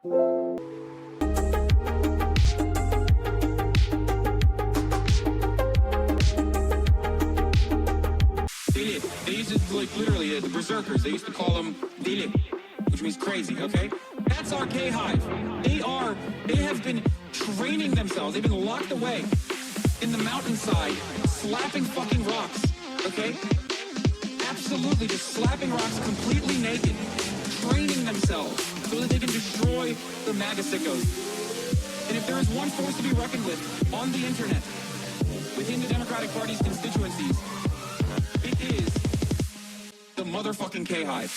They used to, like, literally, the berserkers, they used to call them Dili, which means crazy, okay? That's our K-Hive. They have been training themselves. They've been locked away in the mountainside, slapping fucking rocks, okay? Absolutely, just slapping rocks completely naked, training themselves so that they can destroy the MAGA sickos. And if there is one force to be reckoned with on the internet, within the Democratic Party's constituencies, it is the motherfucking K-Hive.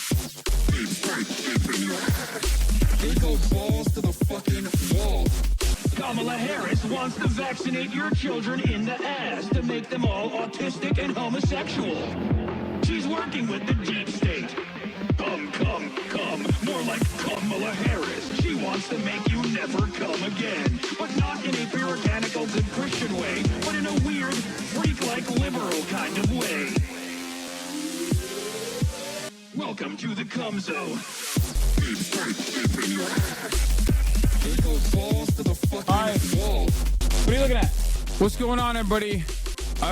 They go balls to the fucking wall. Kamala Harris wants to vaccinate your children in the ass to make them all autistic and homosexual. She's working with the deep state. Come, more like Kamala Harris. She wants to make you never come again, but not in a puritanical good Christian way, but in a weird, freak-like liberal kind of way. Welcome to the cum zone. They go balls to the fucking wall. What are you looking at? What's going on, everybody? I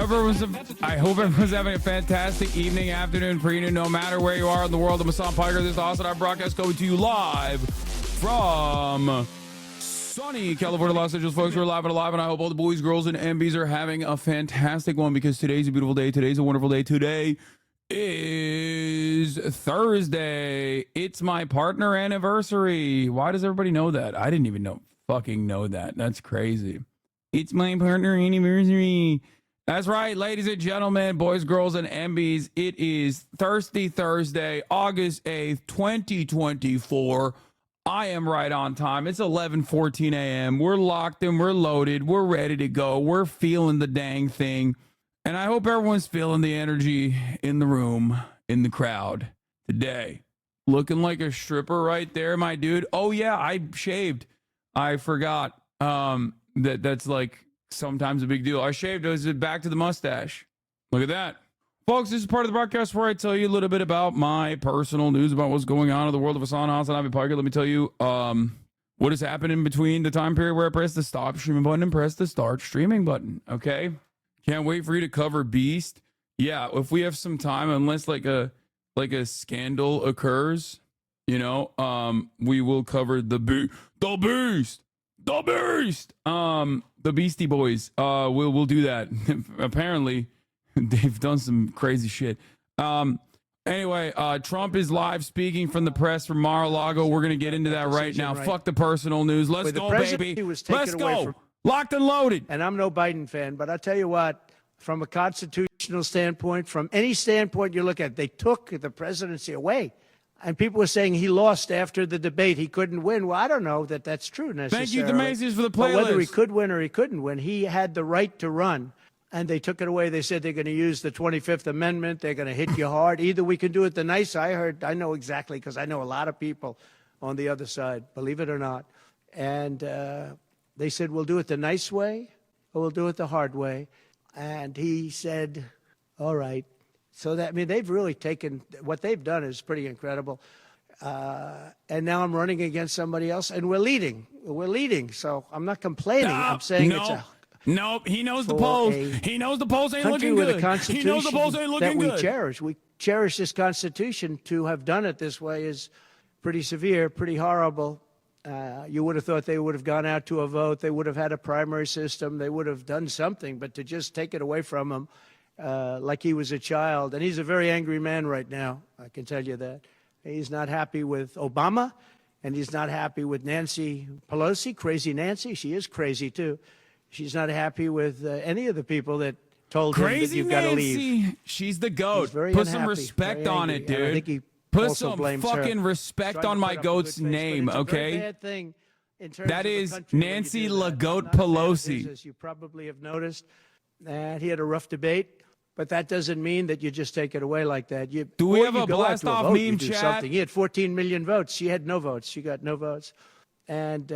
hope everyone's having a fantastic evening, afternoon, pre-noon, no matter where you are in the world. I'm Hassan Piker. This is the HasanAbi broadcast coming to you live from sunny California, Los Angeles. Folks, we're live and alive, and I hope all the boys, girls, and MBs are having a fantastic one, because today's a beautiful day. Today's a wonderful day. Today is Thursday. It's my partner anniversary. Why does everybody know that? I didn't even fucking know that. That's crazy. It's my partner anniversary. That's right, ladies and gentlemen, boys, girls, and MBs. It is Thirsty Thursday, August 8th, 2024. I am right on time. It's 11:14 a.m. We're locked in. We're loaded. We're ready to go. We're feeling the dang thing. And I hope everyone's feeling the energy in the room, in the crowd today. Looking like a stripper right there, my dude. Oh, yeah, I shaved. I forgot that's like sometimes a big deal. I shaved. It was back to the mustache. Look at that. Folks, this is part of the broadcast where I tell you a little bit about my personal news about what's going on in the world of HasanAbi Piker. Let me tell you what has happened in between the time period where I press the stop streaming button and press the start streaming button, okay? Can't wait for you to cover Beast. Yeah, if we have some time, unless like a scandal occurs, you know, we will cover the Beast. The Beastie Boys. We'll do that. Apparently, they've done some crazy shit. Anyway, Trump is live speaking from the press from Mar-a-Lago. We're gonna get into that right now. Fuck the personal news. Let's go, baby. Let's go. Locked and loaded. And I'm no Biden fan, but I'll tell you what, from a constitutional standpoint, from any standpoint you look at, they took the presidency away. And people were saying he lost after the debate. He couldn't win. Well, I don't know that that's true necessarily. Thank you, Demasius, for the playlist. But whether he could win or he couldn't win, he had the right to run. And they took it away. They said they're going to use the 25th Amendment. They're going to hit you hard. Either we can do it the nice. I know exactly, because I know a lot of people on the other side, believe it or not. And they said, we'll do it the nice way or we'll do it the hard way. And he said, all right. So that, I mean, they've really taken, what they've done is pretty incredible. And now I'm running against somebody else, and we're leading. We're leading. So I'm not complaining. I'm saying it's a... Nope, he knows the polls. He knows the polls ain't looking good. He knows the polls ain't looking good. We cherish this Constitution. To have done it this way is pretty severe, pretty horrible. You would have thought they would have gone out to a vote. They would have had a primary system. They would have done something. But to just take it away from him like he was a child. And he's a very angry man right now, I can tell you that. He's not happy with Obama, and he's not happy with Nancy Pelosi, crazy Nancy. She is crazy, too. She's not happy with any of the people that told him that you've got to leave. She's the GOAT. Put some respect on it, dude. I think he Put some fucking respect on my goat's name, okay? That is Nancy LaGoat Pelosi. As you probably have noticed, and he had a rough debate. But that doesn't mean that you just take it away like that. Do we have a blast off meme chat? He had 14 million votes. She had no votes. She got no votes. And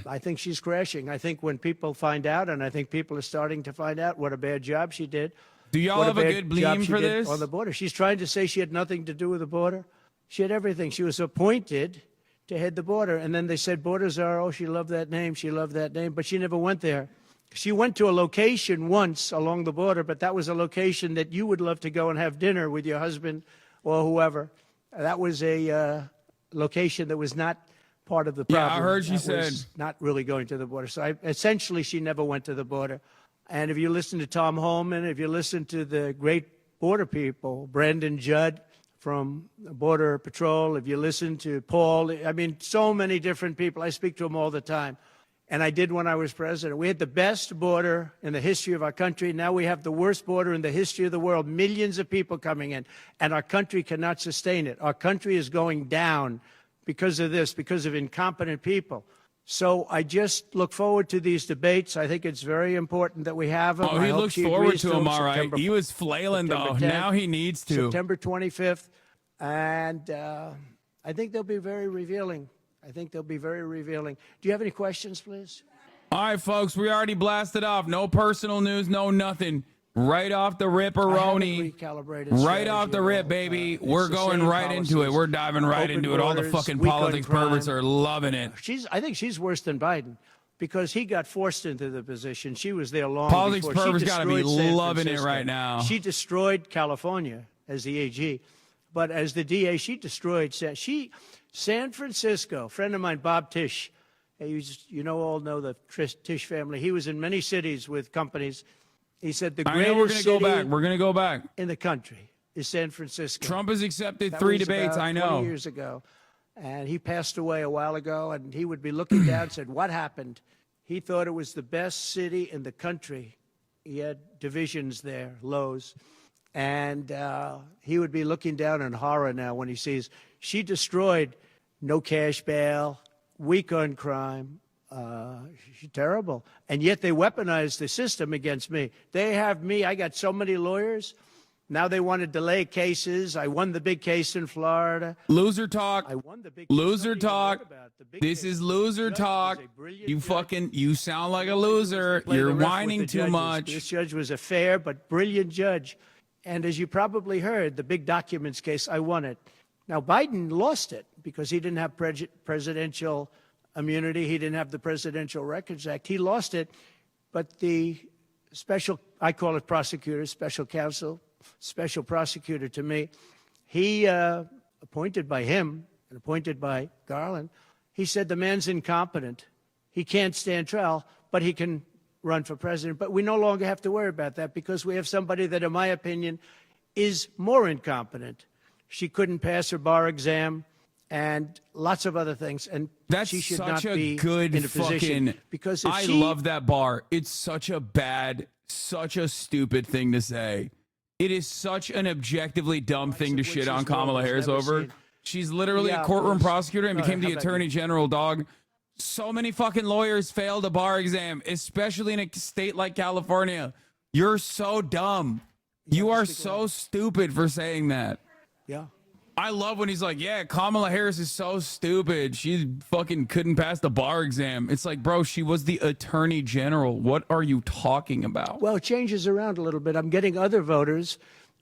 I think she's crashing. I think when people find out, and I think people are starting to find out what a bad job she did. Do y'all have a good meme for this? On the border. She's trying to say she had nothing to do with the border. She had everything. She was appointed to head the border. And then they said, border czar, oh, she loved that name, she loved that name, but she never went there. She went to a location once along the border, but that was a location that you would love to go and have dinner with your husband or whoever. That was a location that was not part of the problem. Yeah, I heard she That said was not really going to the border. So essentially, she never went to the border. And if you listen to Tom Holman, if you listen to the great border people, Brandon Judd from Border Patrol, if you listen to Paul, I mean, so many different people. I speak to them all the time. And I did when I was president. We had the best border in the history of our country. Now we have the worst border in the history of the world. Millions of people coming in, and our country cannot sustain it. Our country is going down because of this, because of incompetent people. So I just look forward to these debates. I think it's very important that we have them. Oh, he looks forward to them, all right. He was flailing, though. 10th, now he needs to. September 25th. And I think they'll be very revealing. I think they'll be very revealing. Do you have any questions, please? All right, folks, we already blasted off. No personal news, no nothing. Right off the rip-a-roni. Right off the rip, baby. We're going right into it. We're diving right into it. All the fucking politics perverts are loving it. I think she's worse than Biden because he got forced into the position. She was there long politics before. Politics perverts got to be loving it right now. She destroyed California as the AG. But as the DA, she destroyed San Francisco. A friend of mine, Bob Tisch, all know the Tisch family. He was in many cities with companies. He said the greatest city we're going to go back in the country is San Francisco. Trump has accepted 3 debates, I know. 20 years ago. And he passed away a while ago, and he would be looking down and said, what happened? He thought it was the best city in the country. He had divisions there, lows. And he would be looking down in horror now when he sees she destroyed no cash bail, weak on crime. She's terrible. And yet they weaponized the system against me. They have me. I got so many lawyers. Now they want to delay cases. I won the big case in Florida. Loser talk. I won the big loser talk. This is loser talk. You sound like a loser. You're whining too much. This judge was a fair but brilliant judge. And as you probably heard, the big documents case, I won it. Now, Biden lost it because he didn't have presidential immunity. He didn't have the Presidential Records Act. He lost it. But the I call it prosecutor, special counsel, special prosecutor to me, he appointed by him and appointed by Garland, he said the man's incompetent. He can't stand trial, but he can run for president. But we no longer have to worry about that because we have somebody that, in my opinion, is more incompetent. She couldn't pass her bar exam and lots of other things. And she should not be in a position because if I love that bar. It's such a stupid thing to say. It is such an objectively dumb thing to shit on Kamala Harris over. She's literally a courtroom prosecutor and became the attorney general, dog. So many fucking lawyers failed a bar exam, especially in a state like California. You're so dumb. You are so stupid for saying that. Yeah. I love when he's like, yeah, Kamala Harris is so stupid. She fucking couldn't pass the bar exam. It's like, bro, she was the attorney general. What are you talking about? Well, it changes around a little bit. I'm getting other voters.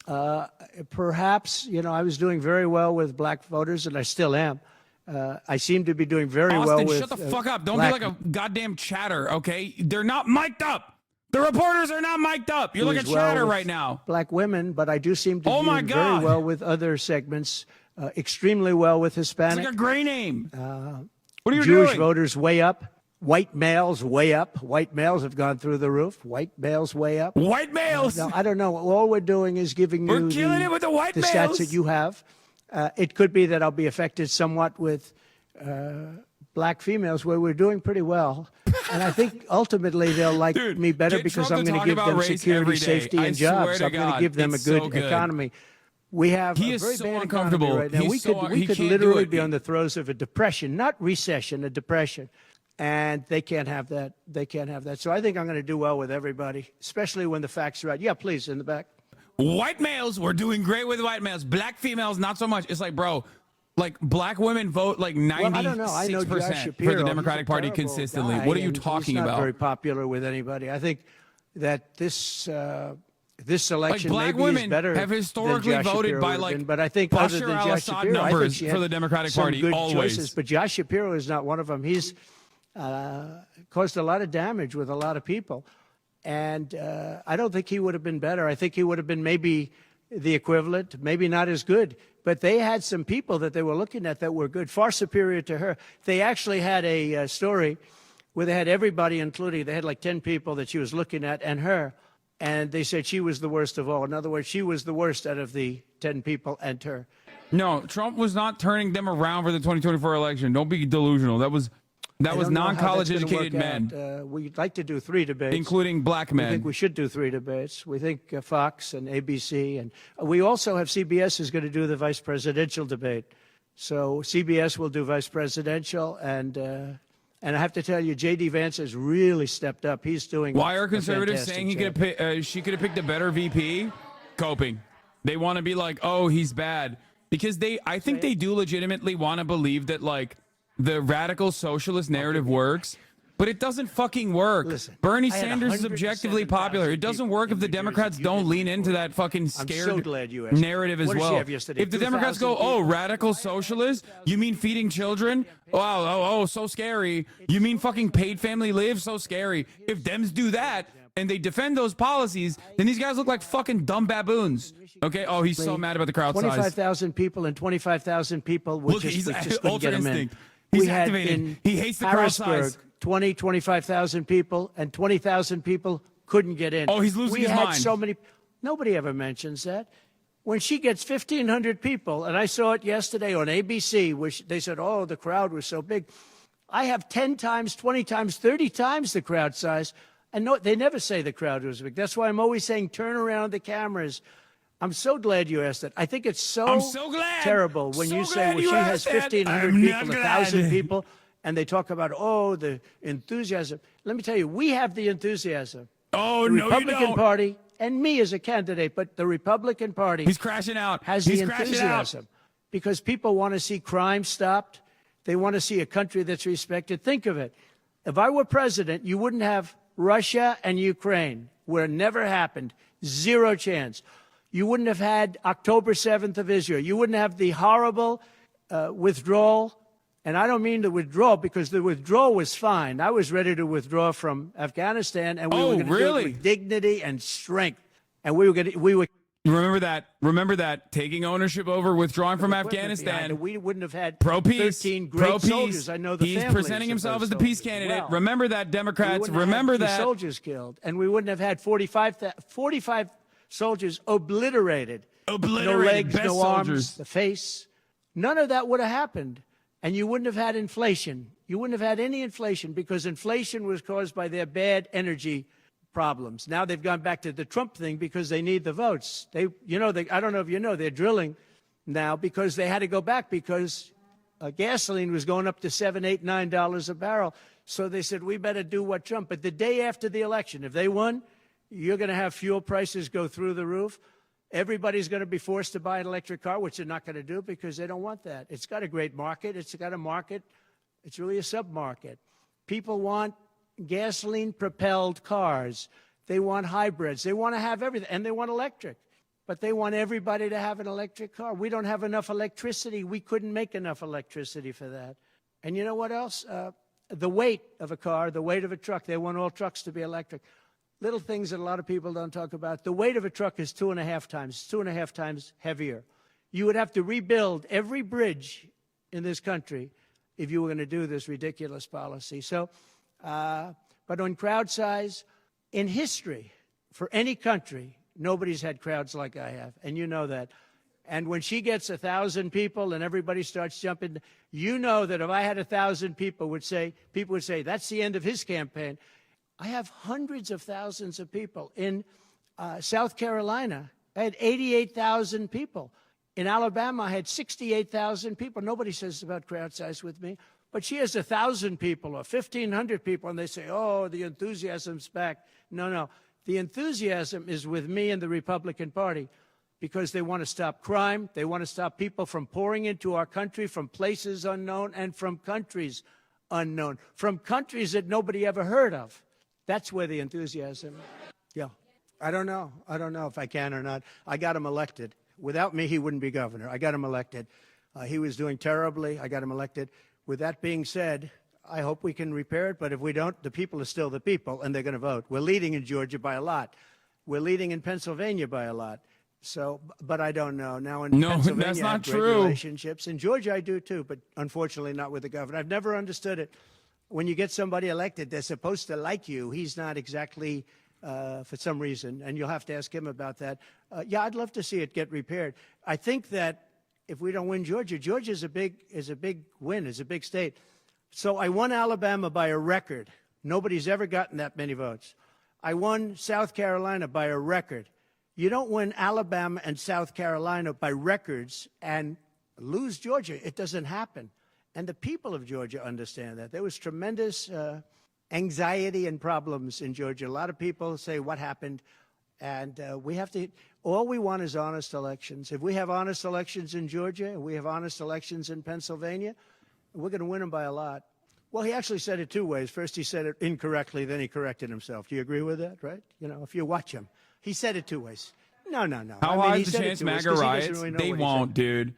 Perhaps, I was doing very well with black voters, and I still am. I seem to be doing very well with... shut the fuck up. Don't be like a goddamn chatter, okay? They're not mic'd up. The reporters are not mic'd up. You're like a chatter right now. Black women, but I do seem to be very well with other segments, extremely well with Hispanic. It's like a gray name. What are you Jewish doing? Voters way up. White males way up. White males have gone through the roof. White males way up. White males? No, I don't know. All we're doing is giving you the stats that you have. It could be that I'll be affected somewhat with black females, where we're doing pretty well. And I think ultimately they'll like me better because I'm going to give them security, safety, and jobs. I'm going to give them a good economy. We have a very bad economy right now. We could literally be on the throes of a depression, not recession, a depression. And they can't have that. They can't have that. So I think I'm going to do well with everybody, especially when the facts are right. Yeah, please, in the back. White males, we're doing great with white males. Black females, not so much. It's like, bro, like black women vote like 96% for the Democratic Party consistently. What are you talking about? He's not very popular with anybody. I think that this this election black maybe women is better have historically than Josh voted Shapiro by, would have like, been, but I think Bashar other than Josh al-Assad Shapiro, I think numbers she for had the Democratic some Party, good always. choices. But Josh Shapiro is not one of them. He's caused a lot of damage with a lot of people, and I don't think he would have been better. I think he would have been maybe the equivalent, maybe not as good. But they had some people that they were looking at that were good, far superior to her. They actually had a story where they had everybody, including, they had like 10 people that she was looking at and her, and they said she was the worst of all. In other words, she was the worst out of the 10 people and her. No, Trump was not turning them around for the 2024 election. Don't be delusional. That was non-college educated men. We'd like to do 3 debates. Including black men. I think we should do 3 debates. We think Fox and ABC. And we also have CBS is going to do the vice presidential debate. So CBS will do vice presidential. And I have to tell you, J.D. Vance has really stepped up. He's doing Why are conservatives saying job. She could have picked a better VP? Coping. They want to be like, oh, he's bad. Because I think they do legitimately want to believe that, like, the radical socialist narrative works, but it doesn't fucking work. Listen, Bernie Sanders is objectively popular. It doesn't work if the Democrats don't lean into that fucking scared narrative as well. If the Democrats go, oh, radical socialist, you mean feeding children? Wow, oh, so scary. You mean fucking paid family leave? So scary. If Dems do that and they defend those policies, then these guys look like fucking dumb baboons. Okay? Oh, he's so mad about the crowd size. 25,000 people and 25,000 people would just couldn't get him in. He's we activated. Had in he hates the crowd Harrisburg, size. 25,000 people, and 20,000 people couldn't get in. Oh, he's losing his mind. We mind. had so many. Nobody ever mentions that. When she gets 1,500 people, and I saw it yesterday on ABC, which they said, oh, the crowd was so big. I have 10 times, 20 times, 30 times the crowd size, and no, they never say the crowd was big. That's why I'm always saying turn around the cameras. I'm so glad you asked that. I think it's so terrible when you say, well, she has 1,500 people, 1,000 people, and they talk about, oh, the enthusiasm. Let me tell you, we have the enthusiasm. Oh, the no, Republican you don't. Party, and me as a candidate, but the Republican Party He's crashing out. has He's the enthusiasm because people want to see crime stopped. They want to see a country that's respected. Think of it. If I were president, you wouldn't have Russia and Ukraine, where it never happened. 0 chance. You wouldn't have had October 7th of Israel. You wouldn't have the horrible withdrawal. And I don't mean the withdrawal because the withdrawal was fine. I was ready to withdraw from Afghanistan, and we were going to do it with dignity and strength. And we were. Remember that taking ownership over withdrawing from Afghanistan. We wouldn't have had pro-peace, 13 great soldiers. I know the He's families presenting of himself those as the peace soldiers. candidate. Well, remember that, Democrats. Remember that. Soldiers killed, and we wouldn't have had 45 soldiers obliterated. No legs, best no arms, soldiers. the face. None of that would have happened. And you wouldn't have had inflation. You wouldn't have had any inflation because inflation was caused by their bad energy problems. Now they've gone back to the Trump thing because they need the votes. I don't know if you know, they're drilling now because they had to go back because gasoline was going up to $7, $8, $9 a barrel. So they said, we better do what Trump. But the day after the election, if they won, you're going to have fuel prices go through the roof. Everybody's going to be forced to buy an electric car, which they're not going to do because they don't want that. It's got a great market. It's got a market. It's really a sub-market. People want gasoline-propelled cars. They want hybrids. They want to have everything, and they want electric. But they want everybody to have an electric car. We don't have enough electricity. We couldn't make enough electricity for that. And you know what else? The weight of a car, the weight of a truck. They want all trucks to be electric. Little things that a lot of people don't talk about. The weight of a truck is 2.5 times heavier. You would have to rebuild every bridge in this country if you were going to do this ridiculous policy. So, but on crowd size, in history, for any country, nobody's had crowds like I have, and you know that. And when she gets 1,000 people and everybody starts jumping, you know that if I had 1,000 people would say, that's the end of his campaign. I have hundreds of thousands of people. In South Carolina, I had 88,000 people. In Alabama, I had 68,000 people. Nobody says about crowd size with me. But she has 1,000 people or 1,500 people, and they say, oh, the enthusiasm's back. No. The enthusiasm is with me and the Republican Party because they want to stop crime. They want to stop people from pouring into our country from places unknown and from countries unknown, from countries that nobody ever heard of. That's where the enthusiasm, yeah. I don't know. I don't know if I can or not. I got him elected. Without me, he wouldn't be governor. I got him elected. He was doing terribly. I got him elected. With that being said, I hope we can repair it. But if we don't, the people are still the people, and they're going to vote. We're leading in Georgia by a lot. We're leading in Pennsylvania by a lot. So, but I don't know. Now in Pennsylvania, that's not I have great true. relationships. In Georgia, I do too, but unfortunately not with the governor. I've never understood it. When you get somebody elected, they're supposed to like you. He's not exactly, for some reason, and you'll have to ask him about that. Yeah, I'd love to see it get repaired. I think that if we don't win Georgia, Georgia is a big win, is a big state. So I won Alabama by a record. Nobody's ever gotten that many votes. I won South Carolina by a record. You don't win Alabama and South Carolina by records and lose Georgia. It doesn't happen. And the people of Georgia understand that. There was tremendous anxiety and problems in Georgia. A lot of people say, what happened? And we have to, all we want is honest elections. If we have honest elections in Georgia and we have honest elections in Pennsylvania, we're going to win them by a lot. Well, he actually said it two ways. First, he said it incorrectly, then he corrected himself. Do you agree with that, right? You know, if you watch him. He said it two ways. No. How high is the chance MAGA riots? They won't, dude.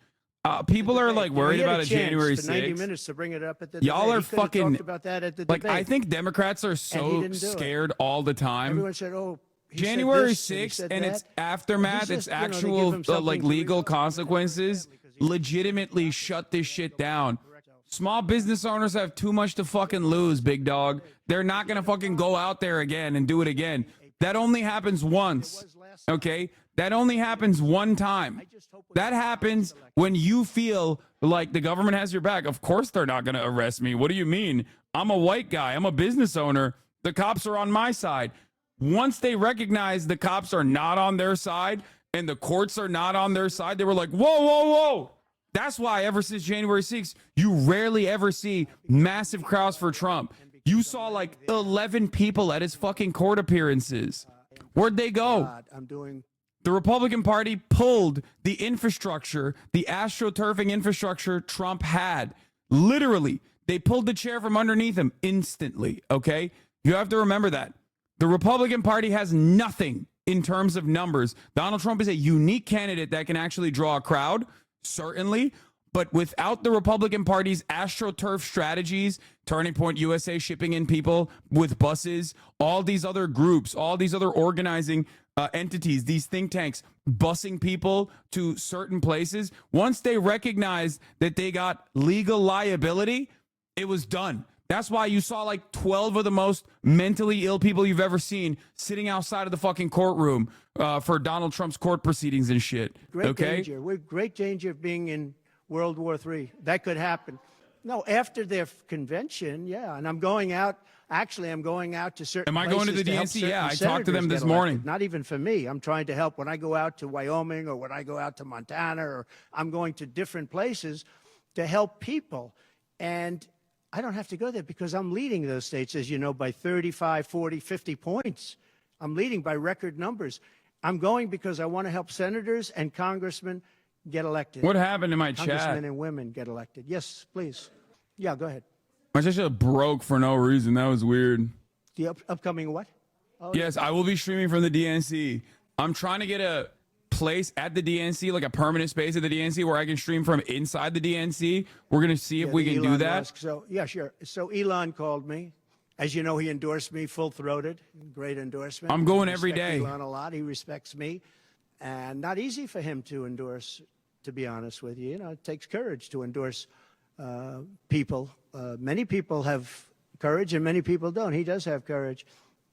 People are like worried about a January 6th. 90 minutes to bring it up at the Y'all debate. are fucking about that at the like. debate. I think Democrats are so scared all the time. Everyone said, "Oh, January 6th and its aftermath, its actual like legal consequences, legitimately shut this shit down." Small business owners have too much to fucking lose, big dog. They're not gonna fucking go out there again and do it again. That only happens once, okay? That only happens one time. That happens when you feel like the government has your back. Of course they're not going to arrest me. What do you mean? I'm a white guy. I'm a business owner. The cops are on my side. Once they recognize the cops are not on their side and the courts are not on their side, they were like, whoa. That's why ever since January 6th, you rarely ever see massive crowds for Trump. You saw like 11 people at his fucking court appearances. Where'd they go? The Republican Party pulled the infrastructure, the astroturfing infrastructure Trump had. Literally, they pulled the chair from underneath him instantly, okay? You have to remember that. The Republican Party has nothing in terms of numbers. Donald Trump is a unique candidate that can actually draw a crowd, certainly, but without the Republican Party's AstroTurf strategies, Turning Point USA shipping in people with buses, all these other groups, all these other organizing entities, these think tanks, busing people to certain places, once they recognized that they got legal liability, it was done. That's why you saw like 12 of the most mentally ill people you've ever seen sitting outside of the fucking courtroom for Donald Trump's court proceedings and shit. Great danger. We're great danger of being in World War III. That could happen. No, after their convention, yeah. And I'm going out. Actually, I'm going out to certain places. Am I going to the DNC? Yeah, I talked to them this morning. Not even for me. I'm trying to help when I go out to Wyoming or when I go out to Montana, or I'm going to different places to help people. And I don't have to go there because I'm leading those states, as you know, by 35, 40, 50 points. I'm leading by record numbers. I'm going because I want to help senators and congressmen get elected. What happened in my chat? Congressmen and women get elected. Yes, please. Yeah, go ahead. My chat just broke for no reason. That was weird. The upcoming what? Oh, yes, I will be streaming from the DNC. I'm trying to get a place at the DNC, like a permanent space at the DNC where I can stream from inside the DNC. We're going to see if we can do that. Musk. So, yeah, sure. So Elon called me. As you know, he endorsed me full-throated. Great endorsement. I'm going every day. Elon a lot. He respects me. And not easy for him to endorse, to be honest with you. You know, it takes courage to endorse people. Many people have courage and many people don't. He does have courage.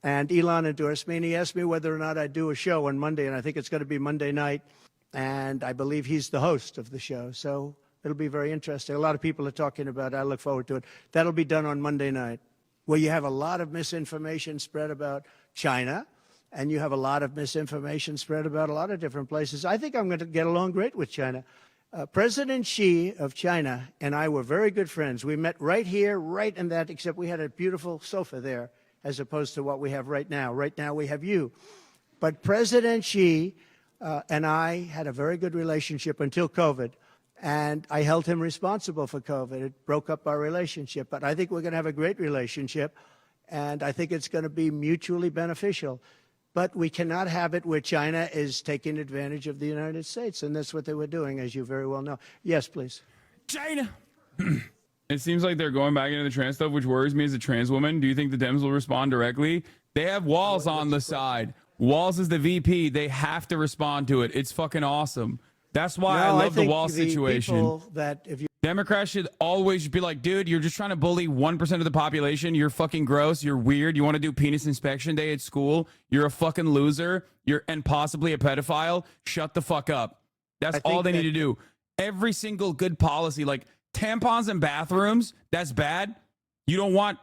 And Elon endorsed me, and he asked me whether or not I'd do a show on Monday, and I think it's going to be Monday night. And I believe he's the host of the show. So it'll be very interesting. A lot of people are talking about it. I look forward to it. That'll be done on Monday night, where you have a lot of misinformation spread about China, and you have a lot of misinformation spread about a lot of different places. I think I'm going to get along great with China. President Xi of China and I were very good friends. We met right here, right in that, except we had a beautiful sofa there, as opposed to what we have right now. Right now we have you. But President Xi and I had a very good relationship until COVID, and I held him responsible for COVID. It broke up our relationship, but I think we're going to have a great relationship, and I think it's going to be mutually beneficial. But we cannot have it where China is taking advantage of the United States, and that's what they were doing, as you very well know. Yes, please. China. It seems like they're going back into the trans stuff, which worries me as a trans woman. Do you think the Dems will respond directly? They have WALZ on the side. WALZ is the VP. They have to respond to it. It's fucking awesome. That's why I love the WALZ situation. That if you Democrats should always be like, dude, you're just trying to bully 1% of the population. You're fucking gross. You're weird. You want to do penis inspection day at school. You're a fucking loser. And possibly a pedophile. Shut the fuck up. That's all they need to do. Every single good policy, like tampons in bathrooms, that's bad. You don't want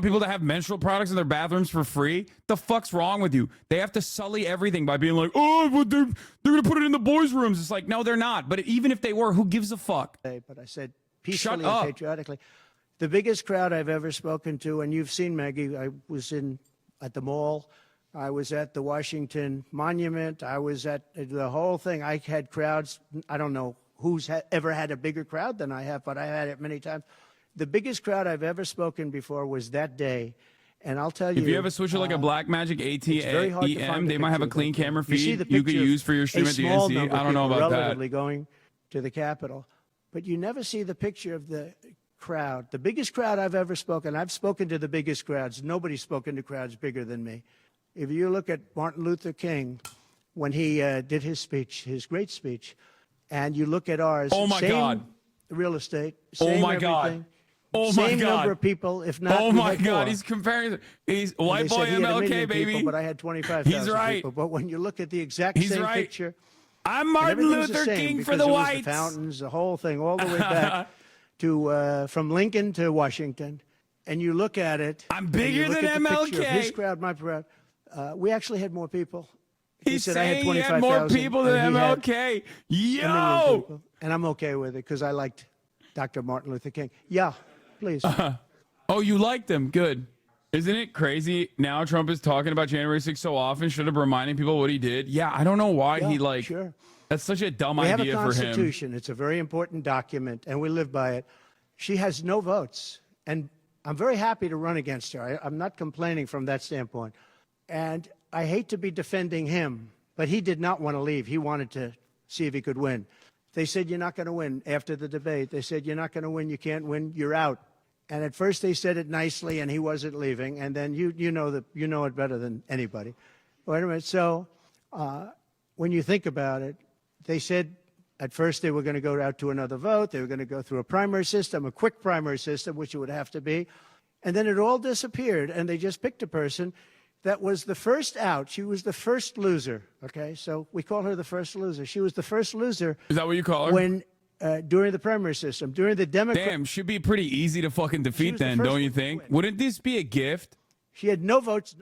people to have menstrual products in their bathrooms for free? The fuck's wrong with you? They have to sully everything by being like, oh, but they're going to put it in the boys' rooms. It's like, no, they're not. But even if they were, who gives a fuck? But I said peacefully and patriotically. The biggest crowd I've ever spoken to, and you've seen, Maggie, I was at the mall. I was at the Washington Monument. I was at the whole thing. I had crowds. I don't know who's ever had a bigger crowd than I have, but I had it many times. The biggest crowd I've ever spoken before was that day. And I'll tell you, if you have a switcher like a Blackmagic AT-EM, they might have a clean camera feed you could use for your stream at the NC. I don't know about that. Going to the Capitol. But you never see the picture of the crowd. The biggest crowd I've ever spoken, I've spoken to the biggest crowds. Nobody's spoken to crowds bigger than me. If you look at Martin Luther King, when he did his speech, his great speech, and you look at ours, oh my God, real estate, same oh my everything. God. Oh my Same God. number of people, if not. Oh my God, more. he's comparing. He's white boy MLK, baby. People, but I had 25,000 He's right. people. But when you look at the exact same picture, I'm Martin Luther King for the whites. The fountains, the whole thing, all the way back to from Lincoln to Washington, and you look at it. I'm bigger than MLK. His crowd, my crowd. We actually had more people. He said I had 25,000. He had more people than MLK. Yo, and I'm okay with it because I liked Dr. Martin Luther King. Yeah. Please. Oh, you liked them. Good. Isn't it crazy? Now Trump is talking about January 6th so often. Should have reminding people what he did. Yeah, I don't know why he like. Sure. That's such a dumb idea for him. We have a constitution. It's a very important document, and we live by it. She has no votes, and I'm very happy to run against her. I'm not complaining from that standpoint. And I hate to be defending him, but he did not want to leave. He wanted to see if he could win. They said, you're not going to win. After the debate, they said, you're not going to win. You can't win. You're out. And at first they said it nicely, and he wasn't leaving. And then you know it better than anybody. Wait a minute. So when you think about it, they said at first they were going to go out to another vote. They were going to go through a primary system, a quick primary system, which it would have to be. And then it all disappeared, and they just picked a person that was the first out. She was the first loser. Okay, so we call her the first loser. She was the first loser. Is that what you call her? When during the primary system, during the Democrat. Damn, should be pretty easy to fucking defeat then, don't you think? Wouldn't this be a gift? She had no votes.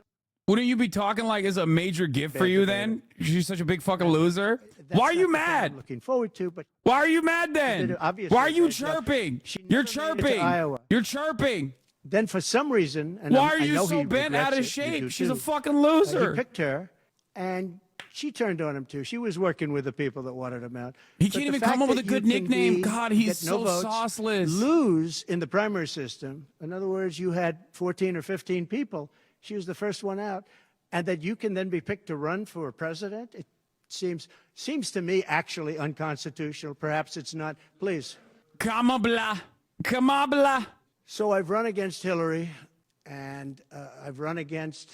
Wouldn't you be talking like it's a major gift for you then? She's such a big fucking loser. Why are you mad? I'm looking forward to, but why are you mad then? Why are you chirping? You're chirping. You're chirping. Then for some reason, and why are you so bent out of shape? She's a fucking loser. He picked her, and she turned on him too. She was working with the people that wanted him out. He can't even come up with a good nickname. God, he's so sauceless. Lose in the primary system. In other words, you had 14 or 15 people. She was the first one out, and that you can then be picked to run for president. It seems to me actually unconstitutional. Perhaps it's not. Please. Come on, blah. Come on, blah. So I've run against Hillary, and I've run against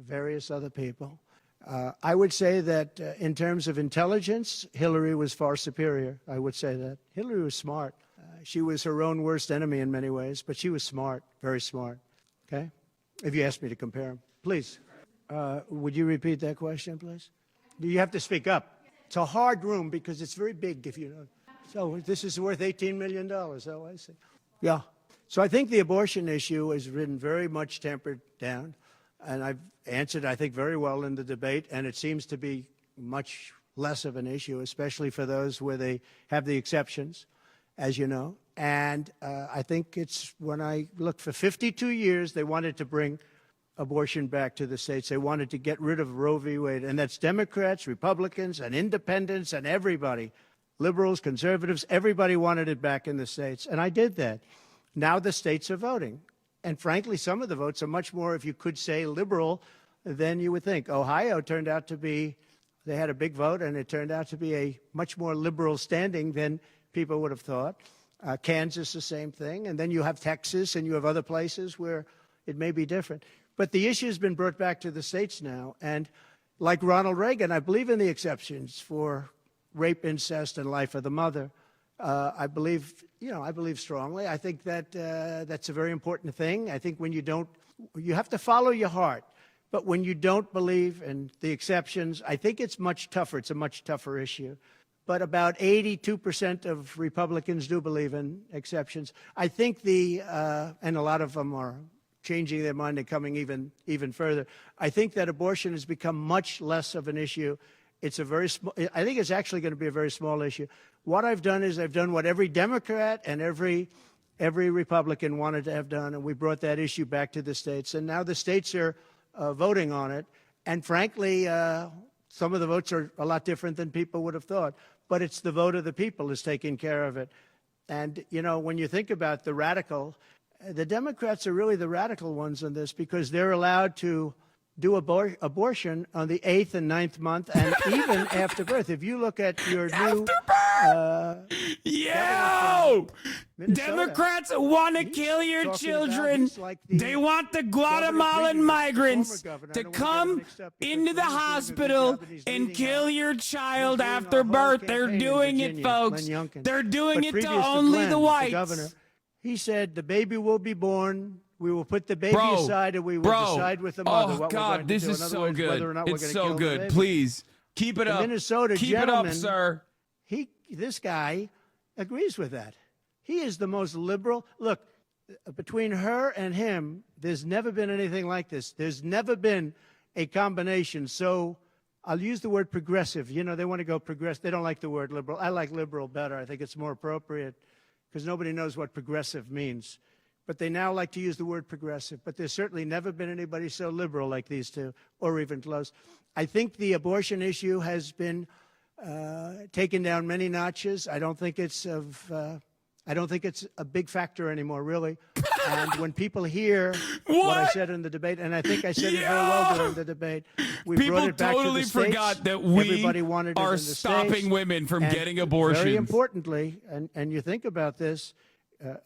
various other people. I would say that in terms of intelligence, Hillary was far superior. I would say that. Hillary was smart. She was her own worst enemy in many ways, but she was smart, very smart. Okay? If you asked me to compare them. Please, would you repeat that question, please? You have to speak up. It's a hard room because it's very big, if you know. So this is worth $18 million. Oh, I see. Yeah. So I think the abortion issue has been very much tempered down, and I've answered, I think, very well in the debate, and it seems to be much less of an issue, especially for those where they have the exceptions, as you know. And I think it's when I look for 52 years, they wanted to bring abortion back to the states. They wanted to get rid of Roe v. Wade, and that's Democrats, Republicans, and independents, and everybody, liberals, conservatives, everybody wanted it back in the states, and I did that. Now the states are voting. And frankly, some of the votes are much more, if you could say, liberal than you would think. Ohio turned out to be, they had a big vote, and it turned out to be a much more liberal standing than people would have thought. Kansas, the same thing. And then you have Texas, and you have other places where it may be different. But the issue has been brought back to the states now. And like Ronald Reagan, I believe in the exceptions for rape, incest, and life of the mother. I believe strongly. I think that that's a very important thing. I think when you have to follow your heart. But when you don't believe in the exceptions, I think it's much tougher. It's a much tougher issue. But about 82% of Republicans do believe in exceptions. I think and a lot of them are changing their mind and coming even further. I think that abortion has become much less of an issue. It's a very small, I think it's actually going to be a very small issue. What I've done is I've done what every Democrat and every Republican wanted to have done, and we brought that issue back to the states. And now the states are voting on it. And frankly, some of the votes are a lot different than people would have thought. But it's the vote of the people is taking care of it. And, when you think about the Democrats are really the radical ones in this, because they're allowed to do abortion on the 8th and 9th month and even after birth. If you look at your new Democrats want to kill your children. They want the Guatemalan migrants to come into the hospital and kill your child after birth. They're doing it, folks. They're doing it to only the whites. He said the baby will be born. We will put the baby aside, and we will decide with the mother what we're going to do. This is so good. It's so good. Please keep it up. Minnesota keep it up, sir. This guy agrees with that. He is the most liberal. Look, between her and him, there's never been anything like this. There's never been a combination. So I'll use the word progressive. They want to go progressive. They don't like the word liberal. I like liberal better. I think it's more appropriate because nobody knows what progressive means. But they now like to use the word progressive. But there's certainly never been anybody so liberal like these two, or even close. I think the abortion issue has been taken down many notches. I don't think it's a big factor anymore, really. And when people hear what I said in the debate, and I think I said it very well during the debate, we brought it back to the states. People totally forgot that we are stopping women from getting abortions. Very importantly, and you think about this,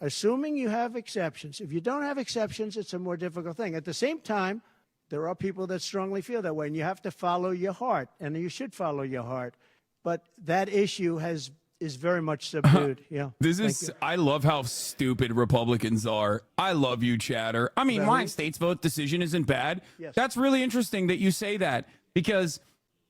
assuming you have exceptions. If you don't have exceptions, it's a more difficult thing. At the same time, there are people that strongly feel that way, and you have to follow your heart, and you should follow your heart. But that issue is very much subdued. I love how stupid Republicans are. I love you, Chatter. I mean, my state's vote decision isn't bad. Yes. That's really interesting that you say that, because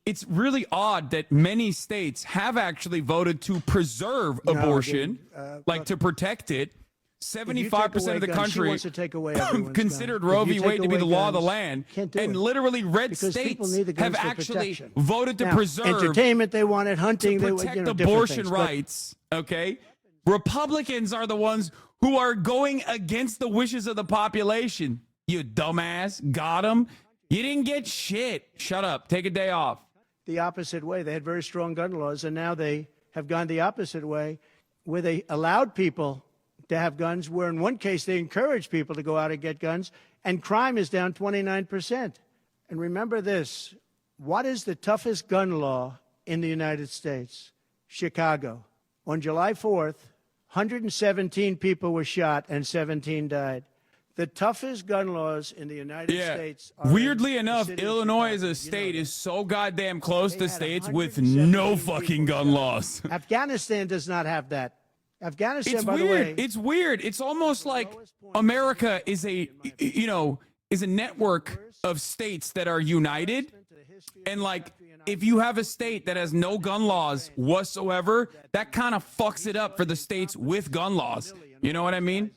it's really odd that many states have actually voted to preserve abortion, to protect it. 75% of the country considered Roe v. Wade to be the law of the land, and literally red states have actually voted to preserve entertainment. They wanted hunting, to protect abortion rights. Okay, Republicans are the ones who are going against the wishes of the population. You dumbass, got them. You didn't get shit. Shut up. Take a day off. The opposite way. They had very strong gun laws, and now they have gone the opposite way, where they allowed people to have guns, where in one case they encourage people to go out and get guns, and crime is down 29%. And remember this, what is the toughest gun law in the United States? Chicago. On July 4th, 117 people were shot and 17 died. The toughest gun laws in the United States are weirdly enough, Illinois as a state is so goddamn close to states with no fucking gun laws. Afghanistan does not have that. Afghanistan, it's by weird. the way, It's weird. It's almost like America is a network of states that are united. And if you have a state that has no gun laws whatsoever, that kind of fucks it up for the states with gun laws. You know what I mean?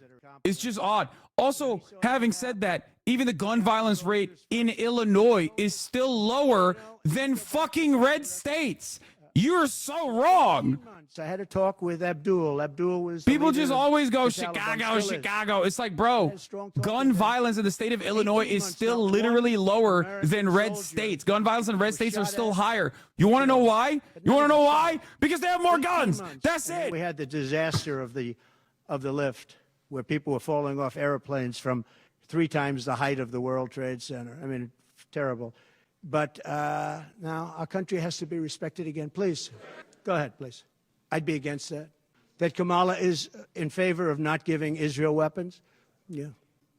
It's just odd. Also, having said that, even the gun violence rate in Illinois is still lower than fucking red states. You're so wrong. I had a talk with Abdul. Abdul was... People just always go, Chicago, Chicago. It's like, bro, gun violence in the state of Illinois is still literally lower than red states. Gun violence in red states are still higher. You want to know why? You want to know why? Because they have more guns. That's it. We had the disaster of the lift, where people were falling off airplanes from 3 times the height of the World Trade Center. I mean, terrible. But now our country has to be respected again. Please, go ahead, please. I'd be against that. That Kamala is in favor of not giving Israel weapons? Yeah,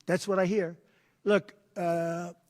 that's what I hear. Look,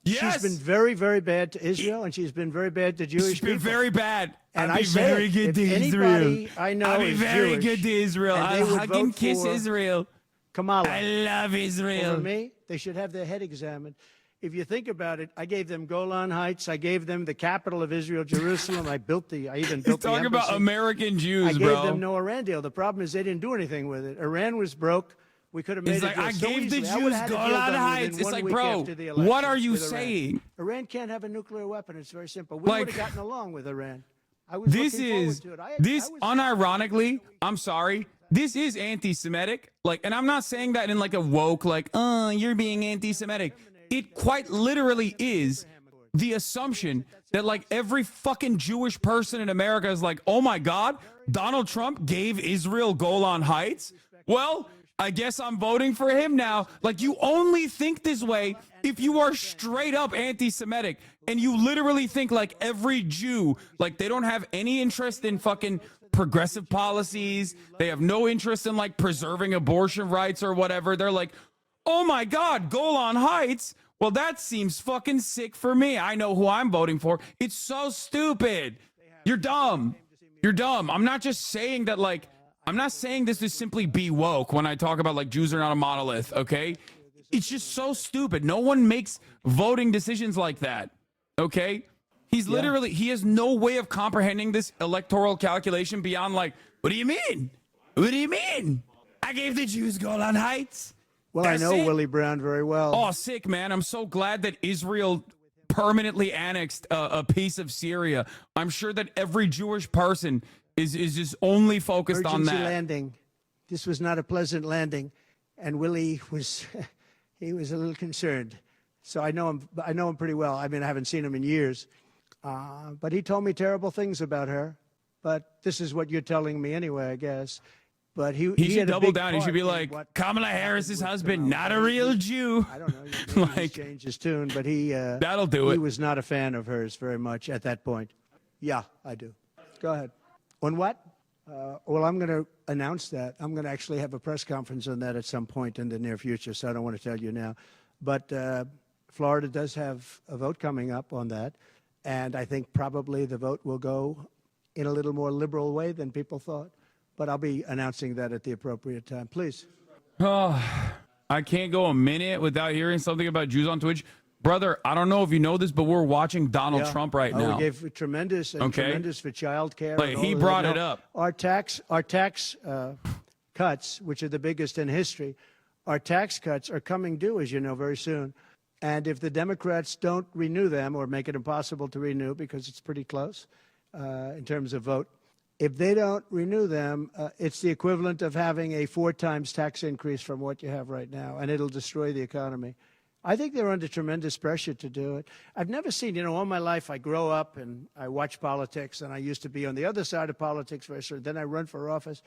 she's been very, very bad to Israel, and she's been very bad to Jewish people. She's been very bad. And I'd be very good to Israel. I know I'd be is very Jewish, good to Israel. I'll hug and kiss Israel. Kamala. I love Israel. For me, they should have their head examined. If you think about it, I gave them Golan Heights. I gave them the capital of Israel, Jerusalem. I even built the embassy. Talk about American Jews, I bro. gave them no Iran deal. The problem is they didn't do anything with it. Iran was broke. We could have made It's it like, I so gave the easily. Jews Golan Heights. It's like, bro, what are you saying? Iran can't have a nuclear weapon. It's very simple. We Like, would have gotten along with Iran. I was This looking forward is, to it. this unironically, I'm sorry, this is anti-Semitic. Like, and I'm not saying that in like a woke, like, you're being anti-Semitic. It quite literally is the assumption that like every fucking Jewish person in America is like, oh my God, Donald Trump gave Israel Golan Heights. Well, I guess I'm voting for him now. Like, you only think this way if you are straight up anti-Semitic and you literally think like every Jew, like they don't have any interest in fucking progressive policies. They have no interest in like preserving abortion rights or whatever. They're like, oh my God, Golan Heights. Well, that seems fucking sick for me. I know who I'm voting for. It's so stupid. You're dumb. You're dumb. I'm not just saying that, like, I'm not saying this to simply be woke when I talk about like Jews are not a monolith, okay? It's just so stupid. No one makes voting decisions like that, okay? He's literally, he has no way of comprehending this electoral calculation beyond like, what do you mean? What do you mean? I gave the Jews Golan Heights. Well, I know Willie Brown very well. Oh, sick, man. I'm so glad that Israel permanently annexed a piece of Syria. I'm sure that every Jewish person is just only focused on that. Landing. This was not a pleasant landing, and Willie was he was a little concerned. So I know him pretty well. I mean, I haven't seen him in years, but he told me terrible things about her. But this is what you're telling me anyway, I guess. But he should double down. He should be like, Kamala Harris's husband, not a real Jew. I don't know. Maybe he's changed his tune, but that'll do it. He was not a fan of hers very much at that point. Yeah, I do. Go ahead. On what? Well, I'm going to announce that. I'm going to actually have a press conference on that at some point in the near future, so I don't want to tell you now. But Florida does have a vote coming up on that, and I think probably the vote will go in a little more liberal way than people thought. But I'll be announcing that at the appropriate time. Please. Oh, I can't go a minute without hearing something about Jews on Twitch. Brother, I don't know if you know this, but we're watching Donald Trump right now. We gave tremendous for child care. Like, he brought it up. Our tax cuts, which are the biggest in history, our tax cuts are coming due, as you know, very soon. And if the Democrats don't renew them or make it impossible to renew because it's pretty close in terms of vote, if they don't renew them, it's the equivalent of having a 4 times tax increase from what you have right now, and it'll destroy the economy. I think they're under tremendous pressure to do it. I've never seen, all my life I grow up and I watch politics, and I used to be on the other side of politics first, then I run for office.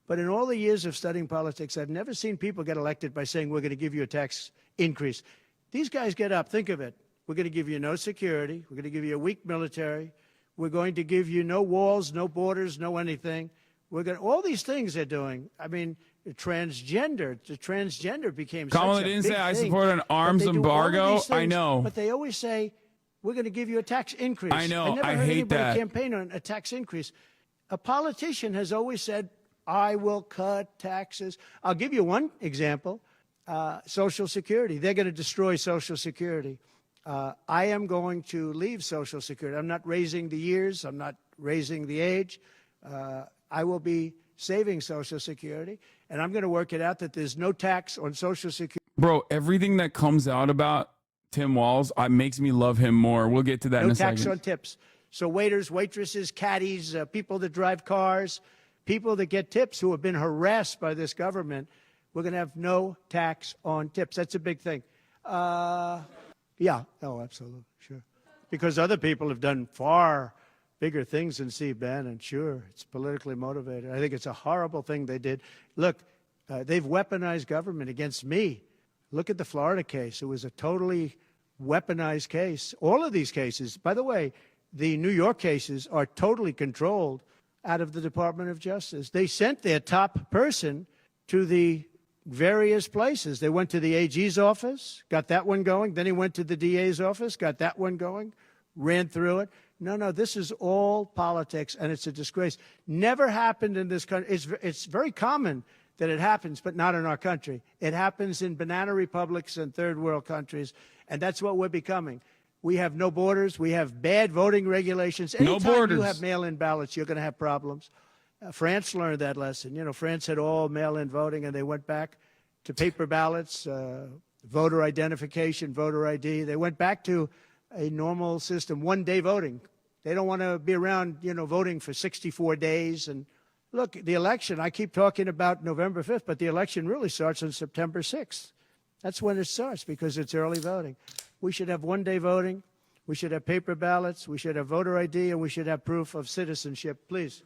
But in all the years of studying politics, I've never seen people get elected by saying, we're going to give you a tax increase. These guys get up, think of it. We're going to give you no security. We're going to give you a weak military. We're going to give you no walls, no borders, no anything. All these things they're doing. I mean, the transgender became Kamala such a didn't big say I thing, support an arms embargo. I know. But they always say, we're going to give you a tax increase. I know. I never heard hate anybody that. campaign on a tax increase. A politician has always said, I will cut taxes. I'll give you one example. Social Security. They're going to destroy Social Security. I am going to leave Social Security. I'm not raising the years. I'm not raising the age. I will be saving Social Security, and I'm going to work it out that there's no tax on Social Security. Bro, everything that comes out about Tim Walz makes me love him more. We'll get to that in a second. No tax on tips. So waiters, waitresses, caddies, people that drive cars, people that get tips who have been harassed by this government, we're going to have no tax on tips. That's a big thing. Yeah. Oh, absolutely. Sure. Because other people have done far bigger things than Steve Bannon. Sure. It's politically motivated. I think it's a horrible thing they did. Look, they've weaponized government against me. Look at the Florida case. It was a totally weaponized case. All of these cases, by the way, the New York cases are totally controlled out of the Department of Justice. They sent their top person to the various places. They went to the AG's office, got that one going. Then he went to the DA's office, got that one going, ran through it. No, this is all politics, and it's a disgrace. Never happened in this country. It's very common that it happens, but not in our country. It happens in banana republics and third world countries, and that's what we're becoming. We have no borders. We have bad voting regulations. Anytime no borders. You have mail-in ballots, you're going to have problems. France learned that lesson. You know, France had all mail-in voting, and they went back to paper ballots, voter identification, voter ID. They went back to a normal system, one-day voting. They don't want to be around, voting for 64 days. And look, the election, I keep talking about November 5th, but the election really starts on September 6th. That's when it starts because it's early voting. We should have one-day voting. We should have paper ballots. We should have voter ID, and we should have proof of citizenship. Please.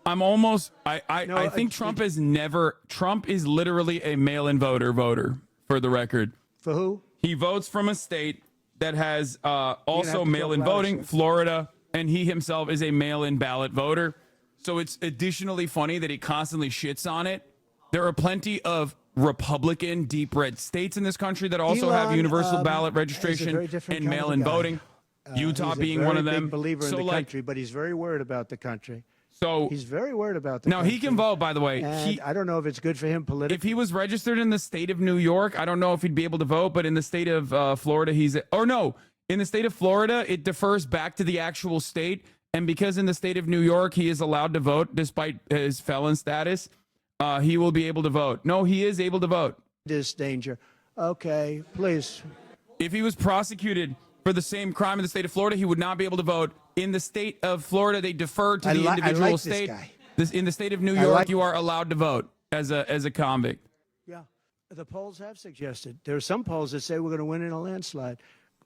I think Trump is literally a mail-in voter, for the record. For who? He votes from a state that has also mail-in voting, Florida, and he himself is a mail-in ballot voter. So it's additionally funny that he constantly shits on it. There are plenty of Republican deep red states in this country that also have universal ballot registration and mail-in voting. Utah being one of them. He's a big believer in the country, but he's very worried about the country. So he's very worried about the now country. He can vote, by the way. And I don't know if it's good for him politically. If he was registered in the state of New York, I don't know if he'd be able to vote, but in the state of Florida, in the state of Florida, it defers back to the actual state. And because in the state of New York, he is allowed to vote despite his felon status, he will be able to vote. No, he is able to vote. This danger. Okay, please. If he was prosecuted for the same crime in the state of Florida, he would not be able to vote. In the state of Florida, they defer to the individual state. In the state of New York, you are allowed to vote as a convict. Yeah, the polls have suggested. There are some polls that say we're going to win in a landslide.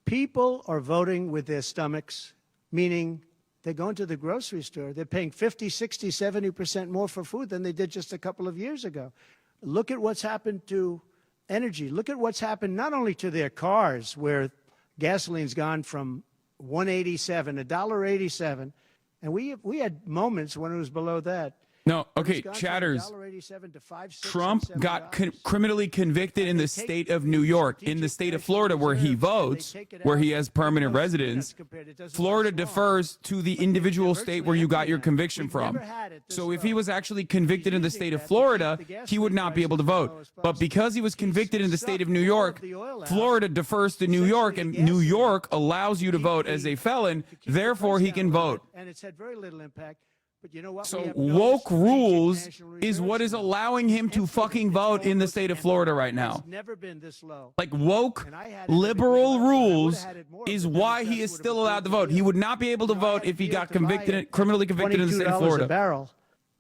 People are voting with their stomachs, meaning they're going to the grocery store. They're paying 50, 60, 70% more for food than they did just a couple of years ago. Look at what's happened to energy. Look at what's happened not only to their cars, where gasoline's gone from $1.87, and we had moments when it was below that. No, okay, chatters. Trump got criminally convicted in the state of New York. In the state of Florida, where he votes, where he has permanent residence, Florida defers to the individual state where you got your conviction from. So if he was actually convicted in the state of Florida, he would not be able to vote. But because he was convicted in the state of New York, Florida defers to New York, and New York allows you to vote as a felon. Therefore, he can vote. And it's had very little impact. But you know what? So woke rules is what is allowing him to fucking vote in the state of Florida right now. It's never been this low. Like woke liberal rules is why he is still allowed to vote. He would not be able to vote if he got criminally convicted in the state of Florida. $22 a barrel,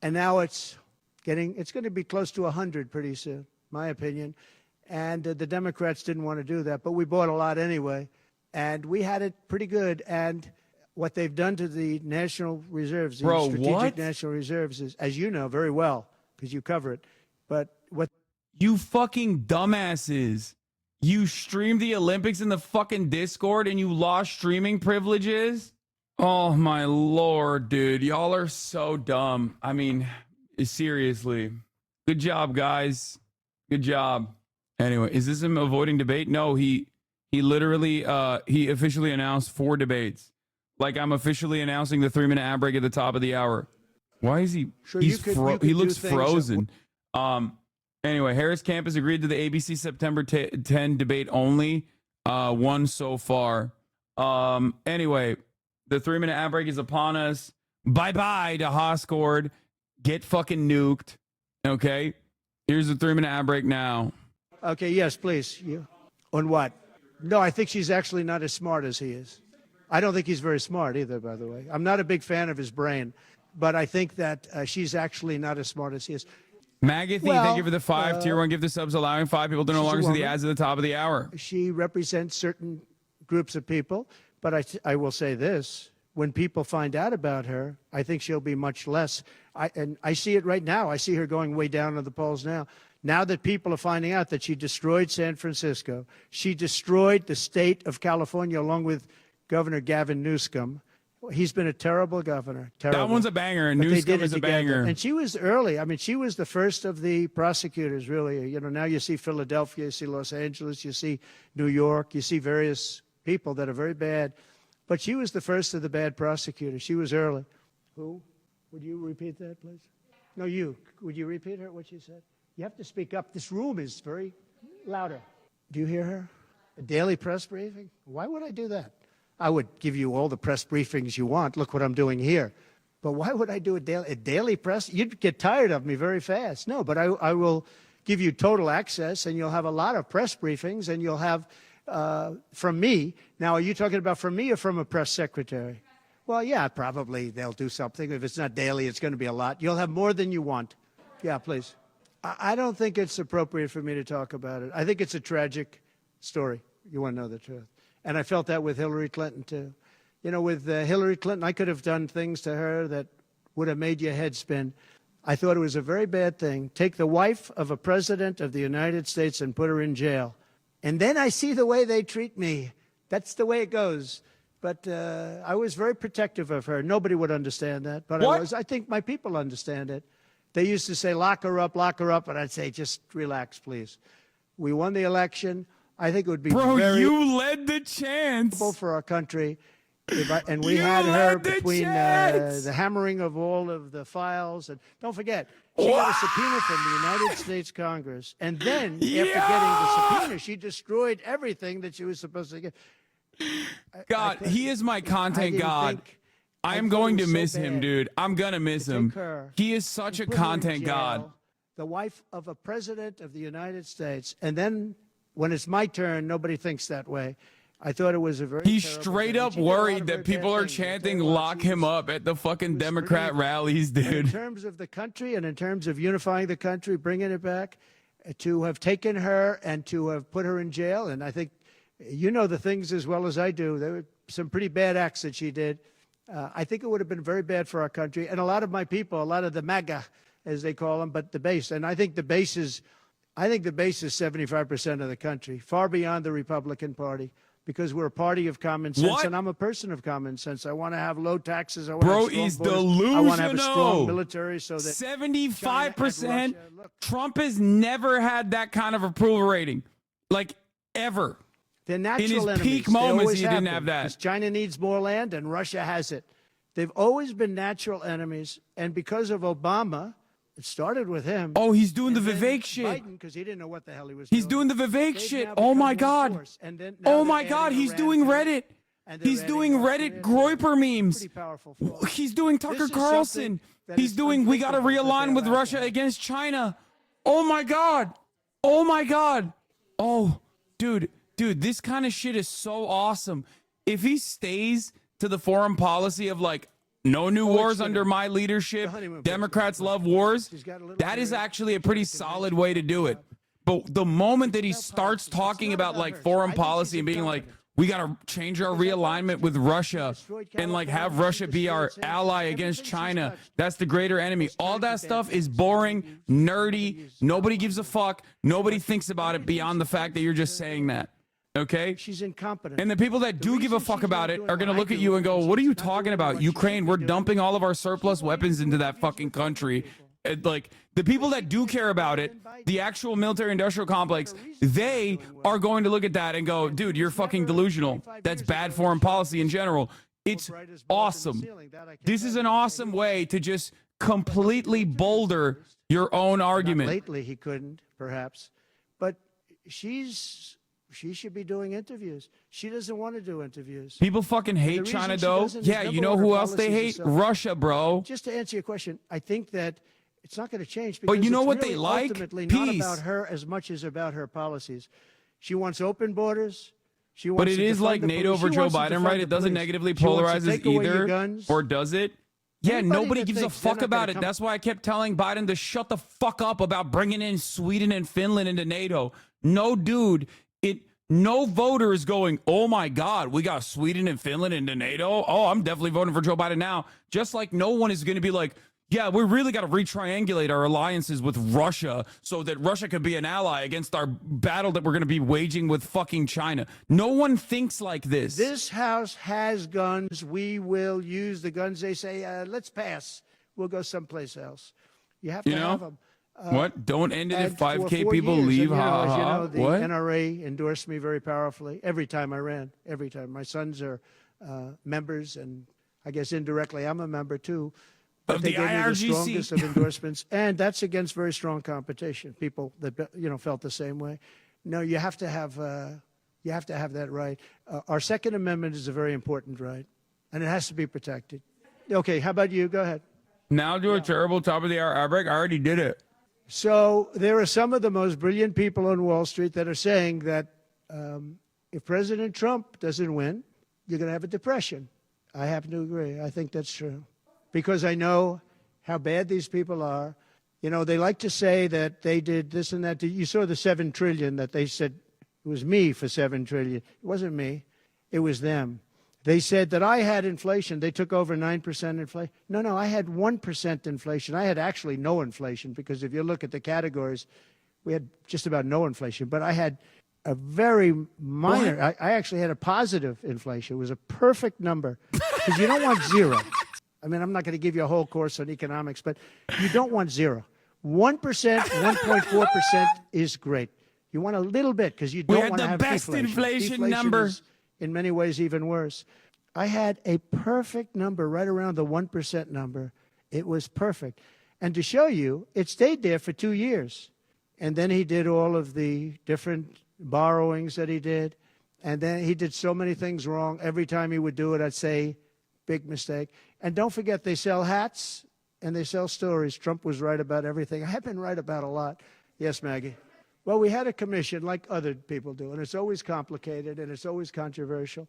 and now it's going to be close to 100 pretty soon, my opinion. And the Democrats didn't want to do that, but we bought a lot anyway, and we had it pretty good. And what they've done to the national reserves, the strategic national reserves, is, as you know very well, because you cover it. But what you fucking dumbasses, you streamed the Olympics in the fucking Discord and you lost streaming privileges? Oh my lord, dude, y'all are so dumb. I mean, seriously. Good job, guys. Good job. Anyway, is this him avoiding debate? No, he literally he officially announced 4 debates. Like I'm officially announcing the 3-minute ad break at the top of the hour. Why is he? Sure, he looks frozen. Anyway, Harris Camp has agreed to the ABC September 10 debate only. One so far. Anyway, the 3-minute ad break is upon us. Bye-bye to Hoscord. Get fucking nuked. Okay? Here's the 3-minute ad break now. Okay, yes, please. On what? No, I think she's actually not as smart as he is. I don't think he's very smart either, by the way. I'm not a big fan of his brain, but I think that she's actually not as smart as he is. Magathy, thank you for the 5 tier 1 gift of subs, allowing 5 people to no longer see the ads at the top of the hour. She represents certain groups of people, but I will say this. When people find out about her, I think she'll be much less. And I see it right now. I see her going way down in the polls now. Now that people are finding out that she destroyed San Francisco, she destroyed the state of California along with Governor Gavin Newsom. He's been a terrible governor. Terrible. That one's a banger, and But they Newsom did it is a together. banger. And she was early. I mean, she was the first of the prosecutors, really. You know, now you see Philadelphia, you see Los Angeles, you see New York, you see various people that are very bad. But she was the first of the bad prosecutors. She was early. Who? Would you repeat that, please? No, you. Would you repeat her, what she said? You have to speak up. This room is very louder. Do you hear her? A daily press briefing? Why would I do that? I would give you all the press briefings you want. Look what I'm doing here. But why would I do a daily press? You'd get tired of me very fast. No, but I will give you total access, and you'll have a lot of press briefings, and you'll have from me. Now, are you talking about from me or from a press secretary? Well, yeah, probably they'll do something. If it's not daily, it's going to be a lot. You'll have more than you want. Yeah, please. I don't think it's appropriate for me to talk about it. I think it's a tragic story. You want to know the truth. And I felt that with Hillary Clinton, too. You know, with Hillary Clinton, I could have done things to her that would have made your head spin. I thought it was a very bad thing. Take the wife of a president of the United States and put her in jail. And then I see the way they treat me. That's the way it goes. But I was very protective of her. Nobody would understand that. But I think my people understand it. They used to say, lock her up, and I'd say, just relax, please. We won the election. I think it would be very you led the chance for our country. And we had her between the hammering of all of the files. And don't forget, she got a subpoena from the United States Congress. And then, after getting the subpoena, she destroyed everything that she was supposed to get. God, he is my content god. I am going to miss him, dude. I'm going to miss him. He is such a content god. The wife of a president of the United States. And then when it's my turn, nobody thinks that way. I thought it was a very He's straight up worried that people are chanting lock him up at the fucking Democrat rallies, dude. In terms of the country and in terms of unifying the country, bringing it back, to have taken her and to have put her in jail. And I think you know the things as well as I do. There were some pretty bad acts that she did. I think it would have been very bad for our country. And a lot of my people, a lot of the MAGA, as they call them, but the base. And I think the base is 75% of the country, far beyond the Republican Party, because we're a party of common sense, and I'm a person of common sense. I want to have low taxes. I want Bro, to have he's strong delusional. I want to have a strong military so that 75%. Trump has never had that kind of approval rating, like ever. They're natural in his enemies. peak They moments, always he didn't have that. Because China needs more land and Russia has it. They've always been natural enemies, and because of Obama, it started with him. Oh, he's doing the Vivek shit. Biden, because he didn't know what the hell he was He's doing. doing the Vivek shit. Oh my God. Oh my God. He's doing Reddit. He's doing Reddit Groiper memes. He's doing Tucker Carlson. He's doing we got to realign with Russia against China. Oh my God. Oh my God. Oh, dude, this kind of shit is so awesome. If he stays to the foreign policy of like, no new wars under my leadership, Democrats love wars, that is actually a pretty solid way to do it. But the moment that he starts talking about like foreign policy and being like, we got to change our realignment with Russia and like have Russia be our ally against China, that's the greater enemy. All that stuff is boring, nerdy. Nobody gives a fuck. Nobody thinks about it beyond the fact that you're just saying that. Okay? She's incompetent. And the people that do give a fuck about it are going to look at you and go, what are you talking about? Ukraine, we're dumping all of our surplus weapons into that fucking country. And, like, the people that do care about it, the actual military-industrial complex, they are going to look at that and go, dude, you're fucking delusional. That's bad foreign policy in general. It's awesome. This is an awesome way to just completely boulder your own argument. Lately, he couldn't, perhaps. But she should be doing interviews. She doesn't want to do interviews. People fucking hate China, though. Yeah, you know who else they hate? Russia, bro. Just to answer your question, I think that it's not going to change. But you know what really they like? Ultimately, Peace. not about her as much as about her policies. She wants open borders. She wants but it is like NATO over Joe Biden, right? It doesn't negatively polarize us either. Or does it? Yeah, nobody gives a fuck about it. That's why I kept telling Biden to shut the fuck up about bringing in Sweden and Finland into NATO. No, dude. No voter is going, oh my God, we got Sweden and Finland into NATO. Oh, I'm definitely voting for Joe Biden now. Just like no one is going to be like, yeah, we really got to retriangulate our alliances with Russia so that Russia could be an ally against our battle that we're going to be waging with fucking China. No one thinks like this. This House has guns. We will use the guns. They say, let's pass. We'll go someplace else. You have to have them. What? Don't end it if And for 5K 4 people years, leave. and, Ha as you ha. know, the What? NRA endorsed me very powerfully every time I ran. Every time. My sons are members, and I guess indirectly I'm a member too. But Of they the gave me the IRGC. strongest of endorsements, and that's against very strong competition. People that felt the same way. No, you have to have that right. Our Second Amendment is a very important right, and it has to be protected. Okay, how about you? Go ahead. Now do a terrible top of the hour break. I already did it. So there are some of the most brilliant people on Wall Street that are saying that if President Trump doesn't win, you're going to have a depression. I happen to agree. I think that's true. Because I know how bad these people are. You know, they like to say that they did this and that. You saw the $7 trillion that they said it was me for $7 trillion. It wasn't me. It was them. They said that I had inflation. They took over 9% inflation. No, I had 1% inflation. I had actually no inflation because if you look at the categories, we had just about no inflation. But I had a very minor, I actually had a positive inflation. It was a perfect number because you don't want zero. I mean, I'm not going to give you a whole course on economics, but you don't want zero. 1%, 1.4% is great. You want a little bit because you don't want to have best deflation. inflation number. Is, in many ways, even worse. I had a perfect number right around the 1% number. It was perfect. And to show you, it stayed there for 2 years. And then he did all of the different borrowings that he did. And then he did so many things wrong. Every time he would do it, I'd say, big mistake. And don't forget, they sell hats and they sell stories. Trump was right about everything. I have been right about a lot. Yes, Maggie. Well, we had a commission like other people do, and it's always complicated and it's always controversial.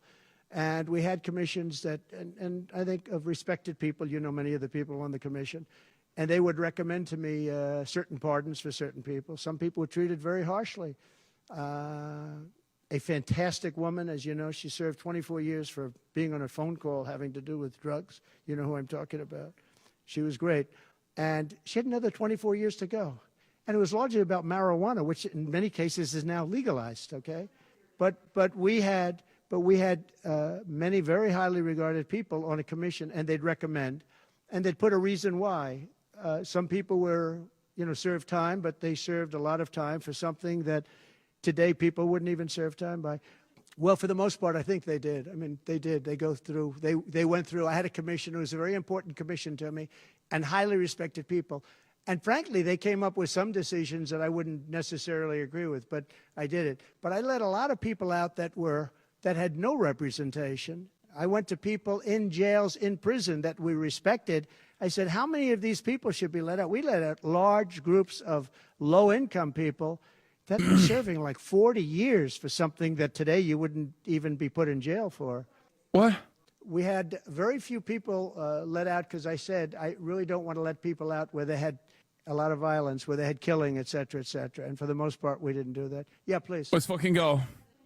And we had commissions that, and I think of respected people, you know many of the people on the commission, and they would recommend to me certain pardons for certain people. Some people were treated very harshly. A fantastic woman, as you know, she served 24 years for being on a phone call having to do with drugs. You know who I'm talking about. She was great. And she had another 24 years to go. And it was largely about marijuana, which in many cases is now legalized, okay? But we had many very highly regarded people on a commission, and they'd recommend, and they'd put a reason why. Some people were, served time, but they served a lot of time for something that today people wouldn't even serve time by. Well, for the most part, I think they did. I mean, they did. They go through. They went through. I had a commission. It was a very important commission to me, and highly respected people. And frankly, they came up with some decisions that I wouldn't necessarily agree with, but I did it. But I let a lot of people out that had no representation. I went to people in jails, in prison that we respected. I said, how many of these people should be let out? We let out large groups of low-income people that were serving like 40 years for something that today you wouldn't even be put in jail for. What? We had very few people let out because I said I really don't want to let people out where they had a lot of violence, where they had killing, et cetera, et cetera. And for the most part, we didn't do that. Yeah, please. Let's fucking go.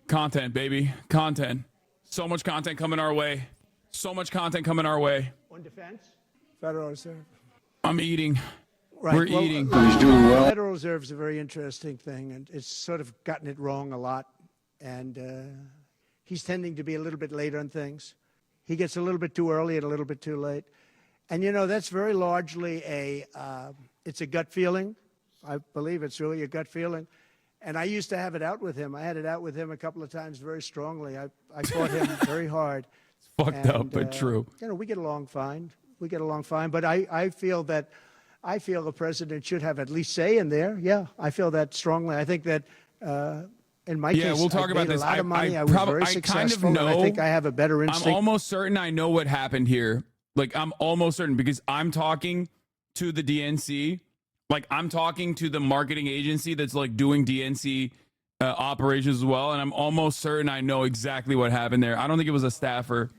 Content, baby. Content. So much content coming our way. So much content coming our way. On defense? Federal Reserve. I'm eating. Right. We're well, eating. He's doing well. The Federal Reserve is a very interesting thing, and it's sort of gotten it wrong a lot. And he's tending to be a little bit late on things. He gets a little bit too early and a little bit too late. And, that's very largely it's a gut feeling. I believe it's really a gut feeling. And I used to have it out with him. I had it out with him a couple of times very strongly. I fought him very hard. It's fucked up, but true. We get along fine. We get along fine. But I feel that the president should have at least say in there. Yeah, I feel that strongly. I think that in my case, we'll talk I about made this. a lot of money. I was very successful. Kind of know, and I think I have a better instinct. I'm almost certain I know what happened here. Like, I'm almost certain because I'm talking to the DNC. Like, I'm talking to the marketing agency that's like doing DNC operations as well. And I'm almost certain I know exactly what happened there. I don't think it was a staffer.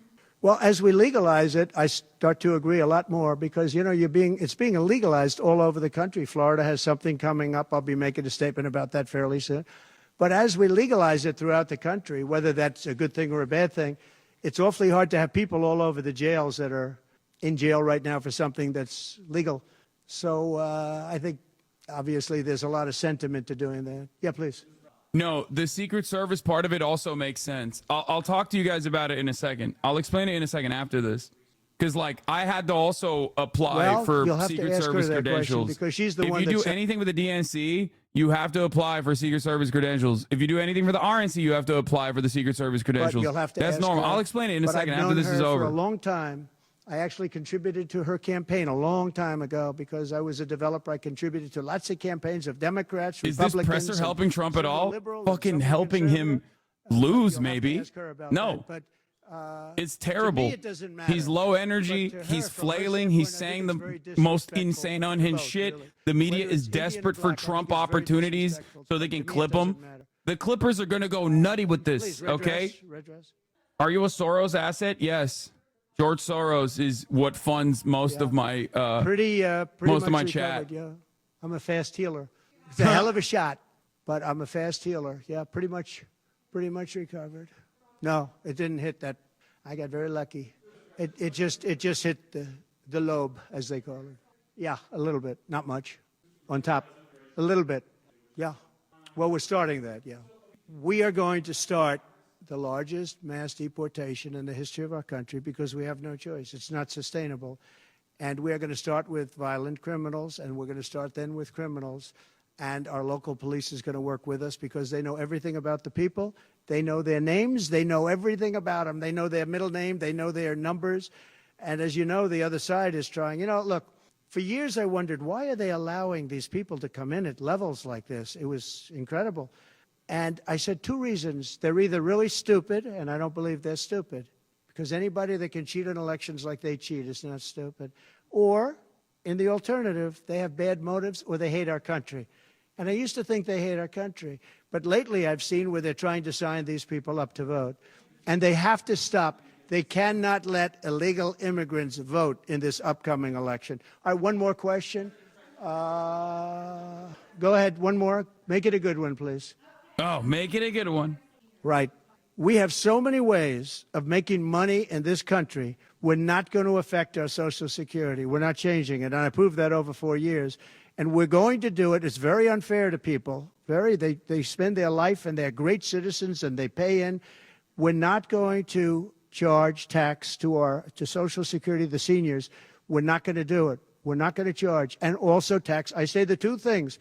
Well, as we legalize it, I start to agree a lot more because, it's being illegalized all over the country. Florida has something coming up. I'll be making a statement about that fairly soon. But as we legalize it throughout the country, whether that's a good thing or a bad thing, it's awfully hard to have people all over the jails that are in jail right now for something that's legal. So I think, obviously, there's a lot of sentiment to doing that. Yeah, please. No, the Secret Service part of it also makes sense. I'll talk to you guys about it in a second. I'll explain it in a second after this. Because, like, I had to also apply for Secret Service credentials. Because she's the one if you do anything with the DNC, you have to apply for Secret Service credentials. If you do anything for the RNC, you have to apply for the Secret Service credentials. But you'll have to That's normal. I'll explain it in a second after this is over. For a long time. I actually contributed to her campaign a long time ago because I was a developer. I contributed to lots of campaigns of Democrats, Republicans. Is this presser helping Trump at all? Fucking helping him lose, maybe. No. But, it's terrible. To me, it doesn't matter. He's low energy. He's flailing. He's saying the most insane, unhinged shit. Really. The media is desperate for Trump opportunities so they can clip him. The Clippers are going to go nutty with this, okay? Are you a Soros asset? Yes. George Soros is what funds most of my pretty most of my recovered, chat. Yeah. I'm a fast healer. It's a hell of a shot, but I'm a fast healer. Yeah, pretty much recovered. No, it didn't hit that. I got very lucky. It just hit the lobe, as they call it. Yeah, a little bit, not much. On top, a little bit. Yeah. Well, we're starting that. Yeah. We are going to start the largest mass deportation in the history of our country because we have no choice. It's not sustainable. And we're going to start with violent criminals, and we're going to start then with criminals. And our local police is going to work with us because they know everything about the people. They know their names. They know everything about them. They know their middle name. They know their numbers. And as you know, the other side is trying. You know, look, for years I wondered, why are they allowing these people to come in at levels like this? It was incredible. And I said two reasons. They're either really stupid, and I don't believe they're stupid, because anybody that can cheat in elections like they cheat is not stupid. Or, in the alternative, they have bad motives or they hate our country. And I used to think they hate our country. But lately I've seen where they're trying to sign these people up to vote. And they have to stop. They cannot let illegal immigrants vote in this upcoming election. All right, one more question. Go ahead, one more. Make it a good one, please. Oh, make it a good one. Right. We have so many ways of making money in this country. We're not going to affect our Social Security. We're not changing it. And I proved that over 4 years. And we're going to do it. It's very unfair to people. They spend their life and they're great citizens and they pay in. We're not going to charge tax to Social Security, the seniors. We're not going to do it. We're not going to charge. And also tax. I say the two things.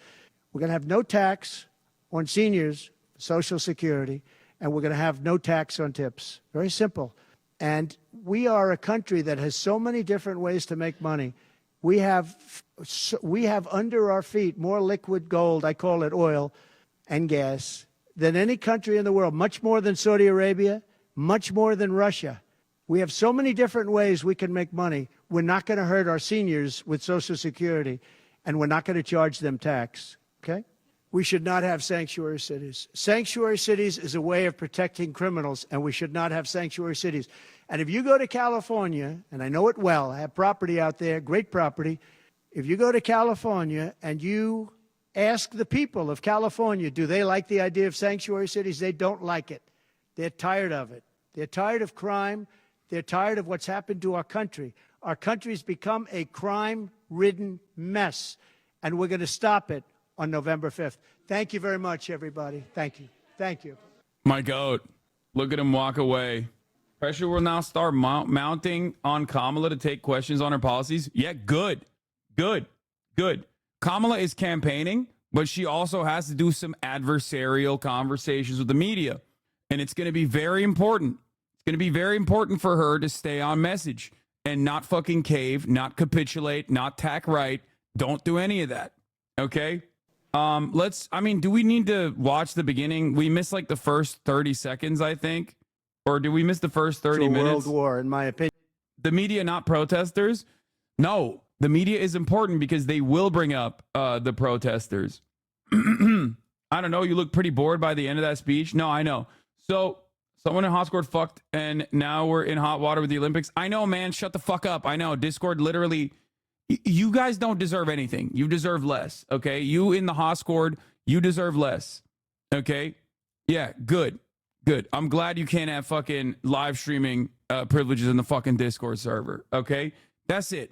We're going to have no tax on seniors, Social Security, and we're going to have no tax on tips. Very simple. And we are a country that has so many different ways to make money. We have under our feet more liquid gold, I call it oil, and gas, than any country in the world, much more than Saudi Arabia, much more than Russia. We have so many different ways we can make money. We're not going to hurt our seniors with Social Security, and we're not going to charge them tax, okay? We should not have sanctuary cities. Sanctuary cities is a way of protecting criminals, and we should not have sanctuary cities. And if you go to California, and I know it well, I have property out there, great property. If you go to California and you ask the people of California, do they like the idea of sanctuary cities? They don't like it. They're tired of it. They're tired of crime. They're tired of what's happened to our country. Our country's become a crime-ridden mess, and we're going to stop it on November 5th. Thank you very much, everybody. Thank you. Thank you. My goat. Look at him walk away. Pressure will now start mounting on Kamala to take questions on her policies. Yeah, good. Good. Good. Kamala is campaigning, but she also has to do some adversarial conversations with the media. And it's going to be very important. It's going to be very important for her to stay on message and not fucking cave, not capitulate, not tack right. Don't do any of that. Okay? Do we need to watch the beginning? We missed like the first 30 seconds, I think. Or do we miss the first 30 minutes? World war, in my opinion. The media, not protesters? No, the media is important because they will bring up the protesters. I don't know. You look pretty bored by the end of that speech. No, I know. So someone in Discord fucked, and now we're in hot water with the Olympics. I know, man. Shut the fuck up. I know. Discord literally... You guys don't deserve anything. You deserve less, okay? You in the Discord, you deserve less, okay? Yeah, good. Good. I'm glad you can't have fucking live streaming privileges in the fucking Discord server, okay? That's it.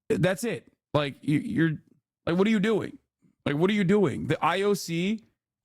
That's it. Like you're like, what are you doing? Like, what are you doing? The IOC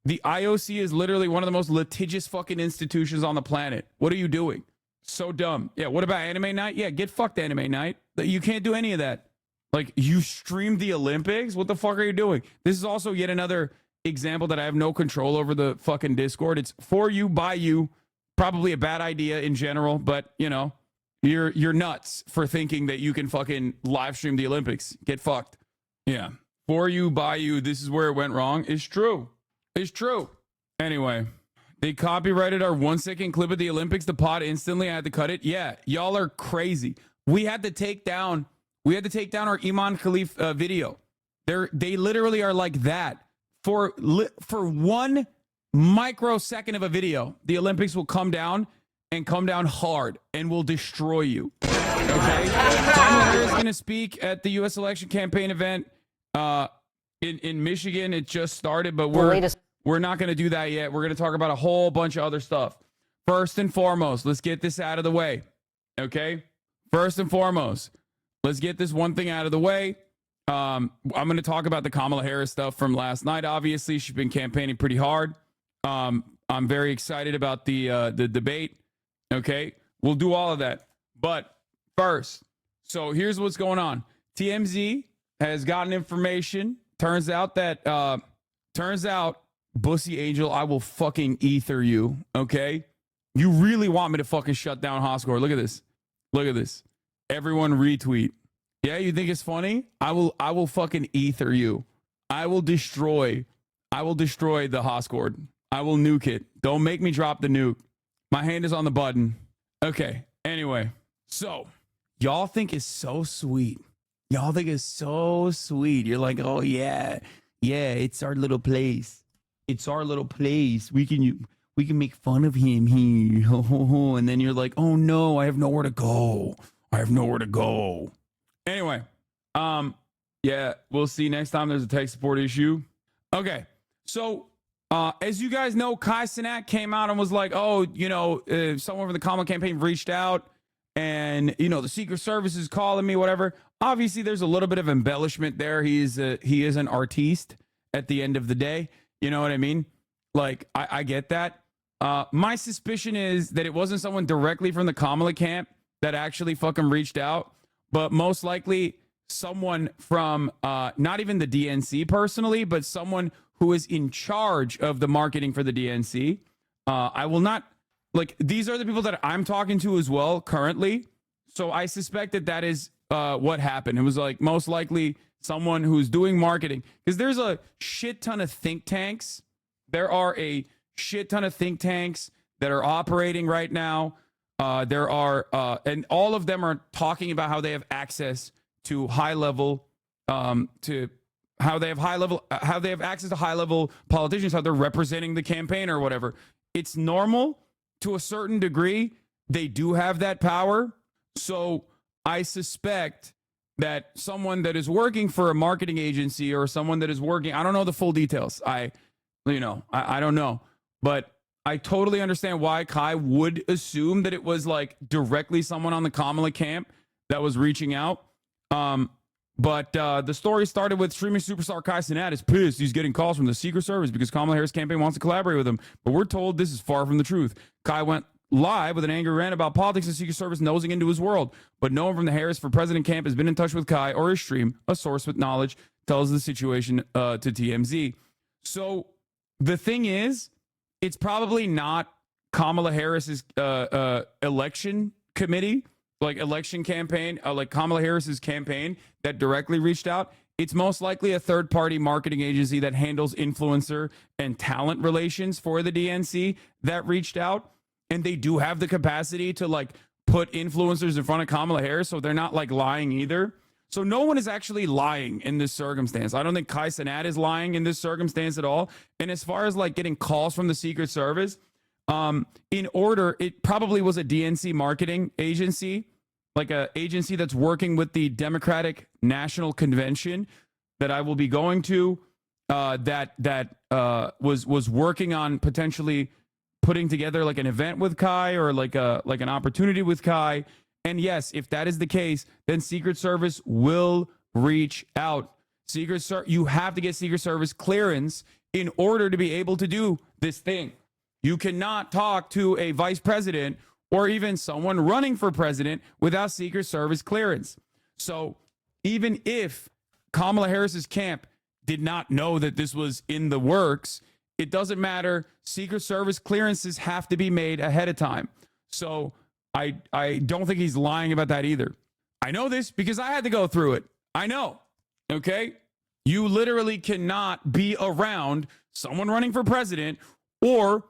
is literally one of the most litigious fucking institutions on the planet. What are you doing? So dumb. Yeah. What about anime night? Yeah. Get fucked anime night. You can't do any of that. Like, you streamed the Olympics? What the fuck are you doing? This is also yet another example that I have no control over the fucking Discord. It's for you, by you. Probably a bad idea in general, but you know, you're nuts for thinking that you can fucking live stream the Olympics. Get fucked. Yeah. For you, by you. This is where it went wrong. It's true. It's true. Anyway, they copyrighted our 1-second clip of the Olympics. The pod instantly. I had to cut it. Yeah, y'all are crazy. We had to take down our Iman Khalif video. They literally are like that. For 1 microsecond of a video, the Olympics will come down and come down hard and will destroy you. Okay? Kamala Harris is going to speak at the U.S. election campaign event in Michigan. It just started, but we're not going to do that yet. We're going to talk about a whole bunch of other stuff. First and foremost, let's get this out of the way. Okay? First and foremost, let's get this one thing out of the way. I'm going to talk about the Kamala Harris stuff from last night. Obviously, she's been campaigning pretty hard. I'm very excited about the debate. Okay, we'll do all of that. But first, so here's what's going on. TMZ has gotten information. Turns out, Bussy Angel, I will fucking ether you. Okay, you really want me to fucking shut down Hoscore? Look at this. Look at this. Everyone retweet. Yeah, you think it's funny? I will fucking ether you. I will destroy the Hoscord. I will nuke it. Don't make me drop the nuke. My hand is on the button. Okay. Anyway, so y'all think it's so sweet. Y'all think it's so sweet. You're like, oh yeah, it's our little place. It's our little place. We can make fun of him here. And then you're like, oh no, I have nowhere to go. Anyway, yeah, we'll see next time there's a tech support issue. Okay, so as you guys know, Kai Cenat came out and was like, oh, you know, someone from the Kamala campaign reached out and, you know, the Secret Service is calling me, whatever. Obviously, there's a little bit of embellishment there. He is an artiste at the end of the day. You know what I mean? Like, I get that. My suspicion is that it wasn't someone directly from the Kamala camp that actually fucking reached out, but most likely someone from not even the DNC personally, but someone who is in charge of the marketing for the DNC. I will not, like, these are the people that I'm talking to as well currently. So I suspect that is what happened. It was like most likely someone who's doing marketing, because there's a shit ton of think tanks. There are a shit ton of think tanks that are operating right now. There are, and all of them are talking about how they have access to high level, how they have access to high level politicians, how they're representing the campaign or whatever. It's normal to a certain degree. They do have that power. So I suspect that someone that is working for a marketing agency or someone that is working, I don't know the full details. I don't know, but I totally understand why Kai would assume that it was like directly someone on the Kamala camp that was reaching out. But the story started with streaming superstar Kai Cenat is pissed he's getting calls from the Secret Service because Kamala Harris campaign wants to collaborate with him. But we're told this is far from the truth. Kai went live with an angry rant about politics and Secret Service nosing into his world. But no one from the Harris for President camp has been in touch with Kai or his stream. A source with knowledge tells the situation to TMZ. So the thing is, it's probably not Kamala Harris's election committee, like election campaign, like Kamala Harris's campaign that directly reached out. It's most likely a third-party marketing agency that handles influencer and talent relations for the DNC that reached out. And they do have the capacity to like put influencers in front of Kamala Harris, so they're not like lying either. So no one is actually lying in this circumstance. I don't think Kai Cenat is lying in this circumstance at all. And as far as like getting calls from the Secret Service, it probably was a DNC marketing agency, like a agency that's working with the Democratic National Convention that I will be going to, that was working on potentially putting together like an event with Kai or like an opportunity with Kai. And yes, if that is the case, then Secret Service will reach out. You have to get Secret Service clearance in order to be able to do this thing. You cannot talk to a vice president or even someone running for president without Secret Service clearance. So even if Kamala Harris's camp did not know that this was in the works, it doesn't matter. Secret Service clearances have to be made ahead of time. So I don't think he's lying about that either. I know this because I had to go through it. I know. Okay? You literally cannot be around someone running for president or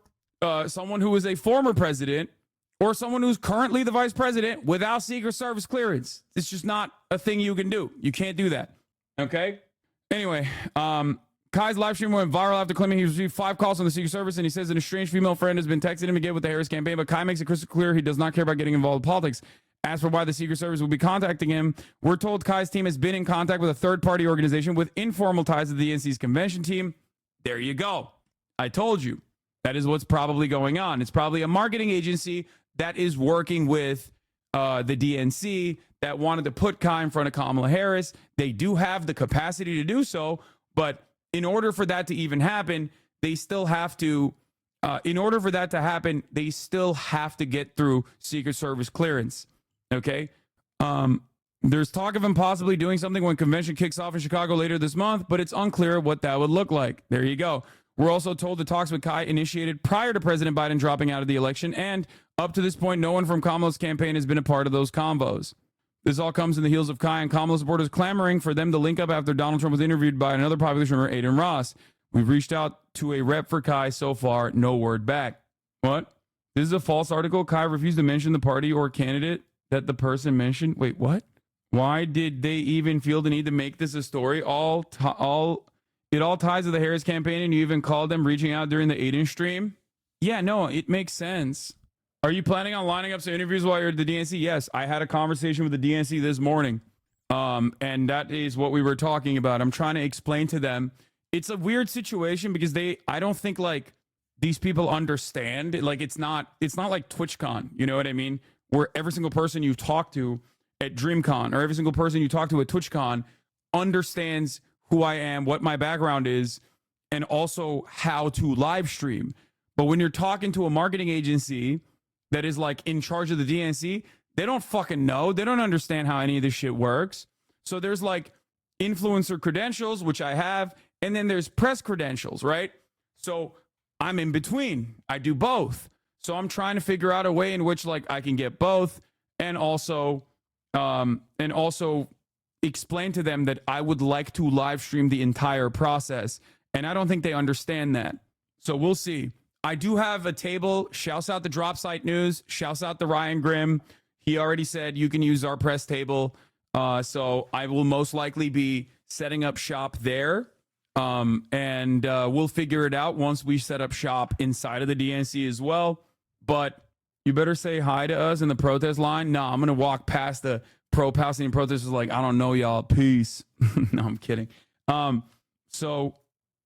someone who is a former president or someone who's currently the vice president without Secret Service clearance. It's just not a thing you can do. You can't do that. Okay? Anyway, Kai's live stream went viral after claiming he received 5 calls from the Secret Service, and he says that a strange female friend has been texting him again with the Harris campaign, but Kai makes it crystal clear he does not care about getting involved in politics. As for why the Secret Service will be contacting him, we're told Kai's team has been in contact with a third-party organization with informal ties to the DNC's convention team. There you go. I told you. That is what's probably going on. It's probably a marketing agency that is working with the DNC that wanted to put Kai in front of Kamala Harris. They do have the capacity to do so, but in order for that to even happen, they still have to, they still have to get through Secret Service clearance. Okay? There's talk of him possibly doing something when convention kicks off in Chicago later this month, but it's unclear what that would look like. There you go. We're also told the talks with Kai initiated prior to President Biden dropping out of the election, and up to this point, no one from Kamala's campaign has been a part of those convos. This all comes in the heels of Kai and Kamala supporters clamoring for them to link up after Donald Trump was interviewed by another popular streamer, Aiden Ross. We've reached out to a rep for Kai so far, no word back. What? This is a false article. Kai refused to mention the party or candidate that the person mentioned. Wait, what? Why did they even feel the need to make this a story? It all ties to the Harris campaign, and you even called them reaching out during the Aiden stream? Yeah, no, it makes sense. Are you planning on lining up some interviews while you're at the DNC? Yes, I had a conversation with the DNC this morning, and that is what we were talking about. I'm trying to explain to them. It's a weird situation because I don't think like these people understand. Like it's not like TwitchCon, you know what I mean? Where every single person you talk to at DreamCon or every single person you talk to at TwitchCon understands who I am, what my background is, and also how to live stream. But when you're talking to a marketing agency that is like in charge of the DNC, they don't fucking know. They don't understand how any of this shit works. So there's like influencer credentials, which I have, and then there's press credentials, right? So I'm in between. I do both. So I'm trying to figure out a way in which like I can get both and also explain to them that I would like to live stream the entire process. And I don't think they understand that. So we'll see. I do have a table. Shouts out the Drop Site News. Shouts out the Ryan Grimm. He already said you can use our press table. So I will most likely be setting up shop there. And we'll figure it out once we set up shop inside of the DNC as well. But you better say hi to us in the protest line. No, I'm going to walk past the pro-Palestinian protesters like, I don't know y'all. Peace. No, I'm kidding. So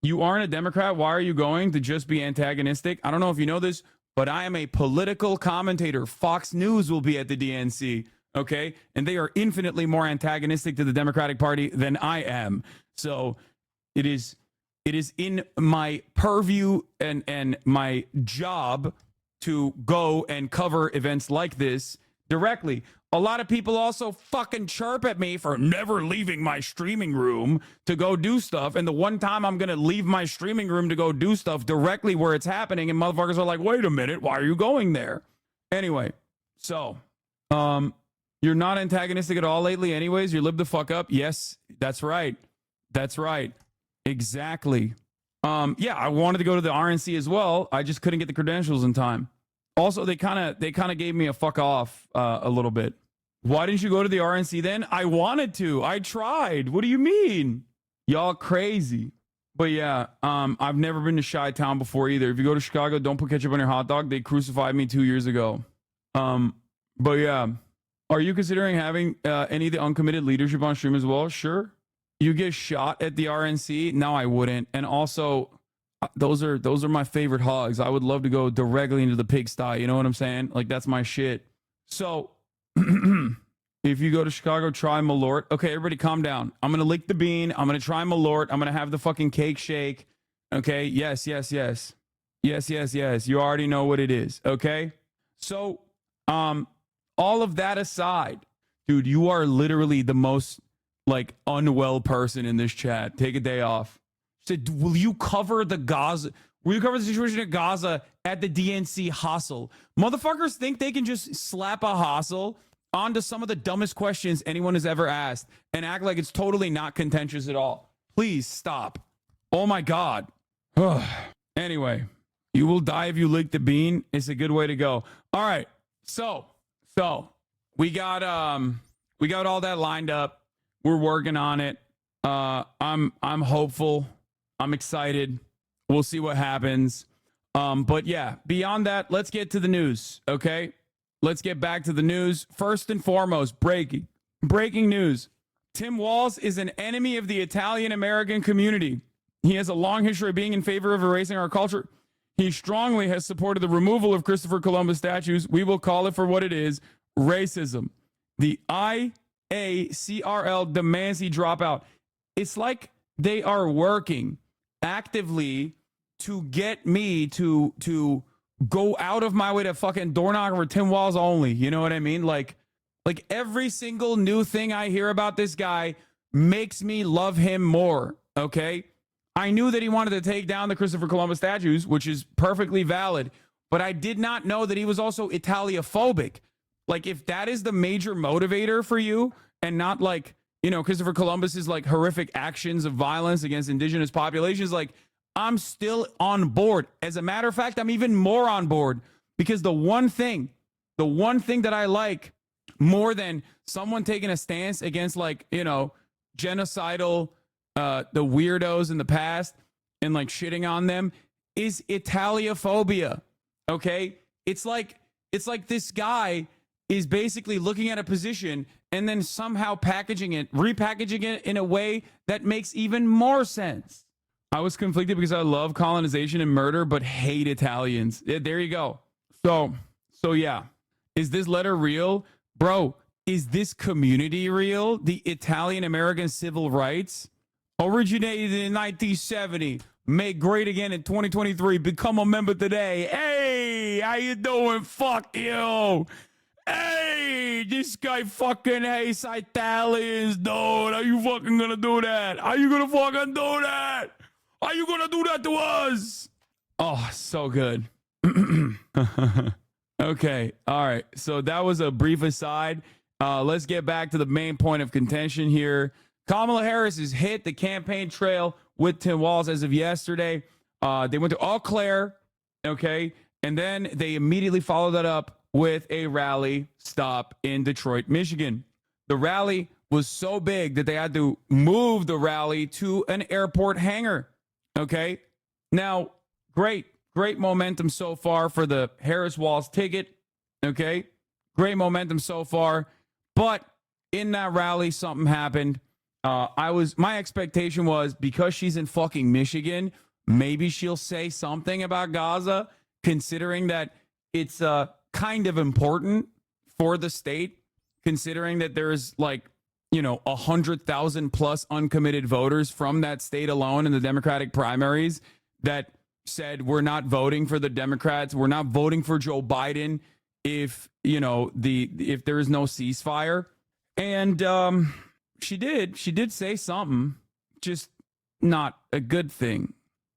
you aren't a Democrat. Why are you going to just be antagonistic? I don't know if you know this, but I am a political commentator. Fox News will be at the DNC, okay? And they are infinitely more antagonistic to the Democratic Party than I am. So it is in my purview and my job to go and cover events like this directly. A lot of people also fucking chirp at me for never leaving my streaming room to go do stuff. And the one time I'm going to leave my streaming room to go do stuff directly where it's happening, and motherfuckers are like, wait a minute, why are you going there? Anyway, so you're not antagonistic at all lately anyways. You live the fuck up. Yes, that's right. That's right. Exactly. Yeah, I wanted to go to the RNC as well. I just couldn't get the credentials in time. Also, they kind of gave me a fuck off a little bit. Why didn't you go to the RNC then? I wanted to. I tried. What do you mean? Y'all crazy. But yeah, I've never been to Chi-Town before either. If you go to Chicago, don't put ketchup on your hot dog. They crucified me 2 years ago. But yeah, are you considering having any of the uncommitted leadership on stream as well? Sure. You get shot at the RNC? No, I wouldn't. And also, those are my favorite hogs. I would love to go directly into the pigsty. You know what I'm saying? Like, that's my shit. So If you go to Chicago, try Malort. Okay, everybody calm down. I'm going to lick the bean. I'm going to try Malort. I'm going to have the fucking cake shake. Okay, yes. Yes. You already know what it is. Okay? So, all of that aside, dude, you are literally the most, like, unwell person in this chat. Take a day off. Said, will you cover the Gaza? Will you cover the situation at Gaza at the DNC hustle? Motherfuckers think they can just slap a hustle onto some of the dumbest questions anyone has ever asked and act like it's totally not contentious at all. Please stop. Oh my God. Anyway, you will die if you lick the bean. It's a good way to go. All right. So we got all that lined up. We're working on it. I'm hopeful. I'm excited. We'll see what happens. But yeah, beyond that, let's get to the news. Okay. Let's get back to the news. First and foremost, breaking news. Tim Walz is an enemy of the Italian-American community. He has a long history of being in favor of erasing our culture. He strongly has supported the removal of Christopher Columbus statues. We will call it for what it is, racism. The IACRL demands he drop out. It's like they are working actively to get me to go out of my way to fucking door knock over Tim Walz only. You know what I mean? Like every single new thing I hear about this guy makes me love him more. Okay. I knew that he wanted to take down the Christopher Columbus statues, which is perfectly valid, but I did not know that he was also Italiophobic. Like, if that is the major motivator for you and not like, you know, Christopher Columbus's like horrific actions of violence against indigenous populations, like, I'm still on board. As a matter of fact, I'm even more on board because the one thing that I like more than someone taking a stance against, like, you know, genocidal, the weirdos in the past and like shitting on them is Italiophobia. Okay. It's like this guy is basically looking at a position and then somehow repackaging it in a way that makes even more sense. I was conflicted because I love colonization and murder, but hate Italians. Yeah, there you go. So yeah. Is this letter real? Bro, is this community real? The Italian-American civil rights? Originated in 1970, made great again in 2023, become a member today. Hey, how you doing? Fuck you. Hey, this guy fucking hates Italians, dude. Are you fucking gonna do that? Are you gonna fucking do that? Are you gonna do that to us? Oh, so good. Okay, all right. So that was a brief aside. Let's get back to the main point of contention here. Kamala Harris has hit the campaign trail with Tim Walz as of yesterday. They went to Eau Claire, okay, and then they immediately followed that up with a rally stop in Detroit, Michigan. The rally was so big that they had to move the rally to an airport hangar, okay? Now, great momentum so far for the Harris-Walz ticket, okay? Great momentum so far, but in that rally, something happened. My expectation was because she's in fucking Michigan, maybe she'll say something about Gaza, considering that it's kind of important for the state, considering that there's like, you know, 100,000 plus uncommitted voters from that state alone in the Democratic primaries that said we're not voting for the Democrats, we're not voting for Joe Biden if, you know, if there is no ceasefire. And she did say something, just not a good thing.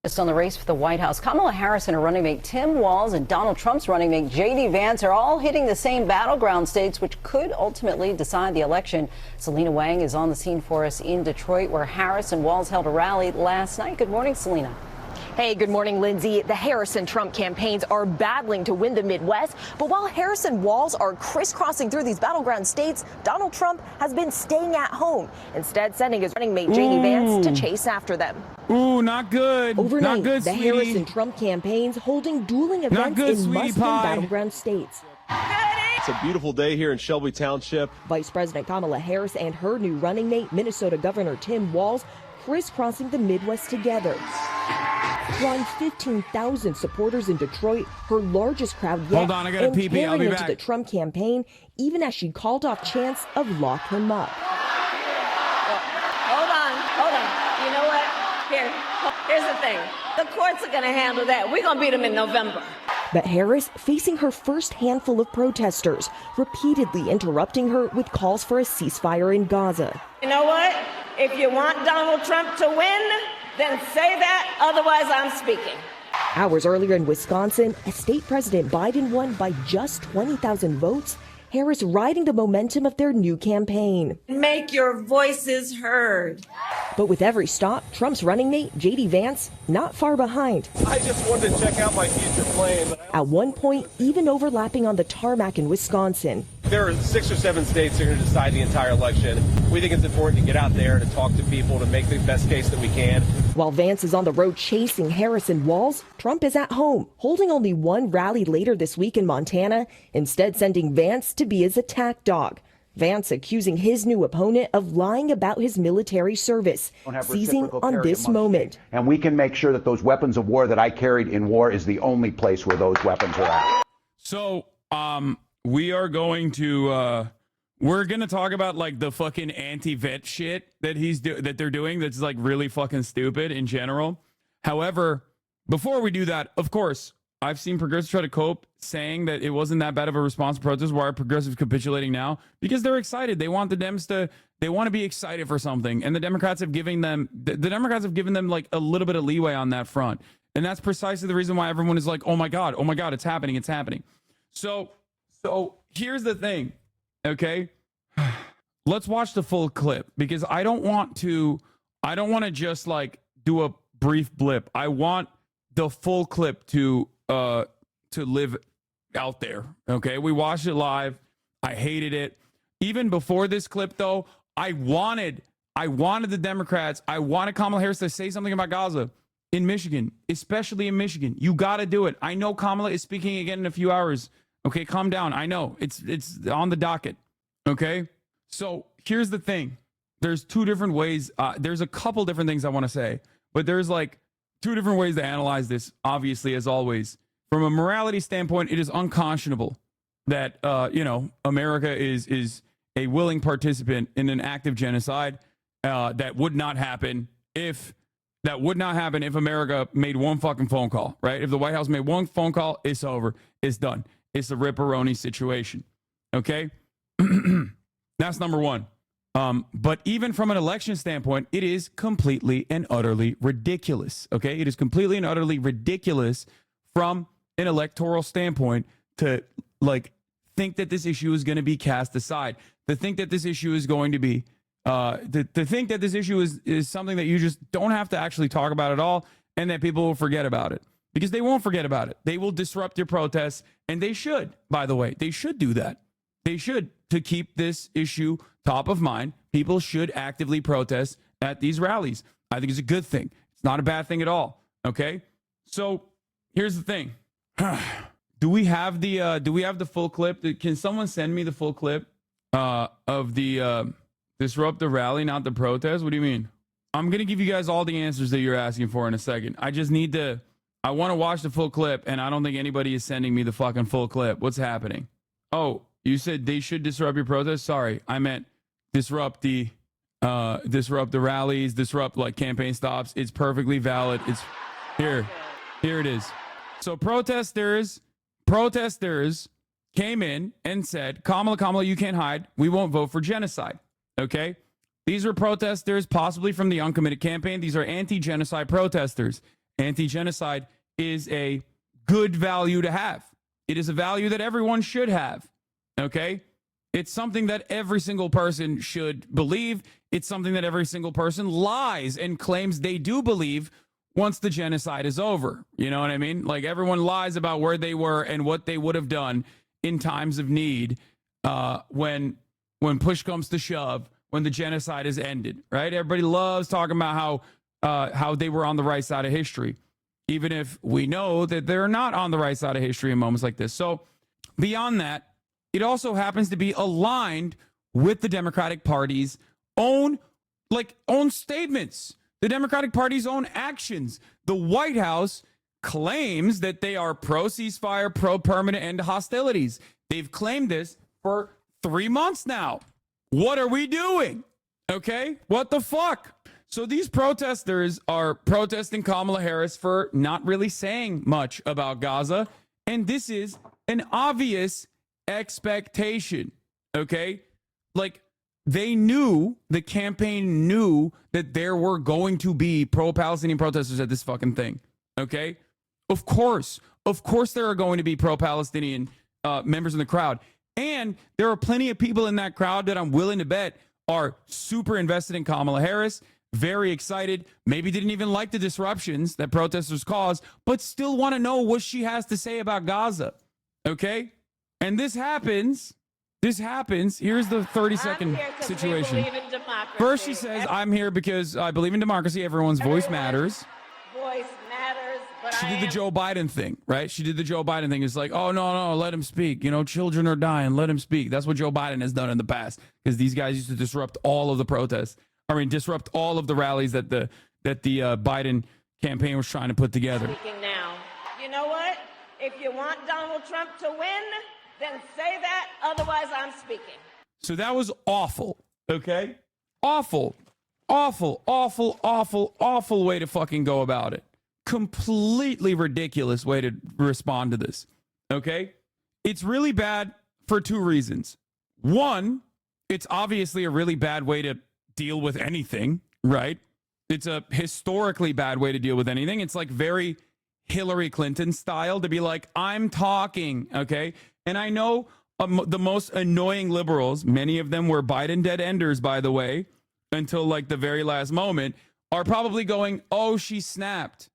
Just on the race for the White House, Kamala Harris and her running mate Tim Walz and Donald Trump's running mate J.D. Vance are all hitting the same battleground states, which could ultimately decide the election. Selena Wang is on the scene for us in Detroit, where Harris and Walz held a rally last night. Good morning, Selena. Hey, good morning, Lindsay. The Harris and Trump campaigns are battling to win the Midwest, but while Harris and Walz are crisscrossing through these battleground states, Donald Trump has been staying at home, instead sending his running mate J.D. Vance to chase after them. Ooh, not good. Overnight, not good, the sweetie. Harris and Trump campaigns holding dueling events in must-win battleground states. It's a beautiful day here in Shelby Township. Vice President Kamala Harris and her new running mate, Minnesota Governor Tim Walz, crisscrossing the Midwest together. drawing 15,000 supporters in Detroit, her largest crowd yet. Hold on, I gotta pee-pee. I'll be into back. the Trump campaign, even as she called off chants of lock him up. Hold on. You know what? Here's the thing. The courts are going to handle that. We're going to beat them in November. But Harris facing her first handful of protesters, repeatedly interrupting her with calls for a ceasefire in Gaza. You know what? If you want Donald Trump to win, then say that. Otherwise, I'm speaking. Hours earlier in Wisconsin, as State President Biden won by just 20,000 votes, Harris riding the momentum of their new campaign. Make your voices heard. But with every stop, Trump's running mate, J.D. Vance, not far behind. I just wanted to check out my future plane. At one point, even overlapping on the tarmac in Wisconsin. There are 6 or 7 states that are going to decide the entire election. We think it's important to get out there to talk to people to make the best case that we can. While Vance is on the road chasing Harris and WALZ, Trump is at home, holding only one rally later this week in Montana, instead sending Vance to be his attack dog. Vance accusing his new opponent of lying about his military service, seizing on this moment. And we can make sure that those weapons of war that I carried in war is the only place where those weapons are at. So, we are going to we're gonna talk about like the fucking anti-vet shit that that they're doing that's like really fucking stupid in general. However, before we do that, of course, I've seen progressives try to cope saying that it wasn't that bad of a response to protests. Why are progressives capitulating now? Because they're excited. They want the Dems they want to be excited for something, and the Democrats have given them like a little bit of leeway on that front, and that's precisely the reason why everyone is like, oh my god, it's happening. So here's the thing, okay? Let's watch the full clip because I don't want to just like do a brief blip. I want the full clip to live out there. Okay, we watched it live. I hated it. Even before this clip, though, I wanted the Democrats. I wanted Kamala Harris to say something about Gaza in Michigan, especially in Michigan. You got to do it. I know Kamala is speaking again in a few hours. Okay, calm down. I know it's on the docket. Okay, so here's the thing. There's two different ways. There's a couple different things I want to say, but there's like two different ways to analyze this. Obviously, as always, from a morality standpoint, it is unconscionable that America is a willing participant in an active genocide. That would not happen if America made one fucking phone call, right? If the White House made one phone call, it's over. It's done. It's a ripperoni situation. Okay? That's number one. But even from an election standpoint, it is completely and utterly ridiculous. Okay? It is completely and utterly ridiculous from an electoral standpoint to like think that this issue is going to be cast aside. To think that this issue is going to be to think that this issue is something that you just don't have to actually talk about at all, and that people will forget about it. Because they won't forget about it. They will disrupt your protests, and they should, by the way. They should do that. They should, to keep this issue top of mind. People should actively protest at these rallies. I think it's a good thing. It's not a bad thing at all. Okay? So, here's the thing. Do we have the full clip? Can someone send me the full clip of the disrupt the rally, not the protest? What do you mean? I'm going to give you guys all the answers that you're asking for in a second. I want to watch the full clip, and I don't think anybody is sending me the fucking full clip. What's happening? Oh, you said they should disrupt your protest? Sorry, I meant disrupt the rallies, disrupt like campaign stops. It's perfectly valid. It's here it is. So protesters came in and said, Kamala, you can't hide. We won't vote for genocide. Okay? These are protesters possibly from the Uncommitted campaign. These are anti-genocide protesters. Anti-genocide is a good value to have. It is a value that everyone should have. Okay? It's something that every single person should believe. It's something that every single person lies and claims they do believe once the genocide is over. You know what I mean? Like everyone lies about where they were and what they would have done in times of need when push comes to shove, when the genocide is ended, right? Everybody loves talking about how they were on the right side of history, even if we know that they're not on the right side of history in moments like this. So beyond that, it also happens to be aligned with the Democratic Party's own statements. the Democratic Party's own actions. The White House claims that they are pro-ceasefire, pro-permanent end to hostilities. They've claimed this for 3 months now. What are we doing? Okay, what the fuck? So these protesters are protesting Kamala Harris for not really saying much about Gaza, and this is an obvious expectation, okay? Like, they knew, the campaign knew that there were going to be pro-Palestinian protesters at this fucking thing, okay? Of course there are going to be pro-Palestinian members in the crowd. And there are plenty of people in that crowd that I'm willing to bet are super invested in Kamala Harris, very excited, maybe didn't even like the disruptions that protesters caused, but still want to know what she has to say about Gaza, okay? And this happens. Here's the 30-second situation. First, she says, I'm here because I believe in democracy. Everyone's voice matters. Voice matters, but She did the Joe Biden thing, right? She did the Joe Biden thing. It's like, oh, no, let him speak. You know, children are dying. Let him speak. That's what Joe Biden has done in the past, because these guys used to disrupt all of the protests. Disrupt all of the rallies that the Biden campaign was trying to put together. Speaking now. You know what? If you want Donald Trump to win, then say that. Otherwise, I'm speaking. So that was awful, okay? Awful way to fucking go about it. Completely ridiculous way to respond to this, okay? It's really bad for 2 reasons. One, it's obviously a really bad way to deal with anything, right? It's a historically bad way to deal with anything. It's like very Hillary Clinton style to be like, I'm talking, okay? And I know the most annoying liberals, many of them were Biden dead enders, by the way, until like the very last moment, are probably going, oh, she snapped,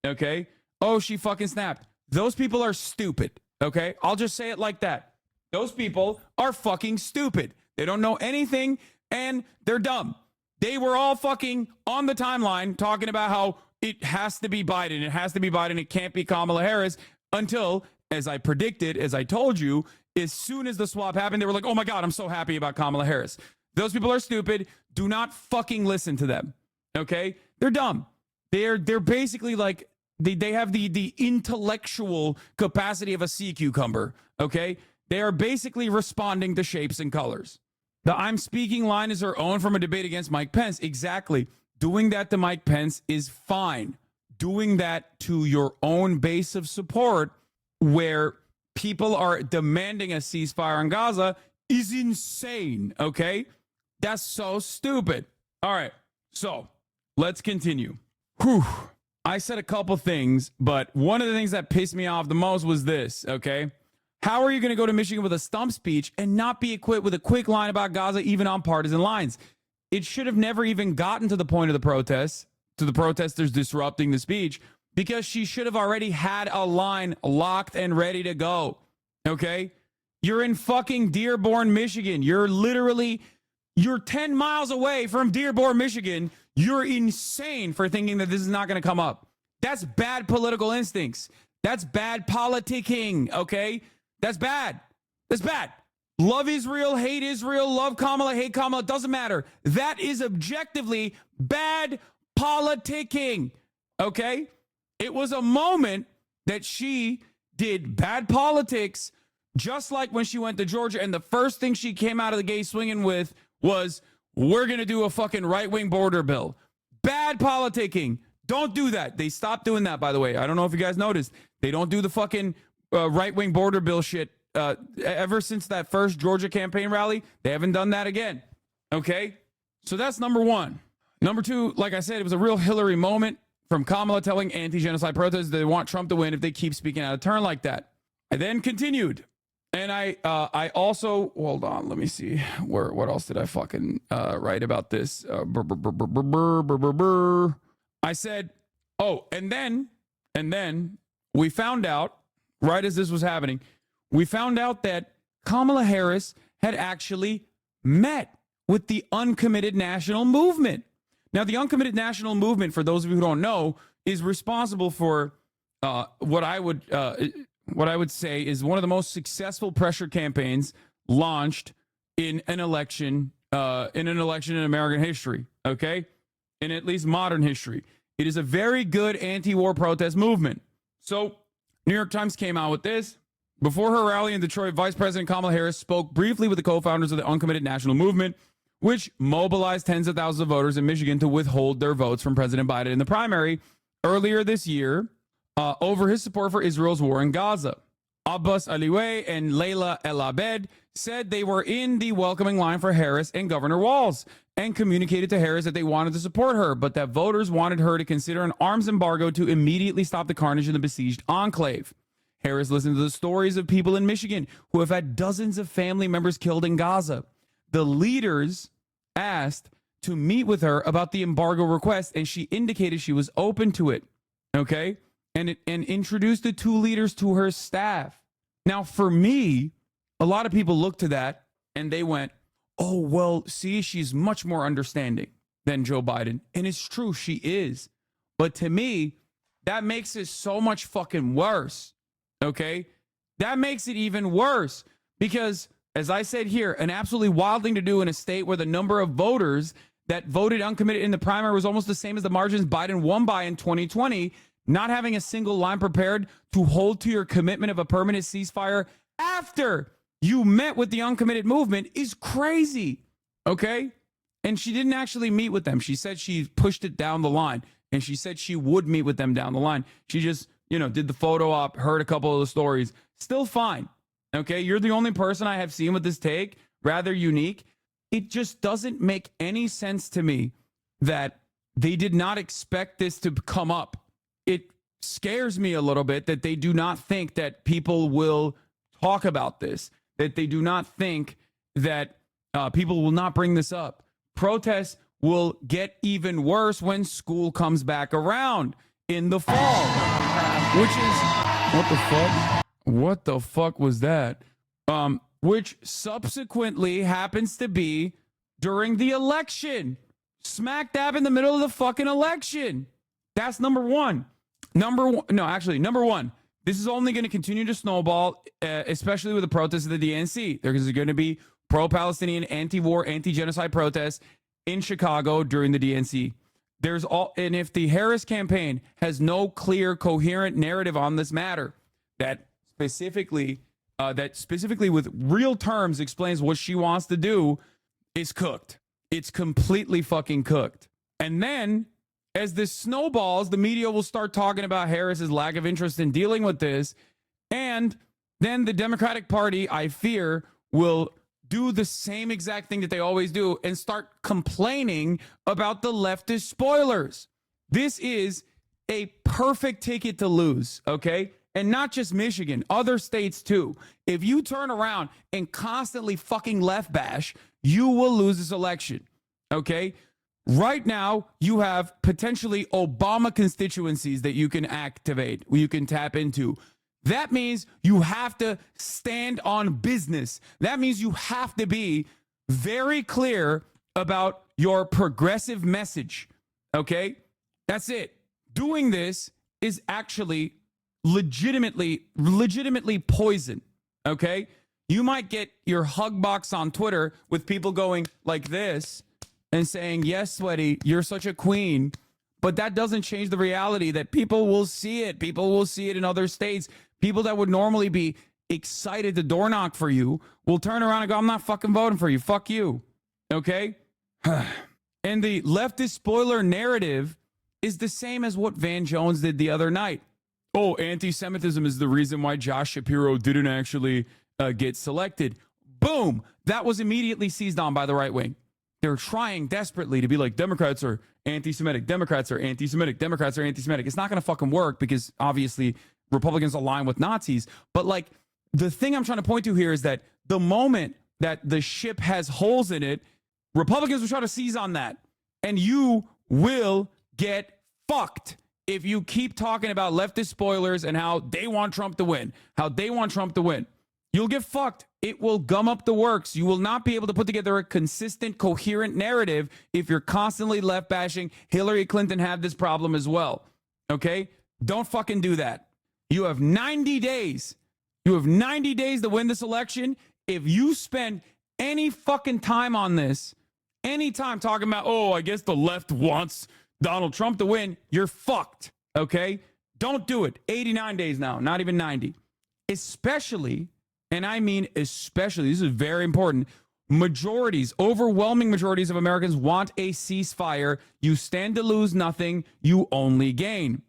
okay? Oh, she fucking snapped. Those people are stupid, okay? I'll just say it like that. Those people are fucking stupid. They don't know anything, and they're dumb. They were all fucking on the timeline talking about how it has to be Biden. It has to be Biden. It can't be Kamala Harris until, as I predicted, as I told you, as soon as the swap happened, they were like, oh my God, I'm so happy about Kamala Harris. Those people are stupid. Do not fucking listen to them. Okay? They're dumb. They're basically like, they have the intellectual capacity of a sea cucumber. Okay? They are basically responding to shapes and colors. The I'm speaking line is their own from a debate against Mike Pence. Exactly. Doing that to Mike Pence is fine. Doing that to your own base of support, where people are demanding a ceasefire on Gaza, is insane, okay? That's so stupid. All right, so let's continue. Whew. I said a couple things, but one of the things that pissed me off the most was this, okay? How are you going to go to Michigan with a stump speech and not be equipped with a quick line about Gaza, even on partisan lines? It should have never even gotten to the point of the protests, to the protesters disrupting the speech, because she should have already had a line locked and ready to go, okay? You're in fucking Dearborn, Michigan. You're 10 miles away from Dearborn, Michigan. You're insane for thinking that this is not going to come up. That's bad political instincts. That's bad politicking, okay? That's bad. That's bad. Love Israel, love Kamala, hate Kamala, doesn't matter. That is objectively bad politicking, okay? It was a moment that she did bad politics, just like when she went to Georgia, and the first thing she came out of the gate swinging with was, we're going to do a fucking right-wing border bill. Bad politicking. Don't do that. They stopped doing that, by the way. I don't know if you guys noticed. They don't do the fucking right-wing border bill shit. Ever since that first Georgia campaign rally, they haven't done that again. Okay? So that's number one. Number two, like I said, it was a real Hillary moment from Kamala telling anti-genocide protesters they want Trump to win if they keep speaking out of turn like that. I then continued. And I also, hold on, let me see. What else did I fucking write about this? I said, oh, and then we found out, right as this was happening, we found out that Kamala Harris had actually met with the Uncommitted National Movement. Now, the Uncommitted National Movement, for those of you who don't know, is responsible for what I would say is one of the most successful pressure campaigns launched in an election in American history. Okay, in at least modern history. It is a very good anti-war protest movement. So, New York Times came out with this. Before her rally in Detroit, Vice President Kamala Harris spoke briefly with the co-founders of the Uncommitted National Movement, which mobilized tens of thousands of voters in Michigan to withhold their votes from President Biden in the primary earlier this year over his support for Israel's war in Gaza. Abbas Aliway and Layla El Abed said they were in the welcoming line for Harris and Governor WALZ and communicated to Harris that they wanted to support her, but that voters wanted her to consider an arms embargo to immediately stop the carnage in the besieged enclave. Harris listened to the stories of people in Michigan who have had dozens of family members killed in Gaza. The leaders asked to meet with her about the embargo request, and she indicated she was open to it. Okay? And introduced the two leaders to her staff. Now, for me, a lot of people look to that and they went, oh, well, see, she's much more understanding than Joe Biden. And it's true, she is. But to me, that makes it so much fucking worse. Okay? That makes it even worse because, as I said here, an absolutely wild thing to do in a state where the number of voters that voted uncommitted in the primary was almost the same as the margins Biden won by in 2020. Not having a single line prepared to hold to your commitment of a permanent ceasefire after you met with the uncommitted movement is crazy. Okay? And she didn't actually meet with them. She said she pushed it down the line, and she said she would meet with them down the line. She just, did the photo op, heard a couple of the stories. Still fine. Okay? You're the only person I have seen with this take. Rather unique. It just doesn't make any sense to me that they did not expect this to come up. It scares me a little bit that they do not think that people will talk about this, that they do not think that people will not bring this up. Protests will get even worse when school comes back around in the fall, which is, what the fuck? What the fuck was that? Which subsequently happens to be during the election. Smack dab in the middle of the fucking election. That's number one. Number one, this is only going to continue to snowball, especially with the protests of the DNC. There's going to be pro-Palestinian, anti-war, anti-genocide protests in Chicago during the DNC. And if the Harris campaign has no clear, coherent narrative on this matter that specifically with real terms explains what she wants to do, is cooked. It's completely fucking cooked. And then, as this snowballs, the media will start talking about Harris's lack of interest in dealing with this. And then the Democratic Party, I fear, will do the same exact thing that they always do and start complaining about the leftist spoilers. This is a perfect ticket to lose, okay? And not just Michigan, other states too. If you turn around and constantly fucking left bash, you will lose this election, okay? Right now, you have potentially Obama constituencies that you can activate, you can tap into. That means you have to stand on business. That means you have to be very clear about your progressive message, okay? That's it. Doing this is actually legitimately poison, okay? You might get your hug box on Twitter with people going like this and saying, yes, Sweaty, you're such a queen. But that doesn't change the reality that people will see it. People will see it in other states. People that would normally be excited to door knock for you will turn around and go, I'm not fucking voting for you. Fuck you. Okay? And the leftist spoiler narrative is the same as what Van Jones did the other night. Oh, anti-Semitism is the reason why Josh Shapiro didn't actually get selected. Boom. That was immediately seized on by the right wing. They're trying desperately to be like, Democrats are anti-Semitic, Democrats are anti-Semitic, Democrats are anti-Semitic. It's not going to fucking work because obviously Republicans align with Nazis. But like the thing I'm trying to point to here is that the moment that the ship has holes in it, Republicans will try to seize on that. And you will get fucked if you keep talking about leftist spoilers and how they want Trump to win, You'll get fucked. It will gum up the works. You will not be able to put together a consistent, coherent narrative if you're constantly left bashing. Hillary Clinton had this problem as well. Okay? Don't fucking do that. You have 90 days. You have 90 days to win this election. If you spend any fucking time on this anytime talking about, oh, I guess the left wants Donald Trump to win, you're fucked, okay? Don't do it. 89 days now, not even 90. Especially, and I mean especially, this is very important, majorities, overwhelming majorities of Americans want a ceasefire. You stand to lose nothing, you only gain,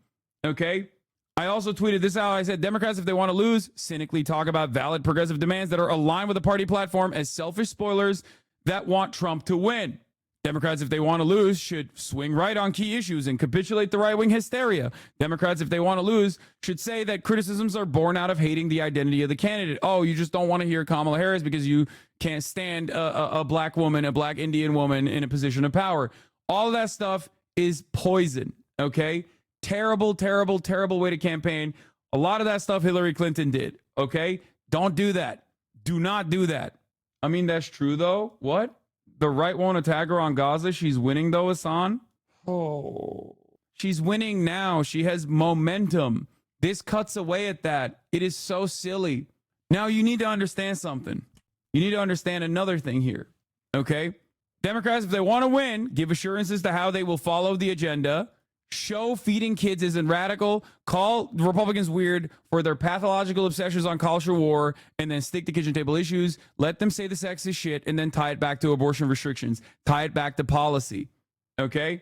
okay? I also tweeted this out. I said, Democrats, if they want to lose, cynically talk about valid progressive demands that are aligned with the party platform as selfish spoilers that want Trump to win. Democrats, if they want to lose, should swing right on key issues and capitulate the right-wing hysteria. Democrats, if they want to lose, should say that criticisms are born out of hating the identity of the candidate. Oh, you just don't want to hear Kamala Harris because you can't stand a black woman, a black Indian woman in a position of power. All of that stuff is poison, okay? Terrible, terrible, terrible way to campaign. A lot of that stuff Hillary Clinton did, okay? Don't do that. Do not do that. I mean, that's true, though. What? The right won't attack her on Gaza? She's winning, though, Hassan? Oh. She's winning now. She has momentum. This cuts away at that. It is so silly. Now, you need to understand something. You need to understand another thing here, okay? Democrats, if they want to win, give assurances to how they will follow the agenda. Show feeding kids isn't radical. Call the Republicans weird for their pathological obsessions on culture war, and then stick to kitchen table issues. Let them say the sexist shit, and then tie it back to abortion restrictions. Tie it back to policy. Okay?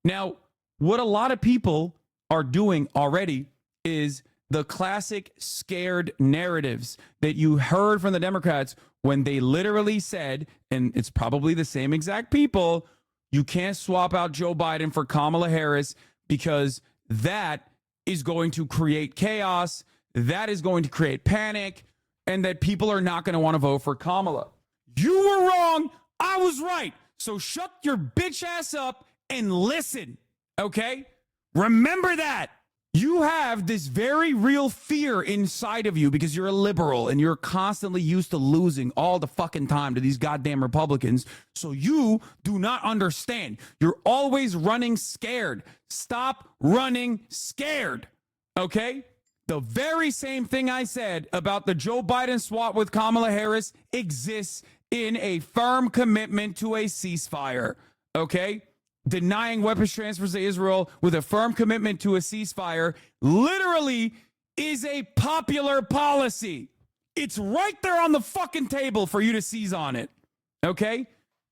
Now, what a lot of people are doing already is the classic scared narratives that you heard from the Democrats when they literally said, and it's probably the same exact people, you can't swap out Joe Biden for Kamala Harris because that is going to create chaos, that is going to create panic, and that people are not going to want to vote for Kamala. You were wrong. I was right. So shut your bitch ass up and listen, okay? Remember that. You have this very real fear inside of you because you're a liberal and you're constantly used to losing all the fucking time to these goddamn Republicans. So you do not understand. You're always running scared. Stop running scared. Okay? The very same thing I said about the Joe Biden swap with Kamala Harris exists in a firm commitment to a ceasefire. Okay? Denying weapons transfers to Israel with a firm commitment to a ceasefire literally is a popular policy. It's right there on the fucking table for you to seize on it. Okay?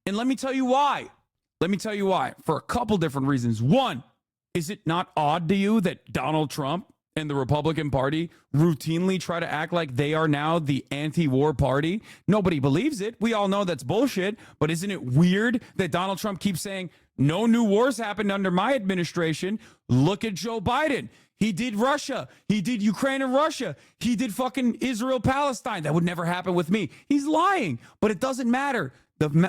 And let me tell you why. Let me tell you why. For a couple different reasons. One, is it not odd to you that Donald Trump and the Republican Party routinely try to act like they are now the anti-war party? Nobody believes it. We all know that's bullshit. But isn't it weird that Donald Trump keeps saying, no new wars happened under my administration? Look at Joe Biden. He did Russia. He did Ukraine and Russia. He did fucking Israel, Palestine. That would never happen with me. He's lying, but it doesn't matter.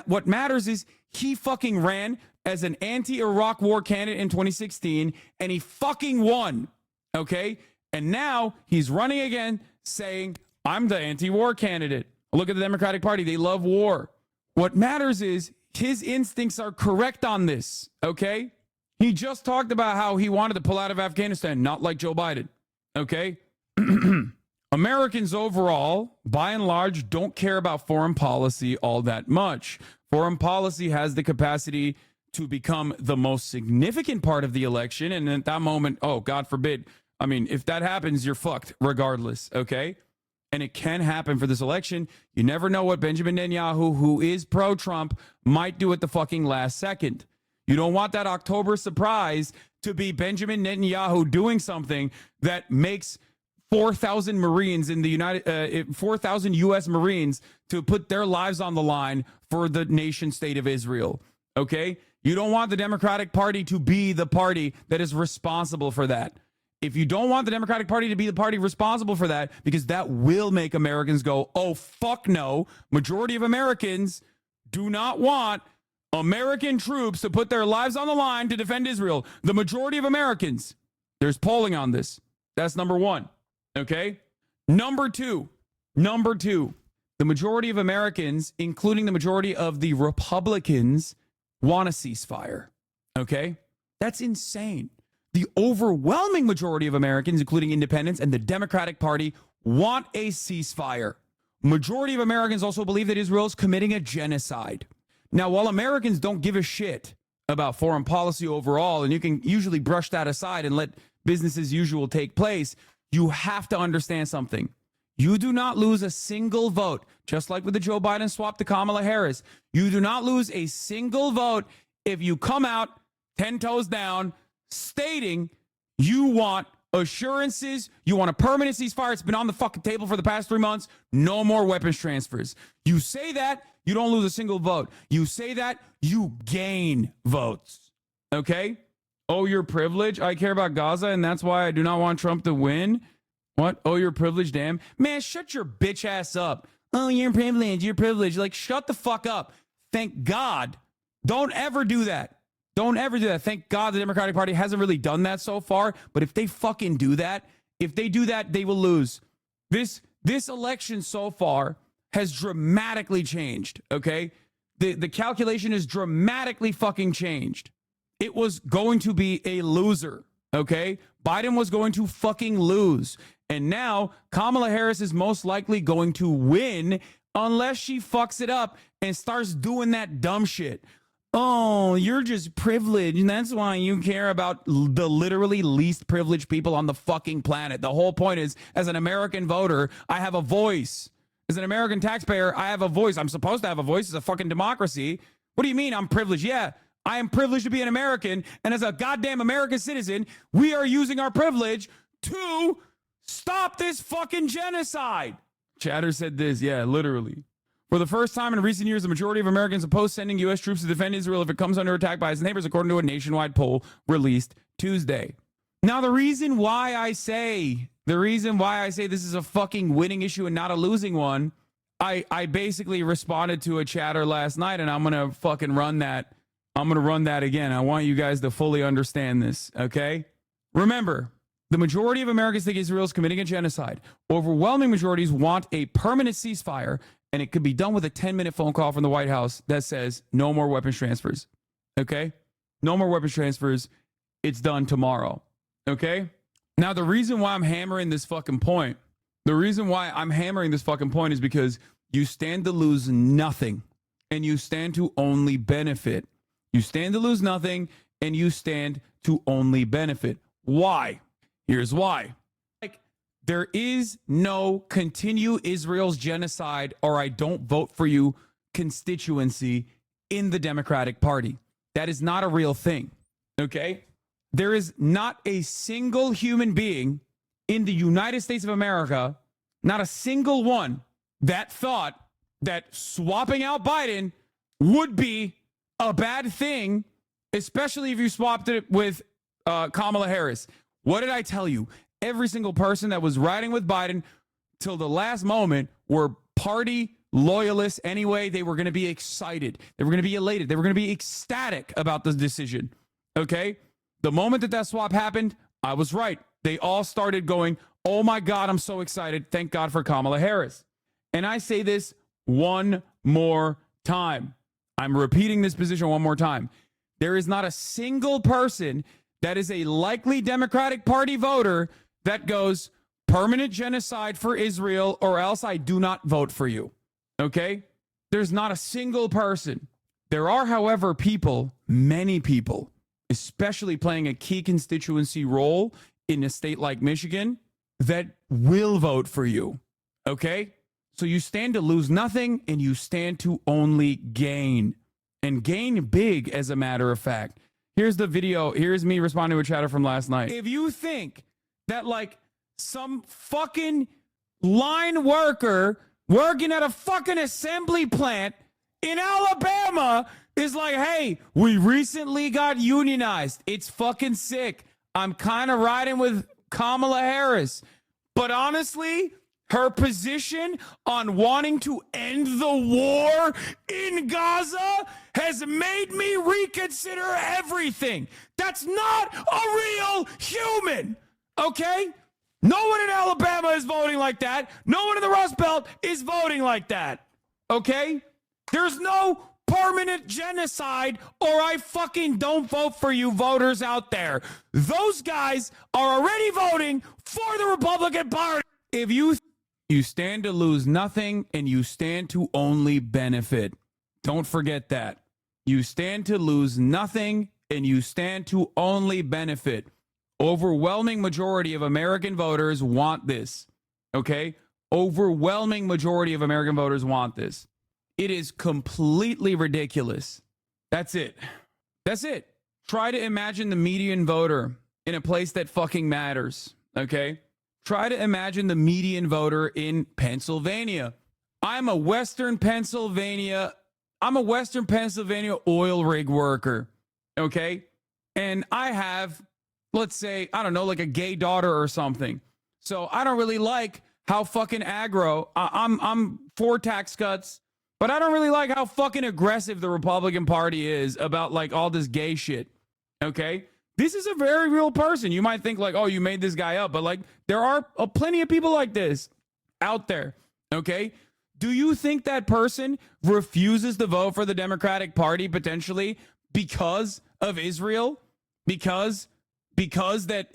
What matters is he fucking ran as an anti-Iraq war candidate in 2016, and he fucking won. Okay? And now he's running again saying, I'm the anti-war candidate. Look at the Democratic Party. They love war. What matters is his instincts are correct on this. Okay? He just talked about how he wanted to pull out of Afghanistan, not like Joe Biden. Okay? Americans overall, by and large, don't care about foreign policy all that much. Foreign policy has the capacity to become the most significant part of the election. And at that moment, oh, God forbid, I mean, if that happens, you're fucked regardless, okay? And it can happen for this election. You never know what Benjamin Netanyahu, who is pro-Trump, might do at the fucking last second. You don't want that October surprise to be Benjamin Netanyahu doing something that makes 4,000 Marines in the 4,000 U.S. Marines to put their lives on the line for the nation state of Israel, okay? You don't want the Democratic Party to be the party that is responsible for that. If you don't want the Democratic Party to be the party responsible for that, because that will make Americans go, oh, fuck no. Majority of Americans do not want American troops to put their lives on the line to defend Israel. The majority of Americans. There's polling on this. That's number one. Okay? Number two. The majority of Americans, including the majority of the Republicans, want a ceasefire. Okay? That's insane. The overwhelming majority of Americans, including independents and the Democratic Party, want a ceasefire. Majority of Americans also believe that Israel is committing a genocide. Now, while Americans don't give a shit about foreign policy overall, and you can usually brush that aside and let business as usual take place, you have to understand something. You do not lose a single vote, just like with the Joe Biden swap to Kamala Harris. You do not lose a single vote if you come out 10 toes down stating you want assurances, you want a permanent ceasefire. It's been on the fucking table for the past 3 months. No more weapons transfers. You say that, you don't lose a single vote. You say that, you gain votes. Okay? Oh, you're privileged? I care about Gaza, and that's why I do not want Trump to win? What? Oh, you're privileged, damn. Man, shut your bitch ass up. Oh, you're privileged. You're privileged. Like, shut the fuck up. Thank God. Don't ever do that. Don't ever do that. Thank God the Democratic Party hasn't really done that so far. But if they fucking do that, they will lose. This election so far has dramatically changed, okay? The calculation is dramatically fucking changed. It was going to be a loser, okay? Biden was going to fucking lose. And now Kamala Harris is most likely going to win unless she fucks it up and starts doing that dumb shit. Oh, you're just privileged, and that's why you care about the literally least privileged people on the fucking planet. The whole point is, as an American voter, I have a voice. As an American taxpayer, I have a voice. I'm supposed to have a voice. It's a fucking democracy. What do you mean I'm privileged? Yeah, I am privileged to be an American, and as a goddamn American citizen, we are using our privilege to stop this fucking genocide. Chatter said this, yeah, literally. For the first time in recent years, the majority of Americans oppose sending U.S. troops to defend Israel if it comes under attack by its neighbors, according to a nationwide poll released Tuesday. Now, the reason why I say this is a fucking winning issue and not a losing one, I basically responded to a chatter last night, and I'm going to fucking run that. I'm going to run that again. I want you guys to fully understand this, okay? Remember, the majority of Americans think Israel is committing a genocide. Overwhelming majorities want a permanent ceasefire, and it could be done with a 10-minute phone call from the White House that says no more weapons transfers, okay? No more weapons transfers. It's done tomorrow, okay? Now, the reason why I'm hammering this fucking point, is because you stand to lose nothing, and you stand to only benefit. You stand to lose nothing, and you stand to only benefit. Why? Here's why. There is no continue Israel's genocide or I don't vote for you constituency in the Democratic Party. That is not a real thing, okay? There is not a single human being in the United States of America, not a single one, that thought that swapping out Biden would be a bad thing, especially if you swapped it with Kamala Harris. What did I tell you? Every single person that was riding with Biden till the last moment were party loyalists anyway. They were going to be excited. They were going to be elated. They were going to be ecstatic about the decision. Okay? The moment that swap happened, I was right. They all started going, oh my God, I'm so excited. Thank God for Kamala Harris. And I say this one more time. I'm repeating this position one more time. There is not a single person that is a likely Democratic Party voter that goes permanent genocide for Israel or else I do not vote for you. Okay? There's not a single person. There are, however, people, many people, especially playing a key constituency role in a state like Michigan, that will vote for you. Okay? So you stand to lose nothing and you stand to only gain. And gain big, as a matter of fact. Here's the video. Here's me responding to a chatter from last night. If you think that like some fucking line worker working at a fucking assembly plant in Alabama is like, hey, we recently got unionized. It's fucking sick. I'm kind of riding with Kamala Harris. But honestly, her position on wanting to end the war in Gaza has made me reconsider everything. That's not a real human, okay? No one in Alabama is voting like that. No one in the Rust Belt is voting like that, okay? There's no permanent genocide or I fucking don't vote for you voters out there. Those guys are already voting for the Republican Party. If you stand to lose nothing and you stand to only benefit. Don't forget that. You stand to lose nothing, and you stand to only benefit. Overwhelming majority of American voters want this. Okay? Overwhelming majority of American voters want this. It is completely ridiculous. That's it. That's it. Try to imagine the median voter in a place that fucking matters. Okay? Try to imagine the median voter in Pennsylvania. I'm a Western Pennsylvania oil rig worker. Okay? And I have, let's say, I don't know, like a gay daughter or something. So I don't really like how fucking aggro. I'm for tax cuts, but I don't really like how fucking aggressive the Republican Party is about like all this gay shit. Okay? This is a very real person. You might think like, oh, you made this guy up, but like there are plenty of people like this out there. Okay? Do you think that person refuses to vote for the Democratic Party potentially because of Israel? Because that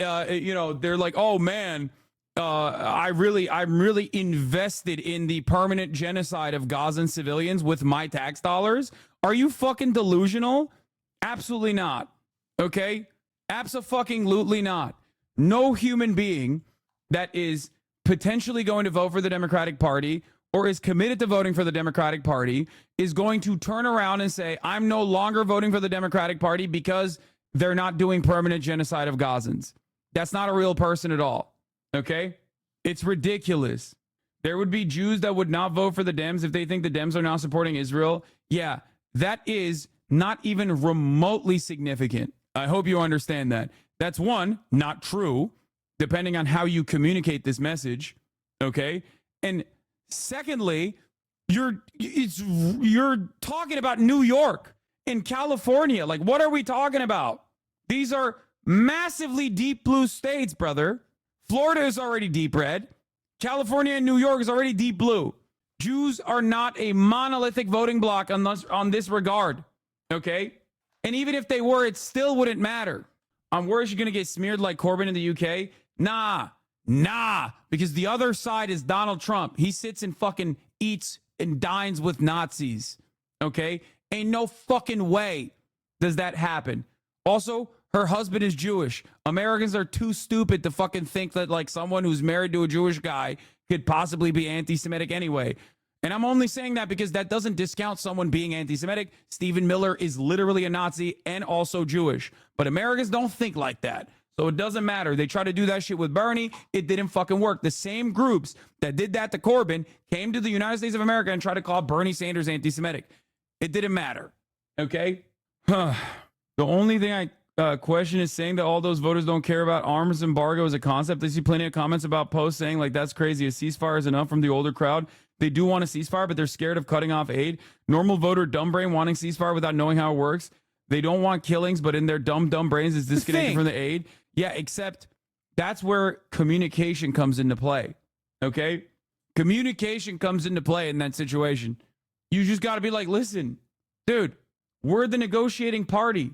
they're like, oh man, I'm really invested in the permanent genocide of Gazan civilians with my tax dollars. Are you fucking delusional? Absolutely not. Okay? Abso-fucking-lutely not. No human being that is potentially going to vote for the Democratic Party or is committed to voting for the Democratic Party is going to turn around and say, I'm no longer voting for the Democratic Party because they're not doing permanent genocide of Gazans. That's not a real person at all. Okay? It's ridiculous. There would be Jews that would not vote for the Dems if they think the Dems are now supporting Israel. Yeah, that is not even remotely significant. I hope you understand that. That's one, not true, depending on how you communicate this message. Okay? And secondly, you're talking about New York and California. Like, what are we talking about? These are massively deep blue states, brother. Florida is already deep red. California and New York is already deep blue. Jews are not a monolithic voting bloc on this regard. Okay? And even if they were, it still wouldn't matter. I'm worried you're going to get smeared like Corbyn in the UK. Nah, because the other side is Donald Trump. He sits and fucking eats and dines with Nazis. Okay? Ain't no fucking way does that happen. Also, her husband is Jewish. Americans are too stupid to fucking think that like someone who's married to a Jewish guy could possibly be anti-Semitic anyway. And I'm only saying that because that doesn't discount someone being anti-Semitic. Stephen Miller is literally a Nazi and also Jewish. But Americans don't think like that. So it doesn't matter. They try to do that shit with Bernie. It didn't fucking work. The same groups that did that to Corbyn came to the United States of America and tried to call Bernie Sanders anti-Semitic. It didn't matter. Okay? The only thing I question is saying that all those voters don't care about arms embargo as a concept. I see plenty of comments about posts saying like, that's crazy. A ceasefire is enough from the older crowd. They do want a ceasefire, but they're scared of cutting off aid. Normal voter, dumb brain, wanting ceasefire without knowing how it works. They don't want killings, but in their dumb brains is disconnected from the aid. Yeah, except that's where communication comes into play. Okay? Communication comes into play in that situation. You just got to be like, listen, dude, we're the negotiating party.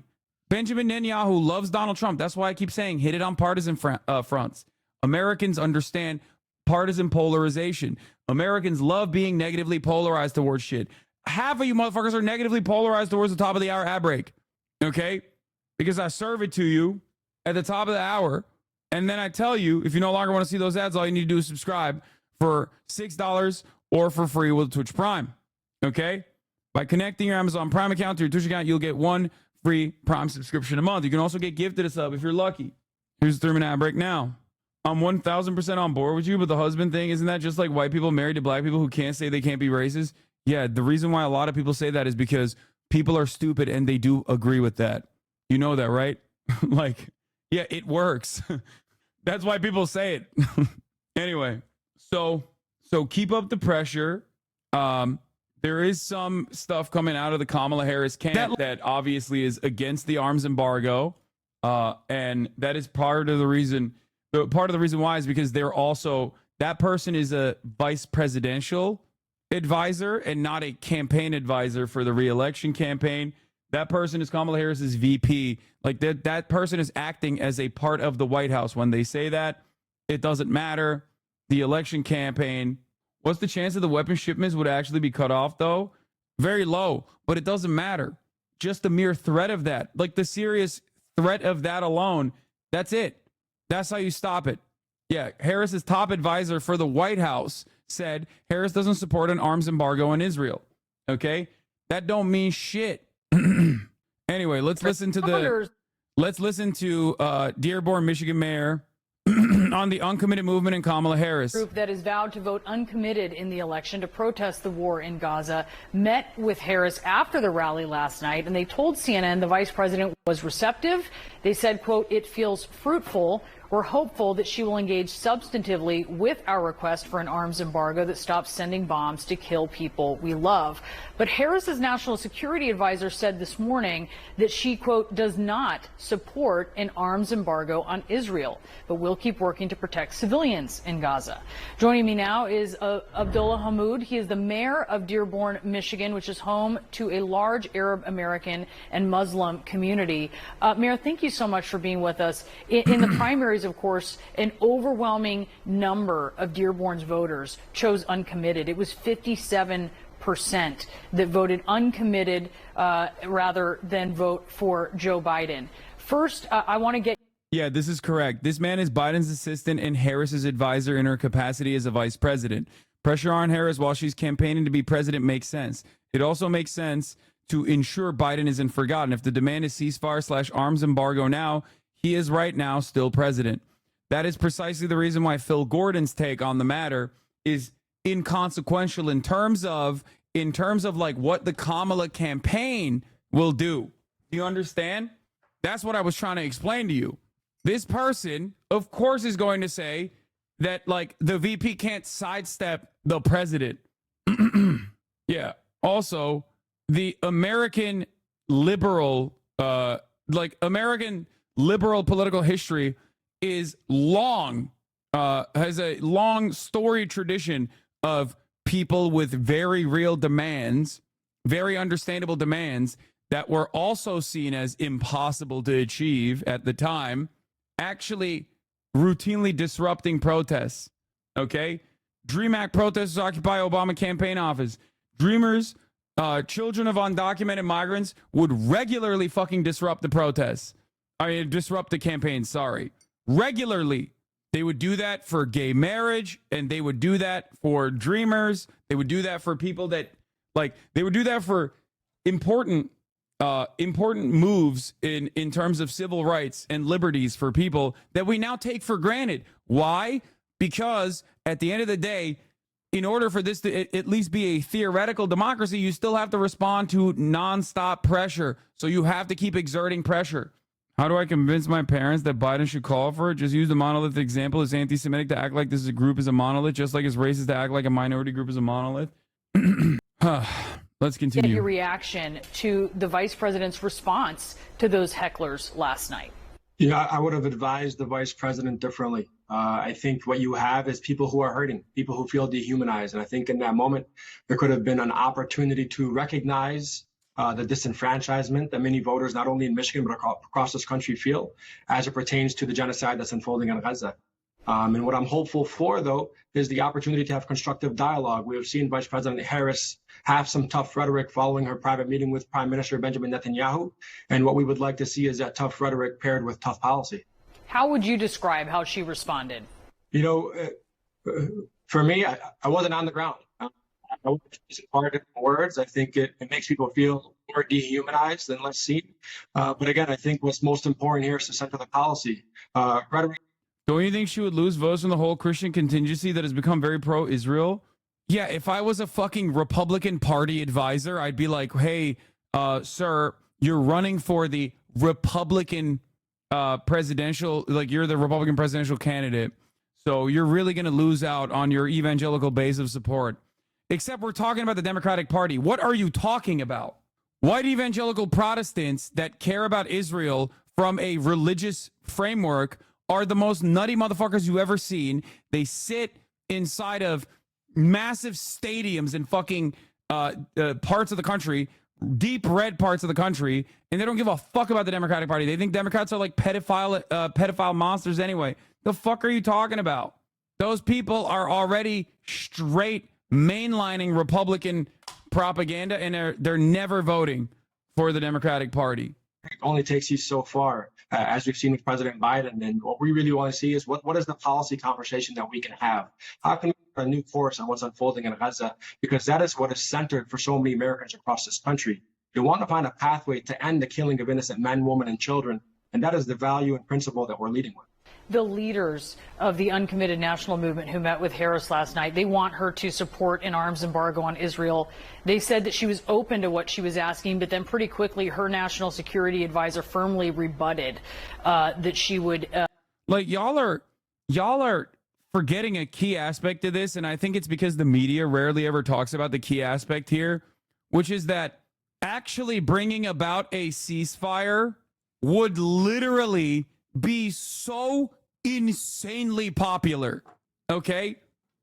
Benjamin Netanyahu loves Donald Trump. That's why I keep saying hit it on partisan fronts. Americans understand partisan polarization. Americans love being negatively polarized towards shit. Half of you motherfuckers are negatively polarized towards the top of the hour ad break. Okay? Because I serve it to you at the top of the hour. And then I tell you, if you no longer want to see those ads, all you need to do is subscribe for $6 or for free with Twitch Prime. Okay? By connecting your Amazon Prime account to your Twitch account, you'll get one free Prime subscription a month. You can also get gifted a sub if you're lucky. Here's the 3-minute ad break now. I'm 1,000% on board with you, but the husband thing, isn't that just like white people married to black people who can't say they can't be racist? Yeah, the reason why a lot of people say that is because people are stupid and they do agree with that. You know that, right? Like, yeah, it works. That's why people say it. Anyway, so keep up the pressure. There is some stuff coming out of the Kamala Harris camp that obviously is against the arms embargo. And that is part of the reason why is because they're also, that person is a vice presidential advisor and not a campaign advisor for the re-election campaign. That person is Kamala Harris's VP. Like that person is acting as a part of the White House. When they say that, it doesn't matter. The election campaign. What's the chance that the weapon shipments would actually be cut off, though? Very low, but it doesn't matter just the mere threat of that, like the serious threat of that alone, that's it. That's how you stop it. Yeah, Harris's top advisor for the White House said Harris doesn't support an arms embargo on Israel. Okay? That don't mean shit. Anyway, let's listen to Dearborn, Michigan Mayor on the uncommitted movement and Kamala Harris. Group that is vowed to vote uncommitted in the election to protest the war in Gaza met with Harris after the rally last night, and they told CNN the vice president was receptive. They said, quote, "It feels fruitful. We're hopeful that she will engage substantively with our request for an arms embargo that stops sending bombs to kill people we love." But Harris's national security advisor said this morning that she, quote, "does not support an arms embargo on Israel, but will keep working to protect civilians in Gaza." Joining me now is Abdullah Hammoud. He is the mayor of Dearborn, Michigan, which is home to a large Arab American and Muslim community. Mayor, thank you so much for being with us. In the primaries, of course, an overwhelming number of Dearborn's voters chose uncommitted. It was 57% that voted uncommitted rather than vote for Joe Biden. First, I want to get... Yeah, this is correct. This man is Biden's assistant and Harris's advisor in her capacity as a vice president. Pressure on Harris while she's campaigning to be president makes sense. It also makes sense to ensure Biden isn't forgotten. If the demand is ceasefire/arms embargo now, he is right now still president. That is precisely the reason why Phil Gordon's take on the matter is inconsequential in terms of like what the Kamala campaign will do. Do you understand? That's what I was trying to explain to you. This person, of course, is going to say that like the VP can't sidestep the president. Yeah. Also, the American liberal political history is long, has a long story tradition of people with very real demands, very understandable demands that were also seen as impossible to achieve at the time, actually routinely disrupting protests. Okay? Dream Act protesters occupy Obama campaign office. Dreamers, children of undocumented migrants would regularly fucking disrupt the protests. Disrupt the campaign, sorry. Regularly. They would do that for gay marriage, and they would do that for dreamers. They would do that for people that, like, they would do that for important moves in terms of civil rights and liberties for people that we now take for granted. Why? Because at the end of the day, in order for this to at least be a theoretical democracy, you still have to respond to nonstop pressure. So you have to keep exerting pressure. How do I convince my parents that Biden should call for it? Just use the monolith example. It's anti-Semitic to act like this is a group is a monolith, just like it's racist to act like a minority group is a monolith. Let's continue. Get your reaction to the vice president's response to those hecklers last night. Yeah, I would have advised the vice president differently. I think what you have is people who are hurting, people who feel dehumanized. And I think in that moment, there could have been an opportunity to recognize the disenfranchisement that many voters, not only in Michigan, but across this country feel as it pertains to the genocide that's unfolding in Gaza. And what I'm hopeful for, though, is the opportunity to have constructive dialogue. We have seen Vice President Harris have some tough rhetoric following her private meeting with Prime Minister Benjamin Netanyahu. And what we would like to see is that tough rhetoric paired with tough policy. How would you describe how she responded? You know, for me, I wasn't on the ground. I wasn't part of the words. I think it makes people feel more dehumanized and less seen. But again, I think what's most important here is to center the policy. Rhetoric. Don't you think she would lose votes from the whole Christian contingency that has become very pro-Israel? Yeah, if I was a fucking Republican Party advisor, I'd be like, hey, sir, you're running for the Republican presidential, like you're the Republican presidential candidate. So you're really going to lose out on your evangelical base of support. Except we're talking about the Democratic Party. What are you talking about? White evangelical Protestants that care about Israel from a religious framework are the most nutty motherfuckers you've ever seen. They sit inside of massive stadiums in fucking parts of the country, deep red parts of the country, and they don't give a fuck about the Democratic Party. They think Democrats are like pedophile monsters anyway. The fuck are you talking about? Those people are already straight mainlining Republican propaganda, and they're never voting for the Democratic Party. It only takes you so far, as we've seen with President Biden. And what we really want to see is what is the policy conversation that we can have? How can we put a new course on what's unfolding in Gaza? Because that is what is centered for so many Americans across this country. You want to find a pathway to end the killing of innocent men, women, and children. And that is the value and principle that we're leading with. The leaders of the uncommitted national movement who met with Harris last night, they want her to support an arms embargo on Israel. They said that she was open to what she was asking, but then pretty quickly her national security advisor firmly rebutted that she would. Like, y'all are forgetting a key aspect of this, and I think it's because the media rarely ever talks about the key aspect here, which is that actually bringing about a ceasefire would literally be so insanely popular. Okay?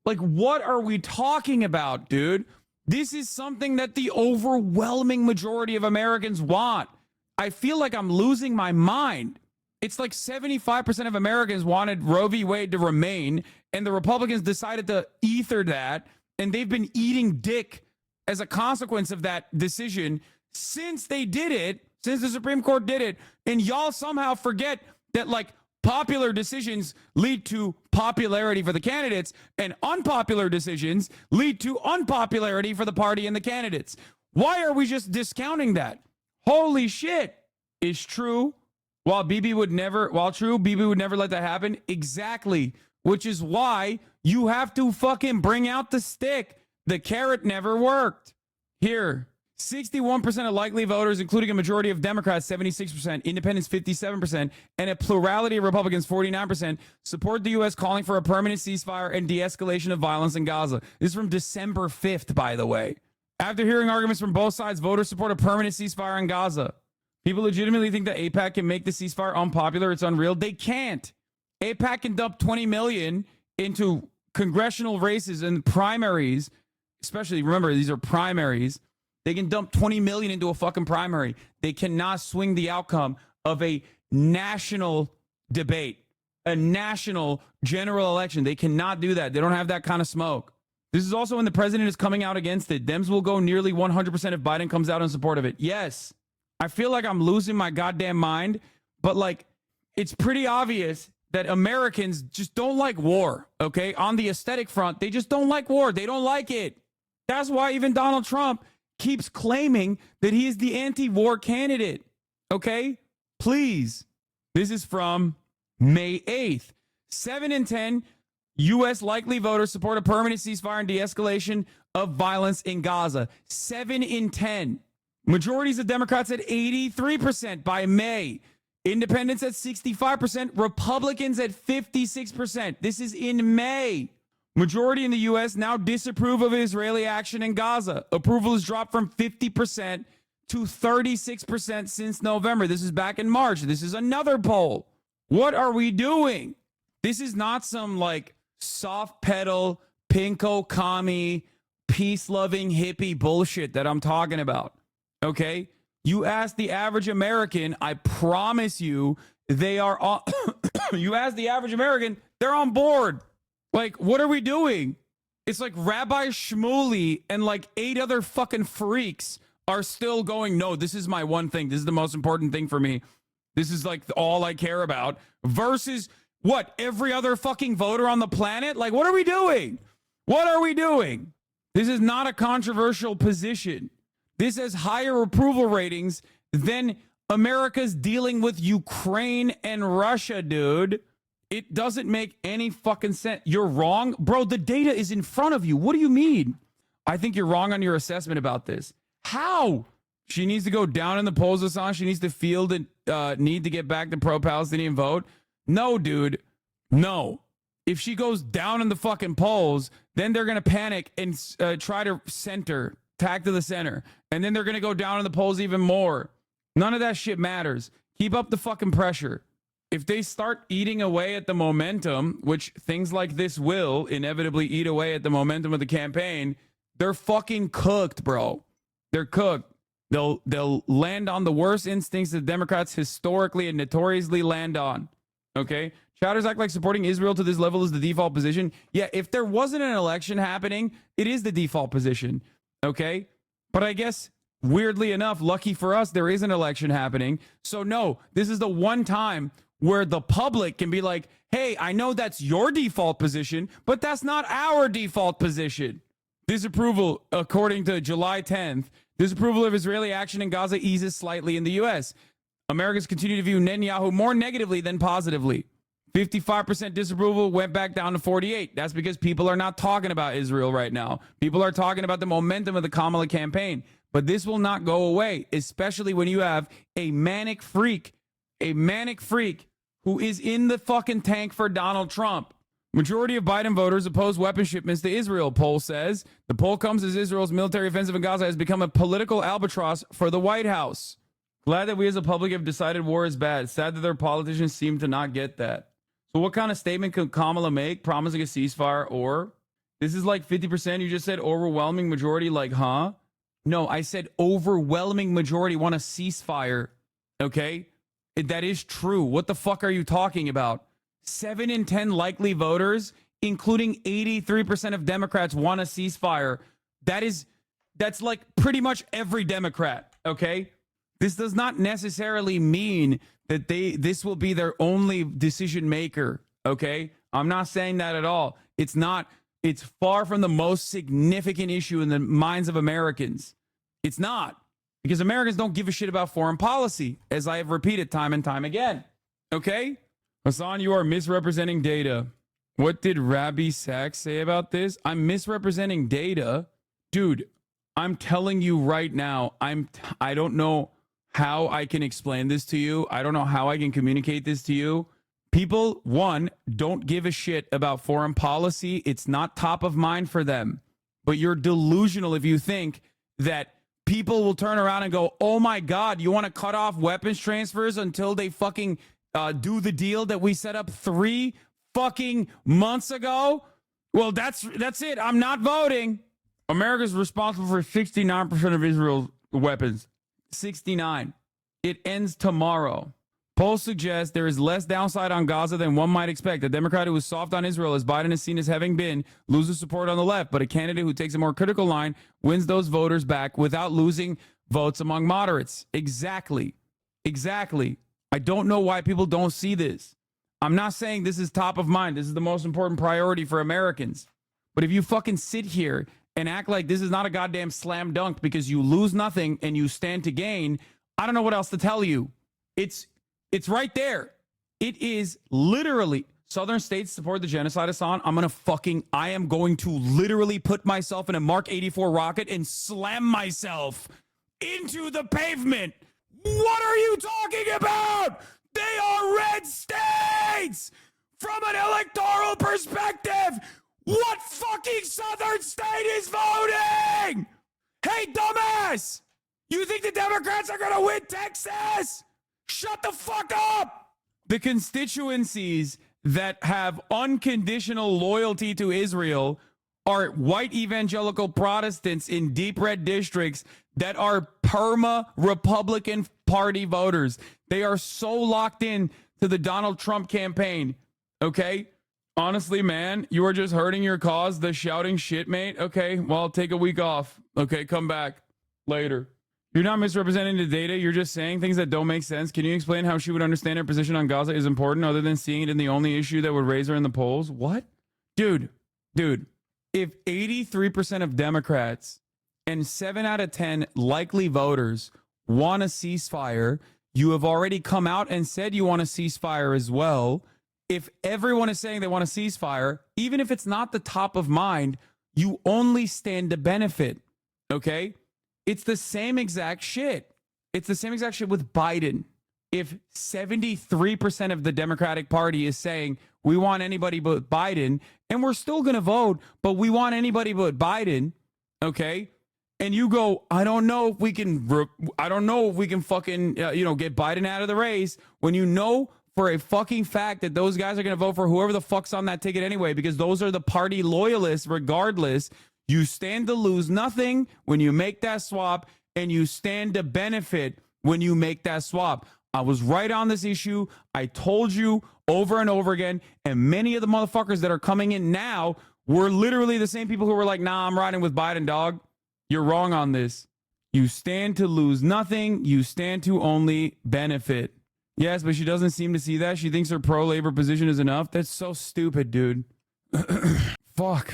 Like, what are we talking about, dude? This is something that the overwhelming majority of Americans want. I feel like I'm losing my mind. It's like 75% of Americans wanted Roe v. Wade to remain, and the Republicans decided to ether that, and they've been eating dick as a consequence of that decision since they did it, since the Supreme Court did it. And y'all somehow forget that, like, popular decisions lead to popularity for the candidates, and unpopular decisions lead to unpopularity for the party and the candidates. Why are we just discounting that? Holy shit. Is true. While Bibi would never let that happen. Exactly. Which is why you have to fucking bring out the stick. The carrot never worked. Here. 61% of likely voters, including a majority of Democrats, 76%, independents, 57%, and a plurality of Republicans, 49%, support the U.S. calling for a permanent ceasefire and de-escalation of violence in Gaza. This is from December 5th, by the way. After hearing arguments from both sides, voters support a permanent ceasefire in Gaza. People legitimately think that AIPAC can make the ceasefire unpopular. It's unreal. They can't. AIPAC can dump $20 million into congressional races and primaries, especially, remember, these are primaries. They can dump $20 million into a fucking primary. They cannot swing the outcome of a national debate, a national general election. They cannot do that. They don't have that kind of smoke. This is also when the president is coming out against it. Dems will go nearly 100% if Biden comes out in support of it. Yes, I feel like I'm losing my goddamn mind, but like, it's pretty obvious that Americans just don't like war, okay? On the aesthetic front, they just don't like war. They don't like it. That's why even Donald Trump keeps claiming that he is the anti-war candidate. Okay? Please. This is from May 8th. 7 in 10 U.S. likely voters support a permanent ceasefire and de-escalation of violence in Gaza. 7 in 10. Majorities of Democrats at 83% by May. Independents at 65%. Republicans at 56%. This is in May. Majority in the U.S. now disapprove of Israeli action in Gaza. Approval has dropped from 50% to 36% since November. This is back in March. This is another poll. What are we doing? This is not some like soft pedal, pinko commie, peace-loving hippie bullshit that I'm talking about. Okay? You ask the average American, I promise you, they are on you ask the average American, they're on board. Like, what are we doing? It's like Rabbi Shmuley and like 8 other fucking freaks are still going, no, this is my one thing. This is the most important thing for me. This is like all I care about. Versus what? Every other fucking voter on the planet? Like, what are we doing? What are we doing? This is not a controversial position. This has higher approval ratings than America's dealing with Ukraine and Russia, dude. It doesn't make any fucking sense. You're wrong. Bro, the data is in front of you. What do you mean? I think you're wrong on your assessment about this. How? She needs to go down in the polls, Hassan. She needs to feel the need to get back the pro-Palestinian vote. No, dude. No. If she goes down in the fucking polls, then they're going to panic and try to tack to the center. And then they're going to go down in the polls even more. None of that shit matters. Keep up the fucking pressure. If they start eating away at the momentum, which things like this will inevitably eat away at the momentum of the campaign, they're fucking cooked, bro. They're cooked. They'll land on the worst instincts that Democrats historically and notoriously land on. Okay? Chatters act like supporting Israel to this level is the default position. Yeah, if there wasn't an election happening, it is the default position. Okay? But I guess Weirdly enough, lucky for us, there is an election happening. So no, this is the one time where the public can be like, hey, I know that's your default position, but that's not our default position. Disapproval, according to July 10th, disapproval of Israeli action in Gaza eases slightly in the U.S. Americans continue to view Netanyahu more negatively than positively. 55% disapproval went back down to 48. That's because people are not talking about Israel right now. People are talking about the momentum of the Kamala campaign. But this will not go away, especially when you have a manic freak who is in the fucking tank for Donald Trump. Majority of Biden voters oppose weapon shipments to Israel, poll says. The poll comes as Israel's military offensive in Gaza has become a political albatross for the White House. Glad that we as a public have decided war is bad. Sad that their politicians seem to not get that. So what kind of statement could Kamala make? Promising a ceasefire or? This is like 50%. You just said overwhelming majority, like, huh? No, I said overwhelming majority want a ceasefire. Okay? That is true. What the fuck are you talking about? 7 in 10 likely voters, including 83% of Democrats, want a ceasefire. That's like pretty much every Democrat. Okay? This does not necessarily mean that this will be their only decision maker. Okay? I'm not saying that at all. It's not. It's far from the most significant issue in the minds of Americans. It's not, because Americans don't give a shit about foreign policy, as I have repeated time and time again. Okay? Hasan, you are misrepresenting data. What did Rabbi Sachs say about this? I'm misrepresenting data. Dude, I'm telling you right now, I don't know how I can explain this to you. I don't know how I can communicate this to you. People, one, don't give a shit about foreign policy. It's not top of mind for them. But you're delusional if you think that people will turn around and go, oh my God, you want to cut off weapons transfers until they fucking do the deal that we set up 3 fucking months ago? Well, that's it. I'm not voting. America's responsible for 69% of Israel's weapons. 69. It ends tomorrow. Polls suggest there is less downside on Gaza than one might expect. A Democrat who is soft on Israel, as Biden is seen as having been, loses support on the left. But a candidate who takes a more critical line wins those voters back without losing votes among moderates. Exactly. I don't know why people don't see this. I'm not saying this is top of mind. This is the most important priority for Americans. But if you fucking sit here and act like this is not a goddamn slam dunk because you lose nothing and you stand to gain, I don't know what else to tell you. It's right there. It is literally southern states support the genocide, Hasan. I am going to literally put myself in a Mark 84 rocket and slam myself into the pavement. What are you talking about? They are red states. From an electoral perspective, what fucking southern state is voting? Hey, dumbass. You think the Democrats are going to win Texas? Shut the fuck up! The constituencies that have unconditional loyalty to Israel are white evangelical Protestants in deep red districts that are perma-Republican Party voters. They are so locked in to the Donald Trump campaign, okay? Honestly, man, you are just hurting your cause, the shouting shit, mate. Okay, well, I'll take a week off. Okay, come back later. You're not misrepresenting the data. You're just saying things that don't make sense. Can you explain how she would understand her position on Gaza is important other than seeing it in the only issue that would raise her in the polls? What? Dude, if 83% of Democrats and 7 out of 10 likely voters want a ceasefire, you have already come out and said you want a ceasefire as well. If everyone is saying they want a ceasefire, even if it's not the top of mind, you only stand to benefit, okay? It's the same exact shit. It's the same exact shit with Biden. If 73% of the Democratic Party is saying we want anybody but Biden, and we're still going to vote, but we want anybody but Biden, okay? And you go, I don't know if we can fucking, get Biden out of the race, when you know for a fucking fact that those guys are going to vote for whoever the fuck's on that ticket anyway, because those are the party loyalists regardless. You stand to lose nothing when you make that swap, and you stand to benefit when you make that swap. I was right on this issue. I told you over and over again, and many of the motherfuckers that are coming in now were literally the same people who were like, nah, I'm riding with Biden, dog. You're wrong on this. You stand to lose nothing. You stand to only benefit. Yes, but she doesn't seem to see that. She thinks her pro-labor position is enough. That's so stupid, dude. Fuck.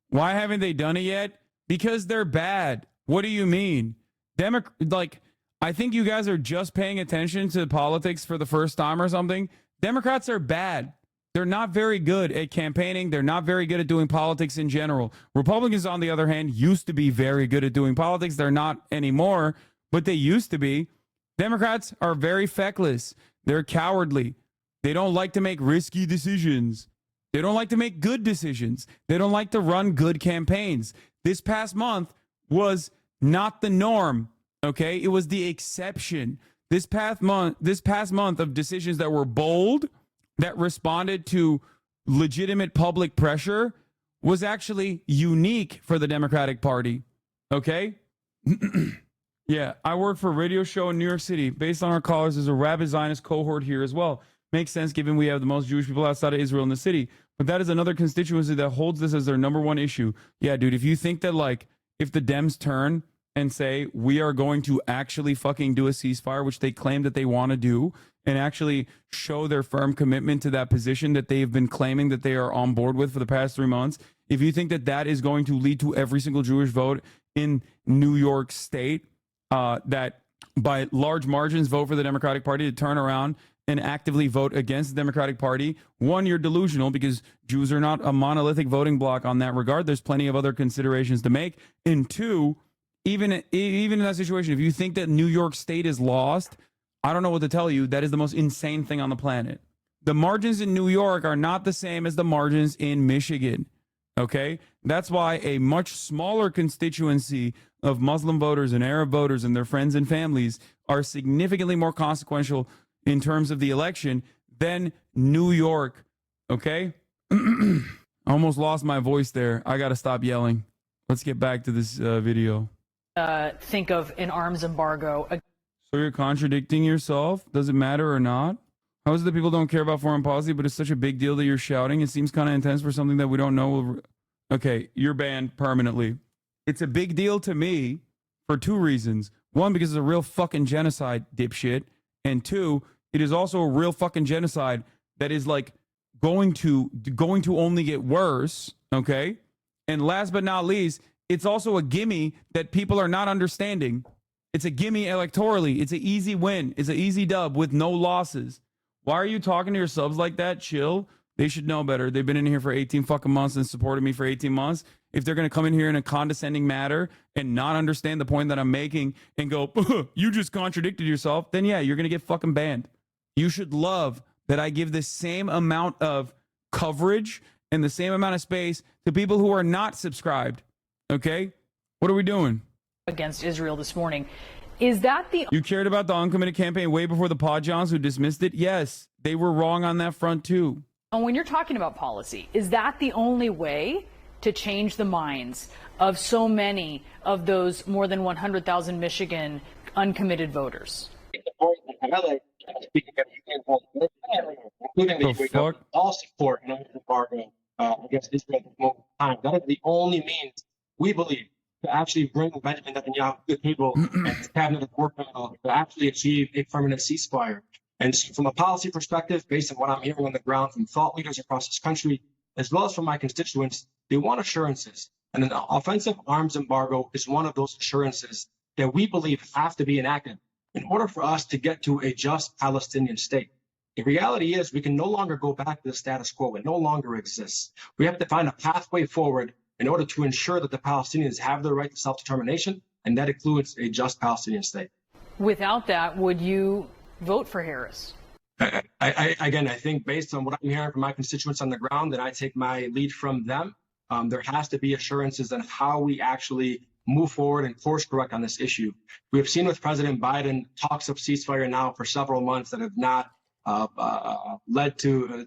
Why haven't they done it yet? Because they're bad. What do you mean? I think you guys are just paying attention to politics for the first time or something. Democrats are bad. They're not very good at campaigning. They're not very good at doing politics in general. Republicans, on the other hand, used to be very good at doing politics. They're not anymore, but they used to be. Democrats are very feckless. They're cowardly. They don't like to make risky decisions. They don't like to make good decisions. They don't like to run good campaigns. This past month was not the norm, okay? It was the exception. This past month of decisions that were bold, that responded to legitimate public pressure, was actually unique for the Democratic Party, okay? Yeah, I work for a radio show in New York City. Based on our callers, there's a rabid Zionist cohort here as well. Makes sense given we have the most Jewish people outside of Israel in the city. But that is another constituency that holds this as their number one issue. Yeah, dude, if you think that, like, if the Dems turn and say, we are going to actually fucking do a ceasefire, which they claim that they want to do, and actually show their firm commitment to that position that they've been claiming that they are on board with for the past 3 months, if you think that that is going to lead to every single Jewish vote in New York State, that by large margins vote for the Democratic Party, to turn around and actively vote against the Democratic Party, one, you're delusional because Jews are not a monolithic voting bloc on that regard. There's plenty of other considerations to make. And two, even in that situation, if you think that New York State is lost, I don't know what to tell you. That is the most insane thing on the planet. The margins in New York are not the same as the margins in Michigan. Okay? That's why a much smaller constituency of Muslim voters and Arab voters and their friends and families are significantly more consequential in terms of the election than New York. Okay? I almost lost my voice there. I got to stop yelling. Let's get back to this video. Think of an arms embargo. So you're contradicting yourself? Does it matter or not? How is it that people don't care about foreign policy, but it's such a big deal that you're shouting? It seems kind of intense for something that we don't know. Okay, you're banned permanently. It's a big deal to me for two reasons. One, because it's a real fucking genocide, dipshit. And two, it is also a real fucking genocide that is like going to only get worse, okay? And last but not least, it's also a gimme that people are not understanding. It's a gimme electorally. It's an easy win. It's an easy dub with no losses. Why are you talking to your subs like that? Chill. They should know better. They've been in here for 18 fucking months and supported me for 18 months. If they're going to come in here in a condescending manner and not understand the point that I'm making and go, you just contradicted yourself, then yeah, you're going to get fucking banned. You should love that I give the same amount of coverage and the same amount of space to people who are not subscribed. Okay? What are we doing? Against Israel this morning. Is that the... You cared about the uncommitted campaign way before the Podjons who dismissed it? Yes, they were wrong on that front too. And when you're talking about policy, is that the only way to change the minds of so many of those more than 100,000 Michigan uncommitted voters? Including all support an embargo against Israel at the moment in time. That is the only means we believe to actually bring Benjamin Netanyahu to the table and his cabinet of war criminals to actually achieve a permanent ceasefire. And from a policy perspective, based on what I'm hearing on the ground from thought leaders across this country, as well as from my constituents, they want assurances. And an offensive arms embargo is one of those assurances that we believe have to be enacted in order for us to get to a just Palestinian state. The reality is we can no longer go back to the status quo. It no longer exists. We have to find a pathway forward in order to ensure that the Palestinians have the right to self-determination, and that includes a just Palestinian state. Without that, would you vote for Harris? I think based on what I'm hearing from my constituents on the ground, and I take my lead from them, there has to be assurances on how we actually move forward and course correct on this issue. We have seen with President Biden talks of ceasefire now for several months that have not led to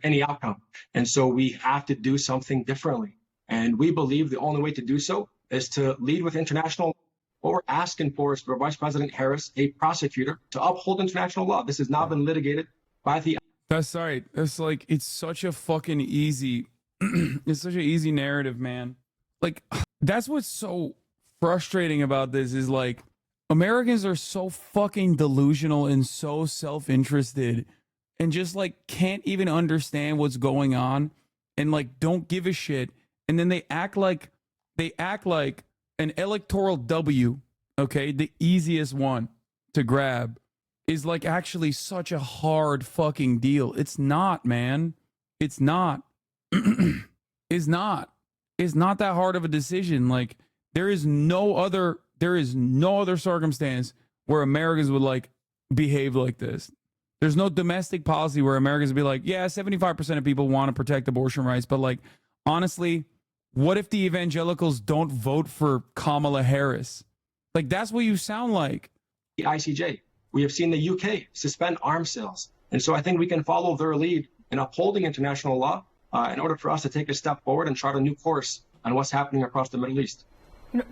any outcome. And so we have to do something differently. And we believe the only way to do so is to lead with international. What we're asking for is for Vice President Harris, a prosecutor, to uphold international law. This has now been litigated by the... That's right. That's like, it's such a fucking easy, it's such an easy narrative, man. Like, that's what's so frustrating about this is like, Americans are so fucking delusional and so self-interested and just like can't even understand what's going on and like don't give a shit. And then they act like an electoral W, okay, the easiest one to grab, is like actually such a hard fucking deal. It's not, man. It's not. It's not. It's not that hard of a decision. Like there is no other circumstance where Americans would like behave like this. There's no domestic policy where Americans would be like, yeah, 75% of people want to protect abortion rights, but like honestly, what if the evangelicals don't vote for Kamala Harris? Like that's what you sound like. The ICJ. We have seen the UK suspend arms sales. And so I think we can follow their lead in upholding international law in order for us to take a step forward and chart a new course on what's happening across the Middle East.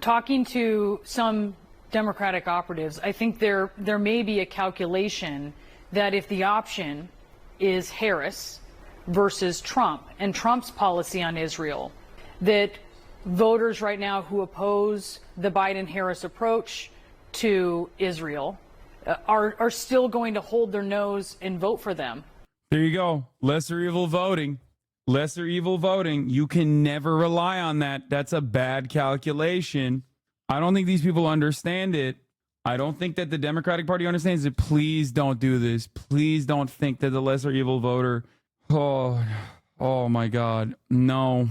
Talking to some Democratic operatives, I think there may be a calculation that if the option is Harris versus Trump and Trump's policy on Israel, that voters right now who oppose the Biden-Harris approach to Israel are still going to hold their nose and vote for them. There you go. Lesser evil voting. Lesser evil voting. You can never rely on that. That's a bad calculation. I don't think these people understand it. I don't think that the Democratic Party understands it. Please don't do this. Please don't think that the lesser evil voter. Oh my God. No,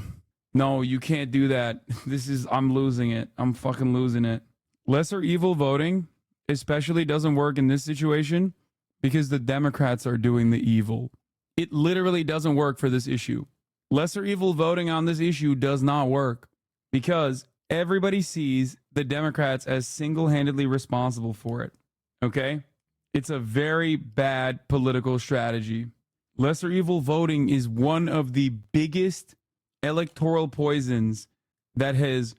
you can't do that. I'm losing it. I'm fucking losing it. Lesser evil voting especially doesn't work in this situation because the Democrats are doing the evil. It literally doesn't work for this issue. Lesser evil voting on this issue does not work because everybody sees the Democrats as single-handedly responsible for it. Okay? It's a very bad political strategy. Lesser evil voting is one of the biggest electoral poisons that has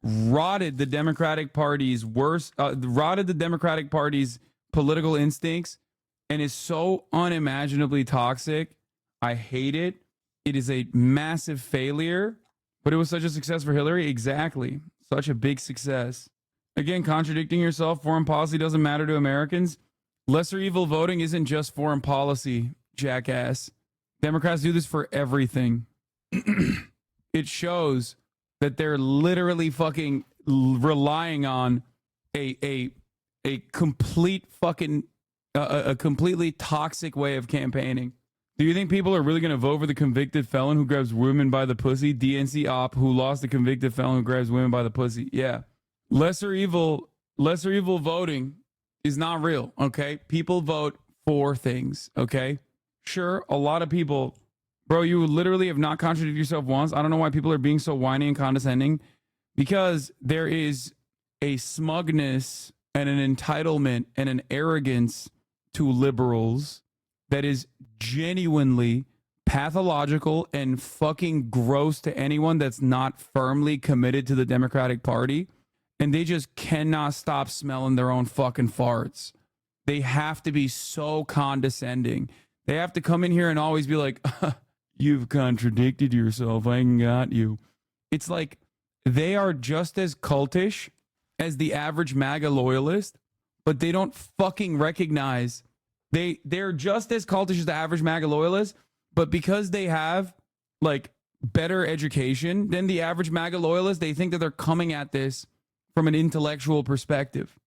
rotted the Democratic Party's political instincts and is so unimaginably toxic. I hate it. It is a massive failure, but it was such a success for Hillary. Exactly. Such a big success. Again, contradicting yourself, foreign policy doesn't matter to Americans. Lesser evil voting isn't just foreign policy, jackass. Democrats do this for everything. It shows that they're literally fucking relying on a complete fucking a completely toxic way of campaigning. Do you think people are really going to vote for the convicted felon who grabs women by the pussy? DNC op who lost the convicted felon who grabs women by the pussy. Yeah. Lesser evil voting is not real, okay? People vote for things, okay? Sure, a lot of people, bro, you literally have not contradicted yourself once. I don't know why people are being so whiny and condescending, because there is a smugness and an entitlement and an arrogance to liberals that is genuinely pathological and fucking gross to anyone that's not firmly committed to the Democratic Party. And they just cannot stop smelling their own fucking farts. They have to be so condescending. They have to come in here and always be like, you've contradicted yourself. I got you. It's like they are just as cultish as the average MAGA loyalist, but they don't fucking recognize they're just as cultish as the average MAGA loyalist, but because they have like better education than the average MAGA loyalist, they think that they're coming at this from an intellectual perspective.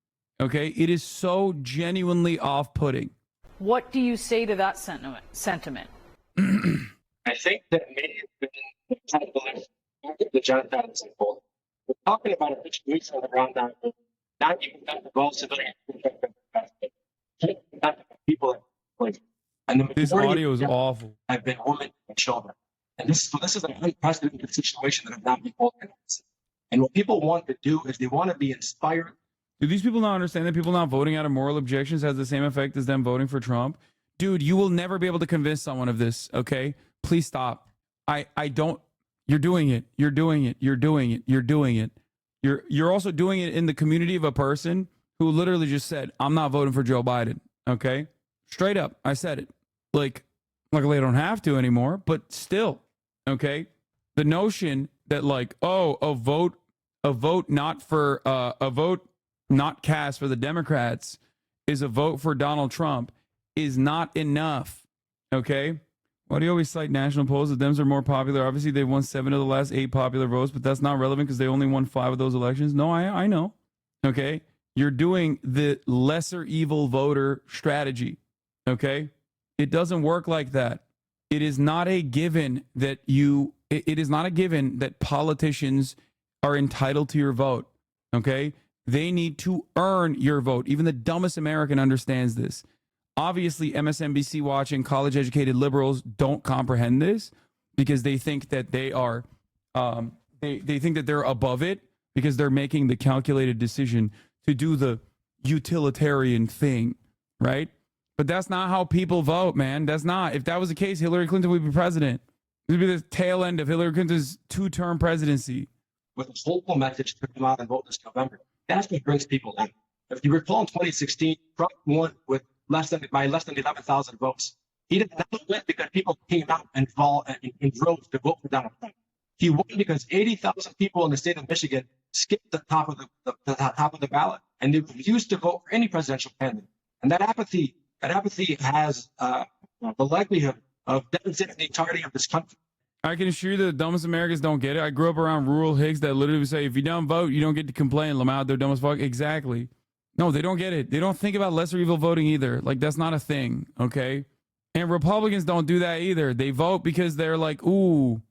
Okay? It is so genuinely off-putting. What do you say to that sentiment? I think that may have been the genocide symbol. We're talking about a situation on the ground now, not even that the goal civilian people, and the this audio is awful. Have been women and children, and this is an unprecedented situation that have not been organized. And what people want to do is they want to be inspired. Do these people not understand that people not voting out of moral objections has the same effect as them voting for Trump? Dude, you will never be able to convince someone of this, okay? Please stop. I don't. You're doing it. You're doing it. You're doing it. You're doing it. You're also doing it in the community of a person who literally just said, I'm not voting for Joe Biden, okay? Straight up, I said it. Like, luckily I don't have to anymore, but still, okay? The notion that like, oh, a vote not for a vote not cast for the Democrats is a vote for Donald Trump is not enough. Okay? Why do you always cite national polls? The Dems are more popular. Obviously, they won 7 of the last 8 popular votes, but that's not relevant because they only won 5 of those elections. No, I know. Okay? You're doing the lesser evil voter strategy. Okay? It doesn't work like that. It is not a given that it is not a given that politicians are entitled to your vote. Okay? They need to earn your vote. Even the dumbest American understands this. Obviously, MSNBC watching college educated liberals don't comprehend this because they think that they are they think that they're above it because they're making the calculated decision to do the utilitarian thing, right? But that's not how people vote, man. That's not. If that was the case, Hillary Clinton would be president. It would be the tail end of Hillary Clinton's 2-term presidency. With a hopeful message to come out and vote this November. That's what brings people in. If you recall in 2016, Trump won with less than 11,000 votes. He did not win because people came out and drove to vote for Donald Trump. He won because 80,000 people in the state of Michigan skipped the top of the ballot and they refused to vote for any presidential candidate. And that apathy has the likelihood of devastating the entirety of this country. I can assure you that the dumbest Americans don't get it. I grew up around rural Hicks that literally say, if you don't vote, you don't get to complain. Lamau, they're dumb as fuck. Exactly. No, they don't get it. They don't think about lesser evil voting either. Like, that's not a thing, okay? And Republicans don't do that either. They vote because they're like, ooh,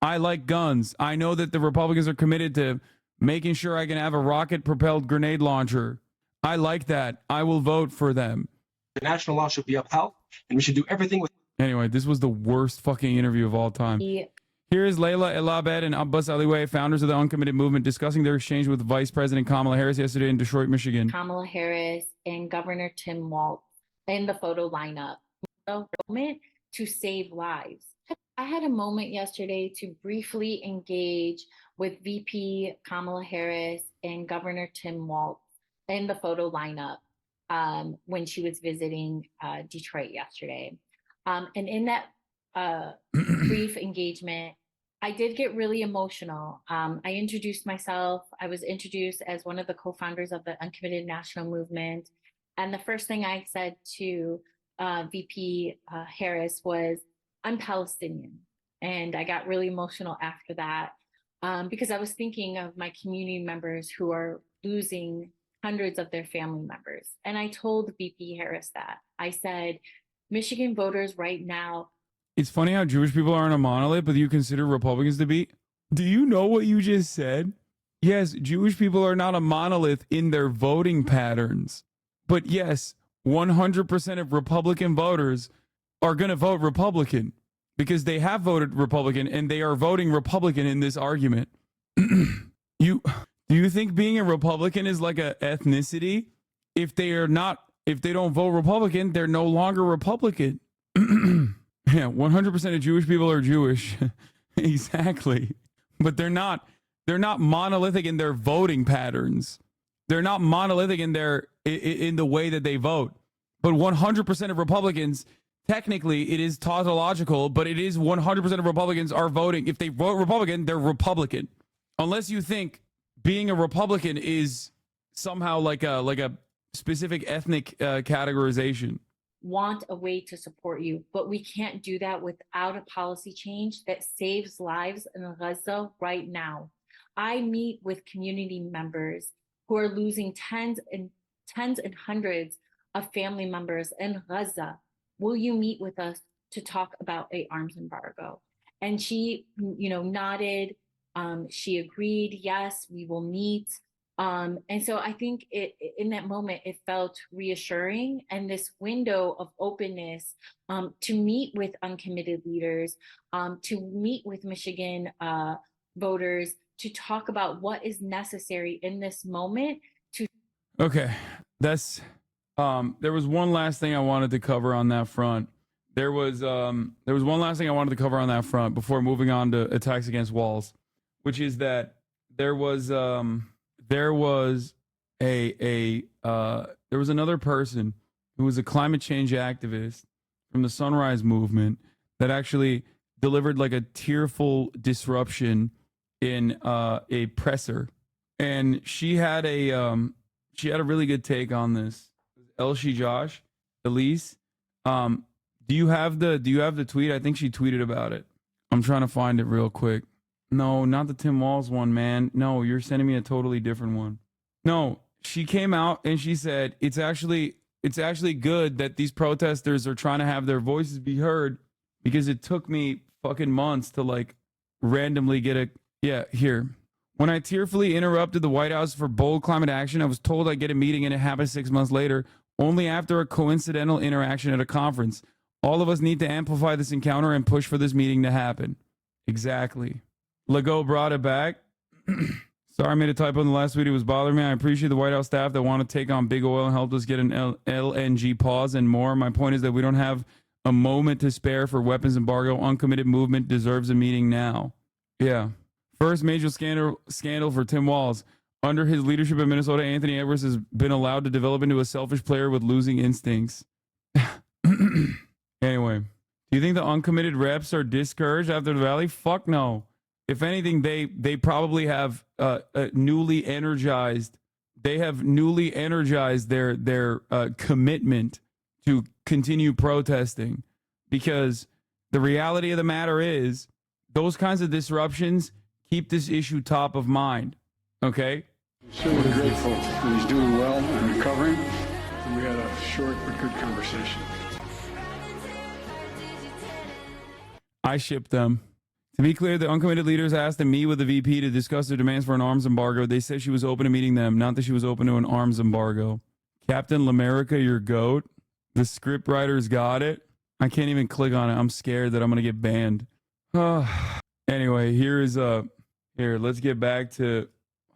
I like guns. I know that the Republicans are committed to making sure I can have a rocket-propelled grenade launcher. I like that. I will vote for them. The national law should be upheld, and we should do everything with... Anyway, this was the worst fucking interview of all time. Yeah. Here is Layla Elabed and Abbas Aliway, founders of the Uncommitted Movement, discussing their exchange with Vice President Kamala Harris yesterday in Detroit, Michigan. Kamala Harris and Governor Tim Walz in the photo lineup. A moment to save lives. I had a moment yesterday to briefly engage with VP Kamala Harris and Governor Tim Walz in the photo lineup when she was visiting Detroit yesterday. And in that brief engagement, I did get really emotional. I introduced myself. I was introduced as one of the co-founders of the Uncommitted National Movement. And the first thing I said to VP Harris was, I'm Palestinian. And I got really emotional after that because I was thinking of my community members who are losing hundreds of their family members. And I told VP Harris that. I said, Michigan voters right now. It's funny how Jewish people aren't a monolith, but you consider Republicans to be. Do you know what you just said? Yes, Jewish people are not a monolith in their voting patterns. But yes, 100% of Republican voters are going to vote Republican because they have voted Republican and they are voting Republican in this argument. Do you think being a Republican is like a ethnicity? If they don't vote Republican, they're no longer Republican. Yeah, 100% of Jewish people are Jewish. Exactly. But they're not monolithic in their voting patterns. They're not monolithic in the way that they vote. But 100% of Republicans, technically it is tautological, but it is 100% of Republicans are voting. If they vote Republican, they're Republican. Unless you think being a Republican is somehow like a specific ethnic categorization. Want a way to support you, but we can't do that without a policy change that saves lives in Gaza right now. I meet with community members who are losing tens and hundreds of family members in Gaza. Will you meet with us to talk about an arms embargo? And she, nodded. She agreed. Yes, we will meet. And so I think in that moment, it felt reassuring. And this window of openness to meet with uncommitted leaders, to meet with Michigan voters, to talk about what is necessary in this moment. Okay, that's there was one last thing I wanted to cover on that front. There was one last thing I wanted to cover on that front before moving on to attacks against WALZ, which is that there was another person who was a climate change activist from the Sunrise Movement that actually delivered like a tearful disruption in a presser, and she had a she had a really good take on this. Elsie Josh, Elise, do you have the tweet? I think she tweeted about it. I'm trying to find it real quick. No, not the Tim Walz one, man. No, you're sending me a totally different one. No, she came out and she said it's actually good that these protesters are trying to have their voices be heard, because it took me fucking months to like randomly get here. When I tearfully interrupted the White House for bold climate action, I was told I'd get a meeting, and it happened 6 months later, only after a coincidental interaction at a conference. All of us need to amplify this encounter and push for this meeting to happen. Exactly. Legault brought it back. Sorry, I made a typo in the last video. It was bothering me. I appreciate the White House staff that want to take on big oil and help us get an LNG pause and more. My point is that we don't have a moment to spare for weapons embargo. Uncommitted movement deserves a meeting now. Yeah. First major scandal for Tim Walz. Under his leadership in Minnesota, Anthony Edwards has been allowed to develop into a selfish player with losing instincts. Anyway, do you think the uncommitted reps are discouraged after the rally? Fuck no. If anything, they probably have newly energized. They have newly energized their commitment to continue protesting, because the reality of the matter is those kinds of disruptions keep this issue top of mind. Okay. Certainly grateful that he's doing well and recovering. And we had a short but good conversation. I ship them. To be clear, the uncommitted leaders asked to meet with the VP to discuss their demands for an arms embargo. They said she was open to meeting them, not that she was open to an arms embargo. Captain L'America, your goat. The script writers got it. I can't even click on it. I'm scared that I'm going to get banned. Anyway, here, let's get back to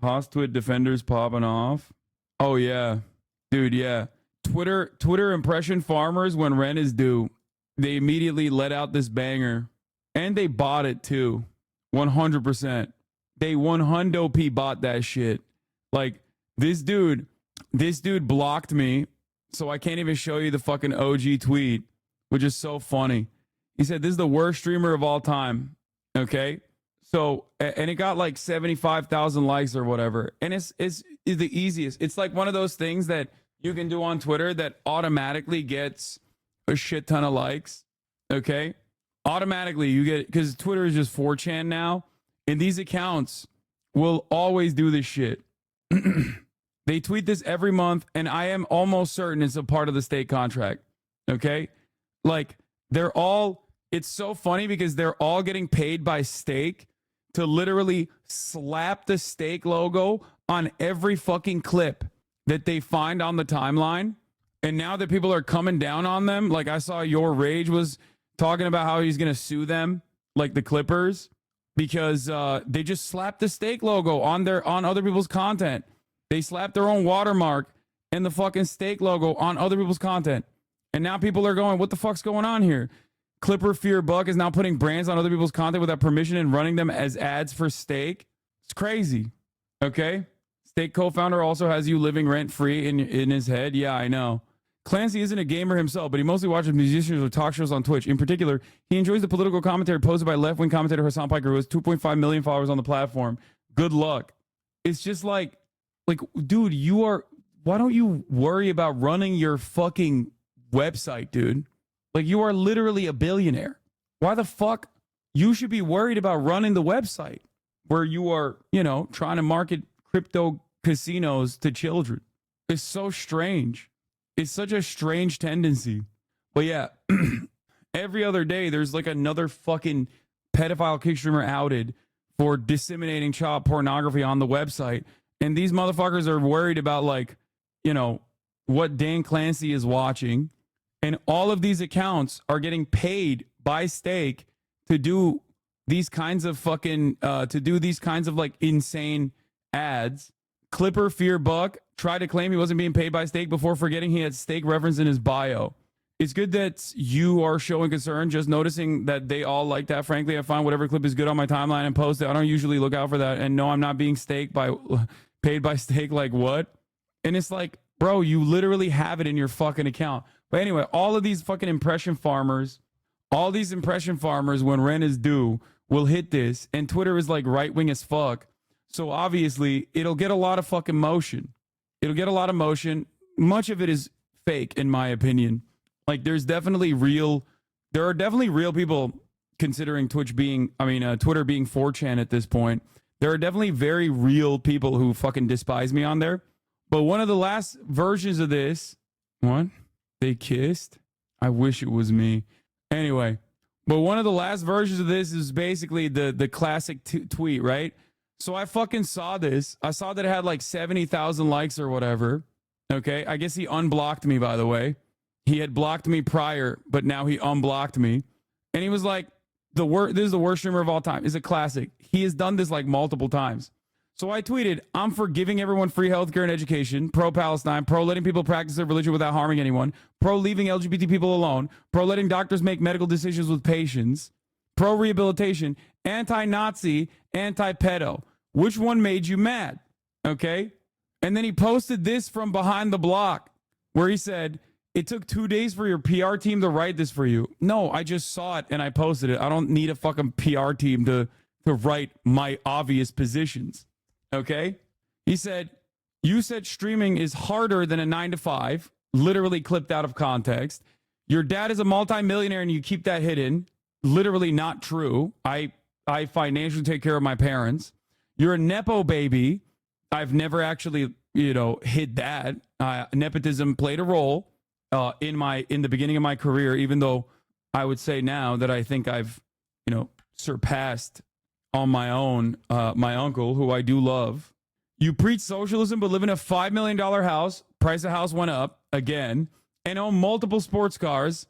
Hostwit defenders popping off. Oh, yeah. Dude, yeah. Twitter impression farmers, when rent is due, they immediately let out this banger. And they bought it too. 100%. They 100p bought that shit. Like, this dude blocked me, so I can't even show you the fucking OG tweet, which is so funny. He said, this is the worst streamer of all time. Okay? So, and it got like 75,000 likes or whatever. And it's the easiest. It's like one of those things that you can do on Twitter that automatically gets a shit ton of likes. Okay? Automatically you get, because Twitter is just 4chan now, and these accounts will always do this shit. They tweet this every month, and I am almost certain it's a part of the state contract. Okay? Like, it's so funny because they're all getting paid by Stake to literally slap the Stake logo on every fucking clip that they find on the timeline. And now that people are coming down on them, like I saw Your Rage was talking about how he's going to sue them, like the Clippers, because they just slapped the Stake logo on other people's content. They slapped their own watermark and the fucking Stake logo on other people's content. And now people are going, what the fuck's going on here? Clipper Fear Buck is now putting brands on other people's content without permission and running them as ads for Stake. It's crazy. Okay? Stake co-founder also has you living rent-free in his head. Yeah, I know. Clancy isn't a gamer himself, but he mostly watches musicians or talk shows on Twitch. In particular, he enjoys the political commentary posted by left-wing commentator Hasan Piker, who has 2.5 million followers on the platform. Good luck. It's just like, dude, why don't you worry about running your fucking website, dude? Like, you are literally a billionaire. Why the fuck? You should be worried about running the website where you are, trying to market crypto casinos to children. It's so strange. It's such a strange tendency. But yeah, every other day there's like another fucking pedophile kick streamer outed for disseminating child pornography on the website. And these motherfuckers are worried about what Dan Clancy is watching. And all of these accounts are getting paid by Stake to do these kinds of insane ads. Clipper Fear Buck tried to claim he wasn't being paid by Stake before forgetting he had Stake referenced in his bio. It's good that you are showing concern, just noticing that they all like that. Frankly, I find whatever clip is good on my timeline and post it. I don't usually look out for that. And no, I'm not being paid by Stake. Like, what? And it's like, bro, you literally have it in your fucking account. But anyway, all of these fucking impression farmers, when rent is due, will hit this. And Twitter is like right-wing as fuck. So obviously, it'll get a lot of fucking motion. It'll get a lot of motion. Much of it is fake, in my opinion. Like, there are definitely real people considering Twitter being 4chan at this point. There are definitely very real people who fucking despise me on there. But one of the last versions of this, what? They kissed? I wish it was me. Anyway, but one of the last versions of this is basically the classic tweet, right? So I fucking saw this. I saw that it had like 70,000 likes or whatever. Okay, I guess he unblocked me, by the way. He had blocked me prior, but now he unblocked me. And he was like, this is the worst streamer of all time. It's a classic. He has done this like multiple times. So I tweeted, I'm for giving everyone free healthcare and education, pro-Palestine, pro-letting people practice their religion without harming anyone, pro-leaving LGBT people alone, pro-letting doctors make medical decisions with patients, pro-rehabilitation, anti-Nazi, anti-pedo. Which one made you mad? Okay? And then he posted this from behind the block where he said, it took 2 days for your PR team to write this for you. No, I just saw it and I posted it. I don't need a fucking PR team to write my obvious positions. Okay? He said, you said streaming is harder than a 9 to 5, literally clipped out of context. Your dad is a multimillionaire and you keep that hidden. Literally not true. I financially take care of my parents. You're a Nepo baby. I've never actually, hid that. Nepotism played a role in the beginning of my career, even though I would say now that I think I've, surpassed on my own, my uncle, who I do love. You preach socialism, but live in a $5 million house. Price of house went up again and own multiple sports cars.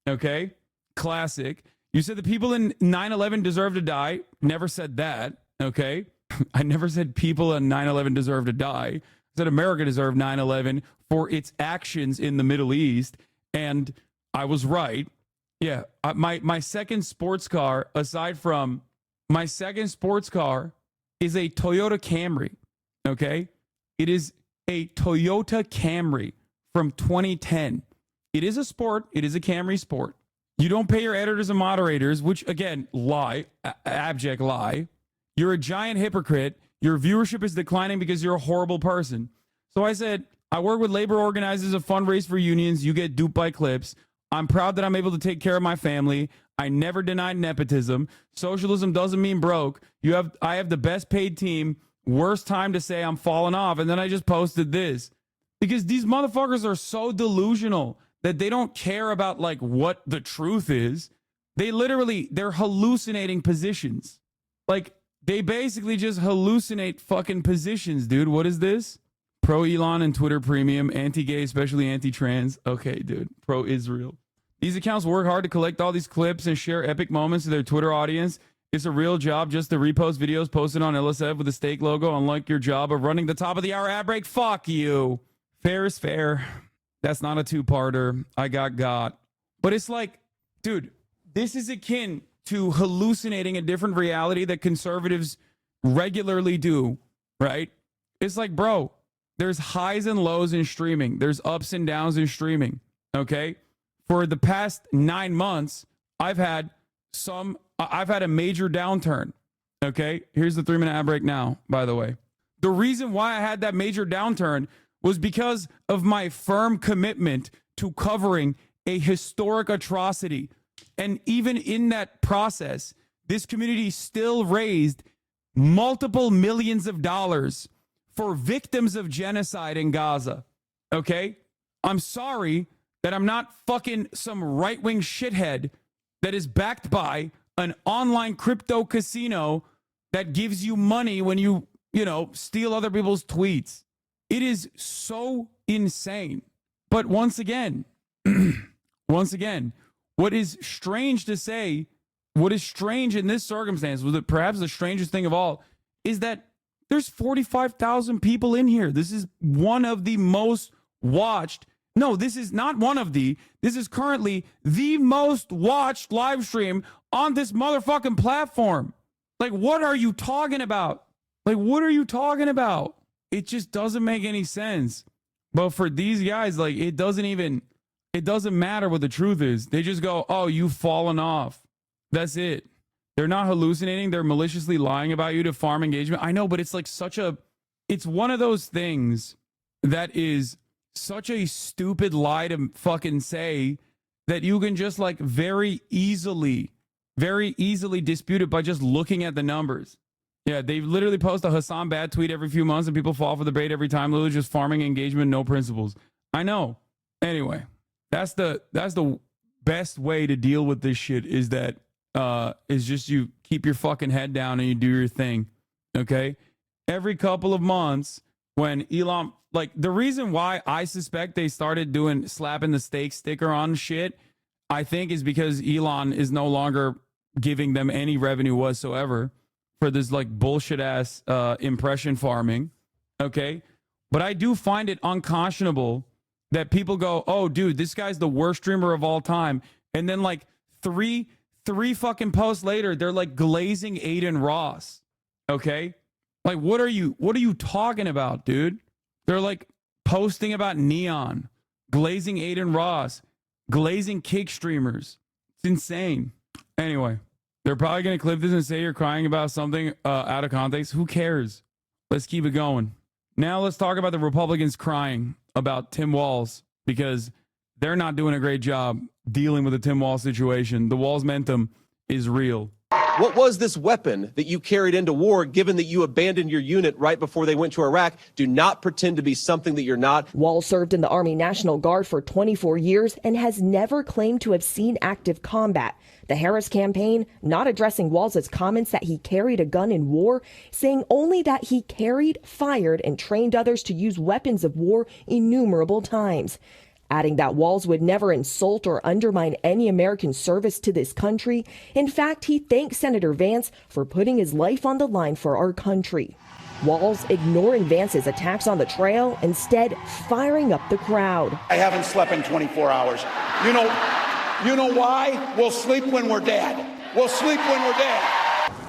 Okay. Classic. You said the people in 9/11 deserve to die. Never said that. Okay. I never said people in 9/11 deserve to die. I said America deserved 9/11 for its actions in the Middle East. And I was right. Yeah. My second sports car, aside from my second sports car, is a Toyota Camry. Okay. It is a Toyota Camry from 2010. It is a sport. It is a Camry sport. You don't pay your editors and moderators, which again, lie, abject lie. You're a giant hypocrite. Your viewership is declining because you're a horrible person. So I said, I work with labor organizers of fundraise for unions. You get duped by clips. I'm proud that I'm able to take care of my family. I never denied nepotism. Socialism doesn't mean broke. I have the best paid team. Worst time to say I'm falling off. And then I just posted this because these motherfuckers are so delusional that they don't care about like what the truth is. They're hallucinating positions. Like they basically just hallucinate fucking positions, dude. What is this? Pro Elon and Twitter Premium, anti-gay, especially anti-trans. Okay, dude. Pro Israel. These accounts work hard to collect all these clips and share epic moments to their Twitter audience. It's a real job just to repost videos posted on LSF with a steak logo, unlike your job of running the top of the hour ad break. Fuck you. Fair is fair. That's not a two-parter. I got. But it's like, dude, this is akin to hallucinating a different reality that conservatives regularly do, right? It's like, bro, there's highs and lows in streaming. There's ups and downs in streaming, okay? For the past 9 months, I've had a major downturn, okay? Here's the 3-minute ad break now, by the way. The reason why I had that major downturn was because of my firm commitment to covering a historic atrocity. And even in that process, this community still raised multiple millions of dollars for victims of genocide in Gaza. Okay? I'm sorry that I'm not fucking some right-wing shithead that is backed by an online crypto casino that gives you money when you steal other people's tweets. It is so insane. But once again, what is strange to say, what is strange in this circumstance, was that perhaps the strangest thing of all, is that there's 45,000 people in here. This is one of the most watched. No, this is not one of the. This is currently the most watched live stream on this motherfucking platform. Like, what are you talking about? It just doesn't make any sense. But for these guys, like, it doesn't matter what the truth is. They just go, oh, you've fallen off. That's it. They're not hallucinating. They're maliciously lying about you to farm engagement. I know, but it's like it's one of those things that is such a stupid lie to fucking say that you can just like very easily dispute it by just looking at the numbers. Yeah, they literally post a Hassan bad tweet every few months and people fall for the bait every time. Literally just farming engagement, no principles. I know. Anyway, that's the best way to deal with this shit is that is just you keep your fucking head down and you do your thing. Okay? Every couple of months when Elon, like the reason why I suspect they started doing slapping the steak sticker on shit, I think is because Elon is no longer giving them any revenue whatsoever for this like bullshit ass impression farming. Okay? But I do find it unconscionable that people go, oh, dude, this guy's the worst streamer of all time. And then like three fucking posts later, they're like glazing Aiden Ross. Okay? Like, what are you talking about, dude? They're like posting about Neon, glazing Aiden Ross, glazing kick streamers. It's insane. Anyway, they're probably going to clip this and say you're crying about something out of context. Who cares? Let's keep it going. Now let's talk about the Republicans crying about Tim Walz because they're not doing a great job dealing with the Tim Walz situation. The Walz momentum is real. What was this weapon that you carried into war, given that you abandoned your unit right before they went to Iraq? Do not pretend to be something that you're not. Walz served in the Army National Guard for 24 years and has never claimed to have seen active combat. The Harris campaign not addressing Walz's comments that he carried a gun in war, saying only that he carried, fired, and trained others to use weapons of war innumerable times. Adding that Walz would never insult or undermine any American service to this country. In fact, he thanked Senator Vance for putting his life on the line for our country. Walz ignoring Vance's attacks on the trail, instead firing up the crowd. I haven't slept in 24 hours. You know why? We'll sleep when we're dead. We'll sleep when we're dead.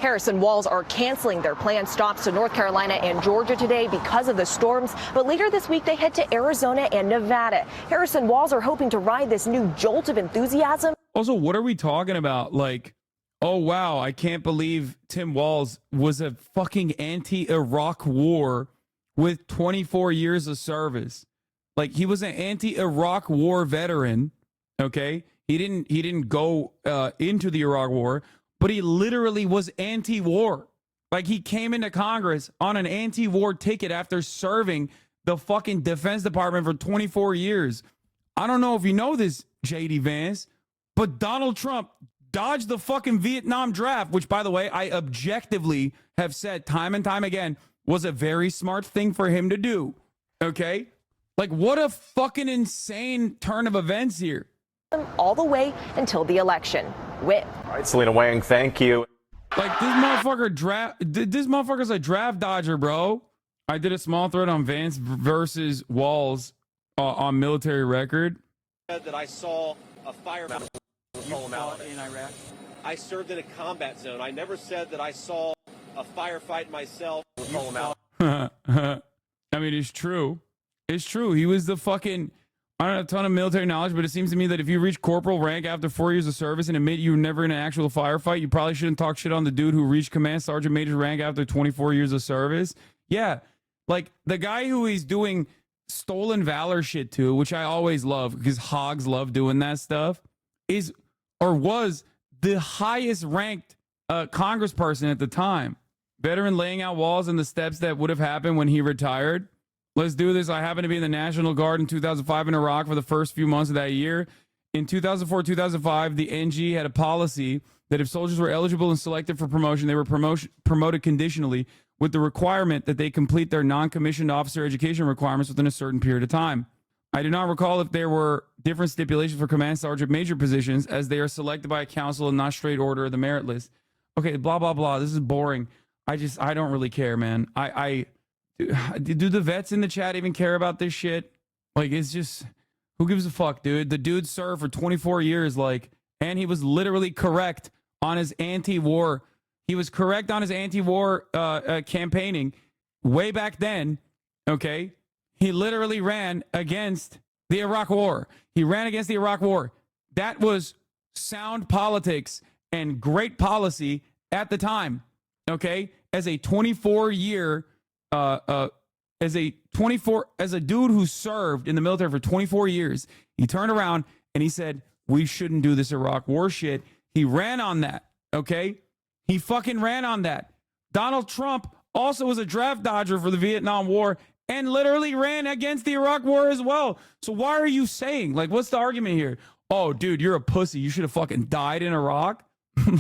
Harris and Walz are canceling their planned stops to North Carolina and Georgia today because of the storms, but later this week they head to Arizona and Nevada. Harris and Walz are hoping to ride this new jolt of enthusiasm. Also, what are we talking about? Like, oh, wow, I can't believe Tim Walz was a fucking anti-Iraq war with 24 years of service. Like, he was an anti-Iraq war veteran, okay? He didn't go into the Iraq war, but he literally was anti-war. Like, he came into Congress on an anti-war ticket after serving the fucking Defense Department for 24 years. I don't know if you know this, J.D. Vance, but Donald Trump dodged the fucking Vietnam draft, which, by the way, I objectively have said time and time again was a very smart thing for him to do. Okay? Like, what a fucking insane turn of events here. All the way until the election. All right, Selena Wang, thank you. Like, this motherfucker's a draft dodger, bro. I did a small thread on Vance versus Walz on Military Record. Said that I saw a fire in Iraq. I served in a combat zone. I never said that I saw a firefight myself. I mean, it's true. It's true. He was the fucking... I don't have a ton of military knowledge, but it seems to me that if you reach corporal rank after 4 years of service and admit you were never in an actual firefight, you probably shouldn't talk shit on the dude who reached command sergeant major rank after 24 years of service. Yeah, like the guy who he's doing stolen valor shit to, which I always love because hogs love doing that stuff, is or was the highest ranked congressperson at the time. Veteran laying out walls and the steps that would have happened when he retired. Let's do this. I happened to be in the National Guard in 2005 in Iraq for the first few months of that year. In 2004-2005, the NG had a policy that if soldiers were eligible and selected for promotion, they were promoted conditionally with the requirement that they complete their non-commissioned officer education requirements within a certain period of time. I do not recall if there were different stipulations for command sergeant major positions as they are selected by a council and not straight order of the merit list. Okay, blah, blah, blah. This is boring. I don't really care, man. Do the vets in the chat even care about this shit? Like, it's just, who gives a fuck, dude? The dude served for 24 years, like, and he was literally correct on his anti-war. He was correct on his anti-war campaigning way back then, okay? He literally ran against the Iraq War. He ran against the Iraq War. That was sound politics and great policy at the time, okay? As a 24-year as a dude who served in the military for 24 years, he turned around and he said, we shouldn't do this Iraq war shit. He ran on that, okay? He fucking ran on that. Donald Trump also was a draft dodger for the Vietnam War and literally ran against the Iraq war as well. So why are you saying, like, what's the argument here? Oh, dude, you're a pussy. You should have fucking died in Iraq.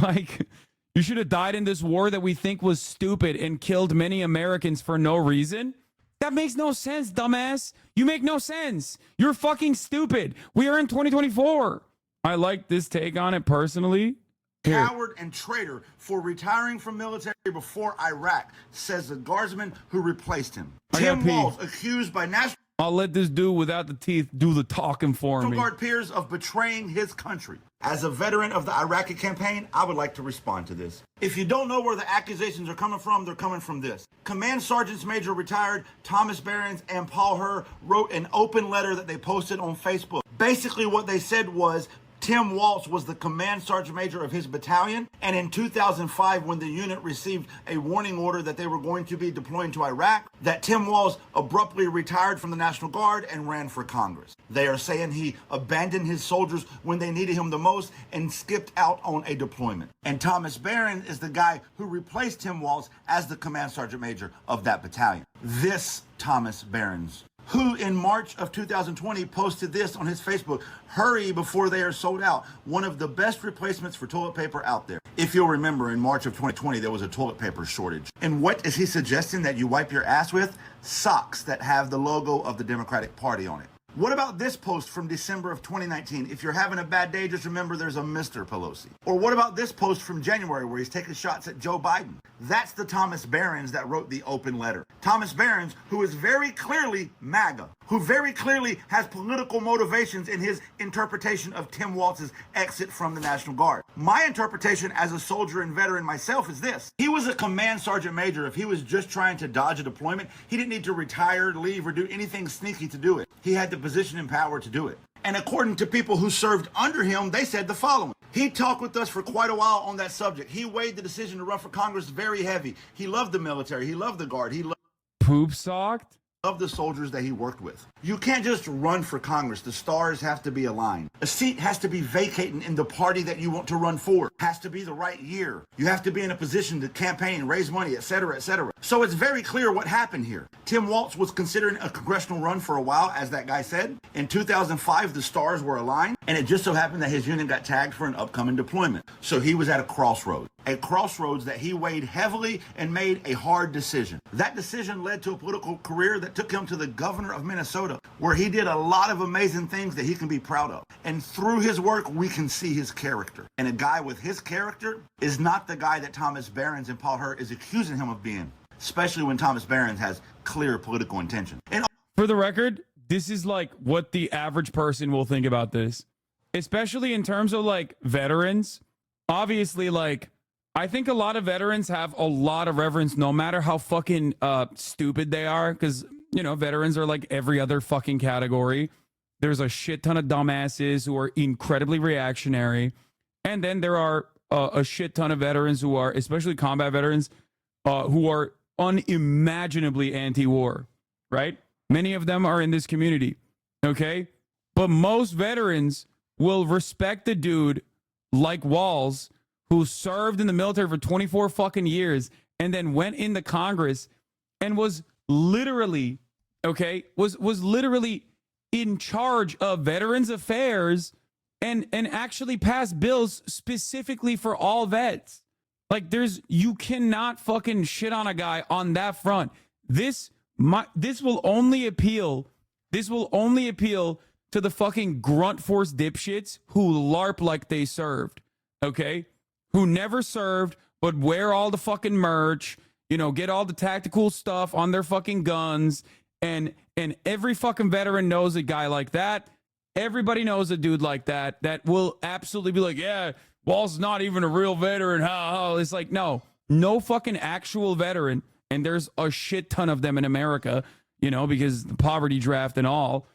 Like, you should have died in this war that we think was stupid and killed many Americans for no reason. That makes no sense, dumbass. You make no sense. You're fucking stupid. We are in 2024. I like this take on it personally. Here. Coward and traitor for retiring from military before Iraq, says the guardsman who replaced him. Tim Walz, accused by National I'll let this dude without the teeth do the talking for me. Guard peers of betraying his country. As a veteran of the Iraqi campaign, I would like to respond to this. If you don't know where the accusations are coming from, they're coming from this. Command Sergeants Major retired Thomas Behrens and Paul Herr wrote an open letter that they posted on Facebook. Basically what they said was, Tim Walz was the command sergeant major of his battalion, and in 2005, when the unit received a warning order that they were going to be deploying to Iraq, that Tim Walz abruptly retired from the National Guard and ran for Congress. They are saying he abandoned his soldiers when they needed him the most and skipped out on a deployment. And Thomas Behrens is the guy who replaced Tim Walz as the command sergeant major of that battalion. This Thomas Behrens, who in March of 2020 posted this on his Facebook, hurry before they are sold out. One of the best replacements for toilet paper out there. If you'll remember, in March of 2020, there was a toilet paper shortage. And what is he suggesting that you wipe your ass with? Socks that have the logo of the Democratic Party on it. What about this post from December of 2019? If you're having a bad day, just remember there's a Mr. Pelosi. Or what about this post from January where he's taking shots at Joe Biden? That's the Thomas Behrens that wrote the open letter. Thomas Behrens, who is very clearly MAGA, who very clearly has political motivations in his interpretation of Tim Walz's exit from the National Guard. My interpretation as a soldier and veteran myself is this. He was a command sergeant major. If he was just trying to dodge a deployment, he didn't need to retire, leave, or do anything sneaky to do it. He had the position and power to do it. And according to people who served under him, they said the following. He talked with us for quite a while on that subject. He weighed the decision to run for Congress very heavy. He loved the military. He loved the Guard. He loved poop socked of the soldiers that he worked with. You can't just run for Congress. The stars have to be aligned. A seat has to be vacating in the party that you want to run for. Has to be the right year. You have to be in a position to campaign, raise money, etc., etc. So it's very clear what happened here. Tim Walz was considering a congressional run for a while, as that guy said. In 2005, the stars were aligned, and it just so happened that his unit got tagged for an upcoming deployment. So he was at a crossroads that he weighed heavily and made a hard decision. That decision led to a political career that took him to the governor of Minnesota, where he did a lot of amazing things that he can be proud of. And through his work, we can see his character. And a guy with his character is not the guy that Thomas Behrens and Paul Herr is accusing him of being, especially when Thomas Behrens has clear political intention. And for the record, this is like what the average person will think about this, especially in terms of like veterans. Obviously, like, I think a lot of veterans have a lot of reverence no matter how fucking stupid they are, because, you know, veterans are like every other fucking category. There's a shit ton of dumbasses who are incredibly reactionary, and then there are a shit ton of veterans who are, especially combat veterans, who are unimaginably anti-war, right? Many of them are in this community, okay? But most veterans will respect the dude like Walz, who served in the military for 24 fucking years and then went into Congress and was literally, was literally in charge of Veterans Affairs and actually passed bills specifically for all vets. Like, you cannot fucking shit on a guy on that front. This will only appeal to the fucking grunt force dipshits who LARP like they served, okay? Who never served, but wear all the fucking merch, you know, get all the tactical stuff on their fucking guns, and every fucking veteran knows a guy like that. Everybody knows a dude like that will absolutely be like, yeah, Walz is not even a real veteran. It's like, no fucking actual veteran, and there's a shit ton of them in America, you know, because the poverty draft and all,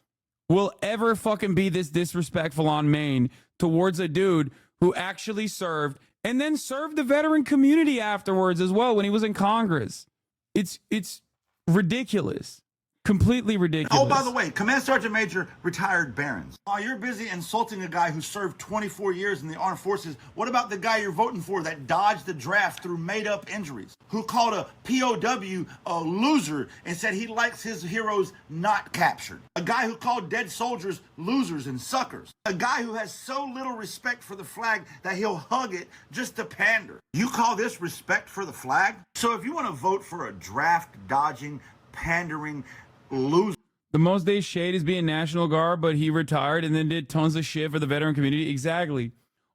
will ever fucking be this disrespectful on Maine towards a dude who actually served and then served the veteran community afterwards as well when he was in Congress. It's ridiculous. Completely ridiculous. Oh, by the way, Command Sergeant Major retired Barons. While you're busy insulting a guy who served 24 years in the armed forces, what about the guy you're voting for that dodged the draft through made-up injuries? Who called a POW a loser and said he likes his heroes not captured? A guy who called dead soldiers losers and suckers? A guy who has so little respect for the flag that he'll hug it just to pander? You call this respect for the flag? So if you want to vote for a draft-dodging, pandering loser. The most they shade is being National Guard, but he retired and then did tons of shit for the veteran community. Exactly.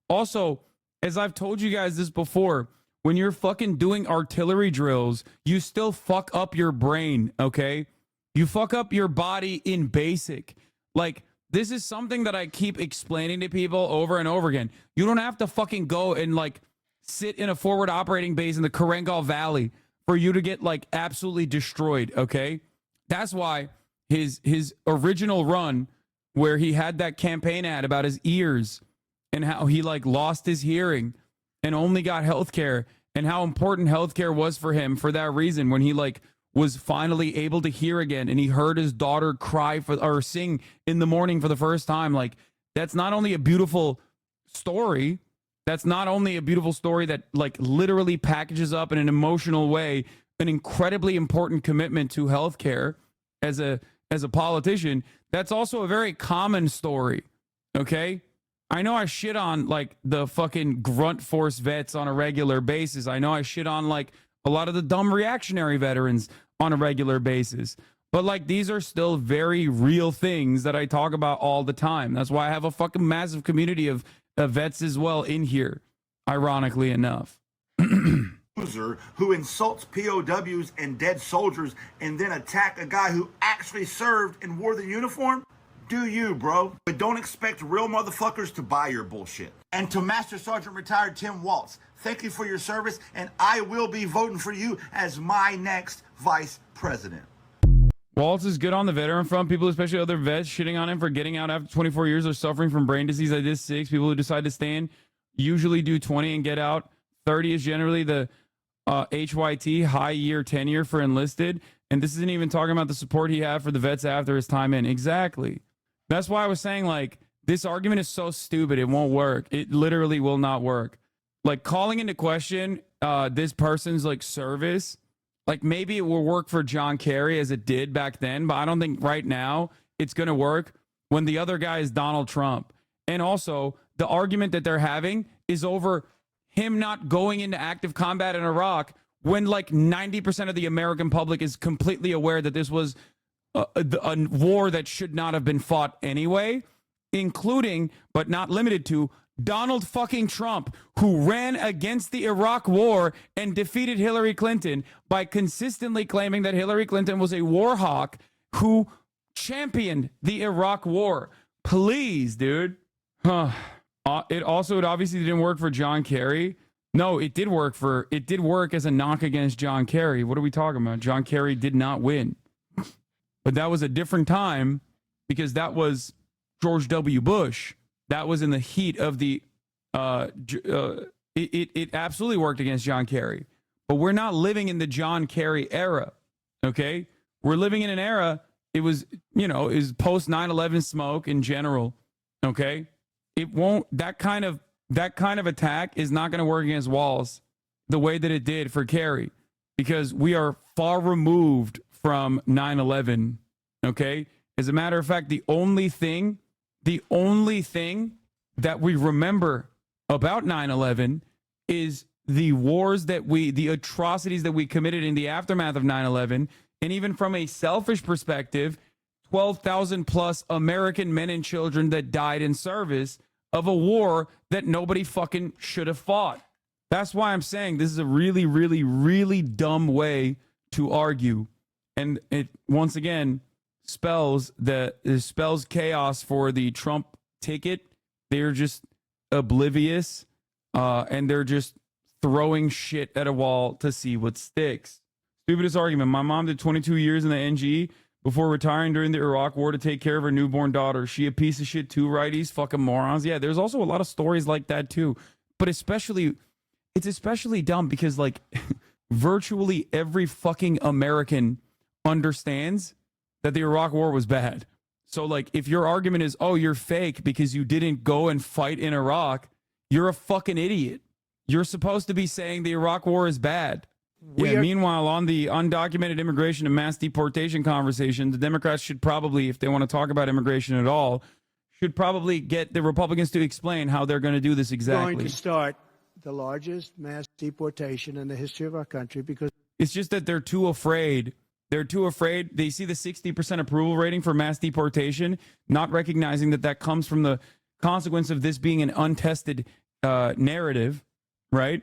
Also, as I've told you guys this before, when you're fucking doing artillery drills, you still fuck up your brain, okay? You fuck up your body in basic. Like, this is something that I keep explaining to people over and over again. You don't have to fucking go and, like, sit in a forward operating base in the Karengal Valley for you to get, like, absolutely destroyed, okay? That's why his original run, where he had that campaign ad about his ears and how he like lost his hearing and only got healthcare, and how important healthcare was for him for that reason, when he like was finally able to hear again and he heard his daughter cry for or sing in the morning for the first time. Like, that's not only a beautiful story, that's not only a beautiful story that like literally packages up in an emotional way an incredibly important commitment to healthcare as a politician, that's also a very common story. Okay? I know I shit on like the fucking grunt force vets on a regular basis. I know I shit on like a lot of the dumb reactionary veterans on a regular basis. But like, these are still very real things that I talk about all the time. That's why I have a fucking massive community of vets as well in here, ironically enough. Loser who insults POWs and dead soldiers and then attack a guy who actually served and wore the uniform? Do you, bro? But don't expect real motherfuckers to buy your bullshit. And to Master Sergeant Retired Tim Walz, thank you for your service, and I will be voting for you as my next vice president. Walz is good on the veteran front. People, especially other vets, shitting on him for getting out after 24 years or suffering from brain disease. I did 6. People who decide to stay in usually do 20 and get out. 30 is generally the HYT, high year tenure for enlisted. And this isn't even talking about the support he had for the vets after his time in. Exactly. That's why I was saying, like, this argument is so stupid, it won't work. It literally will not work. Like, calling into question this person's, like, service, like, maybe it will work for John Kerry as it did back then, but I don't think right now it's going to work when the other guy is Donald Trump. And also, the argument that they're having is over him not going into active combat in Iraq when like 90% of the American public is completely aware that this was a war that should not have been fought anyway, including, but not limited to, Donald fucking Trump, who ran against the Iraq war and defeated Hillary Clinton by consistently claiming that Hillary Clinton was a war hawk who championed the Iraq war. Please, dude. It obviously didn't work for John Kerry. No, it did work as a knock against John Kerry. What are we talking about? John Kerry did not win. But that was a different time because that was George W. Bush. That was in the heat of the it absolutely worked against John Kerry. But we're not living in the John Kerry era. Okay? We're living in an era, it was post 9/11 smoke in general. Okay? It won't, that kind of attack is not going to work against Walz the way that it did for Kerry, because we are far removed from 9/11. Okay? As a matter of fact, the only thing that we remember about 9/11 is the wars the atrocities that we committed in the aftermath of 9/11. And even from a selfish perspective, 12,000 plus American men and children that died in service of a war that nobody fucking should have fought. That's why I'm saying this is a really, really, really dumb way to argue. And it, once again, spells chaos for the Trump ticket. They're just oblivious, and they're just throwing shit at a wall to see what sticks. Stupidest argument. My mom did 22 years in the NG before retiring during the Iraq war to take care of her newborn daughter. She a piece of shit too, righties? Fucking morons. Yeah, there's also a lot of stories like that too. But it's especially dumb because like virtually every fucking American understands that the Iraq war was bad. So, like, if your argument is, oh, you're fake because you didn't go and fight in Iraq, you're a fucking idiot. You're supposed to be saying the Iraq war is bad. Meanwhile, on the undocumented immigration and mass deportation conversation, the Democrats should probably, if they want to talk about immigration at all, should probably get the Republicans to explain how they're going to do this exactly. Going to start the largest mass deportation in the history of our country because it's just that they're too afraid. They're too afraid. They see the 60% approval rating for mass deportation, not recognizing that that comes from the consequence of this being an untested narrative, right?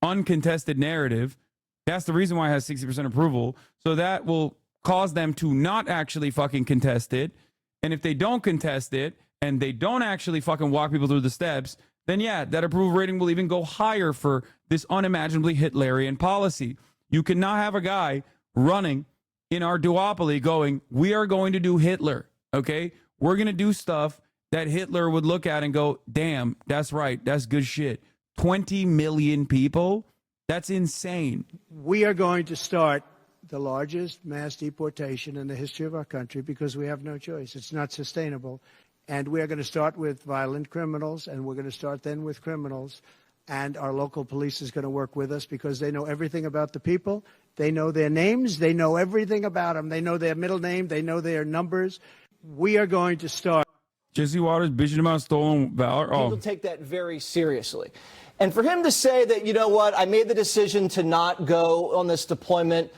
Uncontested narrative. That's the reason why it has 60% approval. So that will cause them to not actually fucking contest it. And if they don't contest it and they don't actually fucking walk people through the steps, then yeah, that approval rating will even go higher for this unimaginably Hitlerian policy. You cannot have a guy running in our duopoly going, we are going to do Hitler, okay? We're going to do stuff that Hitler would look at and go, damn, that's right, that's good shit. 20 million people? That's insane. We are going to start the largest mass deportation in the history of our country because we have no choice. It's not sustainable. And we are going to start with violent criminals, and we're going to start then with criminals. And our local police is going to work with us because they know everything about the people. They know their names. They know everything about them. They know their middle name. They know their numbers. We are going to start. Jesse Waters bitching about stolen valor. People take that very seriously. And for him to say that, you know what, I made the decision to not go on this deployment,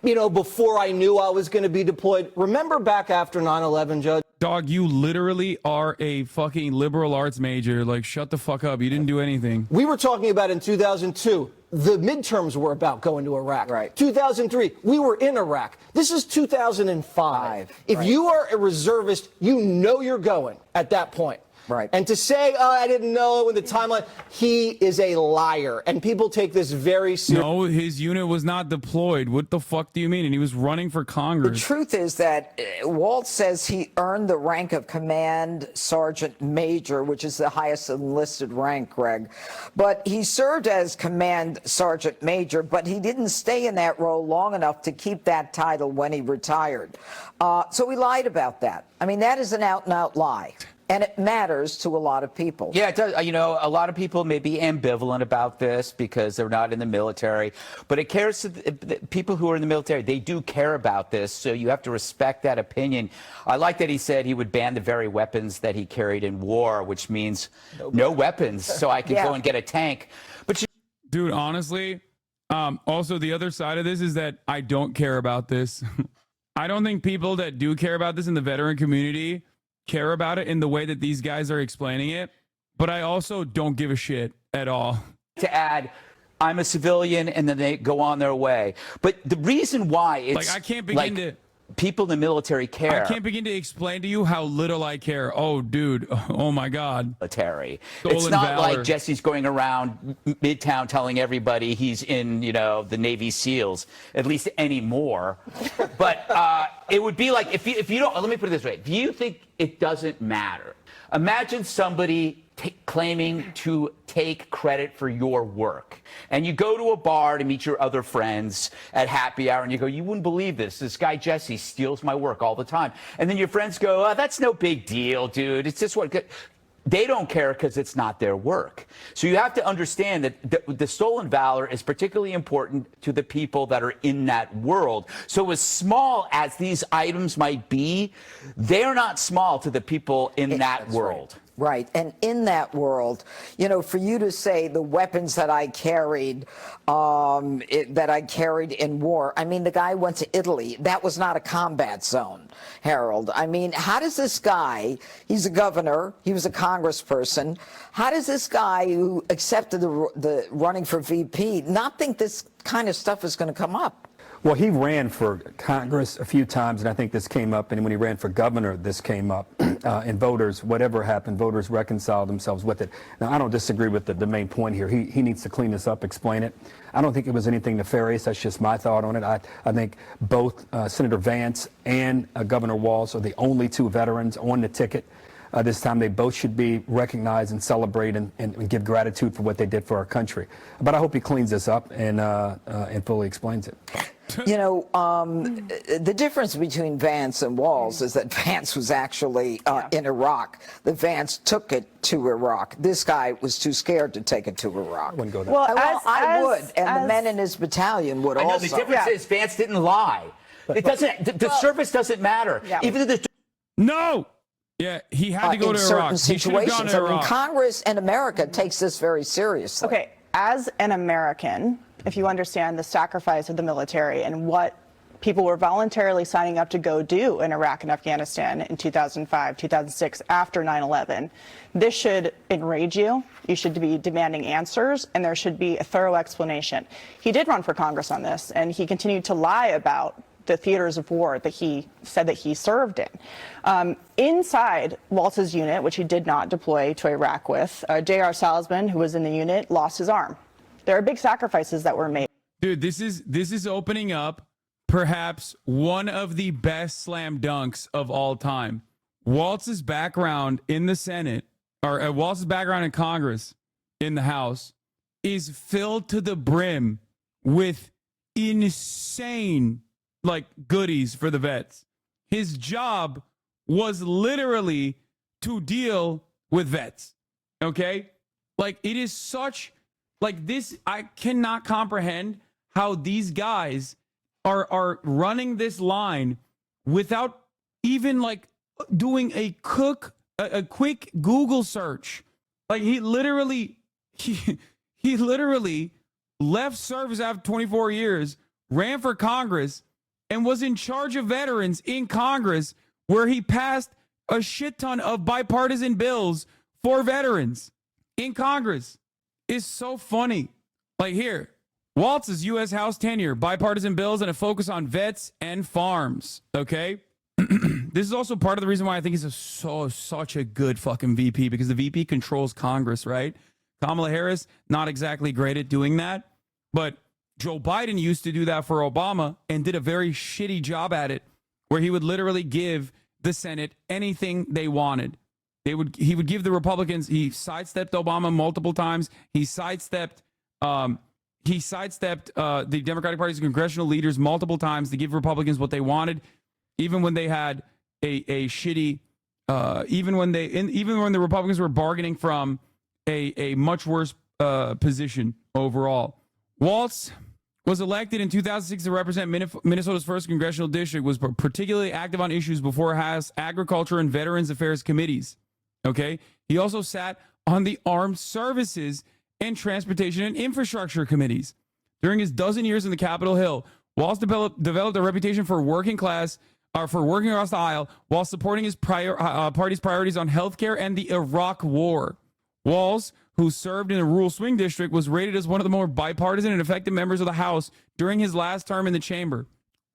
you know, before I knew I was going to be deployed. Remember back after 9/11, Judge? Dog, you literally are a fucking liberal arts major. Like, shut the fuck up. You didn't do anything. We were talking about in 2002. The midterms were about going to Iraq. Right. 2003, we were in Iraq. This is 2005. If you are a reservist, you know you're going at that point. Right. And to say, oh, I didn't know in the timeline, he is a liar. And people take this very seriously. No, his unit was not deployed. What the fuck do you mean? And he was running for Congress. The truth is that WALZ says he earned the rank of Command Sergeant Major, which is the highest enlisted rank, Greg. But he served as Command Sergeant Major, but he didn't stay in that role long enough to keep that title when he retired. So he lied about that. I mean, that is an out-and-out lie. And it matters to a lot of people. Yeah, it does. You know, a lot of people may be ambivalent about this because they're not in the military. But it cares to the people who are in the military. They do care about this. So you have to respect that opinion. I like that he said he would ban the very weapons that he carried in war, which means no weapons. So I can go and get a tank. But dude, honestly, also the other side of this is that I don't care about this. I don't think people that do care about this in the veteran community care about it in the way that these guys are explaining it, but I also don't give a shit at all. To add, I'm a civilian, and then they go on their way. But the reason why it's like I can't begin to people in the military care. I can't begin to explain to you how little I care. Oh, dude. Oh, my God. Military. It's not like Jesse's going around Midtown telling everybody he's in, you know, the Navy SEALs, at least anymore. But it would be like if you don't, let me put it this way. If you think it doesn't matter, imagine somebody claiming to take credit for your work. And you go to a bar to meet your other friends at happy hour and you go, you wouldn't believe this. This guy Jesse steals my work all the time. And then your friends go, oh, that's no big deal, dude. It's just what... They don't care because it's not their work. So you have to understand that the stolen valor is particularly important to the people that are in that world. So as small as these items might be, they're not small to the people in that world. Right. And in that world, you know, for you to say the weapons that I carried, in war, I mean, the guy went to Italy. That was not a combat zone, Harold. I mean, how does this guy, he's a governor, he was a congressperson, how does this guy who accepted the running for VP not think this kind of stuff is going to come up? Well, he ran for Congress a few times, and I think this came up. And when he ran for governor, this came up. And voters, whatever happened, voters reconciled themselves with it. Now, I don't disagree with the main point here. He needs to clean this up, explain it. I don't think it was anything nefarious. That's just my thought on it. I think both Senator Vance and Governor WALZ are the only two veterans on the ticket. This time they both should be recognized and celebrate and give gratitude for what they did for our country. But I hope he cleans this up and fully explains it. You know, the difference between Vance and WALZ is that Vance was actually in Iraq. The Vance took it to Iraq. This guy was too scared to take it to Iraq. I wouldn't go there. Well, I would, and the men in his battalion would also. I know, the difference is Vance didn't lie. It doesn't. The service doesn't matter. Even if the no. Yeah, he had to go to Iraq. In certain situations, I mean, Congress and America takes this very seriously. Okay, as an American, if you understand the sacrifice of the military and what people were voluntarily signing up to go do in Iraq and Afghanistan in 2005, 2006, after 9/11, this should enrage you. You should be demanding answers, and there should be a thorough explanation. He did run for Congress on this, and he continued to lie about the theaters of war that he said that he served in. Inside WALZ's unit, which he did not deploy to Iraq with, J.R. Salzman, who was in the unit, lost his arm. There are big sacrifices that were made. Dude, this is opening up perhaps one of the best slam dunks of all time. WALZ's background in the Senate, or WALZ's background in Congress, in the House, is filled to the brim with insane goodies for the vets. His job was literally to deal with vets. Okay? It is such this. I cannot comprehend how these guys are running this line without even doing a quick Google search. He literally left service after 24 years, ran for Congress, and was in charge of veterans in Congress, where he passed a shit ton of bipartisan bills for veterans in Congress. It's so funny. Here, WALZ's U.S. House tenure, bipartisan bills, and a focus on vets and farms. Okay? This is also part of the reason why I think he's such a good fucking VP, because the VP controls Congress, right? Kamala Harris, not exactly great at doing that, but Joe Biden used to do that for Obama and did a very shitty job at it, where he would literally give the Senate anything they wanted. He would give the Republicans. He sidestepped Obama multiple times. He sidestepped the Democratic Party's congressional leaders multiple times to give Republicans what they wanted, even when they had a shitty, even when the Republicans were bargaining from a much worse position overall. WALZ was elected in 2006 to represent Minnesota's 1st congressional district, was particularly active on issues before House Agriculture and Veterans Affairs committees. Okay? He also sat on the Armed Services and Transportation and Infrastructure committees. During his dozen years in the Capitol Hill, WALZ developed a reputation for working across the aisle while supporting his party's priorities on healthcare and the Iraq War. WALZ, who served in a rural swing district, was rated as one of the more bipartisan and effective members of the House during his last term in the chamber.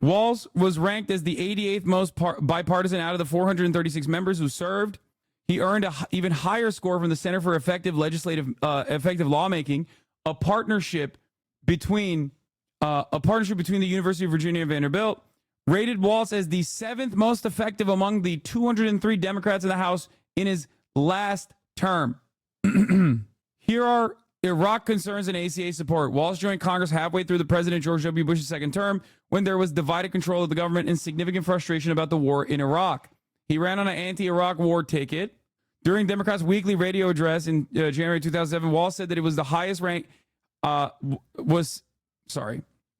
WALZ was ranked as the 88th most bipartisan out of the 436 members who served. He earned an even higher score from the Center for Effective Lawmaking, a partnership between the University of Virginia and Vanderbilt, rated WALZ as the 7th most effective among the 203 Democrats in the House in his last term. Here are Iraq concerns and ACA support. WALZ joined Congress halfway through the President George W. Bush's second term, when there was divided control of the government and significant frustration about the war in Iraq. He ran on an anti-Iraq war ticket. During Democrats' weekly radio address in January 2007, WALZ said that it was the highest rank.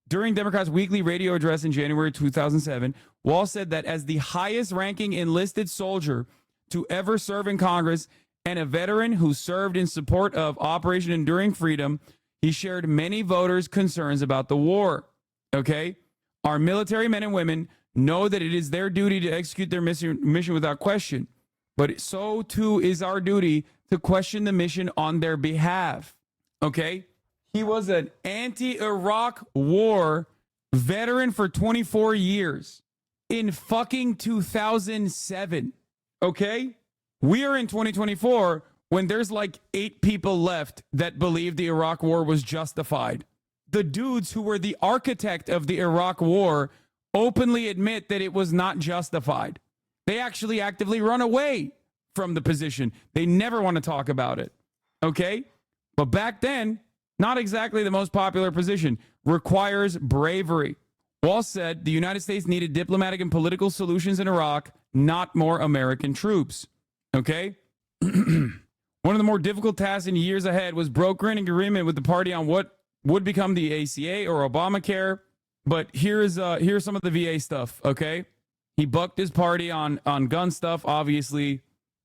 During Democrats' weekly radio address in January 2007, WALZ said that as the highest-ranking enlisted soldier to ever serve in Congress and a veteran who served in support of Operation Enduring Freedom, he shared many voters' concerns about the war. Okay? Our military men and women know that it is their duty to execute their mission without question, but so too is our duty to question the mission on their behalf. Okay? He was an anti-Iraq war veteran for 24 years in fucking 2007. Okay? We are in 2024 when there's 8 people left that believe the Iraq war was justified. The dudes who were the architect of the Iraq war openly admit that it was not justified. They actually actively run away from the position. They never want to talk about it. Okay? But back then, not exactly the most popular position. Requires bravery. WALZ said the United States needed diplomatic and political solutions in Iraq, not more American troops. Okay? One of the more difficult tasks in years ahead was brokering an agreement with the party on what would become the ACA or Obamacare. But here's some of the VA stuff, okay? He bucked his party on gun stuff. Obviously,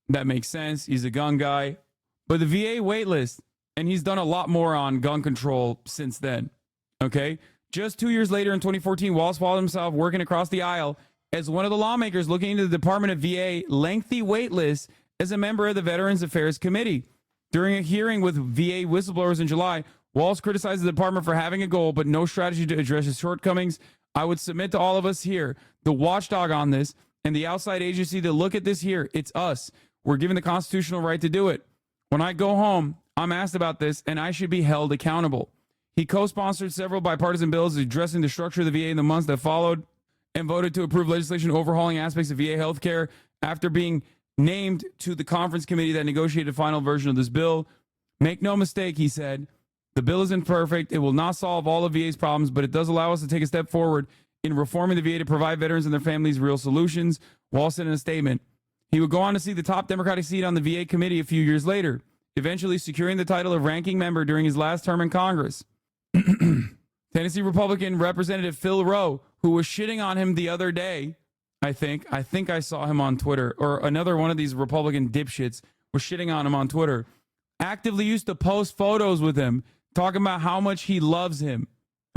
that makes sense. He's a gun guy. But the VA waitlist, and he's done a lot more on gun control since then, okay? Just 2 years later in 2014, WALZ found himself working across the aisle as one of the lawmakers looking into the Department of VA lengthy waitlist as a member of the Veterans Affairs Committee. During a hearing with VA whistleblowers in July, WALZ criticized the department for having a goal but no strategy to address its shortcomings. I would submit to all of us here, the watchdog on this and the outside agency that look at this here, it's us. We're given the constitutional right to do it. When I go home, I'm asked about this and I should be held accountable. He co-sponsored several bipartisan bills addressing the structure of the VA in the months that followed and voted to approve legislation overhauling aspects of VA healthcare after being named to the conference committee that negotiated the final version of this bill. Make no mistake, he said, the bill isn't perfect. It will not solve all of VA's problems, but it does allow us to take a step forward in reforming the VA to provide veterans and their families real solutions. WALZ said in a statement. He would go on to see the top Democratic seat on the VA committee a few years later, eventually securing the title of ranking member during his last term in Congress. Tennessee Republican Representative Phil Rowe, who was shitting on him the other day, I think I saw him on Twitter, or another one of these Republican dipshits was shitting on him on Twitter, actively used to post photos with him, talking about how much he loves him,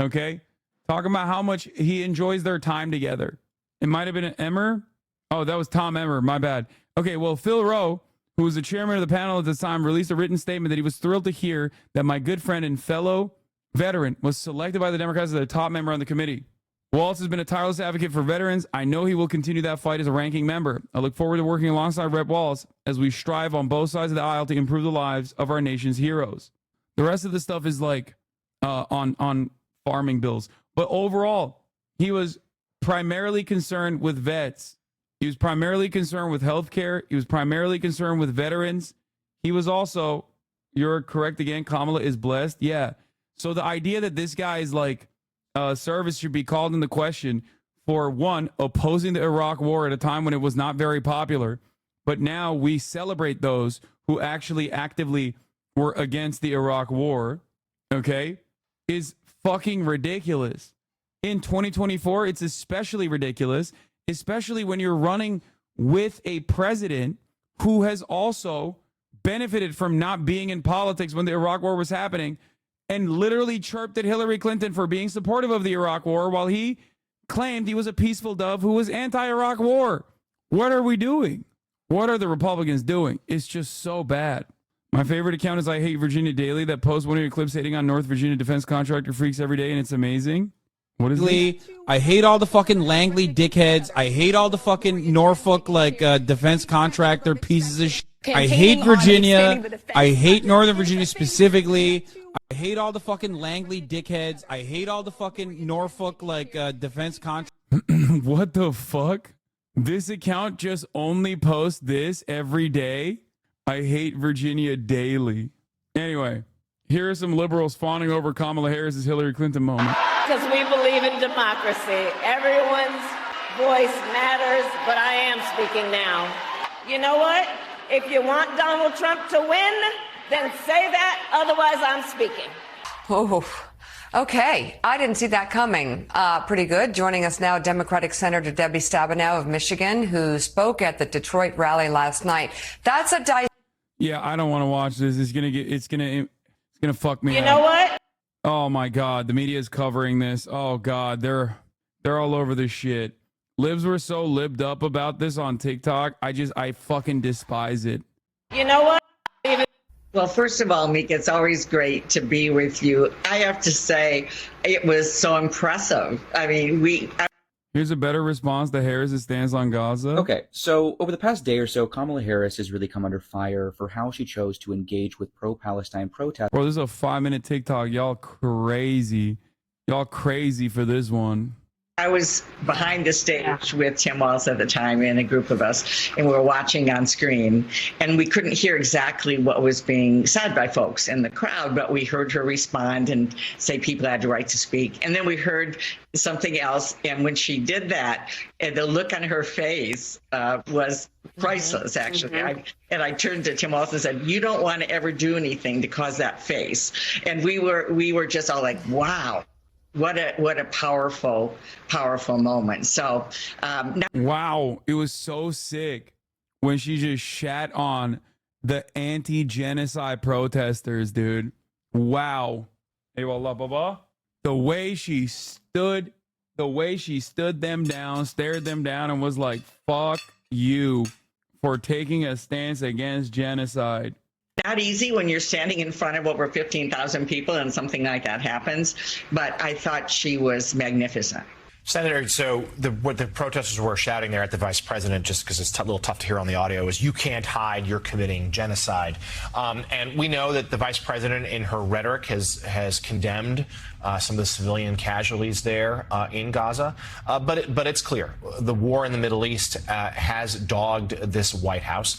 okay? Talking about how much he enjoys their time together. It might have been an Emmer. Oh, that was Tom Emmer, my bad. Okay, well, Phil Rowe, who was the chairman of the panel at the time, released a written statement that he was thrilled to hear that my good friend and fellow veteran was selected by the Democrats as the top member on the committee. WALZ has been a tireless advocate for veterans. I know he will continue that fight as a ranking member. I look forward to working alongside Rep. WALZ as we strive on both sides of the aisle to improve the lives of our nation's heroes. The rest of the stuff is like on farming bills. But overall, he was primarily concerned with vets. He was primarily concerned with healthcare. He was primarily concerned with veterans. He was also, you're correct again, Kamala is blessed. Yeah. So the idea that this guy is like, service should be called into question for, one, opposing the Iraq war at a time when it was not very popular. But now we celebrate those who actually actively were against the Iraq war, okay, is fucking ridiculous. In 2024, it's especially ridiculous, especially when you're running with a president who has also benefited from not being in politics when the Iraq war was happening and literally chirped at Hillary Clinton for being supportive of the Iraq war while he claimed he was a peaceful dove who was anti-Iraq war. What are we doing? What are the Republicans doing? It's just so bad. My favorite account is I Hate Virginia Daily that posts one of your clips hating on North Virginia defense contractor freaks every day, and it's amazing. What is it? I hate all the fucking Langley dickheads. I hate all the fucking Norfolk defense contractor pieces of shit. I hate Virginia. I hate Northern Virginia specifically. I hate all the fucking Langley dickheads. I hate all the fucking Norfolk defense contractor. What the fuck? This account just only posts this every day. I Hate Virginia Daily. Anyway, here are some liberals fawning over Kamala Harris's Hillary Clinton moment. Because we believe in democracy. Everyone's voice matters, but I am speaking now. You know what? If you want Donald Trump to win, then say that. Otherwise, I'm speaking. Oh, okay. I didn't see that coming. Pretty good. Joining us now, Democratic Senator Debbie Stabenow of Michigan, who spoke at the Detroit rally last night. That's a Yeah, I don't want to watch this. It's gonna fuck me up. You know what? Oh my God, the media is covering this. Oh God, they're all over this shit. Libs were so libbed up about this on TikTok. I fucking despise it. You know what? Well, first of all, Meek, it's always great to be with you. I have to say, it was so impressive. I mean, Here's a better response to Harris' stance on Gaza. Okay, so over the past day or so, Kamala Harris has really come under fire for how she chose to engage with pro-Palestine protests. Bro, this is a 5-minute TikTok. Y'all crazy. Y'all crazy for this one. I was behind the stage with Tim Walz at the time and a group of us, and we were watching on screen, and we couldn't hear exactly what was being said by folks in the crowd, but we heard her respond and say people had the right to speak. And then we heard something else, and when she did that, and the look on her face was priceless, actually. I turned to Tim Walz and said, "You don't want to ever do anything to cause that face." And we were just all like, wow. What a powerful moment. So wow, it was so sick when she just shat on the anti-genocide protesters, dude. Wow. Hey, wallah, baba. The way she stood them down, stared them down, and was like, "Fuck you for taking a stance against genocide." Not easy when you're standing in front of over 15,000 people and something like that happens, but I thought she was magnificent. Senator, so what the protesters were shouting there at the vice president, just because it's a little tough to hear on the audio, is "You can't hide, you're committing genocide." And we know that the vice president in her rhetoric has condemned some of the civilian casualties there in Gaza. But it's clear the war in the Middle East has dogged this White House.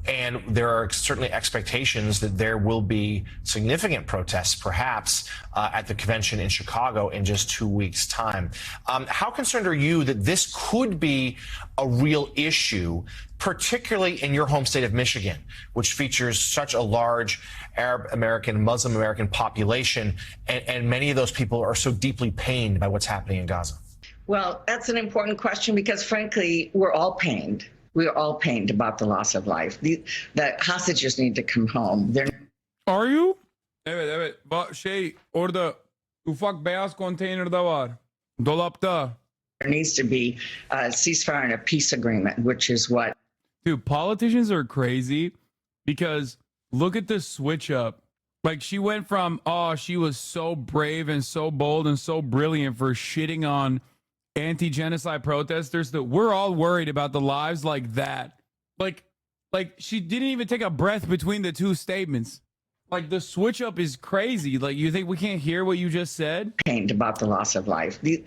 And there are certainly expectations that there will be significant protests, perhaps, at the convention in Chicago in just 2 weeks' time. How concerned are you that this could be a real issue, particularly in your home state of Michigan, which features such a large Arab American, Muslim American population, and many of those people are so deeply pained by what's happening in Gaza? Well, that's an important question because, frankly, we're all pained. We're all pained about the loss of life. The hostages need to come home. Are you? Evet. Orada ufak beyaz konteyner da var. Dolapta. There needs to be a ceasefire and a peace agreement, which is what... Dude, politicians are crazy because look at the switch up. Like, she went from, she was so brave and so bold and so brilliant for shitting on anti-genocide protesters, that we're all worried about the lives like that. Like she didn't even take a breath between the two statements. Like, the switch up is crazy. Like, you think we can't hear what you just said? Pained about the loss of life. The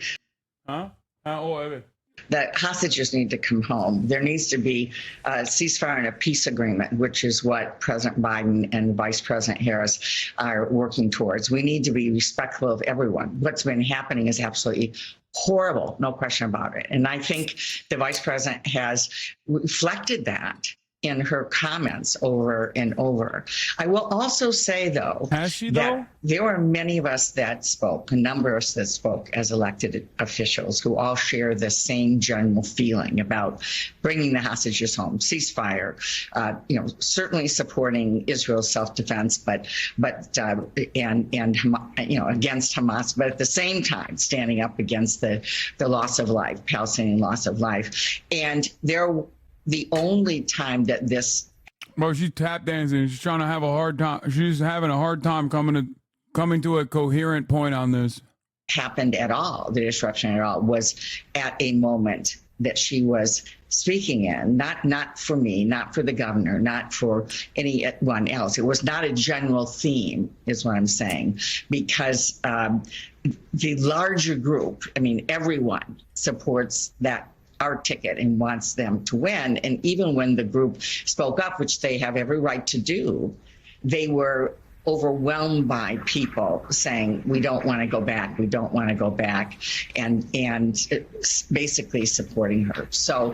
hostages need to come home. There needs to be a ceasefire and a peace agreement, which is what President Biden and Vice President Harris are working towards. We need to be respectful of everyone. What's been happening is absolutely horrible, no question about it. And I think the vice president has reflected that in her comments over and over. I will also say, though, that there were many of us that spoke, a number of us that spoke as elected officials who all share the same general feeling about bringing the hostages home, ceasefire, certainly supporting Israel's self-defense, but against Hamas, but at the same time standing up against the loss of life, Palestinian loss of life. And the only time that this... Well, she's tap dancing. She's trying to have a hard time. She's having a hard time coming to a coherent point on this. Happened at all, the disruption at all, was at a moment that she was speaking in, not for me, not for the governor, not for anyone else. It was not a general theme, is what I'm saying, because the larger group, everyone supports our ticket and wants them to win. And even when the group spoke up, which they have every right to do, they were overwhelmed by people saying, we don't want to go back, and basically supporting her. So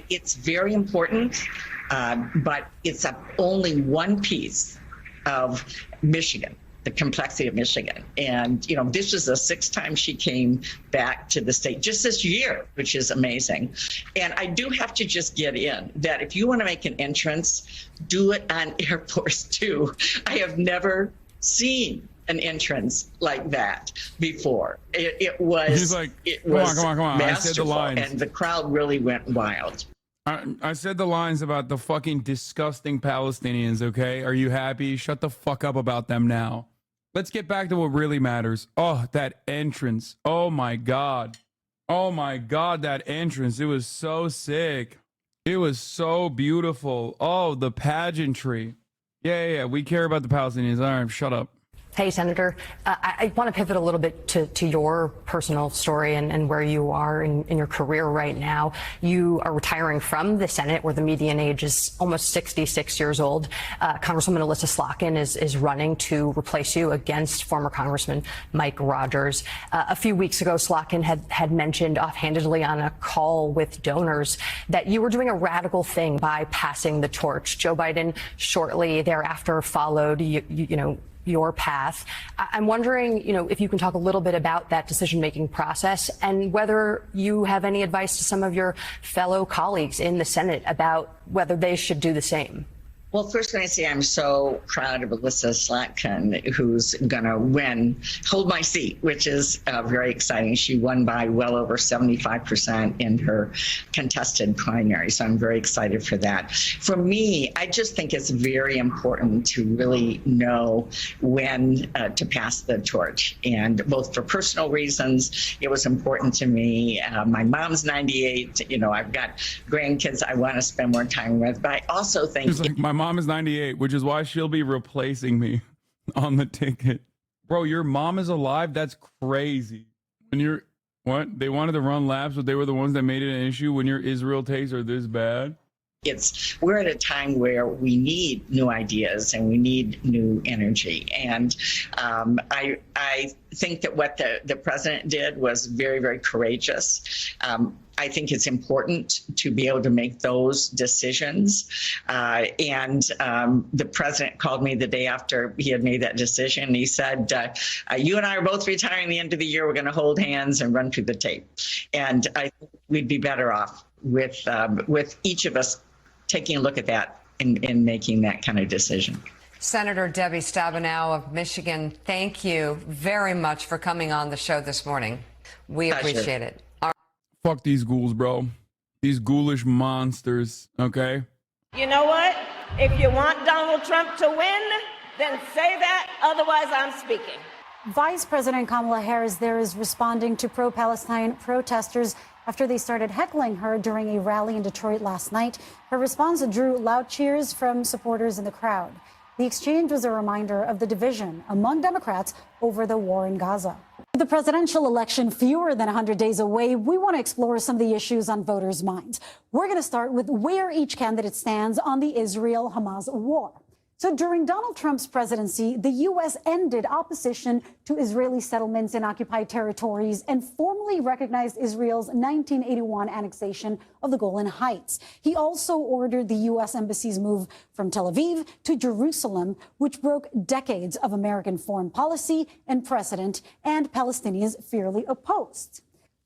it's very important, but it's only one piece of Michigan, the complexity of Michigan. And, this is the 6th time she came back to the state just this year, which is amazing. And I do have to just get in that if you want to make an entrance, do it on Air Force 2. I have never seen an entrance like that before. It was, like, come on. Masterful, I said the lines. and the crowd really went wild. I said the lines about the fucking disgusting Palestinians, okay? Are you happy? Shut the fuck up about them now. Let's get back to what really matters. Oh, that entrance. Oh, my God. That entrance. It was so sick. It was so beautiful. Oh, the pageantry. Yeah. We care about the Palestinians. All right, shut up. Hey, Senator. I want to pivot a little bit to your personal story and where you are in your career right now. You are retiring from the Senate, where the median age is almost 66 years old. Congresswoman Alyssa Slotkin is running to replace you against former Congressman Mike Rogers. A few weeks ago, Slotkin had mentioned offhandedly on a call with donors that you were doing a radical thing by passing the torch. Joe Biden shortly thereafter followed, your path. I'm wondering, if you can talk a little bit about that decision-making process and whether you have any advice to some of your fellow colleagues in the Senate about whether they should do the same. Well, first, I say I'm so proud of Alyssa Slotkin, who's going to hold my seat, which is very exciting. She won by well over 75% in her contested primary, so I'm very excited for that. For me, I just think it's very important to really know when to pass the torch, and both for personal reasons, it was important to me. My mom's 98. I've got grandkids I want to spend more time with, but I also think my mom is 98, which is why she'll be replacing me on the ticket. Bro, your mom is alive? That's crazy. What? They wanted to run laps, but they were the ones that made it an issue when your Israel takes are this bad? We're at a time where we need new ideas and we need new energy. And I think that what the president did was very, very courageous. I think it's important to be able to make those decisions. The president called me the day after he had made that decision. He said, you and I are both retiring the end of the year. We're going to hold hands and run through the tape. And I think we'd be better off with each of us taking a look at that and making that kind of decision. Senator Debbie Stabenow of Michigan, thank you very much for coming on the show this morning. We appreciate it. Fuck these ghouls, bro. These ghoulish monsters, okay? You know what? If you want Donald Trump to win, then say that. Otherwise, I'm speaking. Vice President Kamala Harris there is responding to pro-Palestine protesters after they started heckling her during a rally in Detroit last night. Her response drew loud cheers from supporters in the crowd. The exchange was a reminder of the division among Democrats over the war in Gaza. With the presidential election fewer than 100 days away, we want to explore some of the issues on voters' minds. We're going to start with where each candidate stands on the Israel-Hamas war. So during Donald Trump's presidency, the U.S. ended opposition to Israeli settlements in occupied territories and formally recognized Israel's 1981 annexation of the Golan Heights. He also ordered the U.S. Embassy's move from Tel Aviv to Jerusalem, which broke decades of American foreign policy and precedent, and Palestinians fiercely opposed.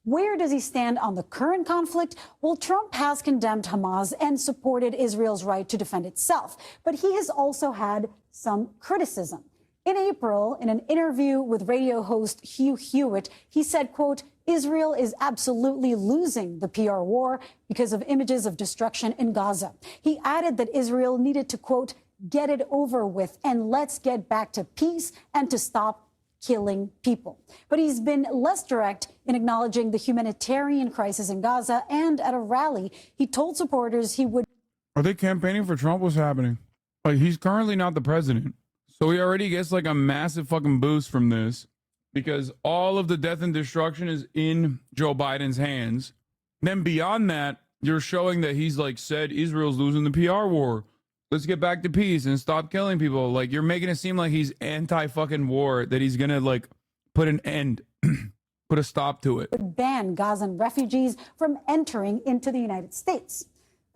Where does he stand on the current conflict? Well, Trump has condemned Hamas and supported Israel's right to defend itself, but he has also had some criticism. In April, in an interview with radio host Hugh Hewitt, he said, quote, Israel is absolutely losing the PR war because of images of destruction in Gaza. He added that Israel needed to, quote, get it over with and let's get back to peace and to stop killing people. But he's been less direct in acknowledging the humanitarian crisis in Gaza, and at a rally, he told supporters he would... Are they campaigning for Trump? What's happening? Like, he's currently not the president. So he already gets like a massive fucking boost from this because all of the death and destruction is in Joe Biden's hands. Then beyond that, you're showing that he's like said Israel's losing the PR war. Let's get back to peace and stop killing people. Like, you're making it seem like he's anti-fucking war, that he's going to, like, put an end, put a stop to it. Would ban Gazan refugees from entering into the United States.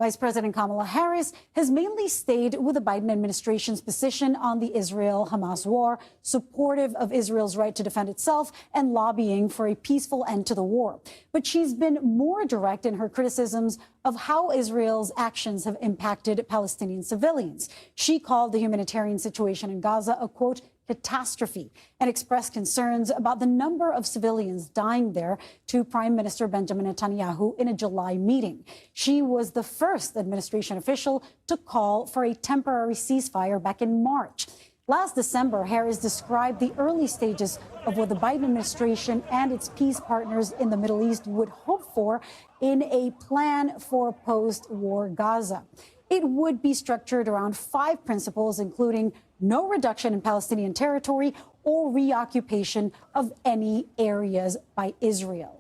Vice President Kamala Harris has mainly stayed with the Biden administration's position on the Israel-Hamas war, supportive of Israel's right to defend itself and lobbying for a peaceful end to the war. But she's been more direct in her criticisms of how Israel's actions have impacted Palestinian civilians. She called the humanitarian situation in Gaza a, quote, catastrophe, and expressed concerns about the number of civilians dying there to Prime Minister Benjamin Netanyahu in a July meeting. She was the first administration official to call for a temporary ceasefire back in March. Last December, Harris described the early stages of what the Biden administration and its peace partners in the Middle East would hope for in a plan for post-war Gaza. It would be structured around 5 principles, including no reduction in Palestinian territory or reoccupation of any areas by Israel.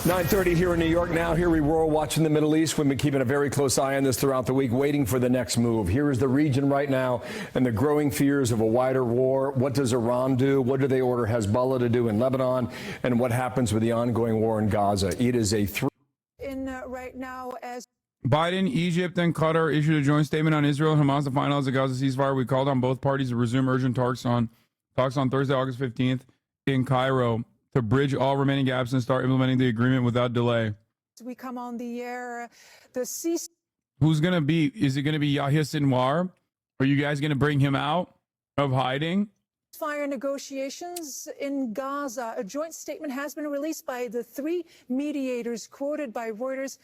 9:30 here in New York now. Here we were watching the Middle East. We've been keeping a very close eye on this throughout the week, waiting for the next move. Here is the region right now and the growing fears of a wider war. What does Iran do? What do they order Hezbollah to do in Lebanon? And what happens with the ongoing war in Gaza? It is a right now as Biden, Egypt, and Qatar issued a joint statement on Israel and Hamas to finalize the Gaza ceasefire. We called on both parties to resume urgent talks on Thursday, August 15th in Cairo to bridge all remaining gaps and start implementing the agreement without delay. we come on the air, Who's going to be, is it going to be Yahya Sinwar? Are you guys going to bring him out of hiding? ceasefire negotiations in Gaza. A joint statement has been released by the three mediators quoted by Reuters,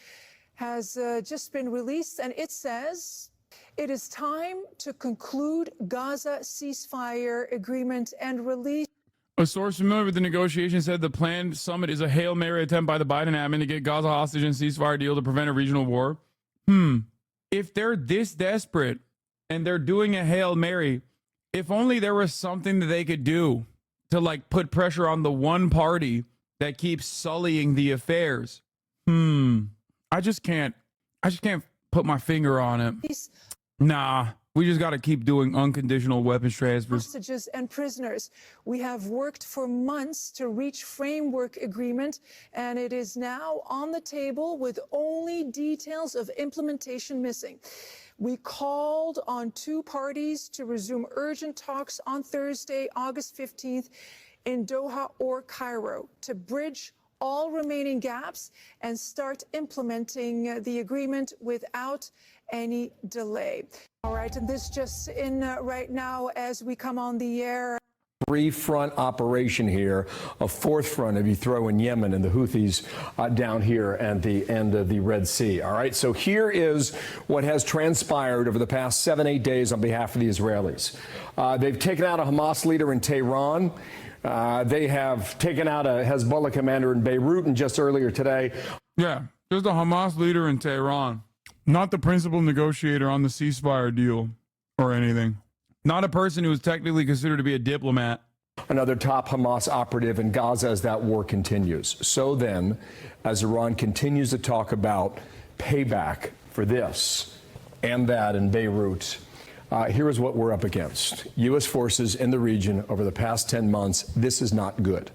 has just been released, and it says it is time to conclude Gaza ceasefire agreement and release. A source familiar with the negotiations said the planned summit is a Hail Mary attempt by the Biden admin to get Gaza hostage and ceasefire deal to prevent a regional war. If they're this desperate and they're doing a Hail Mary, if only there was something that they could do to like put pressure on the one party that keeps sullying the affairs. I just can't put my finger on it. Nah, we just got to keep doing unconditional weapons transfers. Hostages and prisoners. We have worked for months to reach framework agreement, and it is now on the table with only details of implementation missing. We called on two parties to resume urgent talks on Thursday, August 15th in Doha or Cairo to bridge all remaining gaps and start implementing the agreement without any delay. All right, and this just in right now as we come on the air. Three-front operation here, a fourth front if you throw in Yemen and the Houthis down here at the end of the Red Sea. All right, so here is what has transpired over the past 7-8 days on behalf of the Israelis. They've taken out a Hamas leader in Tehran. They have taken out a Hezbollah commander in Beirut, and just earlier today. Yeah, there's a Hamas leader in Tehran, not the principal negotiator on the ceasefire deal or anything. Not a person who is technically considered to be a diplomat. Another top Hamas operative in Gaza as that war continues. So then, as Iran continues to talk about payback for this and that in Beirut, here is what we're up against. U.S. forces in the region over the past 10 months. This is not good.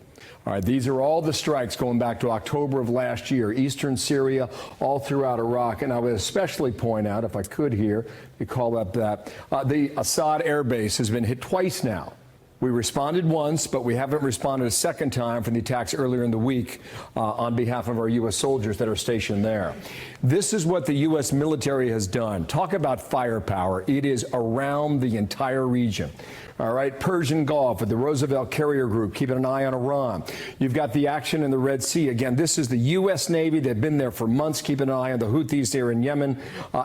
All right, these are all the strikes going back to October of last year, eastern Syria, all throughout Iraq. And I would especially point out, if I could here, you call up that, the Assad air base has been hit twice now. We responded once, but we haven't responded a second time for the attacks earlier in the week on behalf of our U.S. soldiers that are stationed there. This is what the U.S. military has done. Talk about firepower. It is around the entire region. All right, Persian Gulf with the Roosevelt Carrier Group, keeping an eye on Iran. You've got the action in the Red Sea. Again, this is the U.S. Navy. They've been there for months, keeping an eye on the Houthis there in Yemen,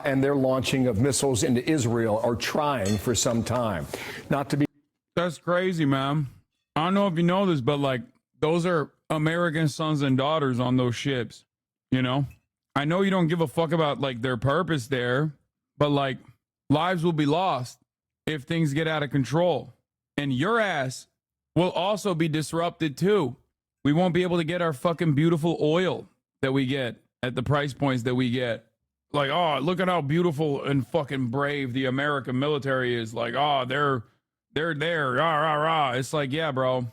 and their launching of missiles into Israel, or trying for some time. Not to be. That's crazy, man. I don't know if you know this, but like those are American sons and daughters on those ships, you know? I know you don't give a fuck about like their purpose there, but like lives will be lost if things get out of control. And your ass will also be disrupted too. We won't be able to get our fucking beautiful oil that we get at the price points that we get. Like, oh, look at how beautiful and fucking brave the American military is. Like, oh, they're there, rah, rah, rah. It's like, yeah, bro, it's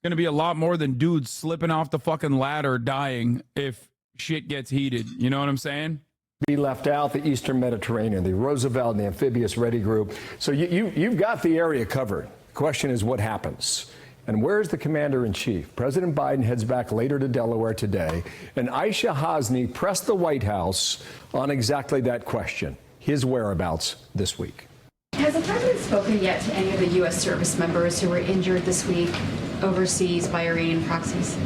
going to be a lot more than dudes slipping off the fucking ladder dying if shit gets heated. You know what I'm saying? Be left out, the Eastern Mediterranean, the Roosevelt and the Amphibious Ready Group. So you've got the area covered. The question is what happens? And where's the commander-in-chief? President Biden heads back later to Delaware today, and Aisha Hasni pressed the White House on exactly that question, his whereabouts this week. Has the president spoken yet to any of the U.S. service members who were injured this week overseas by Iranian proxies?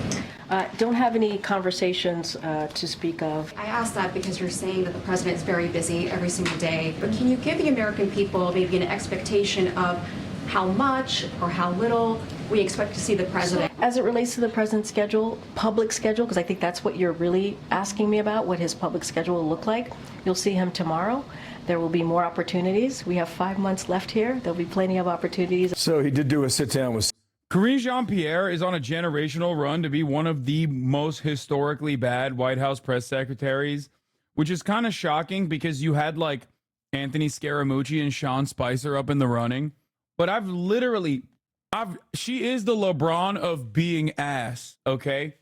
Don't have any conversations to speak of. I ask that because you're saying that the president is very busy every single day, but can you give the American people maybe an expectation of how much or how little we expect to see the president? As it relates to the president's schedule, public schedule, because I think that's what you're really asking me about, what his public schedule will look like, you'll see him tomorrow. There will be more opportunities. We have 5 months left here. There'll be plenty of opportunities. So he did do a sit down with. Karine Jean-Pierre is on a generational run to be one of the most historically bad White House press secretaries, which is kind of shocking because you had like Anthony Scaramucci and Sean Spicer up in the running. But she is the LeBron of being ass, okay?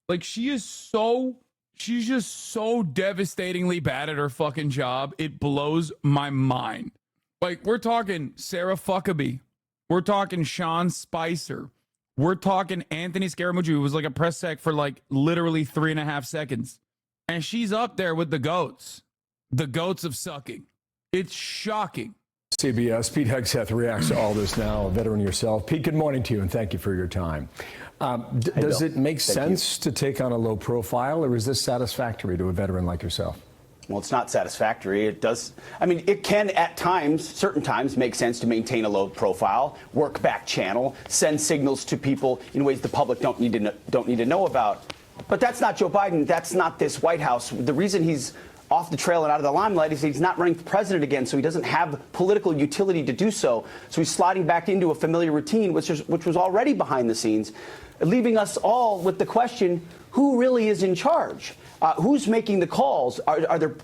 Like she's just so devastatingly bad at her fucking job. It blows my mind. Like we're talking Sarah Huckabee. We're talking Sean Spicer. We're talking Anthony Scaramucci, who was like a press sec for like literally 3.5 seconds. And she's up there with the goats of sucking. It's shocking. CBS, Pete Hegseth reacts to all this now, a veteran yourself. Pete, good morning to you, and thank you for your time. Does it make sense to take on a low profile, or is this satisfactory to a veteran like yourself? Well, it's not satisfactory. It does. I mean, it can at times, certain times, make sense to maintain a low profile, work back channel, send signals to people in ways the public don't need to know about. But that's not Joe Biden. That's not this White House. The reason he's off the trail and out of the limelight is he's not running for president again, so he doesn't have political utility to do so. So he's sliding back into a familiar routine, which was already behind the scenes, leaving us all with the question: who really is in charge? Who's making the calls?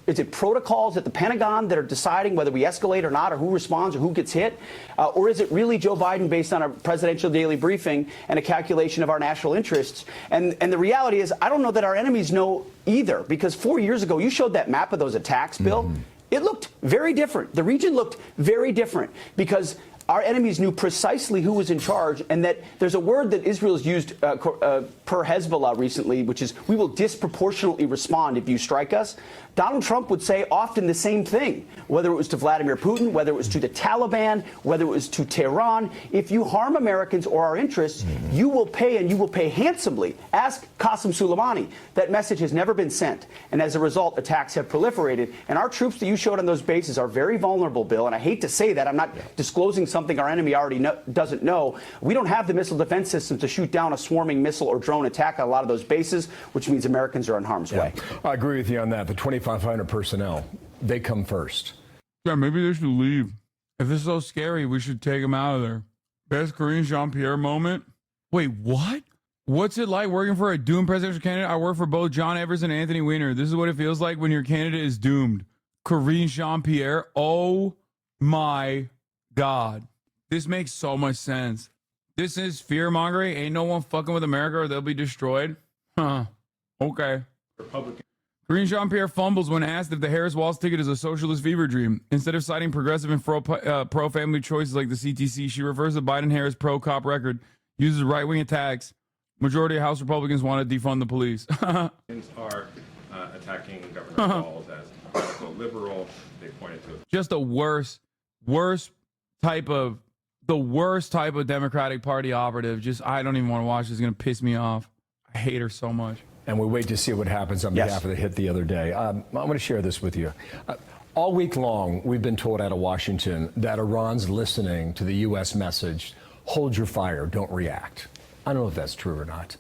Is it protocols at the Pentagon that are deciding whether we escalate or not, or who responds or who gets hit? Or is it really Joe Biden based on a presidential daily briefing and a calculation of our national interests? And the reality is, I don't know that our enemies know either, because 4 years ago, you showed that map of those attacks, Bill. It looked very different. The region looked very different because our enemies knew precisely who was in charge, and that there's a word that Israel's used per Hezbollah recently, which is, we will disproportionately respond if you strike us. Donald Trump would say often the same thing, whether it was to Vladimir Putin, whether it was to the Taliban, whether it was to Tehran. If you harm Americans or our interests, you will pay, and you will pay handsomely. Ask Qasem Soleimani. That message has never been sent, and as a result, attacks have proliferated. And our troops that you showed on those bases are very vulnerable, Bill, and I hate to say that. I'm not disclosing something our enemy already doesn't know. We don't have the missile defense system to shoot down a swarming missile or drone attack on a lot of those bases, which means Americans are in harm's way. I agree with you on that. The 2,500 personnel, they come first. Yeah, maybe they should leave. If it's so scary, we should take them out of there. Best Karine Jean-Pierre moment? Wait, what? What's it like working for a doomed presidential candidate? I work for both John Evers and Anthony Weiner. This is what it feels like when your candidate is doomed. Karine Jean-Pierre. Oh my God. This makes so much sense. This is fear-mongering. Ain't no one fucking with America or they'll be destroyed. Huh. Okay. Republican. Karine Jean-Pierre fumbles when asked if the Harris-Walz ticket is a socialist fever dream. Instead of citing progressive and pro-family choices like the CTC, she refers to Biden-Harris pro-cop record, uses right-wing attacks. Majority of House Republicans want to defund the police. Are attacking Governor Walz as radical liberal. They pointed to just the worst type of Democratic Party operative. Just, I don't even want to watch. It's going to piss me off. I hate her so much. And we wait to see what happens on behalf of the hit the other day. I'm going to share this with you. All week long, we've been told out of Washington that Iran's listening to the U.S. message, hold your fire, don't react. I don't know if that's true or not.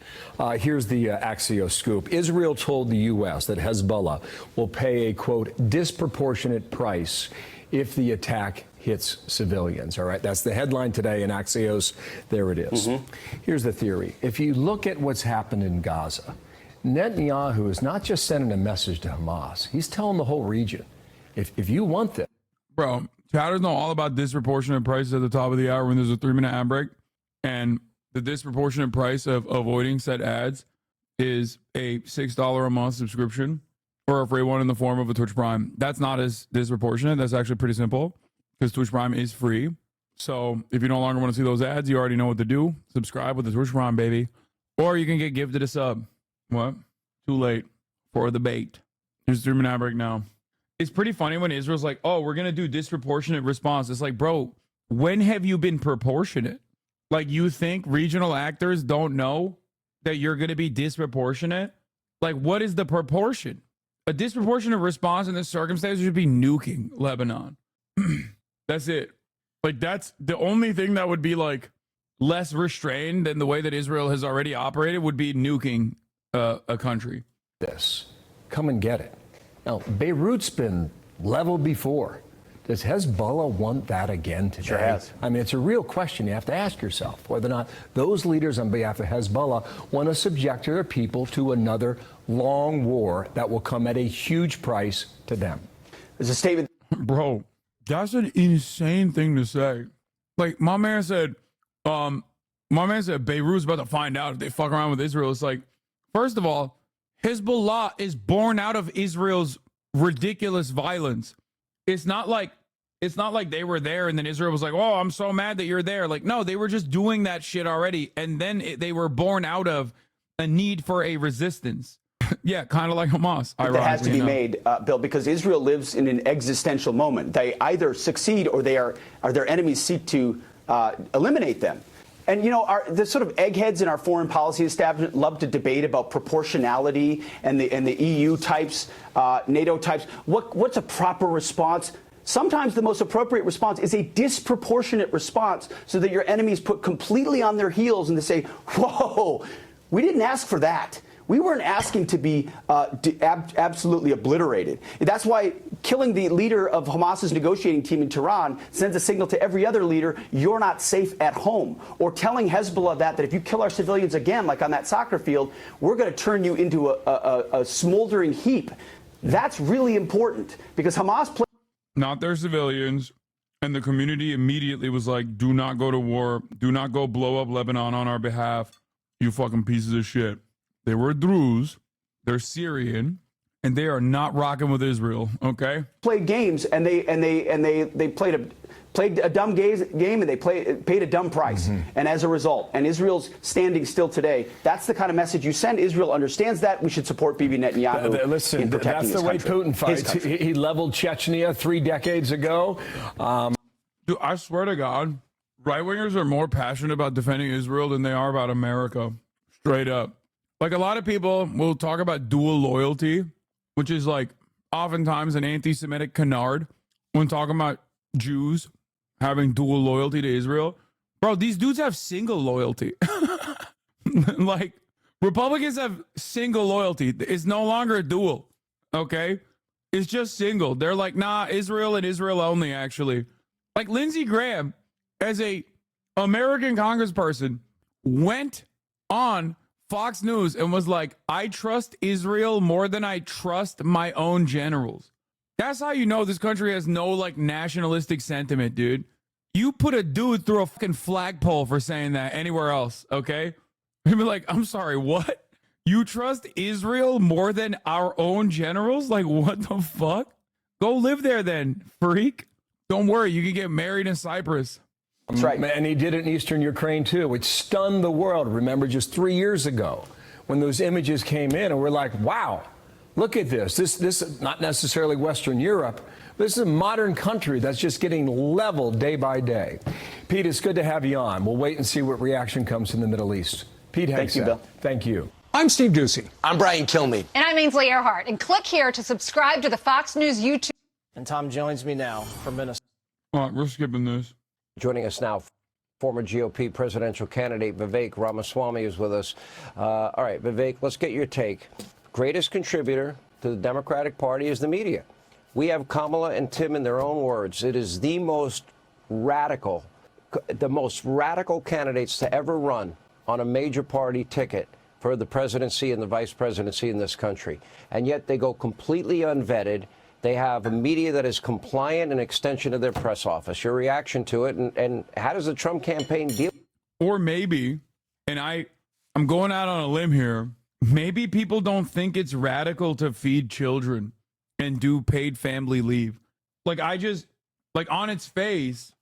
Here's the Axios scoop. Israel told the U.S. that Hezbollah will pay a, quote, disproportionate price if the attack hits civilians. All right, that's the headline today in Axios. There it is. Here's the theory. If you look at what's happened in Gaza, Netanyahu is not just sending a message to Hamas. He's telling the whole region, if you want this. Bro, chatters know all about disproportionate prices at the top of the hour when there's a 3-minute ad break. And the disproportionate price of avoiding said ads is a $6 a month subscription or a free one in the form of a Twitch Prime. That's not as disproportionate. That's actually pretty simple because Twitch Prime is free. So if you no longer want to see those ads, you already know what to do. Subscribe with the Twitch Prime, baby. Or you can get gifted a sub. What? Too late for the bait. Here's the 3-minute ad break now. It's pretty funny when Israel's like, oh, we're going to do disproportionate response. It's like, bro, when have you been proportionate? Like, you think regional actors don't know that you're going to be disproportionate? Like, what is the proportion? A disproportionate response in this circumstance should be nuking Lebanon. That's it. Like, that's the only thing that would be, like, less restrained than the way that Israel has already operated would be nuking a country. This. Come and get it. Now, Beirut's been leveled before. Does Hezbollah want that again today? Sure has. I mean, it's a real question you have to ask yourself, whether or not those leaders on behalf of Hezbollah want to subject their people to another long war that will come at a huge price to them. There's a statement. Bro, that's an insane thing to say. Like, my man said Beirut's about to find out if they fuck around with Israel. It's like, first of all, Hezbollah is born out of Israel's ridiculous violence. It's not like they were there and then Israel was like, oh, I'm so mad that you're there. Like, no, they were just doing that shit already. And then they were born out of a need for a resistance. Yeah, kind of like Hamas. That has to be made, Bill, because Israel lives in an existential moment. They either succeed or their enemies seek to eliminate them. And, you know, the sort of eggheads in our foreign policy establishment love to debate about proportionality and the EU types, NATO types. What's a proper response? Sometimes the most appropriate response is a disproportionate response so that your enemies put completely on their heels and they say, whoa, we didn't ask for that. We weren't asking to be absolutely obliterated. That's why killing the leader of Hamas's negotiating team in Tehran sends a signal to every other leader, you're not safe at home. Or telling Hezbollah that if you kill our civilians again, like on that soccer field, we're going to turn you into a smoldering heap. That's really important because Hamas not their civilians, and the community immediately was like, do not go to war. Do not go blow up Lebanon on our behalf. You fucking pieces of shit. They were Druze, they're Syrian, and they are not rocking with Israel. Okay, played games and they played a dumb game and they paid a dumb price. And as a result, and Israel's standing still today. That's the kind of message you send. Israel understands that. We should support Bibi Netanyahu. Listen, in protecting that's the way country. Putin fights. He leveled Chechnya 3 decades ago. Dude, I swear to God, right wingers are more passionate about defending Israel than they are about America. Straight up. Like, a lot of people will talk about dual loyalty, which is like oftentimes an anti-Semitic canard when talking about Jews having dual loyalty to Israel. Bro, these dudes have single loyalty. Like, Republicans have single loyalty. It's no longer dual, okay? It's just single. They're like, nah, Israel and Israel only, actually. Like, Lindsey Graham, as a American congressperson, went on Fox News and was like, I trust Israel more than I trust my own generals. That's how you know this country has no, like, nationalistic sentiment, dude. You put a dude through a fucking flagpole for saying that anywhere else, okay? He'd be like, I'm sorry, what? You trust Israel more than our own generals? Like, what the fuck? Go live there then, freak. Don't worry, you can get married in Cyprus. That's right. And he did it in eastern Ukraine, too. It stunned the world. Remember, just 3 years ago when those images came in and we're like, wow, look at this. This is not necessarily Western Europe. This is a modern country that's just getting leveled day by day. Pete, it's good to have you on. We'll wait and see what reaction comes in the Middle East. Pete Hegseth. Thank you, Bill. Thank you. I'm Steve Doocy. I'm Brian Kilmeade. And I'm Ainsley Earhart. And click here to subscribe to the Fox News YouTube. And Tom joins me now from Minnesota. All right, we're skipping this. Joining us now, former GOP presidential candidate Vivek Ramaswamy is with us. All right, Vivek, let's get your take. Greatest contributor to the Democratic Party is the media. We have Kamala and Tim in their own words. It is the most radical candidates to ever run on a major party ticket for the presidency and the vice presidency in this country. And yet they go completely unvetted. They have a media that is compliant, an extension of their press office. Your reaction to it, and how does the Trump campaign deal? Or maybe, and I'm going out on a limb here, maybe people don't think it's radical to feed children and do paid family leave. Like, on its face,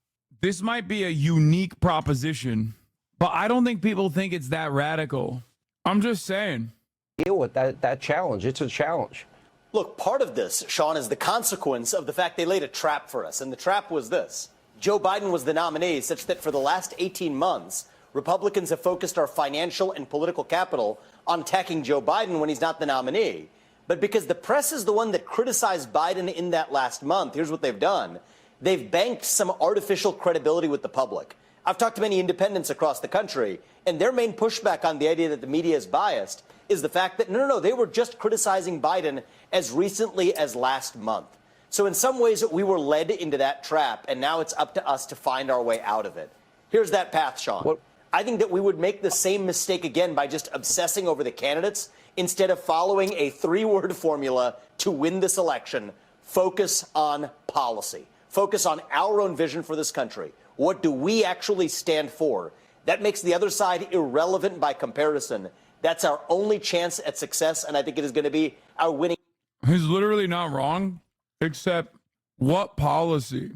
this might be a unique proposition, but I don't think people think it's that radical. I'm just saying. Deal with that challenge. It's a challenge. Look, part of this, Sean, is the consequence of the fact they laid a trap for us. And the trap was this. Joe Biden was the nominee, such that for the last 18 months, Republicans have focused our financial and political capital on attacking Joe Biden when he's not the nominee. But because the press is the one that criticized Biden in that last month, here's what they've done. They've banked some artificial credibility with the public. I've talked to many independents across the country, and their main pushback on the idea that the media is biased is the fact that, no, they were just criticizing Biden as recently as last month. So in some ways, we were led into that trap, and now it's up to us to find our way out of it. Here's that path, Sean. I think that we would make the same mistake again by just obsessing over the candidates instead of following a 3-word formula to win this election. Focus on policy. Focus on our own vision for this country. What do we actually stand for? That makes the other side irrelevant by comparison. That's our only chance at success, and I think it is going to be our winning. He's literally not wrong, except what policy?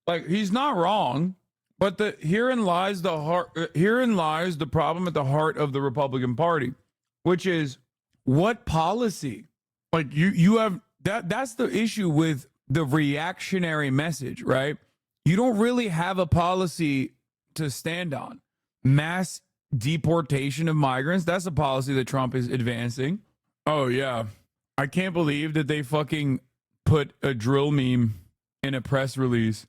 Like, he's not wrong, but herein lies the problem at the heart of the Republican Party, which is what policy? Like, you have that's the issue with the reactionary message, right? You don't really have a policy to stand on. Mass deportation of migrants, that's a policy that Trump is advancing. Oh, yeah. I can't believe that they fucking put a drill meme in a press release,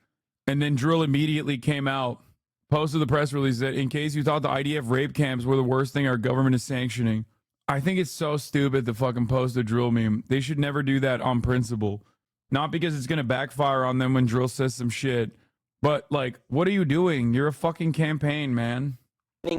and then drill immediately came out, posted the press release that in case you thought the IDF rape camps were the worst thing our government is sanctioning. I think it's so stupid to fucking post a drill meme. They should never do that on principle. Not because it's going to backfire on them when drill says some shit, but like, what are you doing? You're a fucking campaign, man.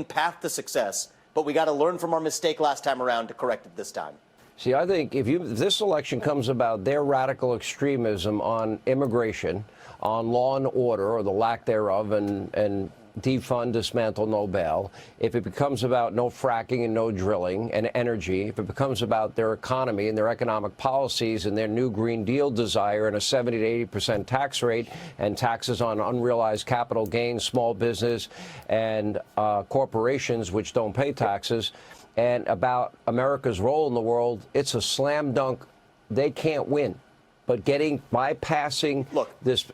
Path to success, but we got to learn from our mistake last time around to correct it this time. See, I think if this election comes about their radical extremism on immigration, on law and order, or the lack thereof, and defund, dismantle, no bail, if it becomes about no fracking and no drilling and energy, if it becomes about their economy and their economic policies and their new Green Deal desire and a 70 to 80% tax rate and taxes on unrealized capital gains, small business and corporations which don't pay taxes, and about America's role in the world, it's a slam dunk. They can't win. But bypassing this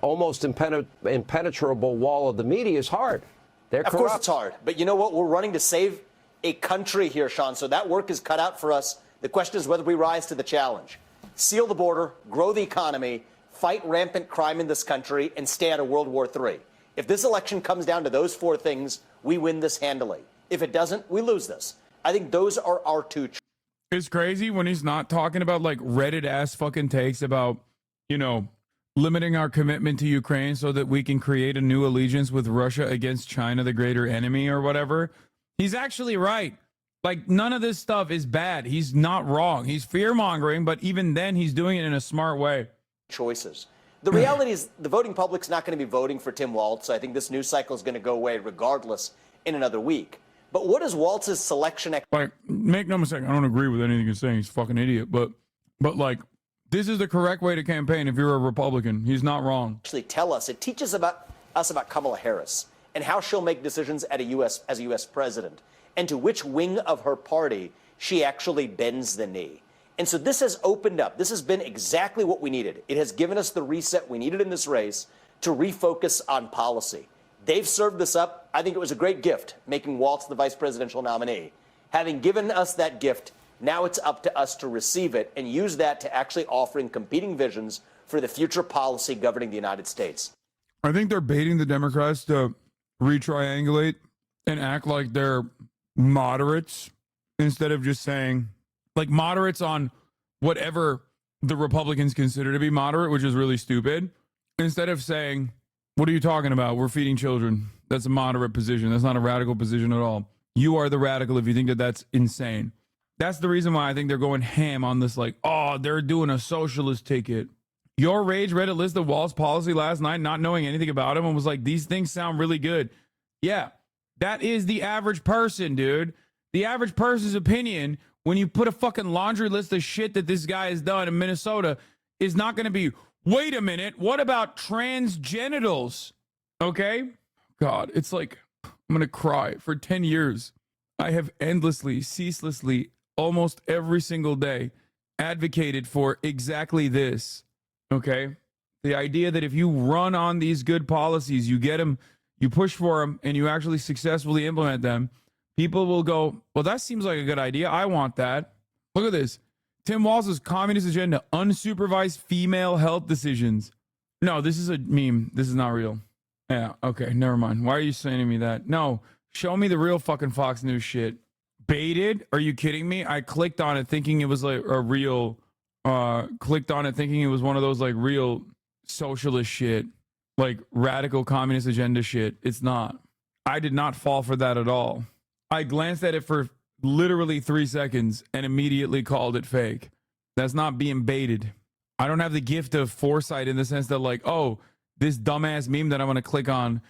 almost impenetrable wall of the media is hard. They're corrupt. Of course it's hard. But you know what? We're running to save a country here, Sean. So that work is cut out for us. The question is whether we rise to the challenge. Seal the border, grow the economy, fight rampant crime in this country, and stay out of World War III. If this election comes down to those 4 things, we win this handily. If it doesn't, we lose this. I think those are our 2 choices. It's crazy when he's not talking about like Reddit ass fucking takes about, you know, limiting our commitment to Ukraine so that we can create a new allegiance with Russia against China, the greater enemy, or whatever. He's actually right. Like, none of this stuff is bad. He's not wrong. He's fear mongering, but even then he's doing it in a smart way. Choices. The reality is the voting public's not going to be voting for Tim Walz. So I think this news cycle is going to go away regardless in another week. But what is Walz's selection? Like, make no mistake, I don't agree with anything he's saying. He's a fucking idiot. But like, this is the correct way to campaign if you're a Republican. He's not wrong. Actually tell us. It teaches us about Kamala Harris and how she'll make decisions as a U.S. president and to which wing of her party she actually bends the knee. And so this has opened up. This has been exactly what we needed. It has given us the reset we needed in this race to refocus on policy. They've served this up. I think it was a great gift, making Walz the vice presidential nominee. Having given us that gift, now it's up to us to receive it and use that to actually offering competing visions for the future policy governing the United States. I think they're baiting the Democrats to retriangulate and act like they're moderates instead of just saying, like, moderates on whatever the Republicans consider to be moderate, which is really stupid, instead of saying, what are you talking about? We're feeding children. That's a moderate position. That's not a radical position at all. You are the radical if you think that that's insane. That's the reason why I think they're going ham on this, like, oh, they're doing a socialist ticket. Your Rage read a list of Walz's policy last night, not knowing anything about him, and was like, these things sound really good. Yeah, that is the average person, dude. The average person's opinion, when you put a fucking laundry list of shit that this guy has done in Minnesota, is not going to be, wait a minute, what about transgenitals? Okay? God, it's like, I'm going to cry. For 10 years, I have endlessly, ceaselessly, almost every single day, advocated for exactly this. Okay? The idea that if you run on these good policies, you get them, you push for them, and you actually successfully implement them, people will go, well, that seems like a good idea. I want that. Look at this. Tim Walz's communist agenda, unsupervised female health decisions. No, this is a meme. This is not real. Yeah, okay, never mind. Why are you sending me that? No, show me the real fucking Fox News shit. Baited? Are you kidding me? I clicked on it thinking it was like a real clicked on it thinking it was one of those like real socialist shit, like radical communist agenda shit. It's not. I did not fall for that at all. I glanced at it for literally 3 seconds and immediately called it fake. That's not being baited. I don't have the gift of foresight in the sense that like, oh, this dumbass meme that I'm going to click on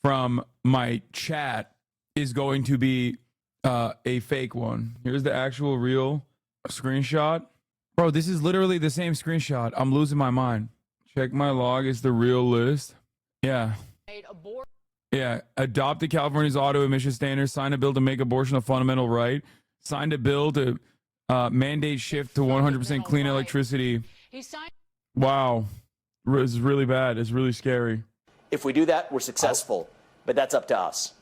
from my chat is going to be a fake one. Here's the actual real screenshot. Bro, this is literally the same screenshot. I'm losing my mind. Check my log. It's the real list. Yeah. Yeah. Adopted California's auto emission standards. Signed a bill to make abortion a fundamental right. Signed a bill to mandate shift to 100% clean electricity. Wow. It's really bad. It's really scary. If we do that, we're successful, but that's up to us.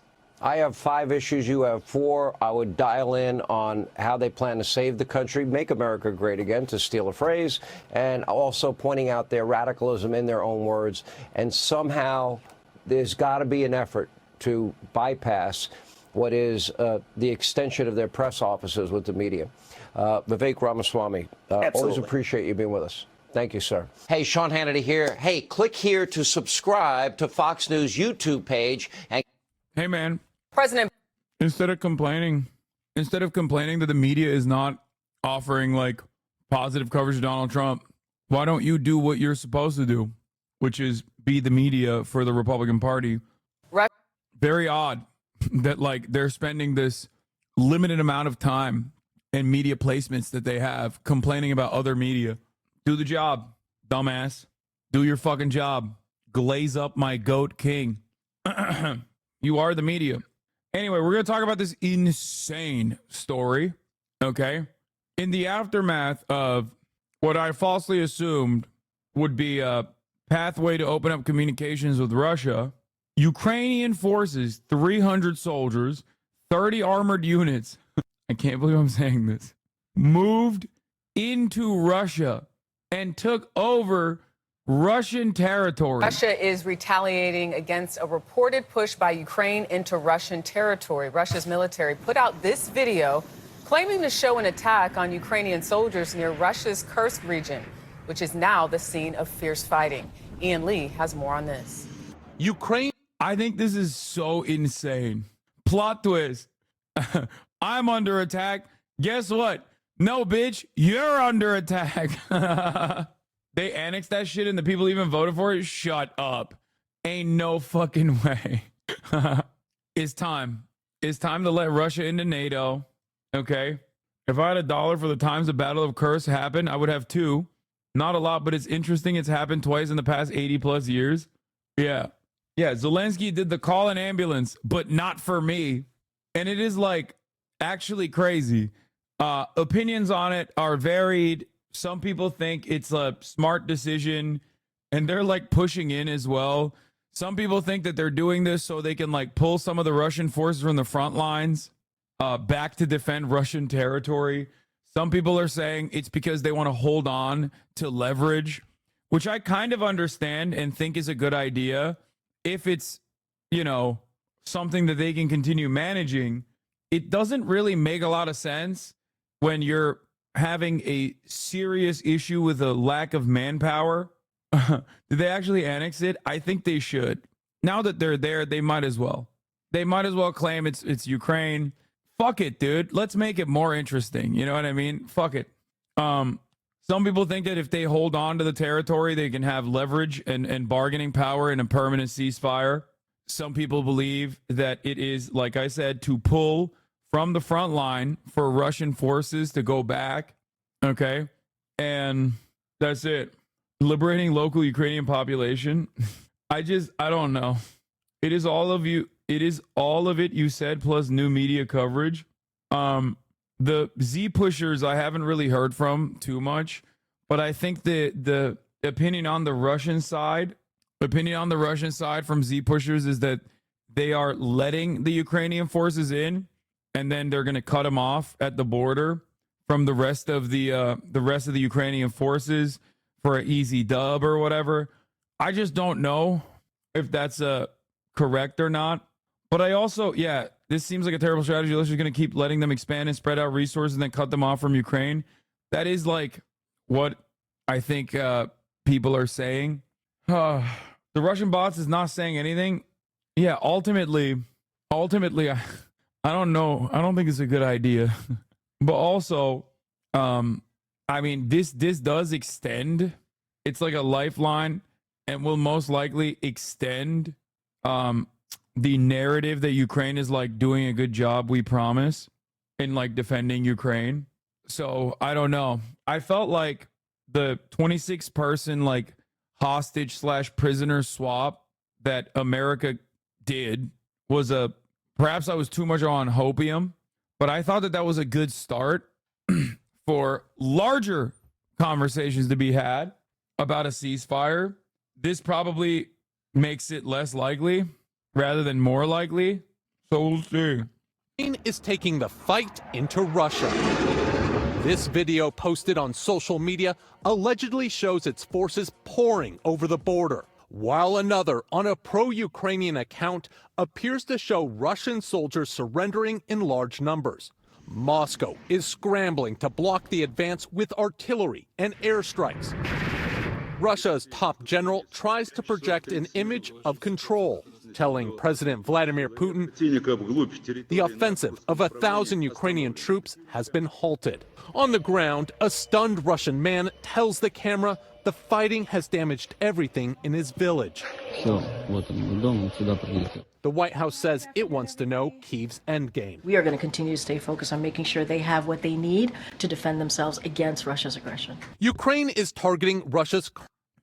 I have 5 issues. You have 4. I would dial in on how they plan to save the country, make America great again, to steal a phrase, and also pointing out their radicalism in their own words. And somehow there's got to be an effort to bypass what is the extension of their press offices with the media. Vivek Ramaswamy, always appreciate you being with us. Thank you, sir. Hey, Sean Hannity here. Hey, click here to subscribe to Fox News YouTube page. And hey, man. President. Instead of complaining that the media is not offering like positive coverage of Donald Trump, why don't you do what you're supposed to do, which is be the media for the Republican Party? Right. Very odd that like they're spending this limited amount of time and media placements that they have complaining about other media. Do the job, dumbass. Do your fucking job. Glaze up my goat king. You are the media. Anyway, we're going to talk about this insane story, okay? In the aftermath of what I falsely assumed would be a pathway to open up communications with Russia, Ukrainian forces, 300 soldiers, 30 armored units, I can't believe I'm saying this, moved into Russia and took over Russian territory. Russia is retaliating against a reported push by Ukraine into Russian territory. Russia's military put out this video claiming to show an attack on Ukrainian soldiers near Russia's Kursk region, which is now the scene of fierce fighting. Ian Lee has more on this. Ukraine. I think this is so insane. Plot twist. I'm under attack. Guess what? No, bitch, you're under attack. They annexed that shit and the people even voted for it? Shut up. Ain't no fucking way. It's time. It's time to let Russia into NATO. Okay? If I had $1 for the times the Battle of Kursk happened, I would have 2. Not a lot, but it's interesting. It's happened twice in the past 80 plus years. Yeah. Yeah, Zelensky did the call an ambulance, but not for me. And it is like actually crazy. Opinions on it are varied. Some people think it's a smart decision and they're like pushing in as well. Some people think that they're doing this so they can like pull some of the Russian forces from the front lines back to defend Russian territory. Some people are saying it's because they want to hold on to leverage, which I kind of understand and think is a good idea. If it's, you know, something that they can continue managing, it doesn't really make a lot of sense when you're having a serious issue with a lack of manpower. Did they actually annex it? I think they should. Now that they're there, they might as well. They might as well claim it's Ukraine. Fuck it, dude. Let's make it more interesting. You know what I mean? Fuck it. Some people think that if they hold on to the territory, they can have leverage and bargaining power in a permanent ceasefire. Some people believe that it is, like I said, to pull from the front line for Russian forces to go back. Okay. And that's it. Liberating local Ukrainian population. I don't know. It is all of you. It is all of it you said plus new media coverage. The Z pushers I haven't really heard from too much, but I think the opinion on the Russian side from Z pushers is that they are letting the Ukrainian forces in, and then they're going to cut them off at the border from the rest of the Ukrainian forces for an easy dub or whatever. I just don't know if that's correct or not. But I also, yeah, this seems like a terrible strategy. Let's just going to keep letting them expand and spread out resources and then cut them off from Ukraine. That is like what I think people are saying. The Russian bots is not saying anything. Yeah, ultimately, I don't know. I don't think it's a good idea. But also, I mean, this does extend. It's like a lifeline, and will most likely extend the narrative that Ukraine is like doing a good job, we promise, in like defending Ukraine. So I don't know. I felt like the 26-person like hostage / prisoner swap that America did was perhaps I was too much on hopium, but I thought that was a good start for larger conversations to be had about a ceasefire. This probably makes it less likely rather than more likely. So we'll see. Ukraine is taking the fight into Russia. This video posted on social media allegedly shows its forces pouring over the border, while another on a pro-Ukrainian account appears to show Russian soldiers surrendering in large numbers. Moscow is scrambling to block the advance with artillery and airstrikes. Russia's top general tries to project an image of control, telling President Vladimir Putin the offensive of 1,000 Ukrainian troops has been halted. On the ground, a stunned Russian man tells the camera the fighting has damaged everything in his village. The White House says it wants to know Kyiv's endgame. We are going to continue to stay focused on making sure they have what they need to defend themselves against Russia's aggression. Ukraine is targeting Russia's...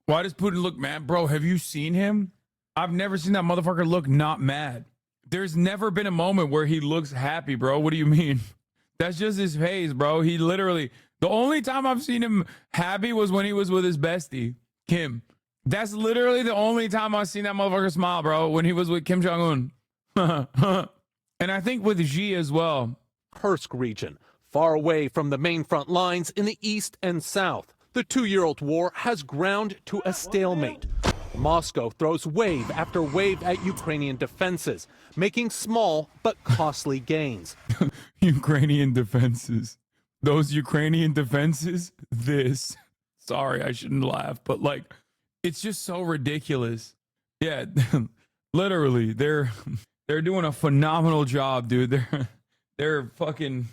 Why does Putin look mad? Bro, have you seen him? I've never seen that motherfucker look not mad. There's never been a moment where he looks happy, bro. What do you mean? That's just his face, bro. He literally... The only time I've seen him happy was when he was with his bestie, Kim. That's literally the only time I've seen that motherfucker smile, bro, when he was with Kim Jong-un. And I think with Xi as well. Kursk region, far away from the main front lines in the east and south. The 2-year-old war has ground to a stalemate. Moscow throws wave after wave at Ukrainian defenses, making small but costly gains. Ukrainian defenses. Those Ukrainian defenses, sorry, I shouldn't laugh, but like, it's just so ridiculous. Yeah, literally, they're doing a phenomenal job, dude. They're fucking,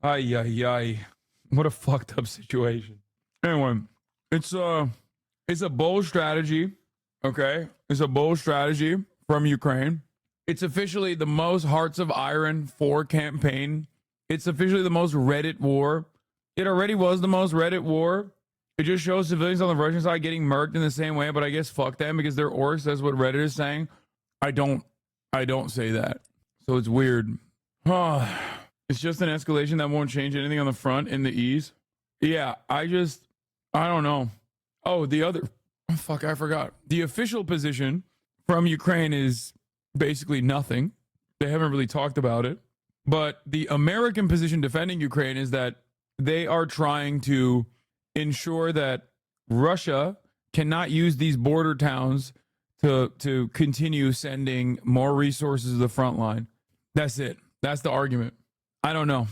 ay. What a fucked up situation. Anyway, it's a bold strategy, okay? It's a bold strategy from Ukraine. It's officially the most Hearts of Iron 4 campaign. It's officially the most Reddit war. It already was the most Reddit war. It just shows civilians on the Russian side getting murked in the same way, but I guess fuck them because they're orcs. That's what Reddit is saying. I don't say that. So it's weird. It's just an escalation that won't change anything on the front in the east. Yeah, I don't know. Oh, I forgot. The official position from Ukraine is basically nothing. They haven't really talked about it. But the American position defending Ukraine is that they are trying to ensure that Russia cannot use these border towns to continue sending more resources to the front line. That's it. That's the argument. I don't know.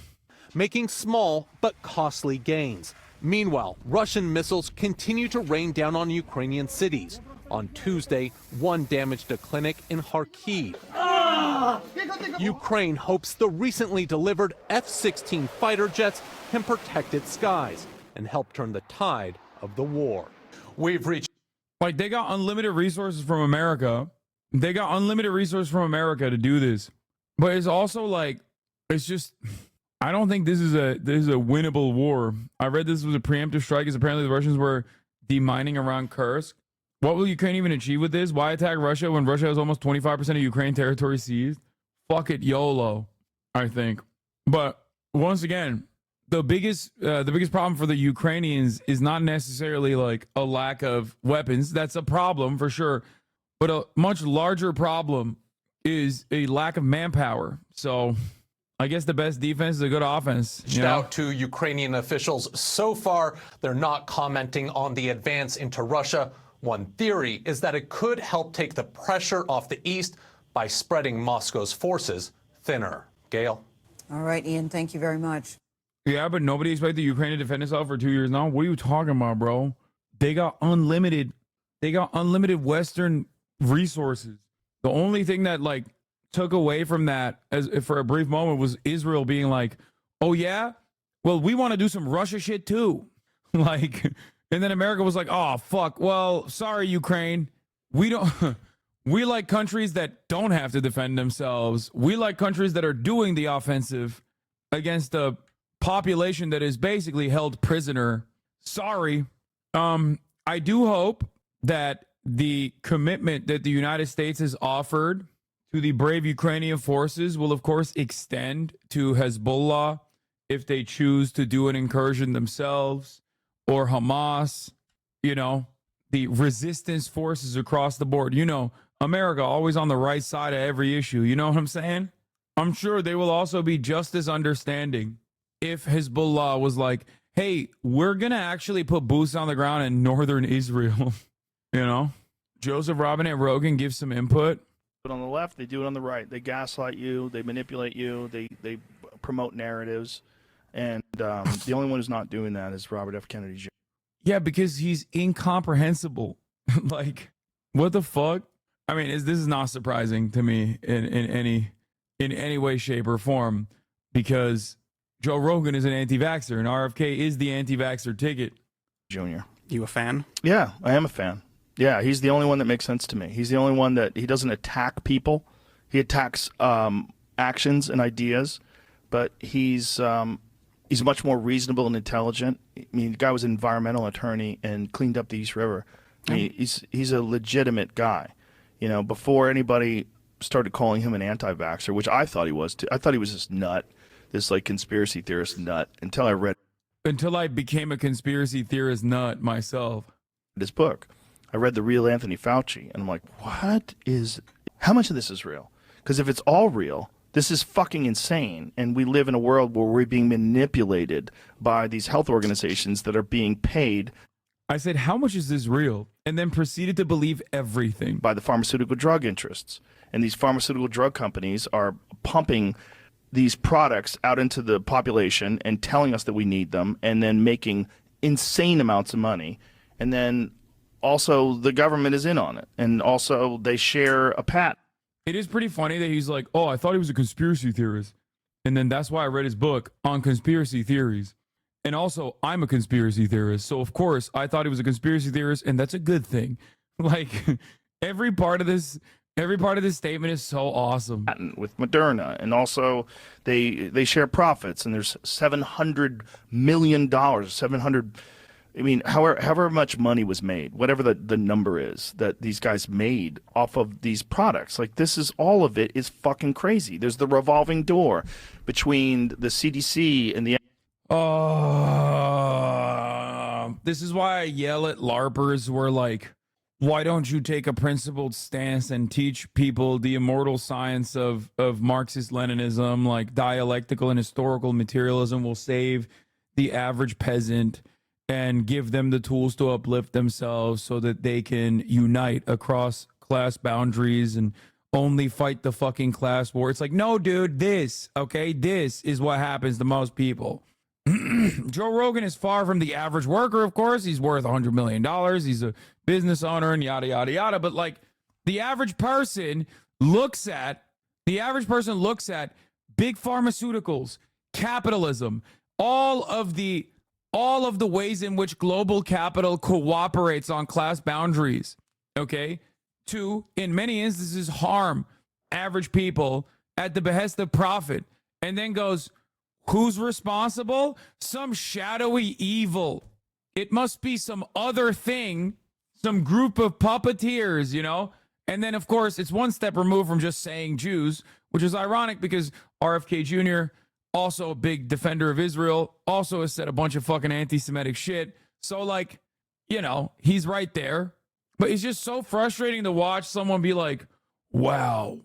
Making small but costly gains. Meanwhile, Russian missiles continue to rain down on Ukrainian cities. On Tuesday, one damaged a clinic in Kharkiv. Ukraine hopes the recently delivered F-16 fighter jets can protect its skies and help turn the tide of the war. We've reached... Like, they got unlimited resources from America. They got unlimited resources from America to do this. But it's also like, it's just... I don't think this is a winnable war. I read this was a preemptive strike because apparently the Russians were demining around Kursk. What will Ukraine even achieve with this? Why attack Russia when Russia has almost 25% of Ukraine territory seized? Fuck it, YOLO, I think. But once again, the biggest problem for the Ukrainians is not necessarily like a lack of weapons. That's a problem for sure. But a much larger problem is a lack of manpower. So I guess the best defense is a good offense. Out to Ukrainian officials. So far, they're not commenting on the advance into Russia. One theory is that it could help take the pressure off the east by spreading Moscow's forces thinner. Gail? All right, Ian, thank you very much. Yeah, but nobody expected Ukraine to defend itself for 2 years now. What are you talking about, bro? They got unlimited Western resources. The only thing that like took away from that as for a brief moment was Israel being like, oh yeah, well, we want to do some Russia shit too. Like, and then America was like, oh fuck, well, sorry, Ukraine. We don't we like countries that don't have to defend themselves. We like countries that are doing the offensive against a population that is basically held prisoner. Sorry. I do hope that the commitment that the United States has offered to the brave Ukrainian forces will, of course, extend to Hezbollah if they choose to do an incursion themselves, or Hamas, you know, the resistance forces across the board. You know, America always on the right side of every issue. You know what I'm saying? I'm sure they will also be just as understanding if Hezbollah was like, hey, we're going to actually put boots on the ground in northern Israel. You know, Joseph Robinette Rogan gives some input. But on the left, they do it on the right. They gaslight you. They manipulate you. They promote narratives. And the only one who's not doing that is Robert F. Kennedy Jr. Yeah, because he's incomprehensible. Like, what the fuck? I mean, this is not surprising to me in any way, shape, or form, because Joe Rogan is an anti-vaxxer and RFK is the anti-vaxxer ticket. Jr. You a fan? Yeah, I am a fan. Yeah, he's the only one that makes sense to me. He's the only one that he doesn't attack people. He attacks actions and ideas, but he's much more reasonable and intelligent. I mean, the guy was an environmental attorney and cleaned up the East River. I mean, he's a legitimate guy. You know, before anybody started calling him an anti-vaxxer, which I thought he was too. I thought he was this nut, this like conspiracy theorist nut, until I became a conspiracy theorist nut myself. His book. I read The Real Anthony Fauci, and I'm like, how much of this is real? Because if it's all real, this is fucking insane, and we live in a world where we're being manipulated by these health organizations that are being paid. I said, how much is this real? And then proceeded to believe everything. By the pharmaceutical drug interests. And these pharmaceutical drug companies are pumping these products out into the population and telling us that we need them, and then making insane amounts of money. And then also the government is in on it. And also they share a patent. It is pretty funny that he's like, oh, I thought he was a conspiracy theorist. And then that's why I read his book on conspiracy theories. And also, I'm a conspiracy theorist. So, of course, I thought he was a conspiracy theorist, and that's a good thing. Like, every part of this statement is so awesome. With Moderna, and also they share profits, and there's $700 million, I mean, however much money was made, whatever the number is that these guys made off of these products. Like, all of it is fucking crazy. There's the revolving door between the CDC and the... This is why I yell at LARPers who are like, why don't you take a principled stance and teach people the immortal science of Marxist-Leninism, like dialectical and historical materialism will save the average peasant and give them the tools to uplift themselves so that they can unite across class boundaries and only fight the fucking class war. It's like, no, dude, this is what happens to most people. Joe Rogan is far from the average worker, of course. He's worth $100 million. He's a business owner and yada, yada, yada. But like the average person looks at big pharmaceuticals, capitalism, all of the ways in which global capital cooperates on class boundaries, okay, to, in many instances, harm average people at the behest of profit, and then goes, who's responsible? Some shadowy evil. It must be some other thing, some group of puppeteers, you know? And then, of course, it's one step removed from just saying Jews, which is ironic because RFK Jr., also a big defender of Israel, also has said a bunch of fucking anti-Semitic shit. So, like, you know, he's right there. But it's just so frustrating to watch someone be like, wow,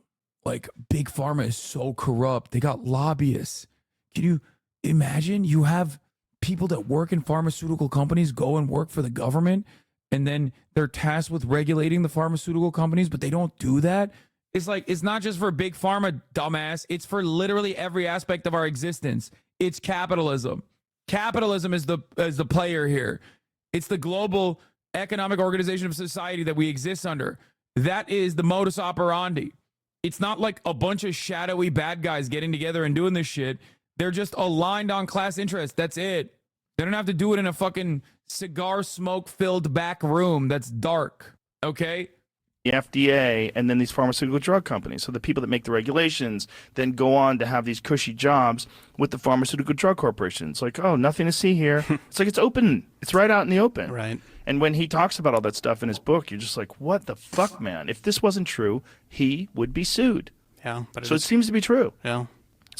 like, Big Pharma is so corrupt. They got lobbyists. Can you imagine you have people that work in pharmaceutical companies go and work for the government, and then they're tasked with regulating the pharmaceutical companies, but they don't do that? It's like, it's not just for Big Pharma, dumbass. It's for literally every aspect of our existence. It's capitalism. Capitalism is the player here. It's the global economic organization of society that we exist under. That is the modus operandi. It's not like a bunch of shadowy bad guys getting together and doing this shit. They're just aligned on class interests. That's it. They don't have to do it in a fucking cigar smoke filled back room that's dark. Okay? The FDA and then these pharmaceutical drug companies. So the people that make the regulations then go on to have these cushy jobs with the pharmaceutical drug corporations. Like, oh, nothing to see here. It's like it's open. It's right out in the open. Right. And when he talks about all that stuff in his book, you're just like, what the fuck, man? If this wasn't true, he would be sued. Yeah. But so it seems to be true. Yeah.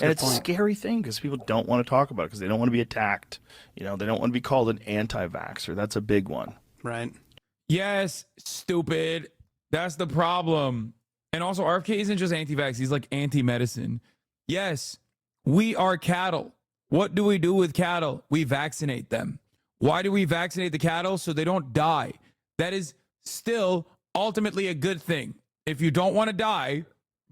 And it's a scary thing because people don't want to talk about it because they don't want to be attacked. You know, they don't want to be called an anti-vaxxer. That's a big one. Right. Yes, stupid. That's the problem. And also, RFK isn't just anti-vax. He's like anti-medicine. Yes, we are cattle. What do we do with cattle? We vaccinate them. Why do we vaccinate the cattle? So they don't die. That is still ultimately a good thing. If you don't want to die,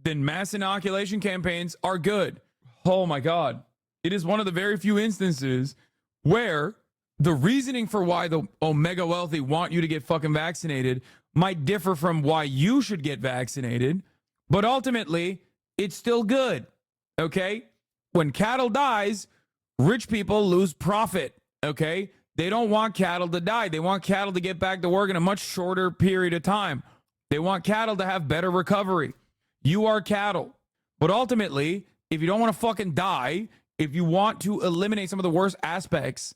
then mass inoculation campaigns are good. Oh my God. It is one of the very few instances where the reasoning for why the omega wealthy want you to get fucking vaccinated might differ from why you should get vaccinated, but ultimately, it's still good, okay? When cattle dies, rich people lose profit, okay? They don't want cattle to die. They want cattle to get back to work in a much shorter period of time. They want cattle to have better recovery. You are cattle. But ultimately, if you don't want to fucking die, if you want to eliminate some of the worst aspects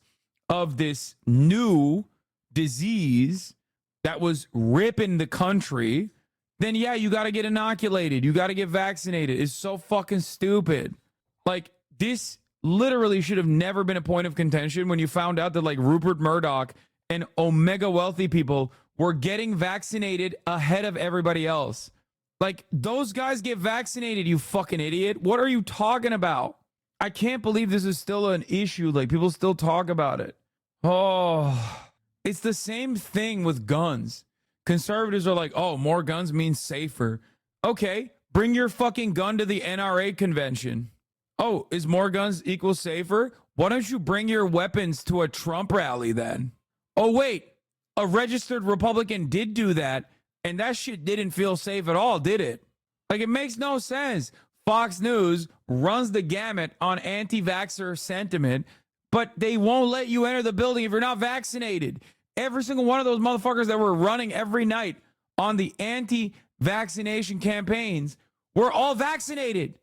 of this new disease that was ripping the country, then yeah, you got to get inoculated. You got to get vaccinated. It's so fucking stupid. Like, this literally should have never been a point of contention when you found out that like Rupert Murdoch and omega wealthy people were getting vaccinated ahead of everybody else. Like, those guys get vaccinated, you fucking idiot. What are you talking about? I can't believe this is still an issue. Like, people still talk about it. Oh, it's the same thing with guns. Conservatives are like, oh, more guns means safer. Okay, bring your fucking gun to the NRA convention. Oh, is more guns equal safer? Why don't you bring your weapons to a Trump rally then? Oh, wait, a registered Republican did do that, and that shit didn't feel safe at all, did it? Like, it makes no sense. Fox News runs the gamut on anti-vaxxer sentiment, but they won't let you enter the building if you're not vaccinated. Every single one of those motherfuckers that were running every night on the anti-vaccination campaigns were all vaccinated.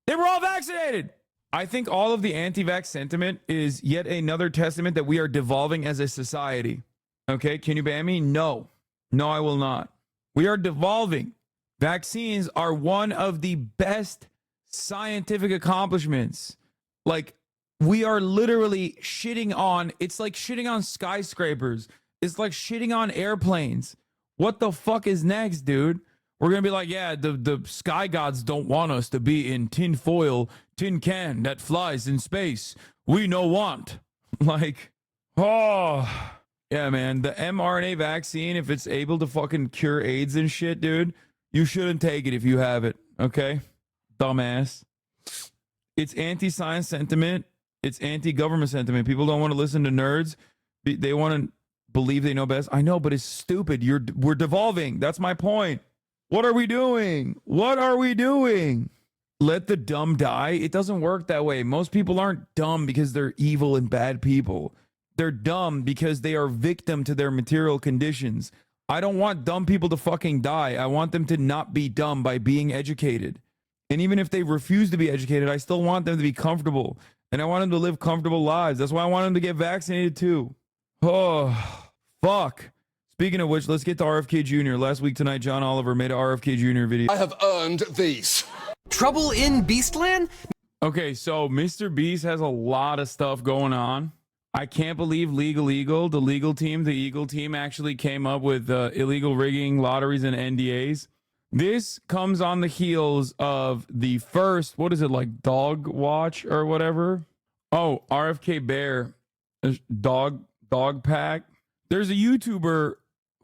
They were all vaccinated. I think all of the anti-vax sentiment is yet another testament that we are devolving as a society. Okay, can you ban me? No. No, I will not. We are devolving. Vaccines are one of the best scientific accomplishments. Like, we are literally shitting on, it's like shitting on skyscrapers. It's like shitting on airplanes. What the fuck is next, dude? We're going to be like, yeah, the sky gods don't want us to be in tin foil, tin can that flies in space. We no want. Like, oh, yeah, man. The mRNA vaccine, if it's able to fucking cure AIDS and shit, dude, you shouldn't take it if you have it, okay? Dumbass. It's anti-science sentiment. It's anti-government sentiment. People don't want to listen to nerds. They want to believe they know best. I know, but it's stupid. We're devolving. That's my point. What are we doing? What are we doing? Let the dumb die? It doesn't work that way. Most people aren't dumb because they're evil and bad people. They're dumb because they are victim to their material conditions. I don't want dumb people to fucking die. I want them to not be dumb by being educated. And even if they refuse to be educated, I still want them to be comfortable. And I want them to live comfortable lives. That's why I want them to get vaccinated too. Oh, fuck. Speaking of which, let's get to RFK Jr. Last week tonight, John Oliver made an RFK Jr. video. I have earned these. Trouble in Beastland? Okay, so Mr. Beast has a lot of stuff going on. I can't believe Legal Eagle, the legal team, the Eagle team actually came up with illegal rigging, lotteries, and NDAs. This comes on the heels of the first, what is it, like Dog Watch or whatever? Oh, RFK Bear, dog pack. There's a YouTuber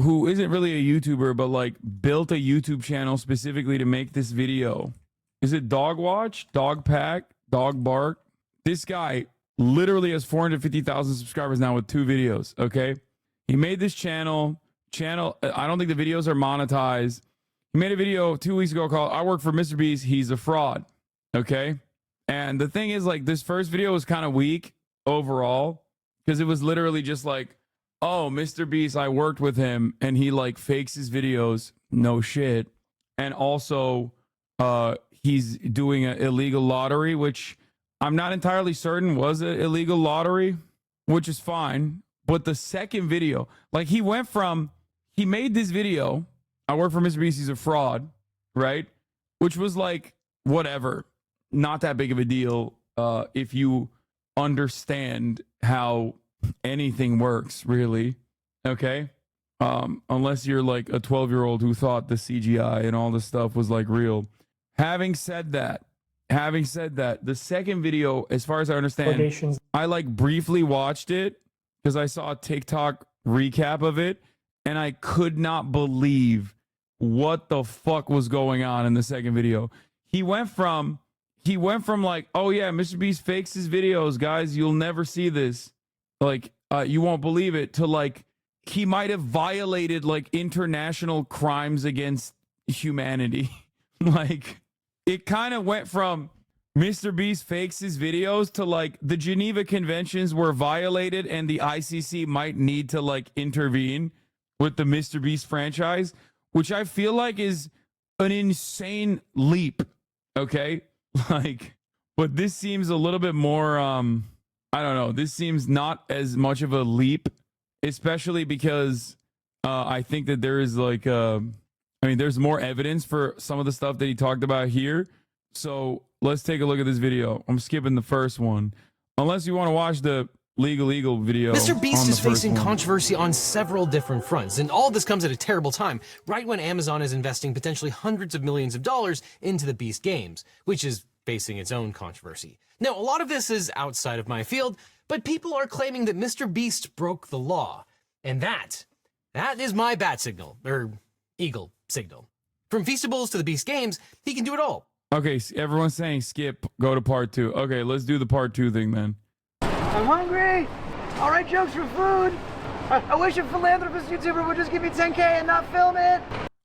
who isn't really a YouTuber, but like built a YouTube channel specifically to make this video. Is it Dog Watch, Dog Pack, Dog Bark? This guy literally has 450,000 subscribers now with 2 videos. Okay. He made this channel. I don't think the videos are monetized. He made a video 2 weeks ago called "I Work for Mr. Beast. He's a fraud." Okay. And the thing is, like, this first video was kind of weak overall because it was literally just like, oh, Mr. Beast, I worked with him and he like fakes his videos. No shit. And also, he's doing an illegal lottery, which I'm not entirely certain was an illegal lottery, which is fine. But the second video, like, he made this video, "I work for Mr. Beast, he's a fraud," right? Which was like, whatever, not that big of a deal if you understand how anything works, really. Okay? Unless you're like a 12-year-old who thought the CGI and all this stuff was like real. Having said that, the second video, as far as I understand, I like briefly watched it because I saw a TikTok recap of it, and I could not believe what the fuck was going on in the second video. He went from like, oh yeah, Mr. Beast fakes his videos, guys, you'll never see this, like, you won't believe it, to like, he might have violated like international crimes against humanity. Like, it kind of went from Mr. Beast fakes his videos to like the Geneva Conventions were violated and the ICC might need to like intervene with the Mr. Beast franchise, which I feel like is an insane leap. Okay. Like, but this seems a little bit more, I don't know. This seems not as much of a leap, especially because I think that there is like, there's more evidence for some of the stuff that he talked about here. So let's take a look at this video. I'm skipping the first one, unless you want to watch the legal video. Mr. Beast is facing controversy on several different fronts, and all this comes at a terrible time, right when Amazon is investing potentially hundreds of millions of dollars into the Beast games, which is facing its own controversy. Now, a lot of this is outside of my field, but people are claiming that Mr. Beast broke the law, and that is my bat signal, or eagle signal. From Feastables to the Beast games, he can do it all. Okay, everyone's saying skip, go to part 2. Okay, let's do the part 2 thing then. I'm hungry. I'll write jokes for food. I wish a philanthropist YouTuber would just give me 10K and not film it.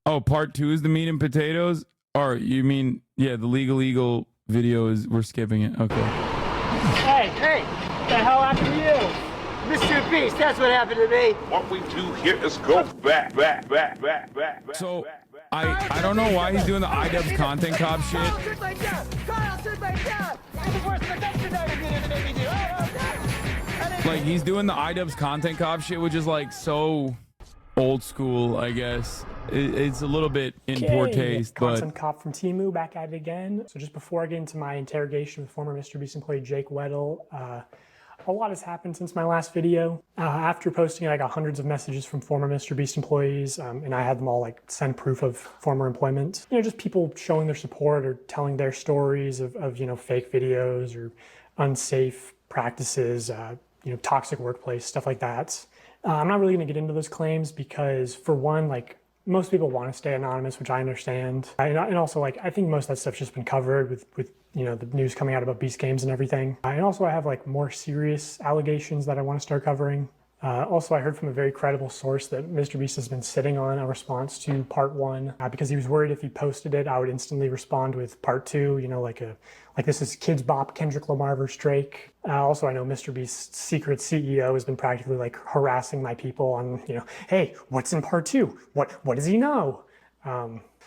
Oh, part 2 is the meat and potatoes? Or you mean, yeah, the legal eagle video is, we're skipping it. Okay. Hey, what the hell happened to you? Mr. Beast, that's what happened to me. What we do here is go back. So, I don't know why he's doing the iDubbbz content cop shit. Like, he's doing the iDubbbz content cop shit, which is like so old school, I guess. It's a little bit in poor taste, but Content cop from Temu back at it again. So just before I get into my interrogation with former Mr. Beast employee Jake Weddle, a lot has happened since my last video. After posting it, I got hundreds of messages from former Mr. Beast employees, and I had them all like send proof of former employment. You know, just people showing their support or telling their stories of you know, fake videos or unsafe practices, you know, toxic workplace, stuff like that. I'm not really gonna get into those claims because, for one, like, most people want to stay anonymous, which I understand. And also, like, I think most of that stuff's just been covered with you know, the news coming out about Beast games and everything. And also I have like more serious allegations that I want to start covering. Also, I heard from a very credible source that Mr. Beast has been sitting on a response to part 1 because he was worried if he posted it, I would instantly respond with part 2, you know, like this is Kids Bop, Kendrick Lamar vs. Drake. Also, I know Mr. Beast's secret CEO has been practically like harassing my people on, you know, hey, what's in part 2? What does he know?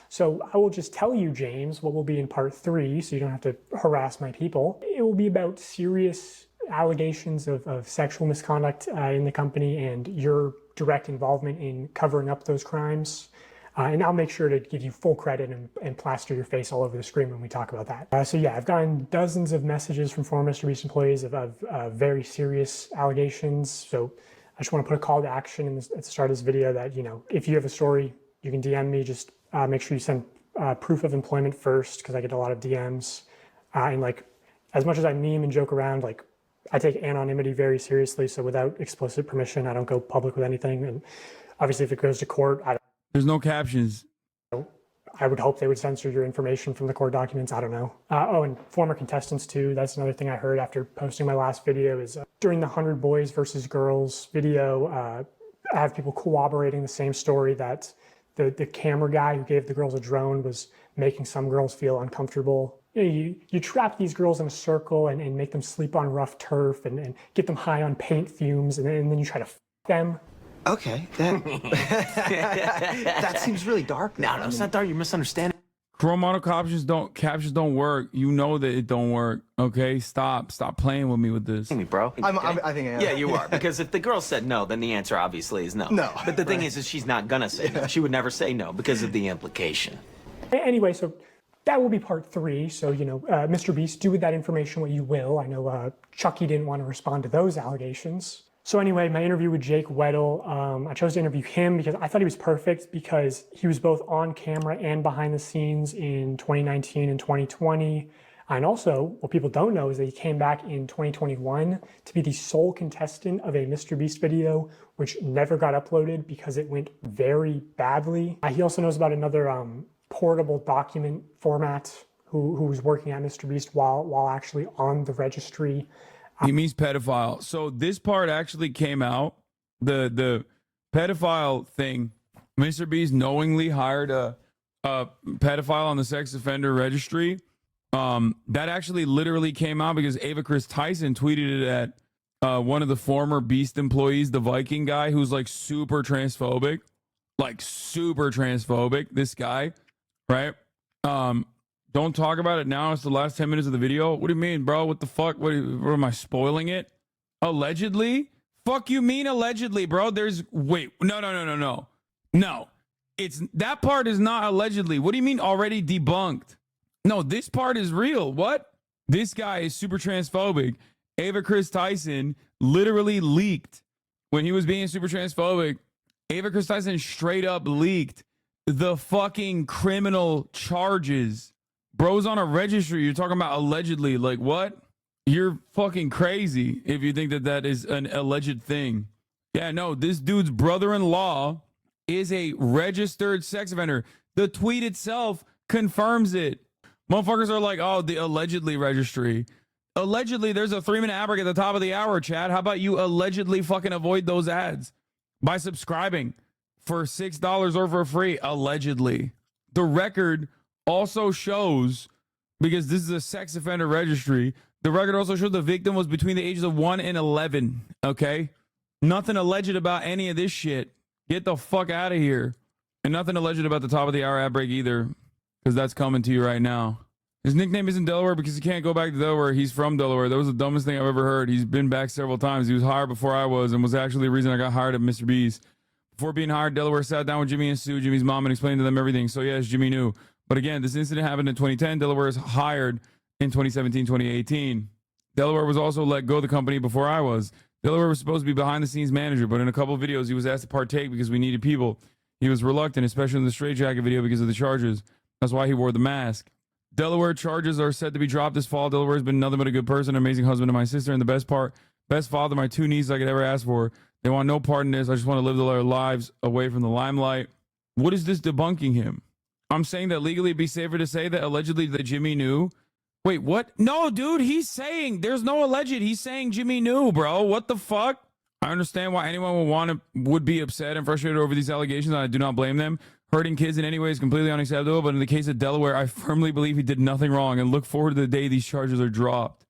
So I will just tell you, James, what will be in part 3, so you don't have to harass my people. It will be about serious allegations of sexual misconduct in the company and your direct involvement in covering up those crimes. And I'll make sure to give you full credit and plaster your face all over the screen when we talk about that. So yeah, I've gotten dozens of messages from former Mr. Beast employees of very serious allegations. So I just want to put a call to action at the start of this video that, you know, if you have a story, you can DM me. Just make sure you send proof of employment first, because I get a lot of DMs. And like, as much as I meme and joke around, like, I take anonymity very seriously. So without explicit permission, I don't go public with anything. And obviously, if it goes to court, there's no captions. I would hope they would censor your information from the court documents. I don't know. Oh, and former contestants too. That's another thing I heard after posting my last video is during the 100 boys versus girls video, I have people corroborating the same story that the camera guy who gave the girls a drone was making some girls feel uncomfortable. You trap these girls in a circle and make them sleep on rough turf and get them high on paint fumes, and then you try to f them. Okay, that seems really dark. No, it's not dark. You're misunderstanding. Chrome auto captions don't work. You know that it don't work. Okay, stop playing with me with this. Bro. I think I am. Yeah, you are. Because if the girl said no, then the answer obviously is no. No. But the thing is she's not gonna say no. She would never say no because of the implication. Anyway, so that will be part 3. So, Mr. Beast, do with that information what you will. I know Chucky didn't want to respond to those allegations. So anyway, my interview with Jake Weddle, I chose to interview him because I thought he was perfect because he was both on camera and behind the scenes in 2019 and 2020. And also, what people don't know is that he came back in 2021 to be the sole contestant of a Mr. Beast video, which never got uploaded because it went very badly. He also knows about another portable document format who was working at Mr. Beast while actually on the registry. He means pedophile. So this part actually came out. The pedophile thing, Mr. Beast knowingly hired a pedophile on the sex offender registry. That actually literally came out because Ava Chris Tyson tweeted it at one of the former Beast employees, the Viking guy who's like super transphobic. This guy, right? Don't talk about it now. It's the last 10 minutes of the video. What do you mean, bro? What the fuck? What am I spoiling it? Allegedly? Fuck you mean allegedly, bro? Wait, no. No, that part is not allegedly. What do you mean already debunked? No, this part is real. What? This guy is super transphobic. Ava Chris Tyson literally leaked when he was being super transphobic. Ava Chris Tyson straight up leaked the fucking criminal charges. Bro's on a registry. You're talking about allegedly. Like, what? You're fucking crazy if you think that is an alleged thing. Yeah, no, this dude's brother-in-law is a registered sex offender. The tweet itself confirms it. Motherfuckers are like, oh, the allegedly registry. Allegedly, there's a 3-minute ad break at the top of the hour, Chad. How about you allegedly fucking avoid those ads by subscribing for $6 or for free? Allegedly. The record also shows, because this is a sex offender registry, the record also shows the victim was between the ages of 1 and 11, okay? Nothing alleged about any of this shit. Get the fuck out of here. And nothing alleged about the top of the hour ad break either, because that's coming to you right now. His nickname isn't Delaware because he can't go back to Delaware. He's from Delaware. That was the dumbest thing I've ever heard. He's been back several times. He was hired before I was and was actually the reason I got hired at Mr. B's. Before being hired, Delaware sat down with Jimmy and Sue, Jimmy's mom, and explained to them everything. So yes, Jimmy knew. But again, this incident happened in 2010. Delaware was hired in 2017, 2018. Delaware was also let go of the company before I was. Delaware was supposed to be behind the scenes manager, but in a couple of videos, he was asked to partake because we needed people. He was reluctant, especially in the straitjacket video because of the charges. That's why he wore the mask. Delaware charges are set to be dropped this fall. Delaware has been nothing but a good person, an amazing husband to my sister, and best father, my 2 nieces I could ever ask for. They want no part in this. I just want to live their lives away from the limelight. What is this debunking him? I'm saying that legally it'd be safer to say that allegedly that Jimmy knew. Wait, what? No, dude, he's saying there's no alleged. He's saying Jimmy knew, bro. What the fuck? I understand why anyone would be upset and frustrated over these allegations, and I do not blame them. Hurting kids in any way is completely unacceptable, but in the case of Delaware, I firmly believe he did nothing wrong and look forward to the day these charges are dropped.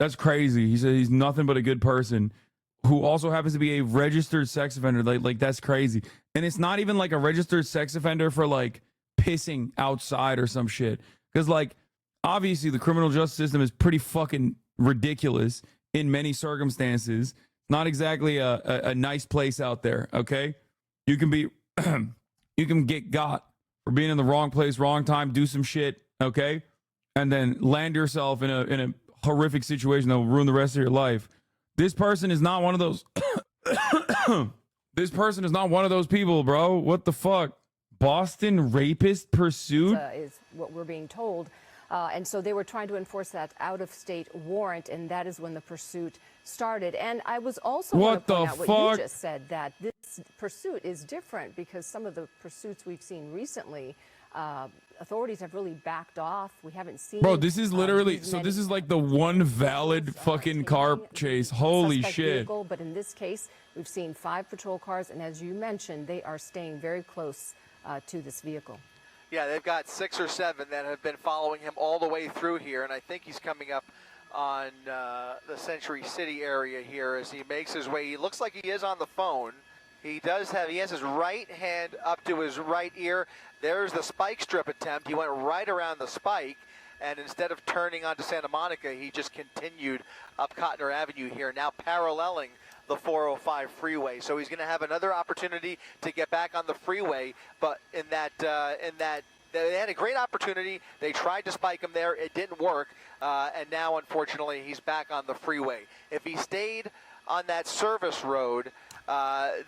That's crazy. He said he's nothing but a good person who also happens to be a registered sex offender. Like that's crazy. And it's not even like a registered sex offender for like pissing outside or some shit. Because like, obviously the criminal justice system is pretty fucking ridiculous in many circumstances. Not exactly a nice place out there, okay? You can be, you can get got for being in the wrong place, wrong time, do some shit, okay? And then land yourself in a horrific situation that will ruin the rest of your life. This person is not one of those. This person is not one of those people, bro. What the fuck? Boston rapist pursued? Is what we're being told. And so they were trying to enforce that out-of-state warrant, and that is when the pursuit started. And I was also want to point out what you just said, that this pursuit is different because some of the pursuits we've seen recently, authorities have really backed off. We haven't seen. Bro, this is literally so. This is like the one valid fucking car chase. Holy shit! Vehicle, but in this case, we've seen 5 patrol cars, and as you mentioned, they are staying very close to this vehicle. Yeah, they've got 6 or 7 that have been following him all the way through here, and I think he's coming up on the Century City area here as he makes his way. He looks like he is on the phone. He has his right hand up to his right ear. There's the spike strip attempt. He went right around the spike, and instead of turning onto Santa Monica, he just continued up Cotner Avenue here, now paralleling the 405 freeway. So he's going to have another opportunity to get back on the freeway, but in that they had a great opportunity. They tried to spike him there. It didn't work, and now, unfortunately, he's back on the freeway. If he stayed on that service road,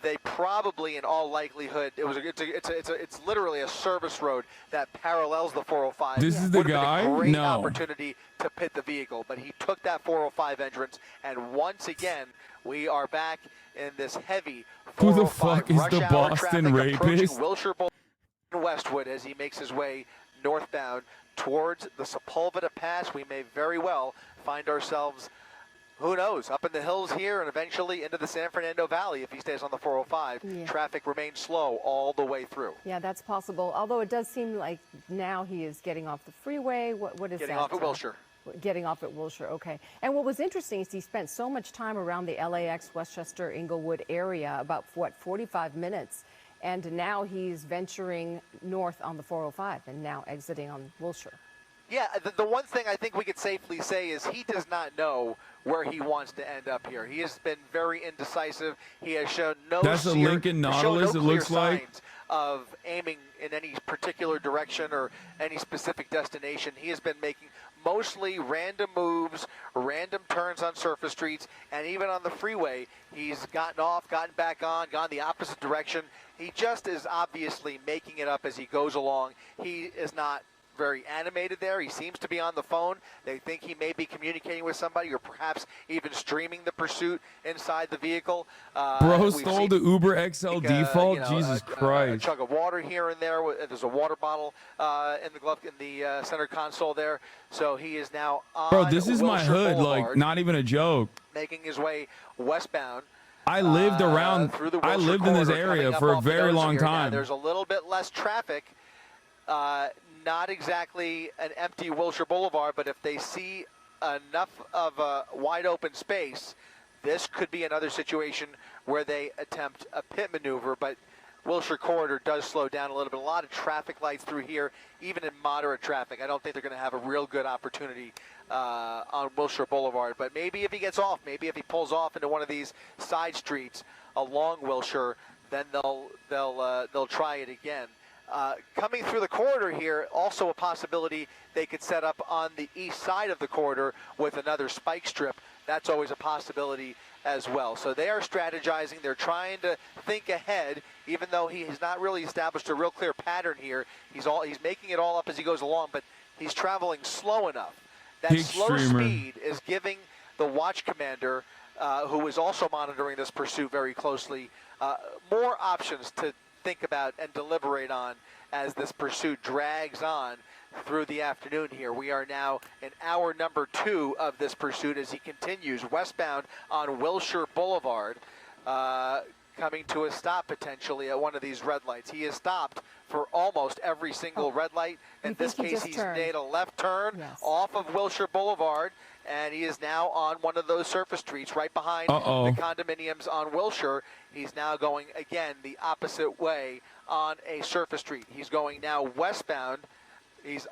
they probably, in all likelihood, it's literally a service road that parallels the 405. This is the guy? Been a great No. opportunity to pit the vehicle, but he took that 405 entrance, and once again, we are back in this heavy 405 Who the fuck is rush the hour Boston traffic approaching rapist? Wilshire Boulevard in Westwood as he makes his way northbound towards the Sepulveda Pass. We may very well find ourselves, who knows, up in the hills here and eventually into the San Fernando Valley if he stays on the 405. Yeah. Traffic remains slow all the way through. Yeah, that's possible. Although it does seem like now he is getting off the freeway. What is Getting that? off at Wilshire. Getting off at Wilshire, okay. And what was interesting is he spent so much time around the LAX, Westchester, Inglewood area, about, 45 minutes. And now he's venturing north on the 405 and now exiting on Wilshire. Yeah, the one thing I think we could safely say is he does not know where he wants to end up here. He has been very indecisive. He has shown no That's a Lincoln Nautilus, it looks like. signs of aiming in any particular direction or any specific destination. He has been making mostly random moves, random turns on surface streets, and even on the freeway, he's gotten off, gotten back on, gone the opposite direction. He just is obviously making it up as he goes along. He is not very animated there. He seems to be on the phone. They think he may be communicating with somebody or perhaps even streaming the pursuit inside the vehicle. Bro stole the Uber XL default? Jesus A Christ. chug of water here and there. There's a water bottle in the center console there. So he is now on Bro, this is my Wilshire hood, Boulevard, like, not even a joke. making his way westbound. I lived around, through the I Wilshire lived in this corridor, area coming up for a off the very nose long here. Now, time. there's a little bit less traffic. Not exactly an empty Wilshire Boulevard, but if they see enough of a wide open space, this could be another situation where they attempt a pit maneuver. But Wilshire corridor does slow down a little bit. A lot of traffic lights through here, even in moderate traffic. I don't think they're going to have a real good opportunity on Wilshire Boulevard. But maybe if he gets off, maybe if he pulls off into one of these side streets along Wilshire, then they'll try it again. Coming through the corridor here, also a possibility they could set up on the east side of the corridor with another spike strip. That's always a possibility as well. So they are strategizing. They're trying to think ahead, even though he has not really established a real clear pattern here. He's making it all up as he goes along, but he's traveling slow enough. That slow speed is giving the watch commander, who is also monitoring this pursuit very closely, more options to think about and deliberate on as this pursuit drags on through the afternoon here. We are now in hour number 2 of this pursuit as he continues westbound on Wilshire Boulevard, coming to a stop potentially at one of these red lights. He has stopped for almost every single red light. In this case, he's made a left turn off of Wilshire Boulevard, and he is now on one of those surface streets right behind the condominiums on Wilshire. He's now going, again, the opposite way on a surface street. He's going now westbound. He's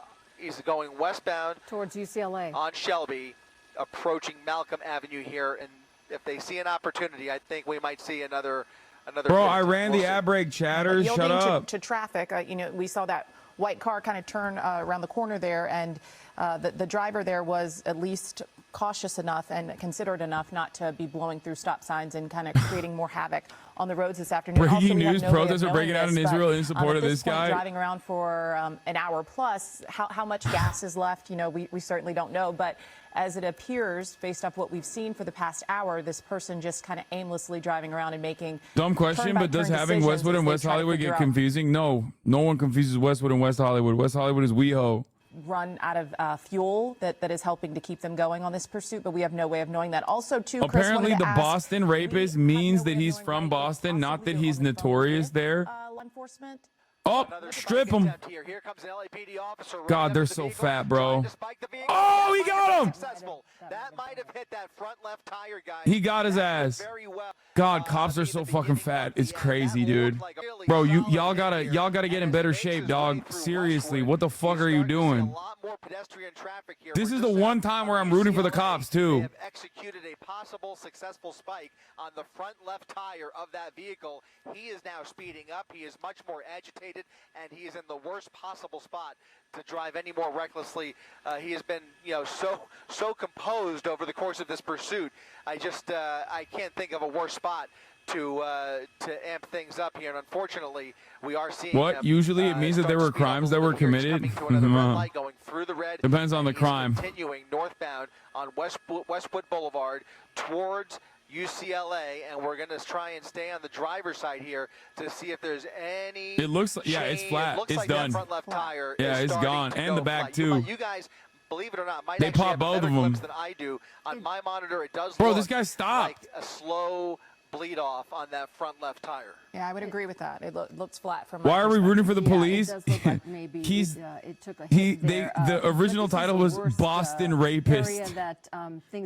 going westbound towards UCLA on Shelby, approaching Malcolm Avenue here. And if they see an opportunity, I think we might see another. Bro, I ran the ad break chatters. Shut up. To traffic, we saw that white car kind of turn around the corner there, and The driver there was at least cautious enough and considerate enough not to be blowing through stop signs and kind of creating more havoc on the roads this afternoon. Breaking news, protests are breaking out in Israel in support of this guy. Driving around for an hour plus, how much gas is left, we certainly don't know. But as it appears, based off what we've seen for the past hour, this person just kind of aimlessly driving around and making dumb question, but does having Westwood and West Hollywood get confusing? No one confuses Westwood and West Hollywood. West Hollywood is WeHo. Run out of fuel that is helping to keep them going on this pursuit, but we have no way of knowing that. Also, too, Chris, apparently the Boston rapist means that he's from Boston, not that he's notorious there. Law enforcement. Oh, strip him. God, they're so fat, bro. Oh, he got him. That might have hit that front left tire, guys. He got his ass. God, cops are so fucking fat. It's crazy, dude. Bro, y'all gotta get in better shape, dog. Seriously, what the fuck are you doing? This is the one time where I'm rooting for the cops, too. Have executed a possible successful spike on the front left tire of that vehicle. He is now speeding up. He is much more agitated, and he is in the worst possible spot to drive any more recklessly. He has been, so composed over the course of this pursuit. I can't think of a worse spot to amp things up here, and unfortunately, we are seeing what usually it means that there were crimes that were committed. Going through the red. Depends on the crime. Continuing northbound on Westwood Boulevard towards UCLA, and we're going to try and stay on the driver's side here to see if there's any. It looks like, it's flat. It's done. Front left tire it's gone, and the back too. You guys, believe it or not, might they actually pop have both better of them. clips than I do. On my monitor, it does. Bro, look this guy stopped. Like a slow bleed off on that front left tire. Yeah, I would agree with that. It looks flat from. Why are we rooting for the police? It does look like maybe it took a hit there. The original title was Boston Rapist.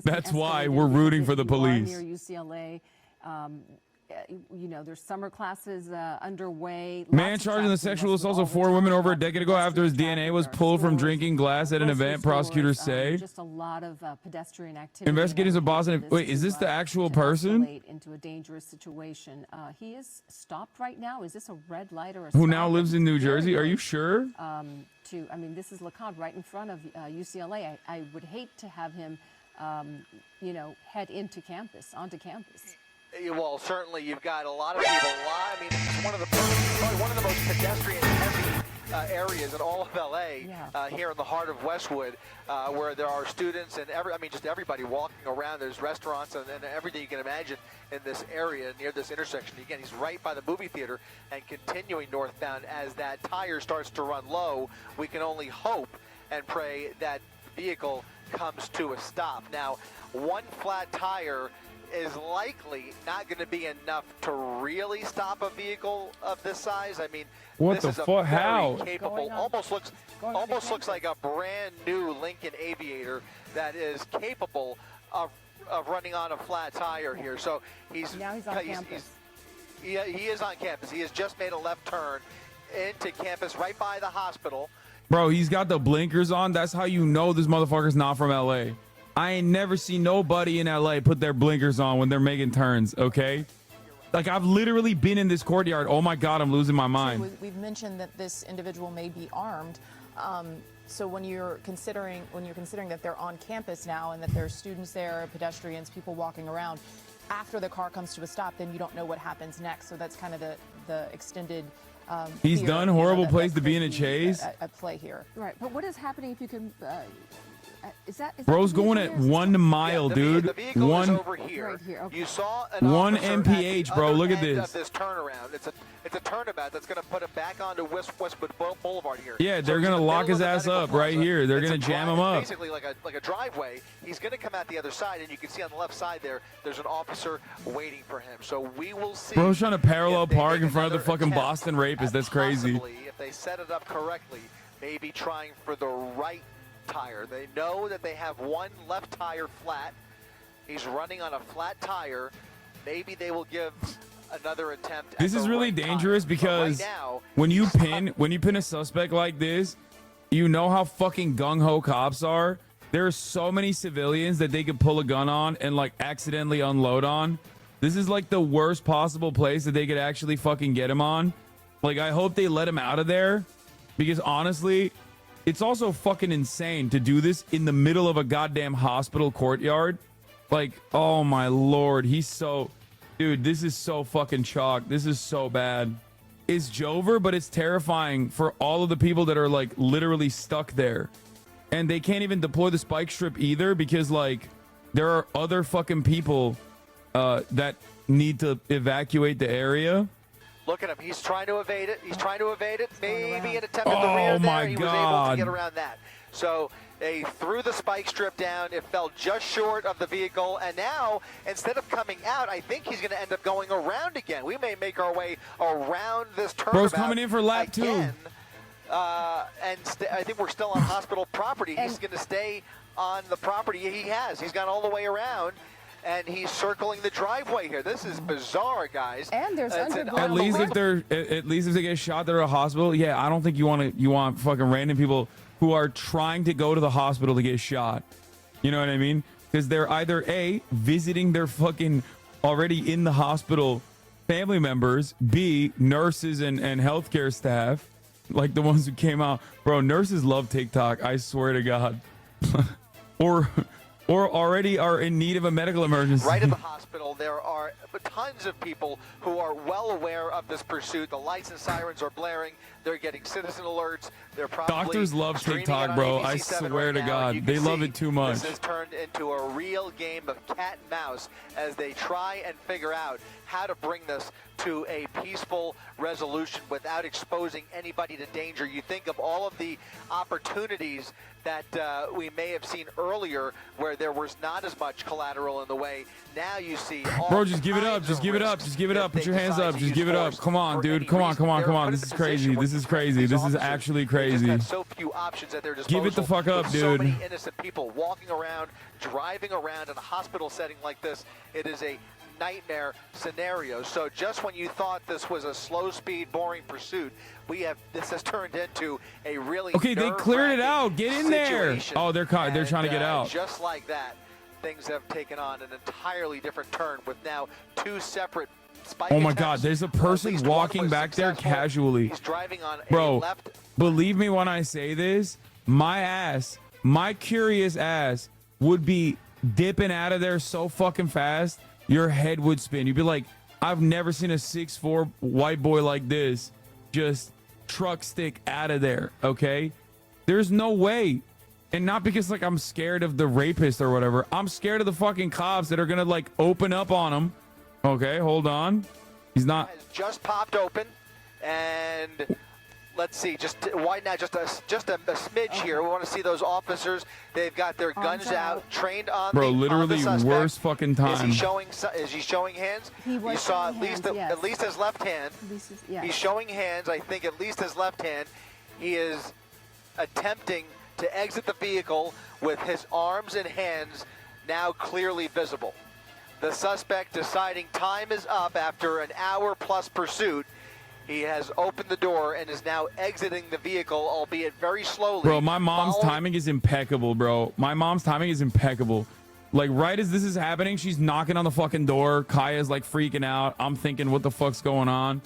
That's why we're rooting for the police. Near UCLA. There's summer classes underway. Man charged in the sexual assault of 4 women over a decade ago after his DNA was pulled from drinking glass at an event, prosecutors say. Just a lot of pedestrian activity. Investigators of Boston. Wait, is this the actual person? Into a dangerous situation. He is stopped right now. Is this a red light or a who now lives in New Jersey? Are you sure? This is LeConte right in front of UCLA. I would hate to have him, head onto campus. Well, certainly you've got a lot of people. It's probably one of the most pedestrian-heavy areas in all of LA. Here in the heart of Westwood, where there are students and just everybody walking around. There's restaurants and everything you can imagine in this area near this intersection. Again, he's right by the movie theater and continuing northbound as that tire starts to run low. We can only hope and pray that the vehicle comes to a stop. Now, one flat tire is likely not going to be enough to really stop a vehicle of this size. What this the is a fuck? very How? capable, almost looks like a brand new Lincoln Aviator that is capable of running on a flat tire here. So now he's on campus. He is on campus. He has just made a left turn into campus right by the hospital. Bro, he's got the blinkers on. That's how you know this motherfucker's not from LA. I ain't never seen nobody in LA put their blinkers on when they're making turns, okay? Like, I've literally been in this courtyard. Oh my God, I'm losing my mind. We've mentioned that this individual may be armed. So when you're considering that they're on campus now and that there's students there, pedestrians, people walking around, after the car comes to a stop, then you don't know what happens next. So that's kind of the extended. He's done horrible place to be in a chase. At play here. Right, but what is happening if you can? Is Bro's going at 1 mile, dude. The vehicle is over here. Right here. Okay. You saw one MPH, bro. Look at this. Of this turnaround. It's a turnabout that's going to put him back onto Westwood Boulevard here. Yeah, they're going to lock his ass up right here. They're going to jam him up. Basically like a driveway. He's going to come out the other side, and you can see on the left side there's an officer waiting for him. So we will see. Bro's trying to parallel park in front of the fucking Boston rapist. That's crazy. If they set it up correctly, maybe trying for the right tire. They know that they have one left tire flat. He's running on a flat tire. Maybe they will give another attempt. This is really dangerous because when you pin a suspect like this, you know how fucking gung-ho cops are. There are so many civilians that they could pull a gun on and like accidentally unload on. This is like the worst possible place that they could actually fucking get him on. Like, I hope they let him out of there because honestly, it's also fucking insane to do this in the middle of a goddamn hospital courtyard. Like, oh my Lord, he's so, dude, this is so fucking chalk. This is so bad. It's Jover, but it's terrifying for all of the people that are like literally stuck there. And they can't even deploy the spike strip either because like there are other fucking people that need to evacuate the area. Look at him. He's trying to evade it. He's trying to evade it. Maybe an attempt at the rear there. He was able to get around that. So they threw the spike strip down. It fell just short of the vehicle. And now, instead of coming out, I think he's going to end up going around again. We may make our way around this turnabout. Bro's coming in for lap again. 2. And I think we're still on hospital property. He's going to stay on the property he has. He's gone all the way around. And he's circling the driveway here. This is bizarre, guys. And there's at least if they get shot, they're at a hospital. Yeah, I don't think you want fucking random people who are trying to go to the hospital to get shot. You know what I mean? Because they're either A, visiting their fucking already in the hospital family members, B, nurses and healthcare staff, like the ones who came out. Bro, nurses love TikTok. I swear to God. Or already are in need of a medical emergency. Right at the hospital, there are tons of people who are well aware of this pursuit. The lights and sirens are blaring. They're getting citizen alerts. They're probably doctors love TikTok, bro. I swear to God, they love it too much. This has turned into a real game of cat and mouse as they try and figure out how to bring this to a peaceful resolution without exposing anybody to danger. You think of all of the opportunities that we may have seen earlier where there was not as much collateral in the way. Now you see all bro, just give it up. Just give it up. Just give it up. Put your hands up. Just give it up. Come on, dude. Come on. This is crazy. This is crazy. This is actually crazy. So few options at their disposal. Give it the fuck up, dude. So many innocent people walking around, driving around in a hospital setting like this. It is a nightmare scenario. So just when you thought this was a slow speed, boring pursuit, this has turned into a really okay. They cleared it out. Get in there. Oh, they're trying to get out. Just like that, things have taken on an entirely different turn with now two separate spike oh my attempts. God, there's a person walking back there casually. He's driving on bro, a left. Believe me when I say this, my curious ass would be dipping out of there so fucking fast, your head would spin. You'd be like, I've never seen a 6'4" white boy like this just truck stick out of there, okay? There's no way. And not because like I'm scared of the rapist or whatever. I'm scared of the fucking cops that are gonna like open up on him. Okay, hold on. He's not. Just popped open, and let's see. Just widen out just a smidge here. We want to see those officers. They've got their guns out, trained on. Bro, literally worst fucking time. Is he showing hands? You saw at least his left hand. He's showing hands. I think at least his left hand. He is attempting to exit the vehicle with his arms and hands now clearly visible. The suspect deciding time is up after an hour-plus pursuit. He has opened the door and is now exiting the vehicle, albeit very slowly. Bro, my mom's timing is impeccable, bro. My mom's timing is impeccable. Like, right as this is happening, she's knocking on the fucking door. Kaya's, like, freaking out. I'm thinking, what the fuck's going on?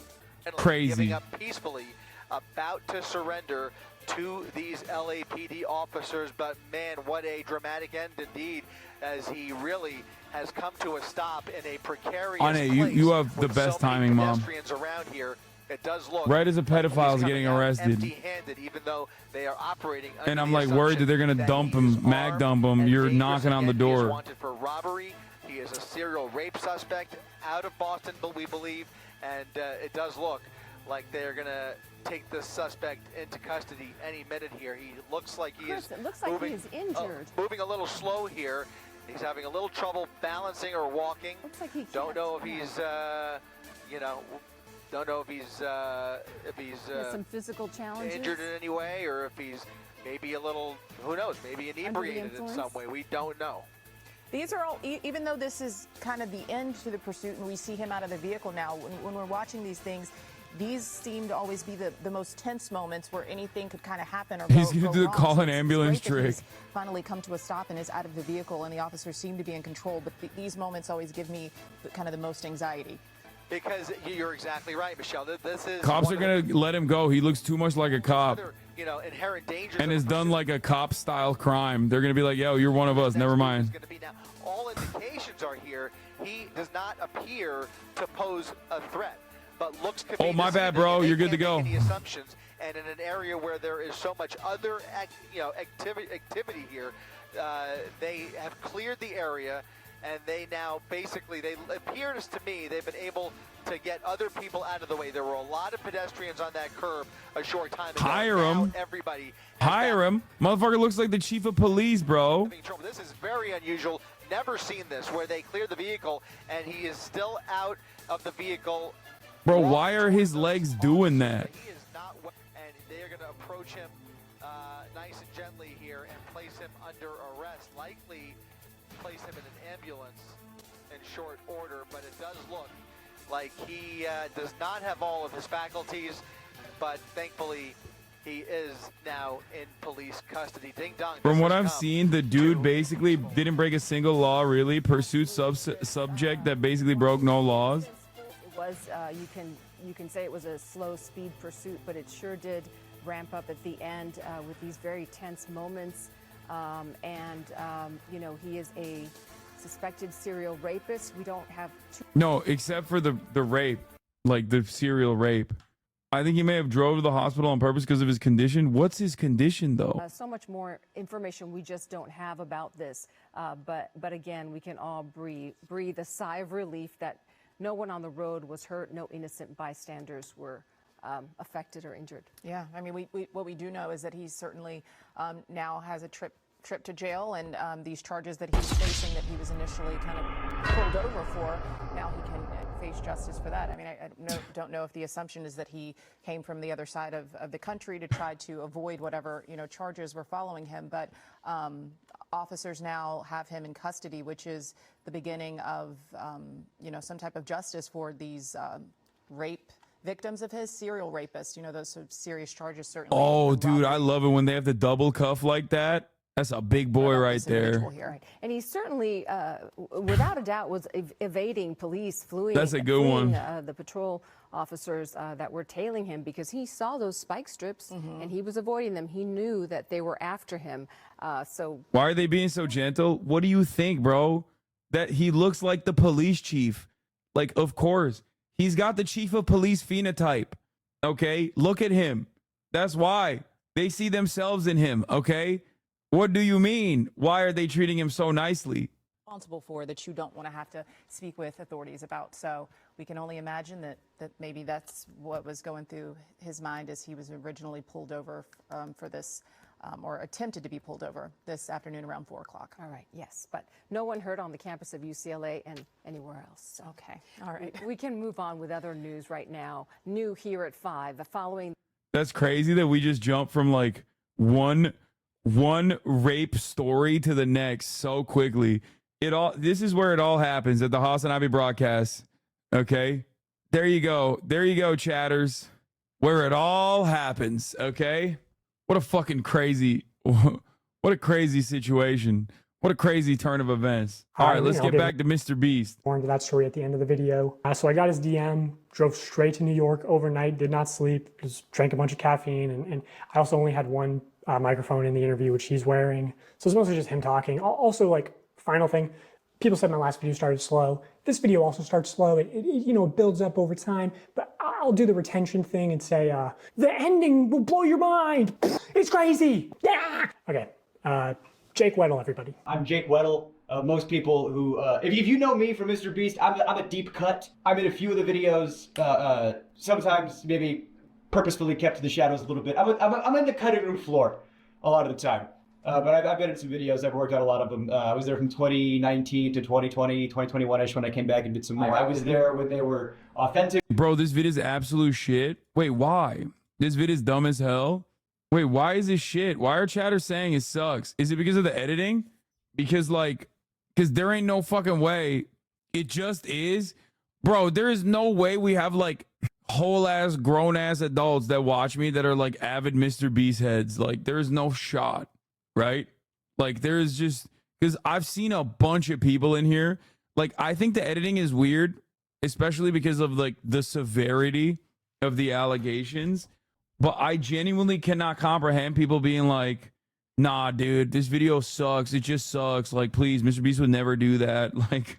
Crazy. Giving up peacefully, about to surrender to these LAPD officers. But, man, what a dramatic end indeed, as he really has come to a stop in a precarious place. You have the best timing, Mom. Pedestrians around here. It does look right as a pedophile's getting arrested. Empty-handed, even though they are operating and I'm like worried that they're gonna dump him, mag dump him. You're knocking on the door. He is wanted for robbery. He is a serial rape suspect out of Boston, but we believe, and it does look like they're gonna take this suspect into custody any minute here. He looks like he is moving, he is injured. Moving a little slow here. He's having a little trouble balancing or walking. Looks like he don't know if he's, don't know if he's some physical challenges, injured in any way, or if he's maybe a little, who knows, maybe inebriated in some way. We don't know. These are all, even though this is kind of the end to the pursuit and we see him out of the vehicle now, when we're watching these things, these seem to always be the most tense moments where anything could kind of happen or he's going to do the call an ambulance trick. He's finally come to a stop and is out of the vehicle and the officers seem to be in control, but these moments always give me kind of the most anxiety. Because you're exactly right, Michelle. This is cops are going to let him go. He looks too much like a cop. you know, inherent dangers. And has done like a cop style crime. They're gonna be like, yo, you're one of us. Never mind. All indications are here. He does not appear to pose a threat, but looks to be. Oh, my bad, bro. You're good to go. Any assumptions, and in an area where there is so much other, activity here, they have cleared the area, and they now basically, it appears to me they've been able to get other people out of the way. There were a lot of pedestrians on that curb a short time ago. Hire him. Everybody. Hire him. Motherfucker looks like the chief of police, bro. This is very unusual. Never seen this, where they clear the vehicle and he is still out of the vehicle. Bro, why are his legs doing that? He is not, and they are going to approach him nice and gently here and place him under arrest. Likely place him in an ambulance in short order, but it does look like he does not have all of his faculties, but thankfully he is now in police custody. Ding dong. From what I've seen, the dude basically didn't break a single law, really. Pursuit subject that basically broke no laws. It was, you can say it was a slow speed pursuit, but it sure did ramp up at the end with these very tense moments. You know, he is a suspected serial rapist. We don't have too. No, except for the rape, like the serial rape. I think he may have drove to the hospital on purpose because of his condition. What's his condition, though? So much more information we just don't have about this. But again, we can all breathe a sigh of relief that no one on the road was hurt, no innocent bystanders were affected or injured. Yeah, I mean, what we do know is that he certainly now has a trip to jail, and these charges that he's facing that he was initially kind of pulled over for, now he can face justice for that. I mean, I don't know if the assumption is that he came from the other side of the country to try to avoid whatever, you know, charges were following him, but officers now have him in custody, which is the beginning of, you know, some type of justice for these rape victims of his, serial rapists. You know, those sort of serious charges certainly. Oh, dude, I love it when they have the double cuff like that. That's a big boy right there. Right. And he certainly, without a doubt, was evading police, fleeing. That's a good one. The patrol officers that were tailing him because he saw those spike strips and he was avoiding them. He knew that they were after him. So why are they being so gentle? What do you think, bro? That he looks like the police chief. Like, of course. He's got the chief of police phenotype. Okay? Look at him. That's why. They see themselves in him. Okay? What do you mean? Why are they treating him so nicely? Responsible for that you don't want to have to speak with authorities about. So we can only imagine that maybe that's what was going through his mind as he was originally pulled over for this, or attempted to be pulled over this afternoon around 4 o'clock. All right, yes, but no one hurt on the campus of UCLA and anywhere else. So. Okay, all right. We can move on with other news right now. New here at 5, following. That's crazy that we just jumped from like one rape story to the next so quickly. This is where it all happens at the HasanAbi broadcast. Okay, there you go, chatters, where it all happens. Okay, what a fucking crazy, what a crazy situation, what a crazy turn of events. All right, let's get back to Mr. Beast. More into that story at the end of the video. So I got his DM, drove straight to New York overnight, did not sleep, just drank a bunch of caffeine, and I also only had one microphone in the interview, which he's wearing. So it's mostly just him talking. Also, like, final thing, people said my last video started slow. This video also starts slow. It builds up over time, but I'll do the retention thing and say, the ending will blow your mind. It's crazy. Yeah. Okay. Jake Weddle, everybody. I'm Jake Weddle. Most people who, if you know me from Mr. Beast, I'm a deep cut. I'm in a few of the videos, sometimes maybe purposefully kept to the shadows a little bit. I'm in the cutting room floor a lot of the time. But I've been in some videos. I've worked on a lot of them. I was there from 2019 to 2020, 2021-ish when I came back and did some more. I was there when they were authentic. Bro, this vid is absolute shit. Wait, why? This vid is dumb as hell. Wait, why is this shit? Why are chatters saying it sucks? Is it because of the editing? Because there ain't no fucking way. It just is. Bro, there is no way we have like whole ass grown ass adults that watch me that are like avid Mr. Beast heads. Like, there is no shot, right? Like, there is just, because I've seen a bunch of people in here. Like, I think the editing is weird, especially because of like the severity of the allegations. But I genuinely cannot comprehend people being like, nah, dude, this video sucks. It just sucks. Like, please, Mr. Beast would never do that. Like,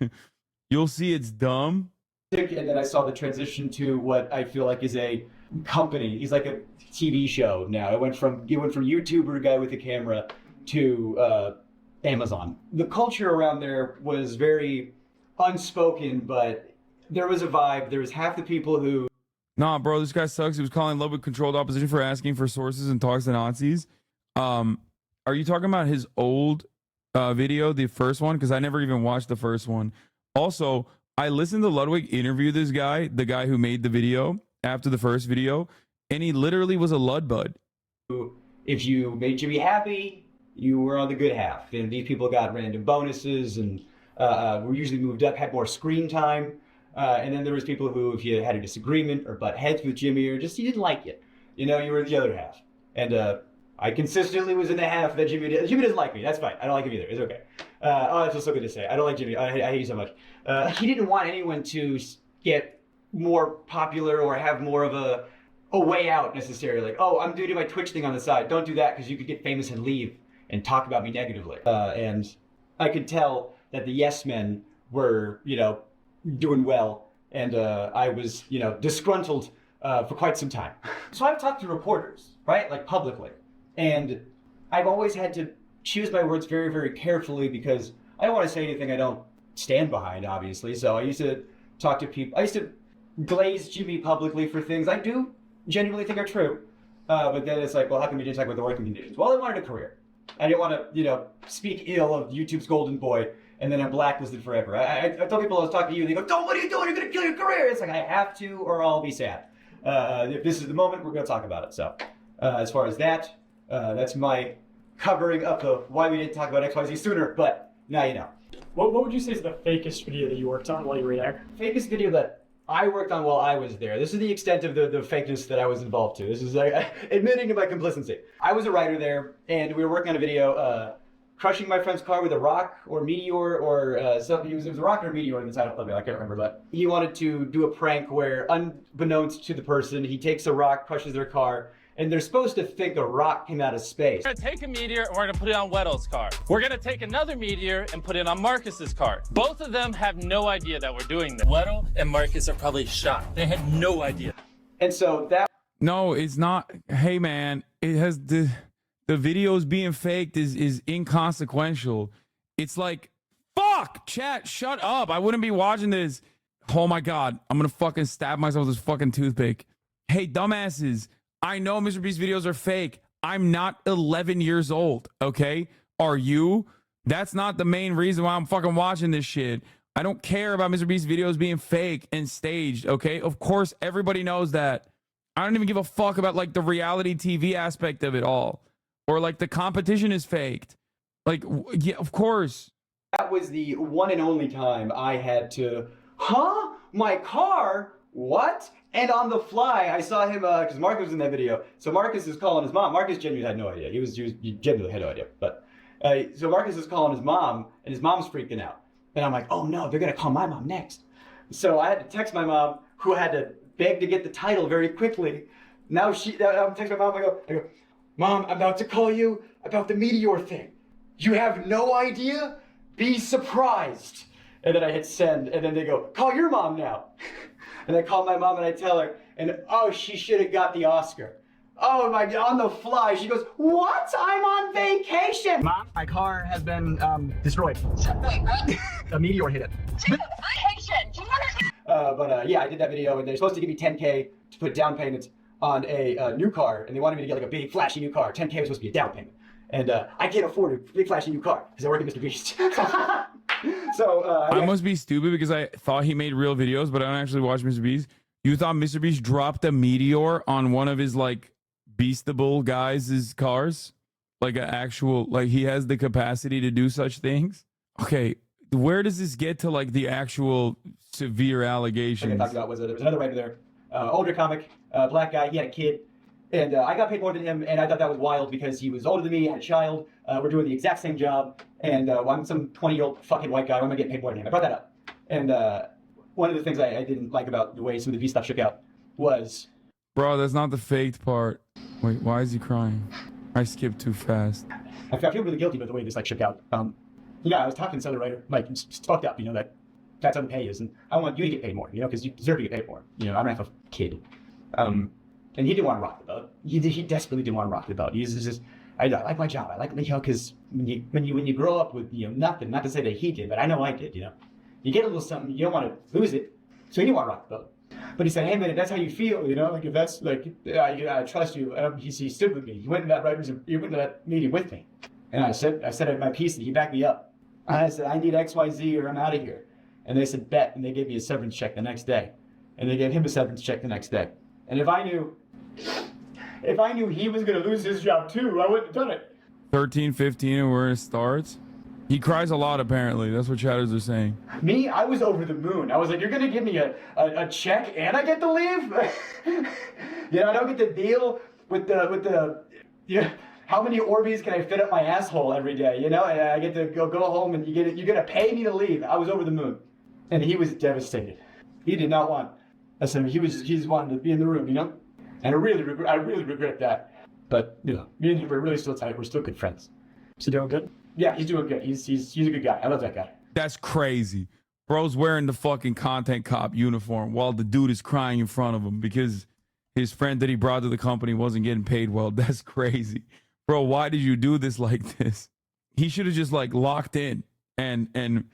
you'll see it's dumb. And then I saw the transition to what I feel like is a company. He's like a TV show now. It went from YouTuber guy with a camera to Amazon. The culture around there was very unspoken, but there was a vibe. There was half the people who... Nah, bro, this guy sucks. He was calling love with controlled opposition for asking for sources and talks to Nazis. Are you talking about his old video, the first one? Because I never even watched the first one. Also, I listened to Ludwig interview this guy, the guy who made the video after the first video, and he literally was a Ludbud. If you made Jimmy happy, you were on the good half. And these people got random bonuses and were usually moved up, had more screen time. And then there was people who, if you had a disagreement or butt heads with Jimmy or just you didn't like it, you know, you were in the other half. And I consistently was in the half that Jimmy doesn't like me. That's fine. I don't like him either. It's okay. Oh, that's so good to say. I don't like Jimmy. I hate you so much. He didn't want anyone to get more popular or have more of a way out necessarily. Like, oh, I'm doing my Twitch thing on the side. Don't do that because you could get famous and leave and talk about me negatively. And I could tell that the yes men were, you know, doing well. And I was, you know, disgruntled for quite some time. So I've talked to reporters, right? Like publicly. And I've always had to choose my words very, very carefully because I don't want to say anything I don't stand behind, obviously. So I used to talk to people. I used to glaze Jimmy publicly for things I do genuinely think are true. But then it's like, well, how come you didn't talk about the working conditions? Well, I wanted a career. I didn't want to, you know, speak ill of YouTube's golden boy and then I'm blacklisted forever. I tell people I was talking to you, and they go, "Don't, what are you doing? You're going to kill your career." It's like, I have to or I'll be sad. If this is the moment, we're going to talk about it. So as far as that, that's my covering up of why we didn't talk about XYZ sooner, but now you know. What would you say is the fakest video that you worked on while you were there? Fakest video that I worked on while I was there. This is the extent of the fakeness that I was involved to. This is like admitting to my complicity. I was a writer there, and we were working on a video crushing my friend's car with a rock or meteor or something. It was a rock or a meteor inside of it. I can't remember, but he wanted to do a prank where, unbeknownst to the person, he takes a rock, crushes their car, and they're supposed to think a rock came out of space. We're gonna take a meteor and we're gonna put it on Weddle's car. We're gonna take another meteor and put it on Marcus's car. Both of them have no idea that we're doing this. Weddle and Marcus are probably shocked. They had no idea. And so that... No, it's not. Hey, man, it has the videos being faked is inconsequential. It's like, fuck, chat, shut up. I wouldn't be watching this. Oh, my God. I'm going to fucking stab myself with this fucking toothpick. Hey, dumbasses. I know Mr. Beast videos are fake. I'm not 11 years old, okay? Are you? That's not the main reason why I'm fucking watching this shit. I don't care about Mr. Beast videos being fake and staged, okay? Of course, everybody knows that. I don't even give a fuck about, like, the reality TV aspect of it all. Or, like, the competition is faked. Like, yeah, of course. That was the one and only time I had to, my car? What? And on the fly, I saw him, because Marcus was in that video. So Marcus is calling his mom. Marcus genuinely had no idea. He genuinely had no idea. But so Marcus is calling his mom, and his mom's freaking out. And I'm like, oh no, they're going to call my mom next. So I had to text my mom, who had to beg to get the title very quickly. Now I'm texting my mom, I go, Mom, I'm about to call you about the meteor thing. You have no idea? Be surprised. And then I hit send, and then they go, call your mom now. And I call my mom and I tell her, and oh, she should have got the Oscar. Oh my God, on the fly. She goes, what? I'm on vacation. Mom, my car has been destroyed. Wait, what? A meteor hit it. Vacation. Do you understand? But yeah, I did that video, and they're supposed to give me $10K to put down payments on a new car, and they wanted me to get like a big flashy new car. $10K was supposed to be a down payment. And I can't afford a big flashy new car because I work at Mr. Beast. So I must be stupid because I thought he made real videos, but I don't actually watch Mr. Beast. You thought Mr. Beast dropped a meteor on one of his like Beastable guys' cars? Like an actual, like he has the capacity to do such things? Okay, where does this get to like the actual severe allegations? Like I talked about was there was another writer there, older comic, black guy, he had a kid. And I got paid more than him, and I thought that was wild because he was older than me, had a child, we're doing the exact same job, and I'm some 20-year-old fucking white guy, why am I getting paid more than him? I brought that up. And one of the things I didn't like about the way some of the V stuff shook out was Bro, that's not the faked part. Wait, why is he crying? I skipped too fast. I feel really guilty about the way this like shook out. Yeah, I was talking to this other writer, like, it's fucked up, you know, that's how the pay is, and I want you to get paid more, you know, because you deserve to get paid more. You know, I don't have a kid. And he didn't want to rock the boat. He desperately didn't want to rock the boat. He's just, I like my job. I like, you know, because when you grow up with, you know, nothing, not to say that he did, but I know I did, you know. You get a little something, you don't want to lose it, so he didn't want to rock the boat. But he said, hey man, if that's how you feel, you know, like if that's like, I trust you. He stood with me. He went to that meeting with me, and I said at my piece, and he backed me up. I said, I need XYZ or I'm out of here. And they said, bet, and they gave me a severance check the next day, and they gave him a severance check the next day. And if I knew he was going to lose his job too, I wouldn't have done it. 13, 15, and where it starts. He cries a lot, apparently. That's what chatters are saying. Me, I was over the moon. I was like, you're going to give me a check and I get to leave? You know, I don't get to deal with the yeah, how many Orbeez can I fit up my asshole every day, you know? And I get to go home and you're going to pay me to leave. I was over the moon. And he was devastated. He did not want. Listen, he just wanted to be in the room, you know? And I really regret that. But, you know, me and him, we're really still tight. We're still good friends. Is he doing good? Yeah, he's doing good. He's a good guy. I love that guy. That's crazy. Bro's wearing the fucking content cop uniform while the dude is crying in front of him because his friend that he brought to the company wasn't getting paid well. That's crazy. Bro, why did you do this like this? He should have just like locked in and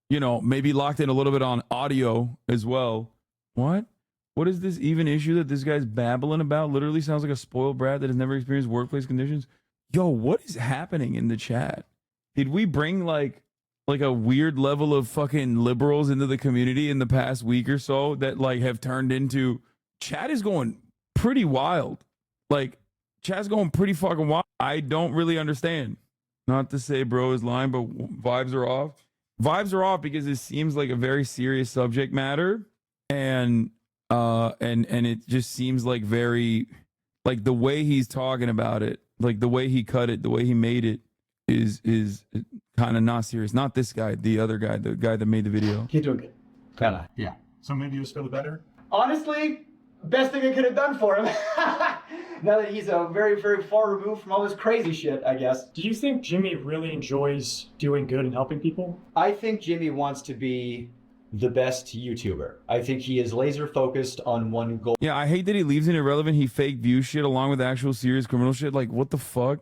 you know, maybe locked in a little bit on audio as well. What is this even issue that this guy's babbling about? Literally sounds like a spoiled brat that has never experienced workplace conditions. Yo, what is happening in the chat? Did we bring like a weird level of fucking liberals into the community in the past week or so that like have turned into chat is going pretty wild. Like chat's going pretty fucking wild. I don't really understand. Not to say bro is lying, but vibes are off. Vibes are off because it seems like a very serious subject matter, and it just seems like very like the way he's talking about it, like the way he cut it, the way he made it is kind of not serious. Not this guy, the other guy, the guy that made the video. He's doing good. Kinda, yeah. So maybe you just feel better? Honestly, best thing I could have done for him. Now that he's very, very far removed from all this crazy shit, I guess. Do you think Jimmy really enjoys doing good and helping people? I think Jimmy wants to be the best YouTuber. I think he is laser focused on one goal. Yeah, I hate that he leaves it irrelevant. He fake view shit along with actual serious criminal shit. Like, what the fuck?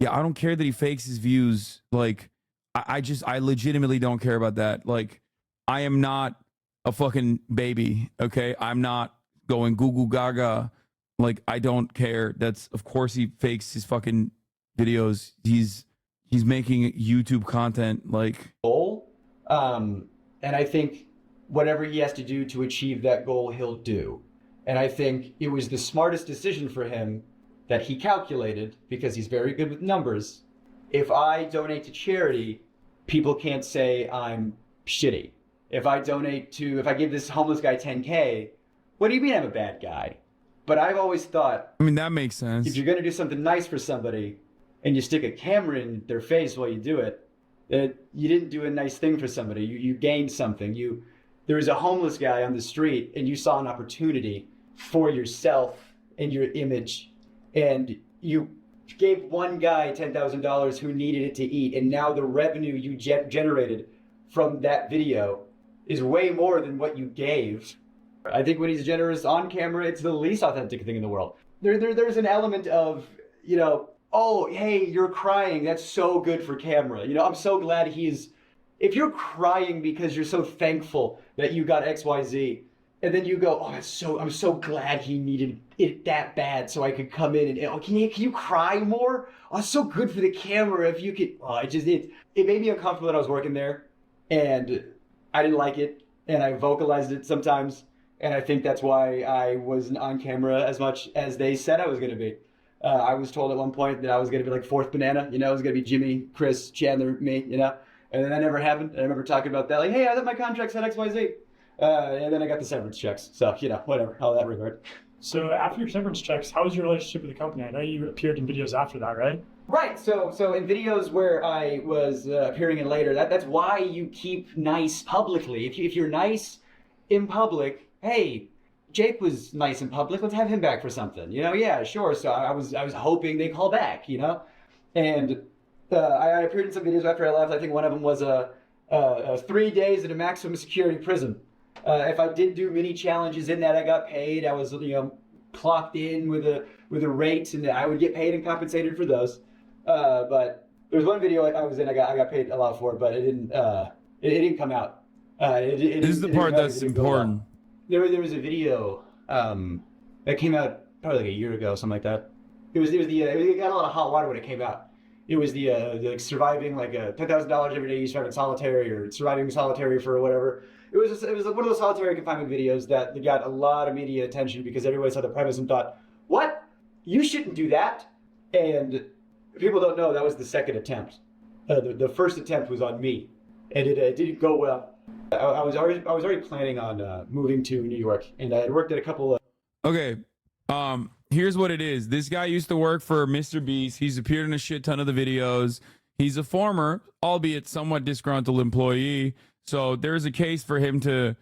Yeah, I don't care that he fakes his views. Like, I legitimately don't care about that. Like, I am not a fucking baby, okay? I'm not going goo goo gaga. Like, I don't care. That's, of course, he fakes his fucking videos. He's making YouTube content, like. Goal. And I think whatever he has to do to achieve that goal, he'll do. And I think it was the smartest decision for him that he calculated, because he's very good with numbers. If I donate to charity, people can't say I'm shitty. If I give this homeless guy 10K, what do you mean I'm a bad guy? But I've always thought, I mean, that makes sense. If you're going to do something nice for somebody and you stick a camera in their face while you do it, that you didn't do a nice thing for somebody. You gained something. There was a homeless guy on the street and you saw an opportunity for yourself and your image, and you gave one guy $10,000 who needed it to eat, and now the revenue you generated from that video is way more than what you gave. I think when he's generous on camera, it's the least authentic thing in the world. There's an element of, you know, oh, hey, you're crying. That's so good for camera. You know, I'm so glad if you're crying because you're so thankful that you got XYZ, and then you go, oh, I'm so glad he needed it that bad so I could come in and, oh, can you cry more? Oh, it's so good for the camera if you could. Oh, it made me uncomfortable when I was working there, and I didn't like it, and I vocalized it sometimes, and I think that's why I wasn't on camera as much as they said I was going to be. I was told at one point that I was going to be like fourth banana, you know, it was going to be Jimmy, Chris, Chandler, me, you know, and then that never happened. And I remember talking about that, like, hey, I thought my contract said XYZ. And then I got the severance checks. So, you know, whatever, how that regard. So after your severance checks, how was your relationship with the company? I know you appeared in videos after that, right? Right. So in videos where I was appearing in later, that's why you keep nice publicly. If you're nice in public, hey, Jake was nice in public. Let's have him back for something. You know, yeah, sure. So I was hoping they call back, you know? And I appeared in some videos after I left. I think one of them was 3 days at a maximum security prison. If I did do mini challenges in that, I got paid. I was, you know, clocked in with a rate, and I would get paid and compensated for those. But there was one video I was in. I got paid a lot for it, but it didn't come out. This is the part that's important. There was a video that came out probably like a year ago, something like that. It got a lot of hot water when it came out. It was the like surviving like $10,000 every day you survive in solitary, or surviving solitary for whatever. It was one of those solitary confinement videos that got a lot of media attention because everybody saw the premise and thought, "What? You shouldn't do that." And people don't know that was the second attempt. The first attempt was on me, and it didn't go well. I was already planning on moving to New York, and I had worked at a couple of. Okay, here's what it is. This guy used to work for Mr. Beast. He's appeared in a shit ton of the videos. He's a former, albeit somewhat disgruntled employee. So there's a case for him to,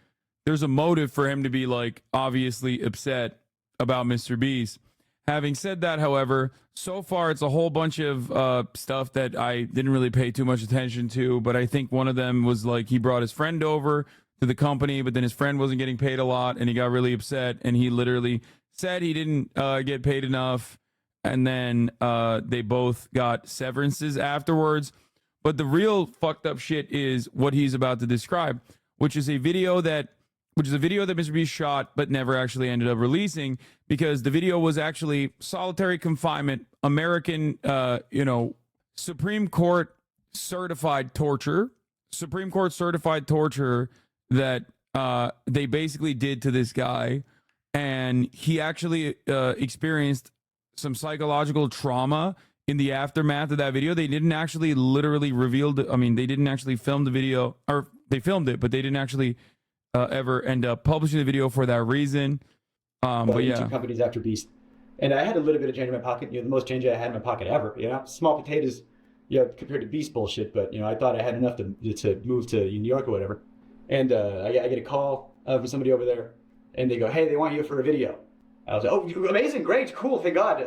there's a motive for him to be like obviously upset about Mr. Beast. Having said that, however, so far it's a whole bunch of stuff that I didn't really pay too much attention to, but I think one of them was like he brought his friend over to the company, but then his friend wasn't getting paid a lot and he got really upset and he literally said he didn't get paid enough, and then they both got severances afterwards. But the real fucked up shit is what he's about to describe, which is a video that Mr. Beast shot but never actually ended up releasing, because the video was actually solitary confinement, American, Supreme Court certified torture that they basically did to this guy. And he actually experienced some psychological trauma in the aftermath of that video. They didn't actually literally reveal they didn't actually film the video, or they filmed it, but they didn't actually ever end up publishing the video for that reason. But yeah, companies after Beast, and I had a little bit of change in my pocket. You know, the most change I had in my pocket ever. You know, small potatoes, compared to Beast bullshit. But I thought I had enough to move to New York or whatever. And I get a call from somebody over there, and they go, "Hey, they want you for a video." I was like, "Oh, amazing, great, cool, thank God."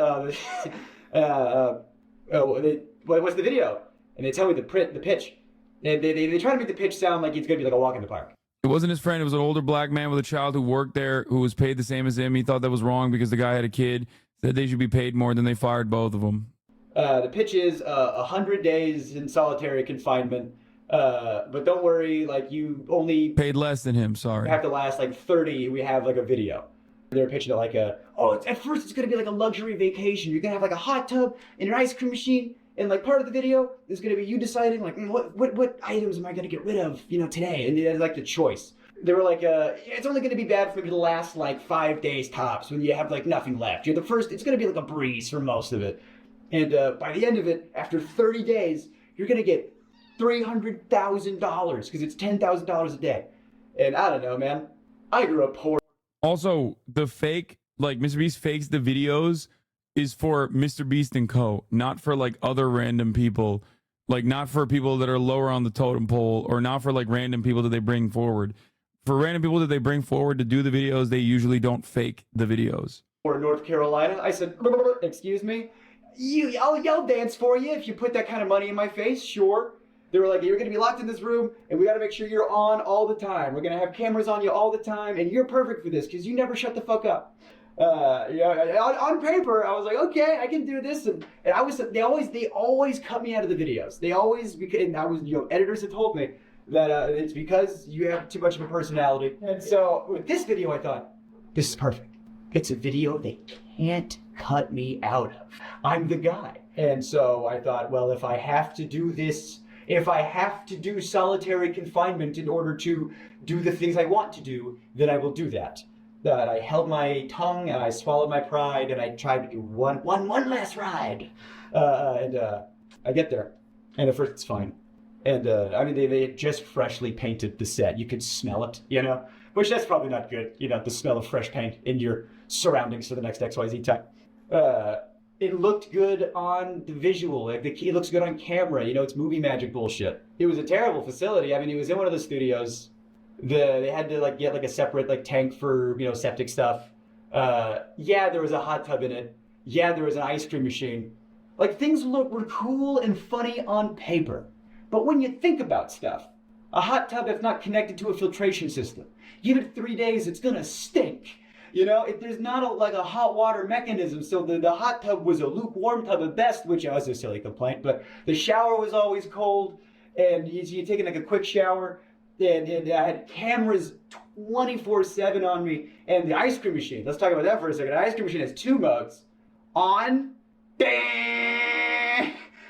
What's the video? And they tell me the pitch. They try to make the pitch sound like it's gonna be like a walk in the park. It wasn't his friend. It was an older black man with a child who worked there, who was paid the same as him. He thought that was wrong because the guy had a kid. Said they should be paid more. Then they fired both of them. The pitch is 100 days in solitary confinement. But don't worry, like you only paid less than him. Sorry, have to last like 30. We have like a video. They're pitching it like at first it's gonna be like a luxury vacation. You're gonna have like a hot tub and an ice cream machine. And like part of the video is going to be you deciding like what items am I going to get rid of today, and it's like the choice. They were like it's only going to be bad for you to last like 5 days tops when you have like nothing left. You're the first. It's going to be like a breeze for most of it, and by the end of it, after 30 days, you're going to get $300,000 because it's $10,000 a day. And I don't know, man. I grew up poor. Also, the fake Mr. Beast fakes the videos is for Mr. Beast and Co., not for like other random people, like not for people that are lower on the totem pole, or not for like random people that they bring forward. For random people that they bring forward to do the videos, they usually don't fake the videos. Or North Carolina, I said, "Excuse me, I'll dance for you if you put that kind of money in my face." Sure. They were like, "You're going to be locked in this room, and we got to make sure you're on all the time. We're going to have cameras on you all the time, and you're perfect for this because you never shut the fuck up." On paper, I was like, okay, I can do this, and I was. They always cut me out of the videos. They always, and I was, editors had told me that it's because you have too much of a personality. And so with this video, I thought, this is perfect. It's a video they can't cut me out of. I'm the guy. And so I thought, well, if I have to do this, if I have to do solitary confinement in order to do the things I want to do, then I will do that. That I held my tongue and I swallowed my pride and I tried to do one last ride. And I get there. And at first it's fine. And they had just freshly painted the set. You could smell it, which that's probably not good, the smell of fresh paint in your surroundings for the next XYZ time. It looked good on the visual. Like it looks good on camera. It's movie magic bullshit. It was a terrible facility. It was in one of the studios. They had to like get like a separate like tank for, you know, septic stuff. Yeah, there was a hot tub in it. Yeah, there was an ice cream machine. Like things were cool and funny on paper. But when you think about stuff, a hot tub that's not connected to a filtration system, give it 3 days, it's gonna stink. You know, if there's not like a hot water mechanism, so the hot tub was a lukewarm tub at best, which was a silly complaint, but the shower was always cold, and you're taking like a quick shower, and I had cameras 24/7 on me, and the ice cream machine, let's talk about that for a second. The ice cream machine has 2 modes, on,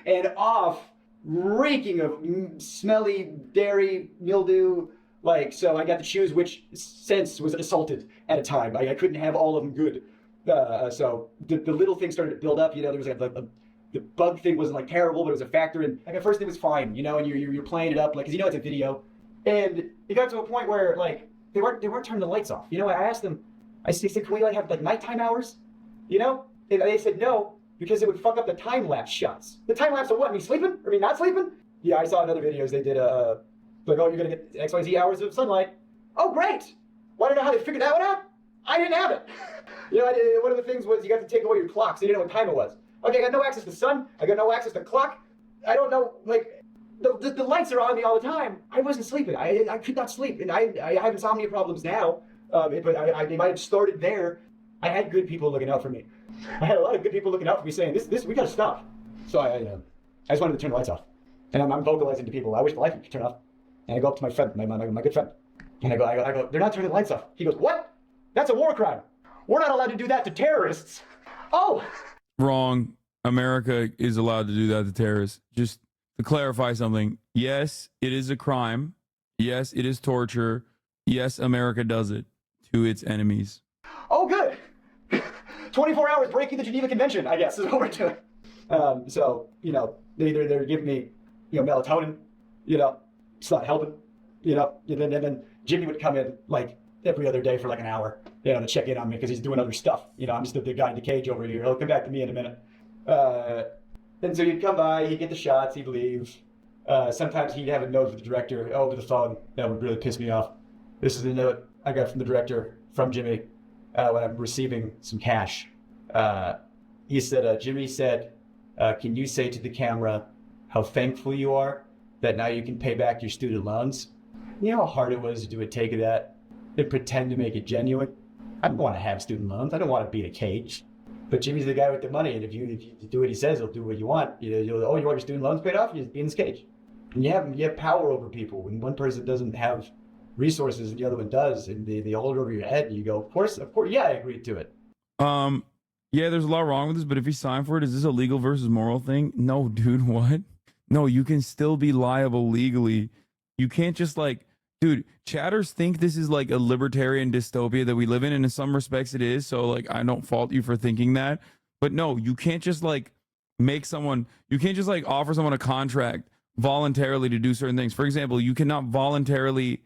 and off, reeking of smelly dairy, mildew, like, so I got to choose which sense was assaulted at a time. I couldn't have all of them good. So the little things started to build up, you know, there was like the bug thing wasn't like terrible, but it was a factor, and like at first it was fine, you know, and you're playing it up, like, cause you know it's a video. And it got to a point where like, they weren't turning the lights off. You know, I asked them, I said, can we like have like nighttime hours? You know? And they said no, because it would fuck up the time-lapse shots. The time-lapse of what, me sleeping? Or me not sleeping? Yeah, I saw in other videos they did like, oh, you're gonna get XYZ hours of sunlight. Oh, great! Want to know how they figured that one out? I didn't have it. You know, one of the things was you got to take away your clock, so you didn't know what time it was. Okay, I got no access to sun, I got no access to clock. I don't know, like, the lights are on me all the time. I wasn't sleeping. I could not sleep, and I have insomnia problems now, but they might have started there. I had good people looking out for me. I had a lot of good people looking out for me saying, this we gotta stop. So I just wanted to turn the lights off. And I'm vocalizing to people, I wish the lights would turn off. And I go up to my friend, my good friend. And I go, they're not turning the lights off. He goes, what? That's a war crime. We're not allowed to do that to terrorists. Oh! Wrong. America is allowed to do that to terrorists. Just to clarify something. Yes, it is a crime. Yes, it is torture. Yes, America does it to its enemies. Oh, good. 24 hours breaking the Geneva Convention, I guess, is what we're doing. So, you know, they're giving me, you know, melatonin, you know, it's not helping, you know, and then Jimmy would come in like every other day for like an hour, you know, to check in on me because he's doing other stuff. You know, I'm just the guy in the cage over here. He'll come back to me in a minute. And so he'd come by, he'd get the shots, he'd leave. Sometimes he'd have a note from the director over the phone. That would really piss me off. This is the note I got from the director, from Jimmy, when I'm receiving some cash. He said, Jimmy said, can you say to the camera how thankful you are that now you can pay back your student loans? You know how hard it was to do a take of that and pretend to make it genuine? I don't want to have student loans. I don't want to be in a cage. But Jimmy's the guy with the money, and if you do what he says, he'll do what you want. You want your student loans paid off? You just be in this cage. And you have power over people. When one person doesn't have resources and the other one does, and they hold it over your head, and you go, of course, yeah, I agreed to it. Yeah, there's a lot wrong with this, but if he signed for it, is this a legal versus moral thing? No, dude, what? No, you can still be liable legally. You can't just like, dude, chatters think this is like a libertarian dystopia that we live in, and in some respects it is, so like I don't fault you for thinking that. But no, you can't just like you can't just like offer someone a contract voluntarily to do certain things. For example, you cannot voluntarily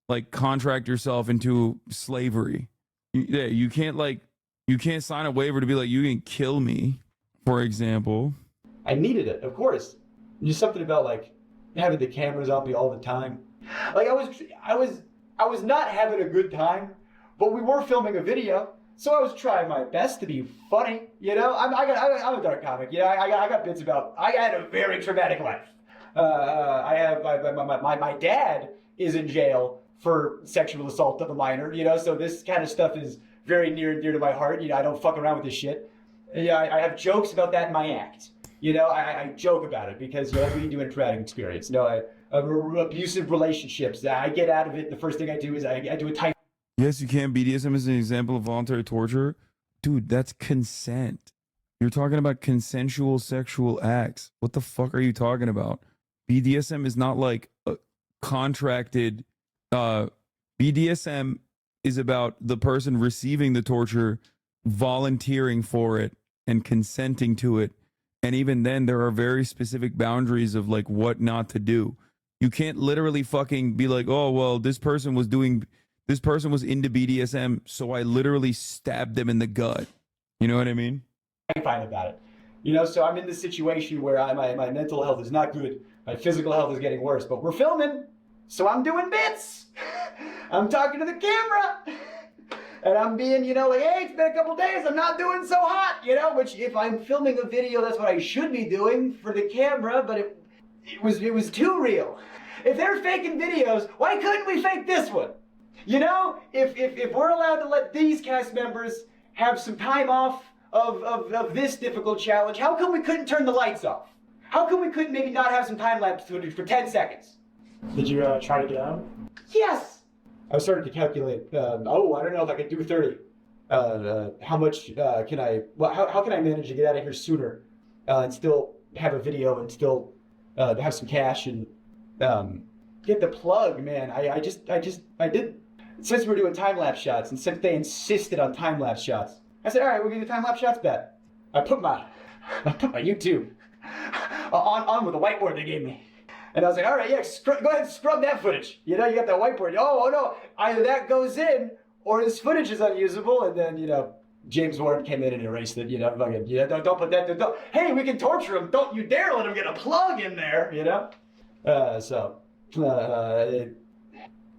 like contract yourself into slavery. You can't sign a waiver to be like, you can kill me, for example. I needed it, of course. Just something about like having the cameras on me all the time. Like I was not having a good time, but we were filming a video, so I was trying my best to be funny. You know, I'm a dark comic. You know, I got bits about. I had a very traumatic life. I have my dad is in jail for sexual assault of a minor. You know, so this kind of stuff is very near and dear to my heart. You know, I don't fuck around with this shit. Yeah, I have jokes about that in my act. You know, I joke about it because, you know, that's what you do in a traumatic experience. You know, abusive relationships. I get out of it. The first thing I do is I do a type. Yes, you can. BDSM is an example of voluntary torture. Dude, that's consent. You're talking about consensual sexual acts. What the fuck are you talking about? BDSM is not like a contracted. BDSM is about the person receiving the torture volunteering for it and consenting to it. And even then, there are very specific boundaries of like what not to do. You can't literally fucking be like, oh, well, this person was into BDSM, so I literally stabbed them in the gut. You know what I mean? I'm fine about it. You know, so I'm in this situation where my mental health is not good. My physical health is getting worse, but we're filming. So I'm doing bits. I'm talking to the camera. And I'm being, like, hey, it's been a couple days, I'm not doing so hot, which if I'm filming a video, that's what I should be doing for the camera, but it was too real. If they're faking videos, why couldn't we fake this one? If we're allowed to let these cast members have some time off of this difficult challenge, how come we couldn't turn the lights off? How come we couldn't maybe not have some time-lapse footage for 10 seconds? Did you try to get out? Yes! I started to calculate, I don't know if I could do 30. How much can I, how can I manage to get out of here sooner and still have a video and still have some cash and get the plug, man. I did, since we're doing time-lapse shots and since they insisted on time-lapse shots, I said, all right, we'll give you time-lapse shots back. I put my YouTube on with the whiteboard they gave me. And I was like, all right, yeah, go ahead and scrub that footage. You got that whiteboard. Oh, no, either that goes in or this footage is unusable. And then, James Warren came in and erased it. Don't put that. Hey, we can torture him. Don't you dare let him get a plug in there,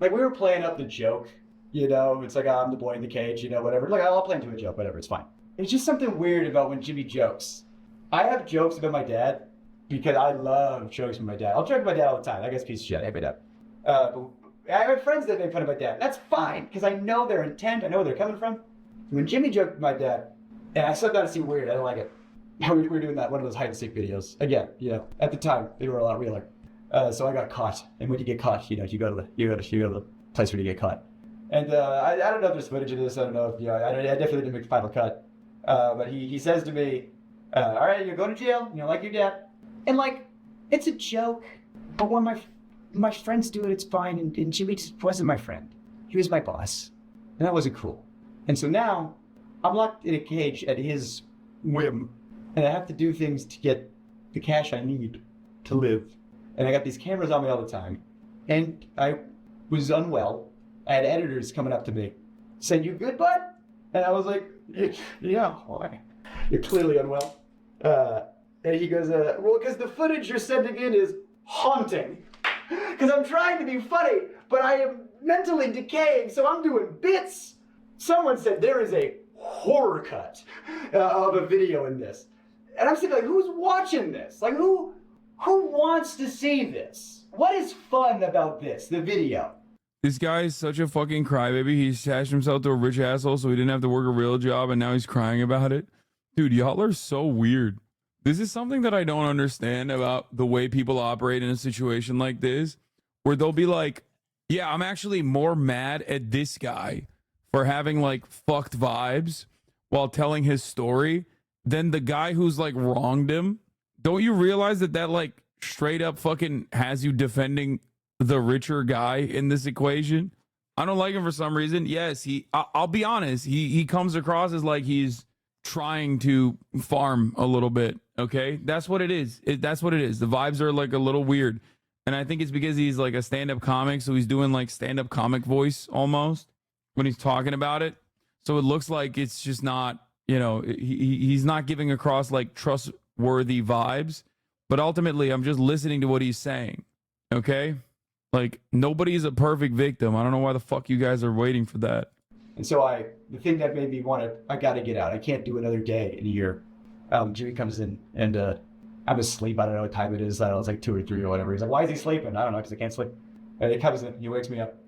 like we were playing up the joke, it's like, I'm the boy in the cage, whatever. Like, I'll play into a joke, whatever, it's fine. It's just something weird about when Jimmy jokes. I have jokes about my dad. Because I love jokes with my dad. I'll joke with my dad all the time. That guy's a piece of shit. I hate my dad. But I have friends that make fun of my dad. That's fine, because I know their intent. I know where they're coming from. When Jimmy joked with my dad, and I started to see weird. I don't like it. We were doing one of those hide-and-seek videos. Again, at the time, they were a lot realer. So I got caught. And when you get caught, you go to the place where you get caught. And I don't know if there's footage of this. I don't know if, I definitely didn't make the final cut. But he says to me, all right, you're going to jail, like your dad. And it's a joke, but when my friends do it, it's fine. And Jimmy just wasn't my friend. He was my boss. And that wasn't cool. And so now I'm locked in a cage at his whim. And I have to do things to get the cash I need to live. And I got these cameras on me all the time. And I was unwell. I had editors coming up to me saying, you good, bud? And I was like, yeah, why? You're clearly unwell. And he goes, well, because the footage you're sending in is haunting. Because I'm trying to be funny, but I am mentally decaying, so I'm doing bits. Someone said there is a horror cut of a video in this. And I'm thinking, who's watching this? Who wants to see this? What is fun about this, the video? This guy is such a fucking crybaby. He attached himself to a rich asshole so he didn't have to work a real job, and now he's crying about it. Dude, y'all are so weird. This is something that I don't understand about the way people operate in a situation like this, where they'll be like, yeah, I'm actually more mad at this guy for having fucked vibes while telling his story than the guy who's wronged him. Don't you realize that straight up fucking has you defending the richer guy in this equation? I don't like him for some reason. Yes, I'll be honest. He comes across as he's trying to farm a little bit. Okay, that's what it is. That's what it is. The vibes are a little weird, and I think it's because he's a stand-up comic, so he's doing stand-up comic voice almost when he's talking about it. So it looks like it's just not, he's not giving across trustworthy vibes. But ultimately, I'm just listening to what he's saying. Okay, nobody's a perfect victim. I don't know why the fuck you guys are waiting for that. And so the thing that made me I got to get out. I can't do another day in a year. Jimmy comes in and I'm asleep. I don't know what time it is. I don't know, it's 2 or 3 or whatever. He's like, why is he sleeping? I don't know, because I can't sleep. And he comes in, he wakes me up.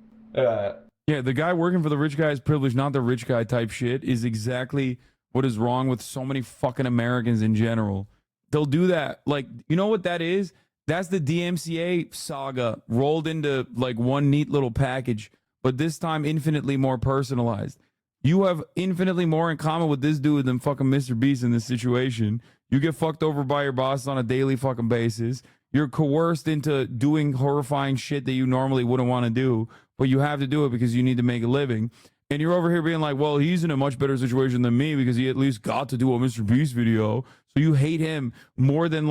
Yeah, the guy working for the rich guy's privilege, not the rich guy type shit, is exactly what is wrong with so many fucking Americans in general. They'll do that. You know what that is? That's the DMCA saga rolled into one neat little package, but this time infinitely more personalized. You have infinitely more in common with this dude than fucking Mr. Beast in this situation. You get fucked over by your boss on a daily fucking basis. You're coerced into doing horrifying shit that you normally wouldn't want to do, but you have to do it because you need to make a living. And you're over here being like, well, he's in a much better situation than me because he at least got to do a Mr. Beast video. So you hate him more than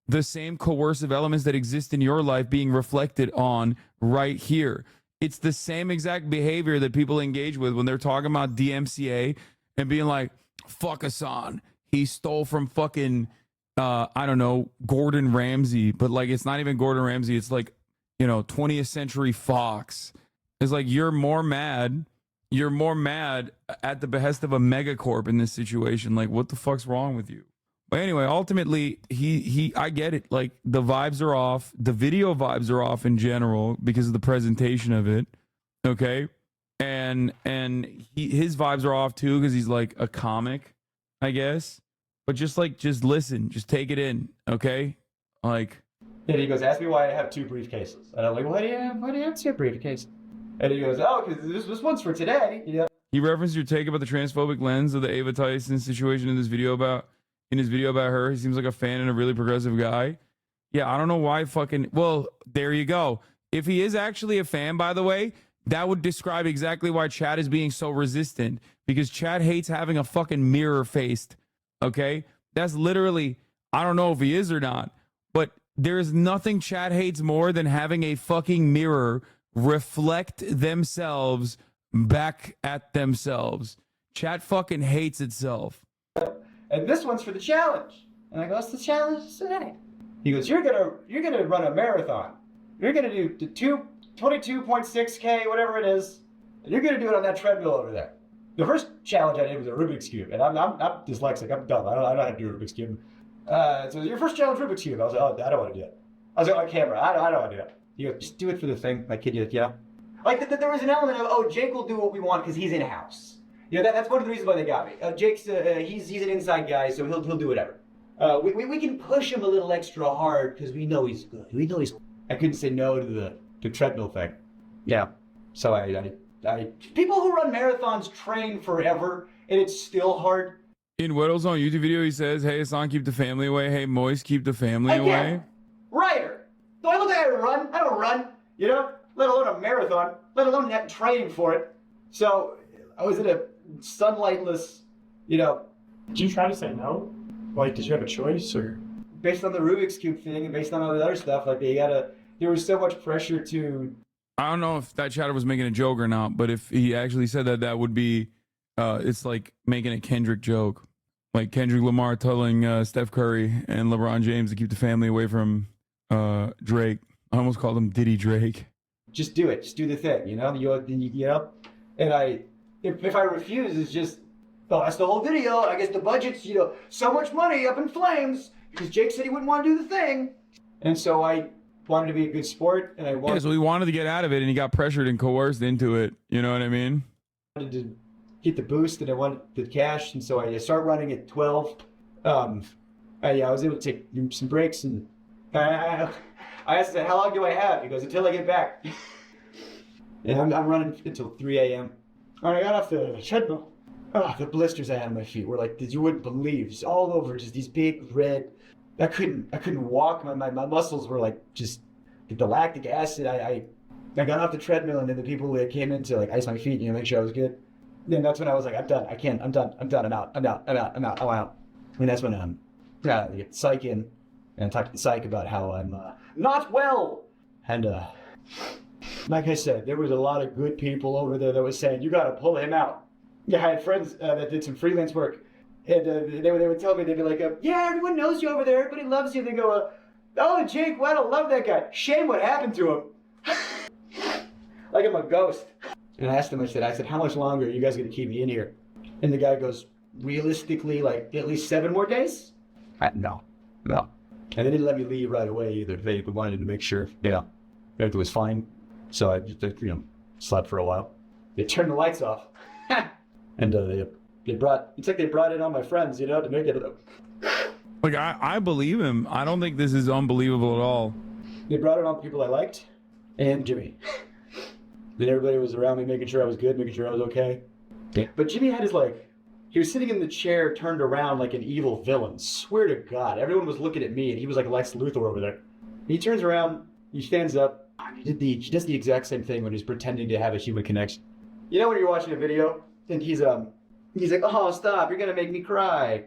the same coercive elements that exist in your life being reflected on right here. It's the same exact behavior that people engage with when they're talking about DMCA and being like, fuck Hasan. He stole from fucking, I don't know, Gordon Ramsay. But it's not even Gordon Ramsay. It's you know, 20th Century Fox. It's like you're more mad at the behest of a megacorp in this situation. Like, what the fuck's wrong with you? But anyway, ultimately, I get it. Like, the vibes are off. The video vibes are off in general because of the presentation of it. Okay, and his vibes are off too because he's like a comic, I guess. But just listen, just take it in, okay? Like. And he goes, ask me why I have 2 briefcases. And I'm like, why do you have 2 briefcases? And he goes, oh, because this one's for today. You know? He referenced your take about the transphobic lens of the Ava Tyson situation in his video about her. He seems like a fan and a really progressive guy. Yeah, I don't know why well, there you go. If he is actually a fan, by the way, that would describe exactly why Chad is being so resistant. Because Chad hates having a fucking mirror faced. Okay? That's literally, I don't know if he is or not, but there is nothing Chad hates more than having a fucking mirror reflect themselves back at themselves. Chad fucking hates itself. And this one's for the challenge. And I go, what's the challenge today? He goes, you're gonna run a marathon. You're gonna do the 22.6K, whatever it is, and you're gonna do it on that treadmill over there. The first challenge I did was a Rubik's Cube, and I'm dyslexic. I'm dumb. I don't know how to do a Rubik's Cube. So your first challenge, Rubik's Cube. I was like, oh, I don't want to do it. I was like, on camera, I don't want to do it. He goes, just do it for the thing. My kid, yeah. Like, there was an element of, oh, Jake will do what we want because he's in house. You know, that's one of the reasons why they got me. Jake's, he's an inside guy, so he'll do whatever. We can push him a little extra hard because we know he's good. I couldn't say no to the treadmill thing. Yeah. So I people who run marathons train forever, and it's still hard. In Weddle's own YouTube video, he says, hey, Hasan, keep the family away. Hey, Moist, keep the family away. Writer. Do I look like I run? I don't run, you know? Let alone a marathon, let alone have training for it. So I was in a sunlightless, you know. Did you try to say no? Like, did you have a choice, or? Based on the Rubik's Cube thing and based on all the other stuff, like there was so much pressure to. I don't know if that chatter was making a joke or not, but if he actually said that, that would be, it's like making a Kendrick joke. Like Kendrick Lamar telling Steph Curry and LeBron James to keep the family away from Drake. I almost called him Diddy Drake. Just do it. Just do the thing, you know? You know? And if I refuse, it's just, oh, that's the whole video. I guess the budget's, you know, so much money up in flames because Jake said he wouldn't want to do the thing. And so I wanted to be a good sport, and I wanted... Yeah, so he wanted to get out of it, and he got pressured and coerced into it. You know what I mean? I wanted to get the boost, and I wanted the cash, and so I started running at 12. I was able to take some breaks, and I asked him, how long do I have? He goes, until I get back. And I'm running until 3 a.m. All right, I got off the treadmill. Oh, the blisters I had on my feet were like, you wouldn't believe, just all over, just these big red. I couldn't walk. My muscles were like just the lactic acid. I got off the treadmill, and then the people that came in to like ice my feet, you know, make sure I was good. Then that's when I was like, I'm done. I can't. I'm done. I'm out. I'm out. And that's when I get psych in and talk to the psych about how I'm not well. And like I said, there was a lot of good people over there that was saying, you got to pull him out. Yeah, I had friends that did some freelance work. And they would tell me, they'd be like, yeah, everyone knows you over there. Everybody loves you. They go, oh, Jake Weddle, love that guy. Shame what happened to him. Like I'm a ghost. And I asked him, I said, how much longer are you guys going to keep me in here? And the guy goes, realistically, like at least 7 more days? No. And they didn't let me leave right away either. They wanted to make sure, everything was fine. So I just, slept for a while. They turned the lights off. And they brought in all my friends, to make it. Like, I believe him. I don't think this is unbelievable at all. They brought in all the people I liked and Jimmy. Then everybody was around me making sure I was good, making sure I was okay. Yeah. But Jimmy had his, he was sitting in the chair turned around like an evil villain. Swear to God. Everyone was looking at me, and he was like Lex Luthor over there. He turns around, he stands up. He does the exact same thing when he's pretending to have a human connection. You know when you're watching a video, and he's like, oh, stop, you're gonna make me cry.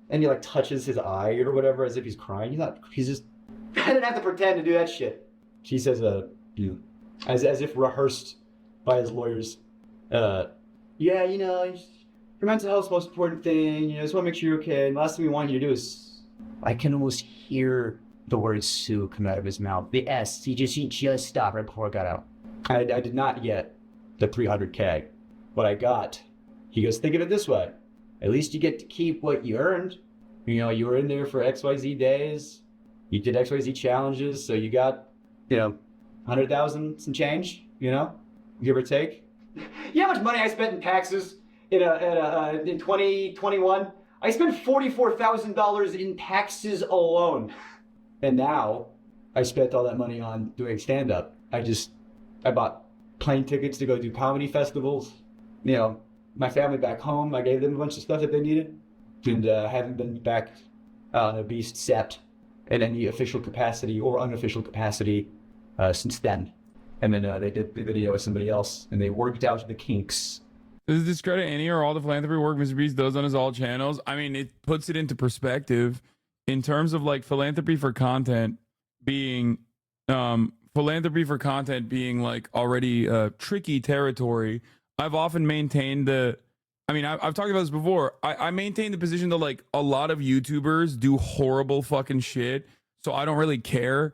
And he touches his eye or whatever as if he's crying. He's just, I didn't have to pretend to do that shit. She says, as if rehearsed by his lawyers, your mental health's the most important thing, just want to make sure you're okay. And the last thing we want you to do is, I can almost hear the word Sue come out of his mouth. The S, he just stopped right before it got out. I did not get the 300K. What I got, he goes, think of it this way. At least you get to keep what you earned. You know, you were in there for XYZ days. You did XYZ challenges, so you got, 100,000 some change, give or take. You know how much money I spent in taxes in 2021? I spent $44,000 in taxes alone. And now I spent all that money on doing stand-up. I bought plane tickets to go do comedy festivals. My family back home, I gave them a bunch of stuff that they needed. And I haven't been back on a Beast set in any official capacity or unofficial capacity since then. And then they did the video with somebody else, and they worked out the kinks. Does it discredit any or all the philanthropy work Mr. Beast does on his alt channels? I mean, it puts it into perspective in terms of like philanthropy for content being like already tricky territory. I've often maintained I've talked about this before. I maintain the position that like a lot of YouTubers do horrible fucking shit. So I don't really care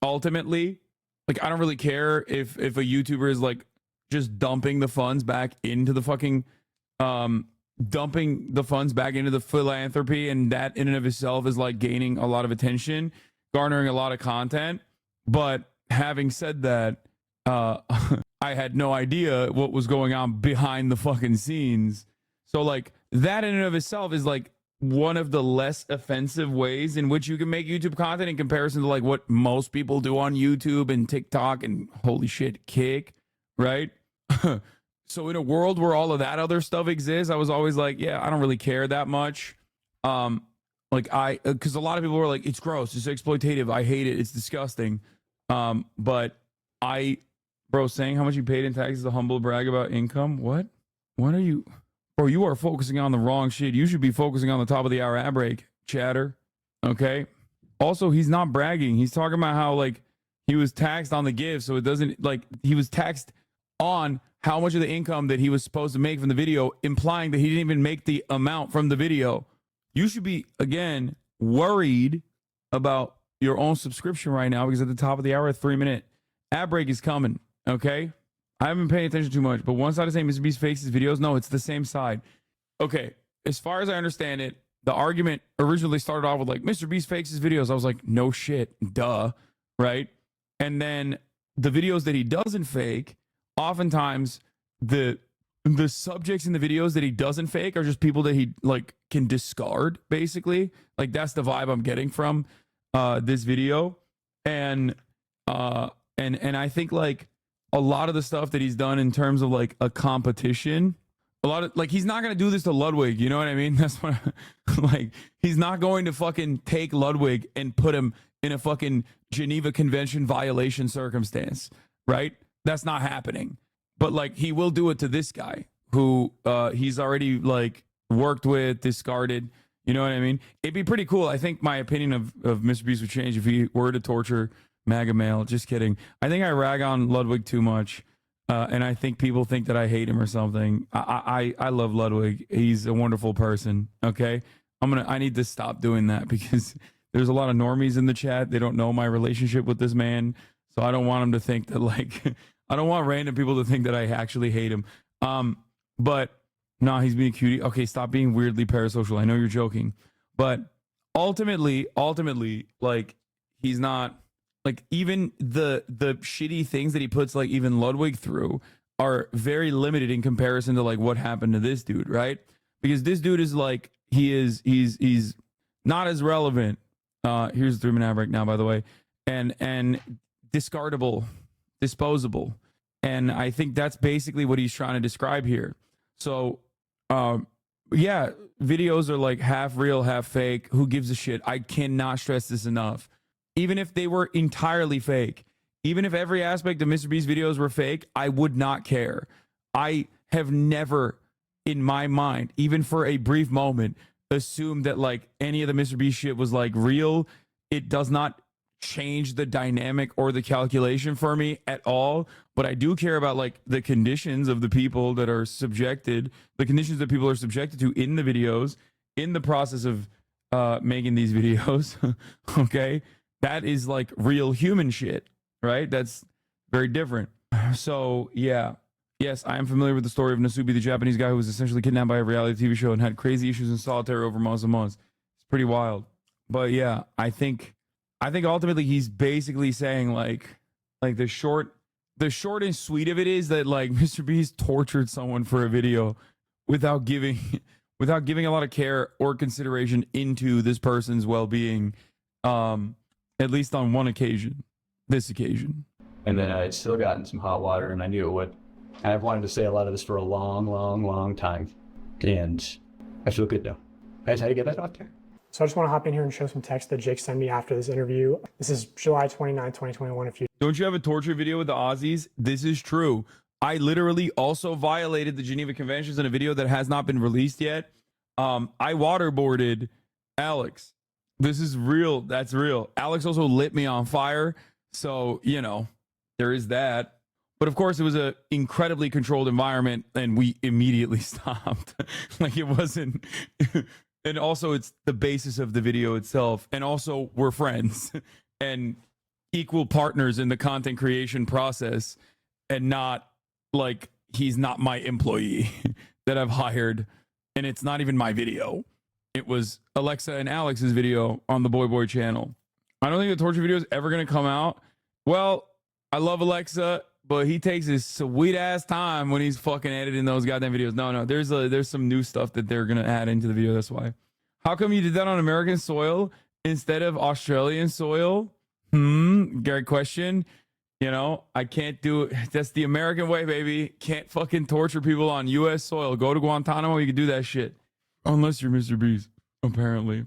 ultimately. Like, I don't really care if a YouTuber is like just dumping the funds back into the fucking, dumping the funds back into the philanthropy. And that in and of itself is like gaining a lot of attention, garnering a lot of content. But having said that, I had no idea what was going on behind the fucking scenes. So like that in and of itself is like one of the less offensive ways in which you can make YouTube content in comparison to like what most people do on YouTube and TikTok and holy shit, Kick, right? So in a world where all of that other stuff exists, I was always like, yeah, I don't really care that much. Because a lot of people were like, it's gross, it's exploitative, I hate it, it's disgusting. But saying how much you paid in taxes is a humble brag about income. What are you? Bro, you are focusing on the wrong shit. You should be focusing on the top of the hour ad break, chatter. Okay. Also, he's not bragging. He's talking about how like he was taxed on the gift, so it doesn't like he was taxed on how much of the income that he was supposed to make from the video, implying that he didn't even make the amount from the video. You should be again worried about your own subscription right now because at the top of the hour, a 3-minute ad break is coming. Okay. I haven't been paying attention too much, but one side is saying Mr. Beast fakes his videos. No, it's the same side. Okay, as far as I understand it, the argument originally started off with like, Mr. Beast fakes his videos. I was like, no shit, duh, right? And then the videos that he doesn't fake, oftentimes the subjects in the videos that he doesn't fake are just people that he like can discard, basically. Like that's the vibe I'm getting from this video. And I think like a lot of the stuff that he's done in terms of like a competition, a lot of like he's not gonna do this to Ludwig, you know what I mean? That's what like he's not going to fucking take Ludwig and put him in a fucking Geneva Convention violation circumstance, right? That's not happening. But like he will do it to this guy who he's already like worked with, discarded, you know what I mean? It'd be pretty cool. I think my opinion of Mr. Beast would change if he were to torture MAGA male. Just kidding. I think I rag on Ludwig too much. And I think people think that I hate him or something. I love Ludwig. He's a wonderful person. Okay. I need to stop doing that because there's a lot of normies in the chat. They don't know my relationship with this man. So I don't want them to think that like, I don't want random people to think that I actually hate him. But no, he's being a cutie. Okay. Stop being weirdly parasocial. I know you're joking, but ultimately, like he's not, like even the shitty things that he puts like even Ludwig through are very limited in comparison to like what happened to this dude, right? Because this dude is like he's not as relevant. Here's the 3-minute ad break now, by the way, and discardable, disposable, and I think that's basically what he's trying to describe here. So, yeah, videos are like half real, half fake. Who gives a shit? I cannot stress this enough. Even if they were entirely fake, even if every aspect of Mr. Beast's videos were fake, I would not care. I have never, in my mind, even for a brief moment, assumed that like any of the Mr. Beast shit was like real. It does not change the dynamic or the calculation for me at all. But I do care about like the conditions of the people that are subjected, the conditions that people are subjected to in the videos, in the process of making these videos. Okay. That is like real human shit, right? That's very different. So, yeah. Yes, I am familiar with the story of Nasubi, the Japanese guy who was essentially kidnapped by a reality TV show and had crazy issues in solitary over months and months. It's pretty wild. But yeah, I think ultimately he's basically saying like the short and sweet of it is that like Mr. Beast tortured someone for a video without giving a lot of care or consideration into this person's well-being, at least on one occasion, this occasion. And then I'd still gotten some hot water, and I knew it would. And I've wanted to say a lot of this for a long, long, long time. And I feel good now. I just had to get that out there. So I just want to hop in here and show some text that Jake sent me after this interview. This is July 29, 2021. Don't you have a torture video with the Aussies? This is true. I literally also violated the Geneva Conventions in a video that has not been released yet. I waterboarded Alex. This is real. That's real. Alex also lit me on fire. So, you know, there is that. But of course, it was an incredibly controlled environment, and we immediately stopped. Like, it wasn't. And also, it's the basis of the video itself. And also, we're friends and equal partners in the content creation process, and not like he's not my employee that I've hired. And it's not even my video. It was Alexa and Alex's video on the Boy Boy channel. I don't think the torture video is ever going to come out. Well, I love Alexa, but he takes his sweet ass time when he's fucking editing those goddamn videos. No, there's some new stuff that they're gonna add into the video. That's why. How come you did that on American soil instead of Australian soil? Great question. You know, I can't do it. That's the American way, baby. Can't fucking torture people on U.S. soil. Go to Guantanamo, you can do that shit. Unless you're Mr. Beast, apparently. A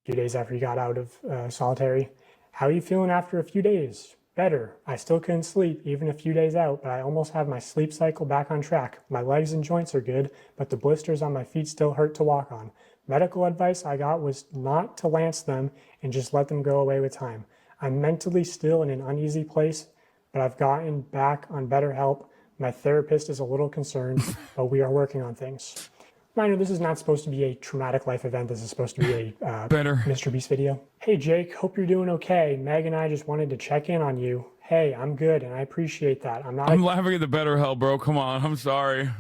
few days after you got out of solitary. How are you feeling after a few days? Better. I still couldn't sleep even a few days out, but I almost have my sleep cycle back on track. My legs and joints are good, but the blisters on my feet still hurt to walk on. Medical advice I got was not to lance them and just let them go away with time. I'm mentally still in an uneasy place, but I've gotten back on better help. My therapist is a little concerned, but we are working on things. Reminder, this is not supposed to be a traumatic life event. This is supposed to be a Mr. Beast video. Hey, Jake, hope you're doing okay. Meg and I just wanted to check in on you. Hey, I'm good, and I appreciate that. I'm laughing at the BetterHelp, bro. Come on, I'm sorry.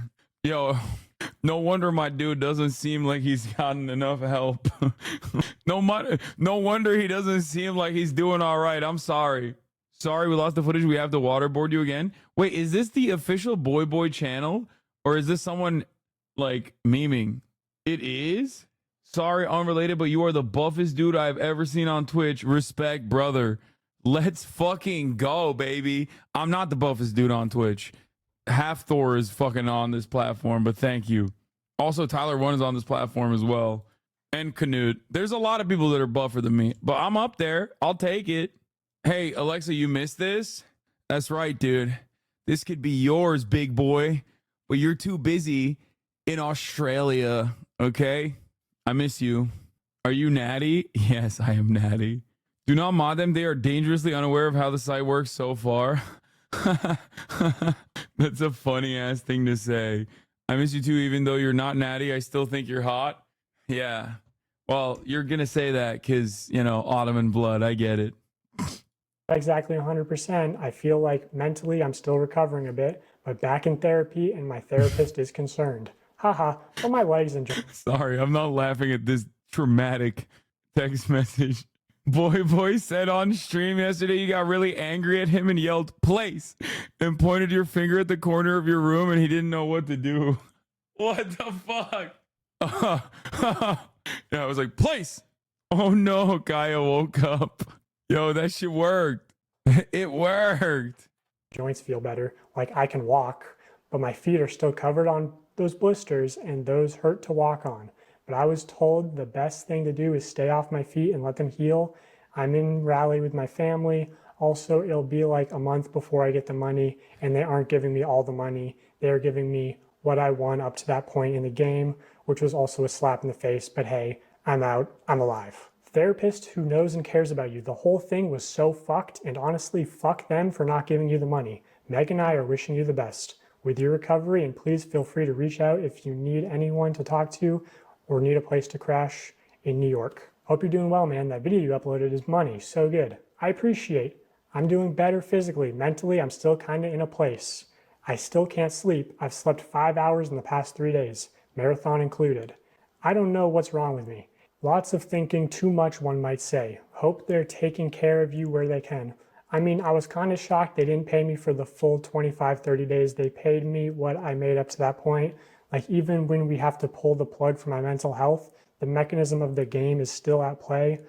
Yo, no wonder my dude doesn't seem like he's gotten enough help. No wonder he doesn't seem like he's doing all right. I'm sorry. Sorry, we lost the footage. We have to waterboard you again. Wait, is this the official Boy Boy channel, or is this someone like memeing? It is? Sorry, unrelated, but you are the buffest dude I've ever seen on Twitch. Respect, brother. Let's fucking go, baby. I'm not the buffest dude on Twitch. Half Thor is fucking on this platform, but thank you. Also, Tyler One is on this platform as well. And Canute. There's a lot of people that are buffer than me, but I'm up there. I'll take it. Hey, Alexa, you missed this? That's right, dude. This could be yours, big boy, but you're too busy in Australia, okay? I miss you. Are you natty? Yes, I am natty. Do not mod them. They are dangerously unaware of how the site works so far. That's a funny ass thing to say. I miss you too, even though you're not natty. I still think you're hot. Yeah. Well, you're going to say that because, you know, Ottoman blood. I get it. Exactly 100%. I feel like mentally I'm still recovering a bit, but back in therapy and my therapist is concerned. Haha, well, my legs and joints. Sorry, I'm not laughing at this traumatic text message. Boy said on stream yesterday you got really angry at him and yelled, "Place," and pointed your finger at the corner of your room and he didn't know what to do. What the fuck? Yeah, I was like, "Place." Oh no, Kaya woke up. Yo, that shit worked. It worked. Joints feel better. Like I can walk, but my feet are still covered on those blisters and those hurt to walk on. But I was told the best thing to do is stay off my feet and let them heal. I'm in Raleigh with my family. Also, it'll be like a month before I get the money, and they aren't giving me all the money. They're giving me what I won up to that point in the game, which was also a slap in the face. But hey, I'm out. I'm alive. Therapist who knows and cares about you. The whole thing was so fucked, and honestly, fuck them for not giving you the money. Meg and I are wishing you the best with your recovery, and please feel free to reach out if you need anyone to talk to or need a place to crash in New York. Hope you're doing well, man. That video you uploaded is money. So good. I appreciate. I'm doing better physically. Mentally, I'm still kind of in a place. I still can't sleep. I've slept 5 hours in the past 3 days, marathon included. I don't know what's wrong with me. Lots of thinking, too much, one might say. Hope they're taking care of you where they can. I mean, I was kind of shocked they didn't pay me for the full 25, 30 days. They paid me what I made up to that point. Like, even when we have to pull the plug for my mental health, the mechanism of the game is still at play.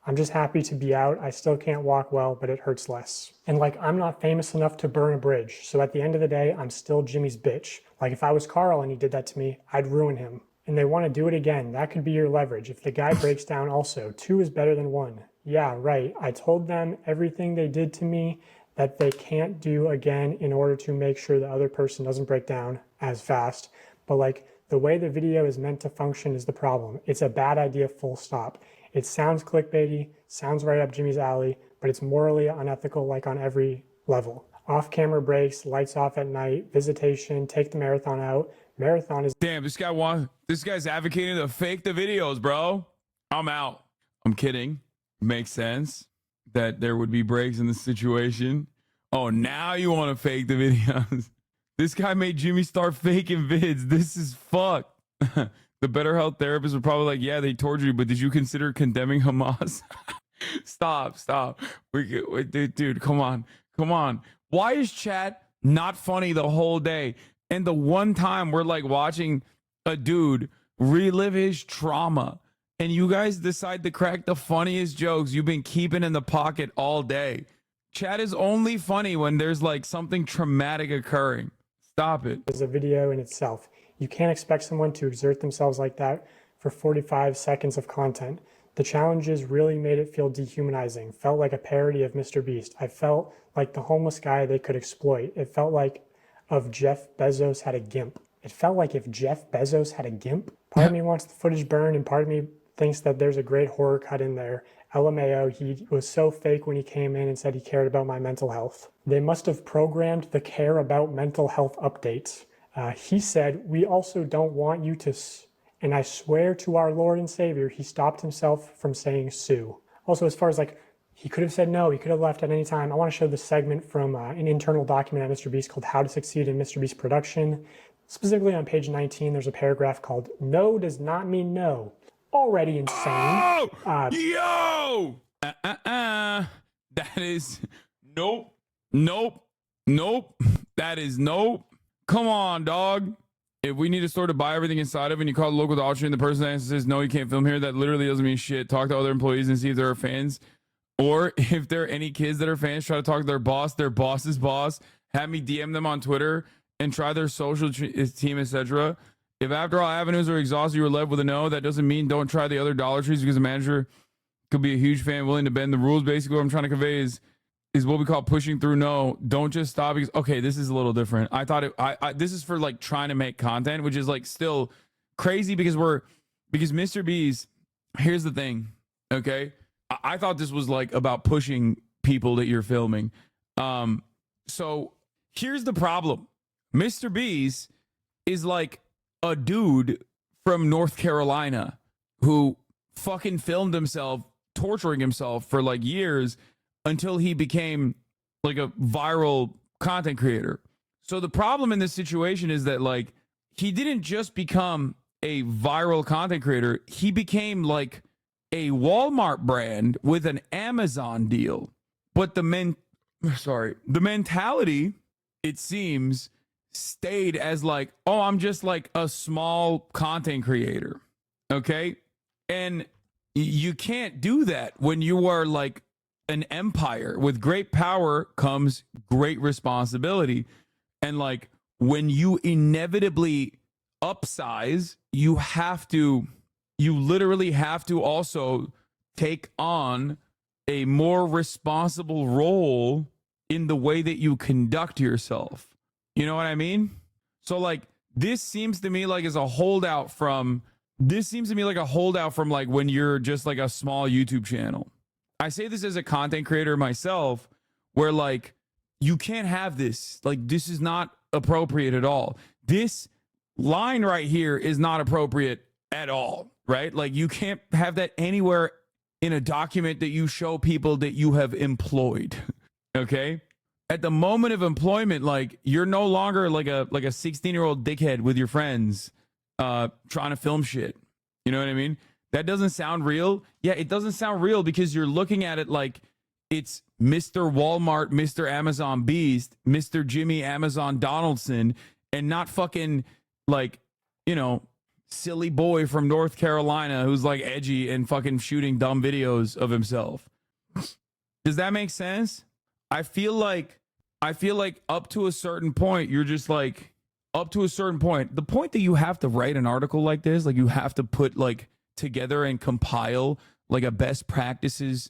I'm just happy to be out. I still can't walk well, but it hurts less. And like, I'm not famous enough to burn a bridge. So at the end of the day, I'm still Jimmy's bitch. Like, if I was Carl and he did that to me, I'd ruin him. And they want to do it again. That could be your leverage. If the guy breaks down also, 2 is better than 1. Yeah, right. I told them everything they did to me that they can't do again in order to make sure the other person doesn't break down as fast. But like, the way the video is meant to function is the problem. It's a bad idea, full stop. It sounds clickbaity, sounds right up Jimmy's alley, but it's morally unethical, like on every level. Off-camera breaks, lights off at night, visitation, take the marathon out. Marathon is— Damn, this guy's advocating to fake the videos, bro. I'm out. I'm kidding. Makes sense that there would be breaks in this situation. Oh, now you want to fake the videos. This guy made Jimmy start faking vids. This is fucked. The Better Health therapist would probably like, yeah, they tortured you, but did you consider condemning Hamas? Stop. Dude, come on. Why is chat not funny the whole day? And the one time we're like watching a dude relive his trauma, and you guys decide to crack the funniest jokes you've been keeping in the pocket all day. Chat is only funny when there's like something traumatic occurring. Stop it. Is a video in itself. You can't expect someone to exert themselves like that for 45 seconds of content. The challenges really made it feel dehumanizing. Felt like a parody of Mr. Beast. I felt like the homeless guy they could exploit. It felt like if Jeff Bezos had a GIMP. It felt like if Jeff Bezos had a GIMP. Part of me wants the footage burned, and part of me thinks that there's a great horror cut in there. LMAO, he was so fake when he came in and said he cared about my mental health. They must have programmed the care about mental health updates. He said, we also don't want you to, and I swear to our Lord and Savior, he stopped himself from saying sue. Also, as far as like, he could have said no, he could have left at any time. I want to show this segment from an internal document at Mr. Beast called How to Succeed in Mr. Beast Production. Specifically on page 19, there's a paragraph called No does not mean no. Already insane. Yo! That is nope. That is nope. Come on, dog. If we need a store to buy everything inside of and you call the local auction and the person that says, no, you can't film here, that literally doesn't mean shit. Talk to other employees and see if there are fans. Or if there are any kids that are fans, try to talk to their boss's boss. Have me DM them on Twitter and try their social team, etc. If after all avenues are exhausted, you are left with a no, that doesn't mean don't try the other Dollar Trees, because the manager could be a huge fan willing to bend the rules. Basically, what I'm trying to convey is what we call pushing through no. Don't just stop because, okay, this is a little different. I thought this is for like trying to make content, which is like still crazy because Mr. Beast, here's the thing, okay? I thought this was like about pushing people that you're filming. So here's the problem. Mr. Beast is like a dude from North Carolina who fucking filmed himself torturing himself for like years until he became like a viral content creator. So the problem in this situation is that like he didn't just become a viral content creator, he became like a Walmart brand with an Amazon deal. But the mentality, it seems, stayed as like, oh, I'm just like a small content creator. Okay? And you can't do that when you are like an empire. With great power comes great responsibility. And like when you inevitably upsize, you literally have to also take on a more responsible role in the way that you conduct yourself. You know what I mean? So like this seems to me like a holdout from like when you're just like a small YouTube channel. I say this as a content creator myself, where like you can't have this. Like this is not appropriate at all. This line right here is not appropriate at all, right? Like you can't have that anywhere in a document that you show people that you have employed. Okay? At the moment of employment, like, you're no longer like a 16-year-old dickhead with your friends trying to film shit. You know what I mean? That doesn't sound real. Yeah, it doesn't sound real because you're looking at it like it's Mr. Walmart, Mr. Amazon Beast, Mr. Jimmy Amazon Donaldson, and not fucking, like, you know, silly boy from North Carolina who's like edgy and fucking shooting dumb videos of himself. Does that make sense? I feel like up to a certain point, you're just like, up to a certain point, the point that you have to write an article like this, like you have to put like together and compile like a best practices,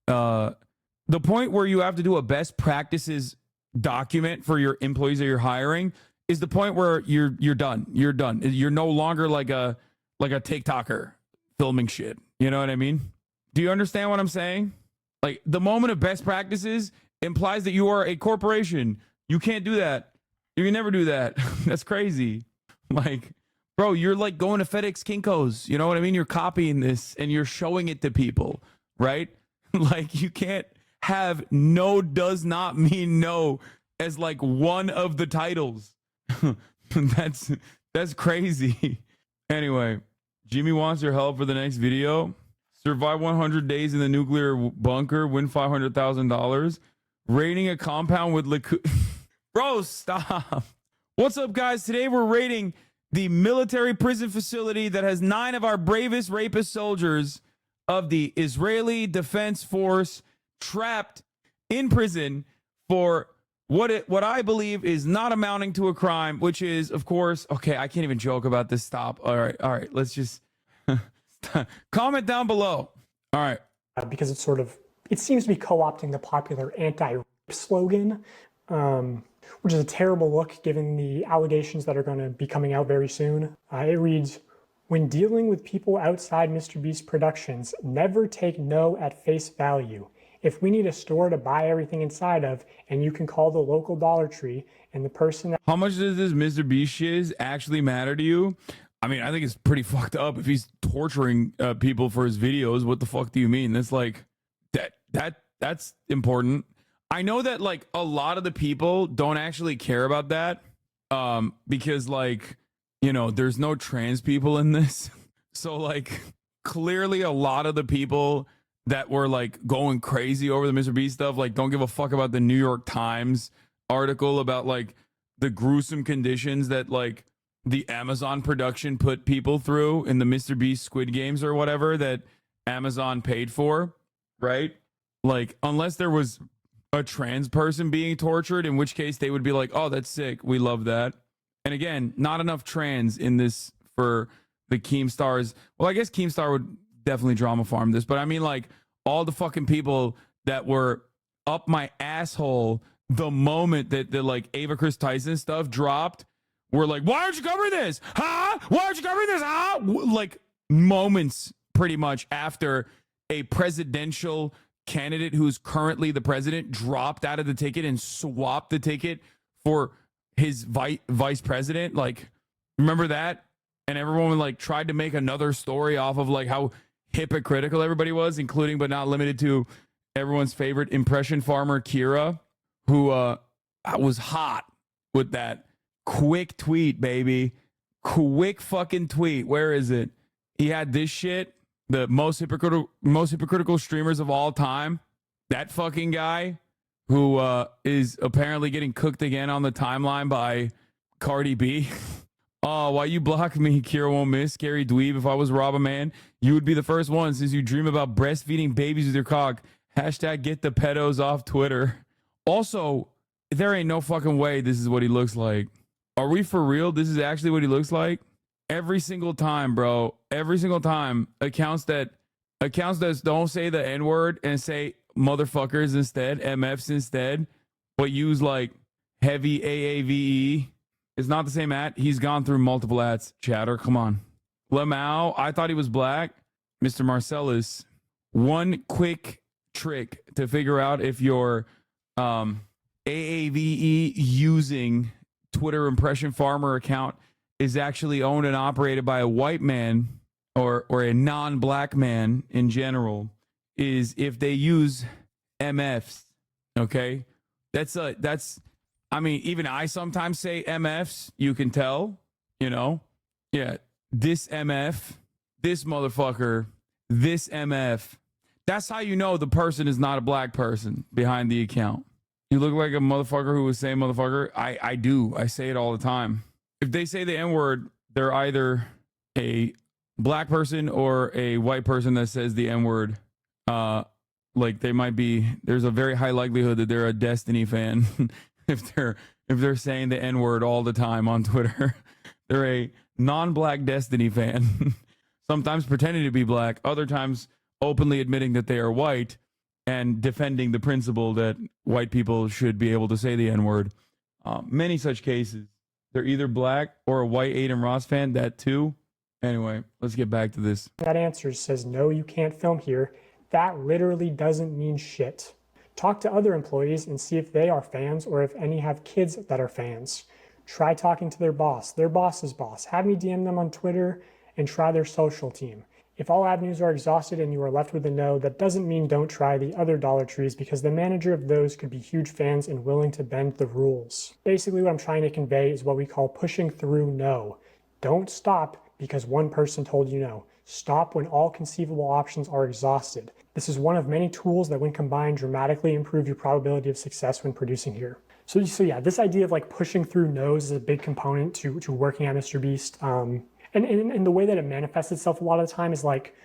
the point where you have to do a best practices document for your employees that you're hiring is the point where you're done. You're done. You're no longer like a TikToker filming shit. You know what I mean? Do you understand what I'm saying? Like, the moment of best practices implies that you are a corporation. You can't do that. You can never do that. That's crazy. Like, bro, you're like going to FedEx Kinko's. You know what I mean? You're copying this and you're showing it to people, right? Like, you can't have no does not mean no as like one of the titles. That's crazy. Anyway, Jimmy wants your help for the next video. Survive 100 days in the nuclear bunker, win $500,000. Raiding a compound with Bro, stop. What's up, guys? Today we're raiding the military prison facility that has 9 of our bravest rapist soldiers of the Israeli Defense Force trapped in prison for what I believe is not amounting to a crime, which is, of course, okay, I can't even joke about this. Stop. All right. Let's just comment down below. All right. Because it seems to be co-opting the popular anti-rape slogan, which is a terrible look given the allegations that are going to be coming out very soon. It reads, when dealing with people outside Mr. Beast Productions, never take no at face value. If we need a store to buy everything inside of, and you can call the local Dollar Tree, and the person that— How much does this Mr. Beast shiz actually matter to you? I mean, I think it's pretty fucked up if he's torturing people for his videos. What the fuck do you mean? That's like, that's important. I know that like a lot of the people don't actually care about that because, like, you know, there's no trans people in this. So like clearly a lot of the people that were like going crazy over the Mr. Beast stuff, like, don't give a fuck about the New York Times article about like the gruesome conditions that like the Amazon production put people through in the Mr. Beast Squid Games or whatever that Amazon paid for, right? Like, unless there was a trans person being tortured, in which case they would be like, oh, that's sick, we love that. And again, not enough trans in this for the Keemstars. Well, I guess Keemstar would definitely drama farm this, but I mean, like, all the fucking people that were up my asshole the moment that the like Ava Chris Tyson stuff dropped were like, why aren't you covering this? Huh? Why aren't you covering this? Huh? Like, moments pretty much after a presidential candidate who's currently the president dropped out of the ticket and swapped the ticket for his vice president. Like, remember that? And everyone like tried to make another story off of like how hypocritical everybody was, including but not limited to everyone's favorite impression farmer Kira, who was hot with that quick tweet, baby. Quick fucking tweet. Where is it? He had this shit. The most hypocritical streamers of all time. That fucking guy who is apparently getting cooked again on the timeline by Cardi B. Oh, why you block me? Kira won't miss. Scary dweeb. If I was Rob a man, you would be the first one since you dream about breastfeeding babies with your cock. Hashtag get the pedos off Twitter. Also, there ain't no fucking way this is what he looks like. Are we for real? This is actually what he looks like? Every single time, bro. Every single time. Accounts that don't say the N-word and say motherfuckers instead, MFs instead, but use like heavy AAVE. It's not the same at. He's gone through multiple ads. Chatter, come on. Lamau, I thought he was black. Mr. Marcellus, one quick trick to figure out if your AAVE using Twitter impression farmer account is actually owned and operated by a white man or a non-black man in general is if they use MFs, okay? That's I mean, even I sometimes say MFs, you can tell, you know? Yeah, this MF, this motherfucker, this MF. That's how you know the person is not a black person behind the account. You look like a motherfucker who was saying motherfucker. I do. I say it all the time. If they say the N-word, they're either a black person or a white person that says the N-word. Like they might be, there's a very high likelihood that they're a Destiny fan if they're saying the N-word all the time on Twitter. They're a non-black Destiny fan. Sometimes pretending to be black, other times openly admitting that they are white and defending the principle that white people should be able to say the N-word. Many such cases. They're either black or a white Aiden Ross fan, that too. Anyway, let's get back to this. That answer says, no, you can't film here. That literally doesn't mean shit. Talk to other employees and see if they are fans or if any have kids that are fans. Try talking to their boss's boss. Have me DM them on Twitter and try their social team. If all avenues are exhausted and you are left with a no, that doesn't mean don't try the other Dollar Trees because the manager of those could be huge fans and willing to bend the rules. Basically what I'm trying to convey is what we call pushing through no. Don't stop because one person told you no. Stop when all conceivable options are exhausted. This is one of many tools that when combined dramatically improve your probability of success when producing here. So yeah, this idea of like pushing through no's is a big component to working at MrBeast. And the way that it manifests itself a lot of the time is like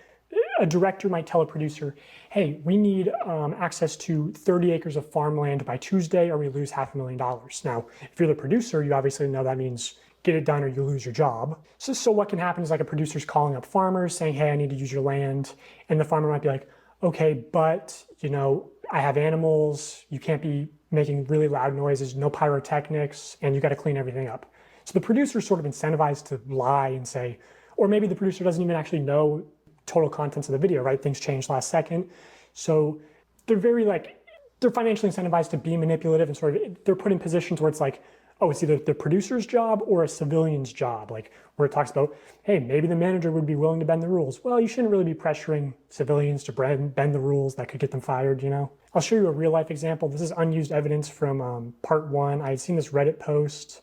a director might tell a producer, hey, we need access to 30 acres of farmland by Tuesday or we lose $500,000. Now, if you're the producer, you obviously know that means get it done or you lose your job. So what can happen is like a producer's calling up farmers saying, hey, I need to use your land. And the farmer might be like, okay, but you know, I have animals, you can't be making really loud noises, no pyrotechnics, and you got to clean everything up. So the producer is sort of incentivized to lie and say, or maybe the producer doesn't even actually know total contents of the video, right? Things changed last second. So they're they're financially incentivized to be manipulative and sort of, they're put in positions where it's like, oh, it's either the producer's job or a civilian's job, like where it talks about, hey, maybe the manager would be willing to bend the rules. Well, you shouldn't really be pressuring civilians to bend the rules that could get them fired, you know? I'll show you a real life example. This is unused evidence from part 1. I had seen this Reddit post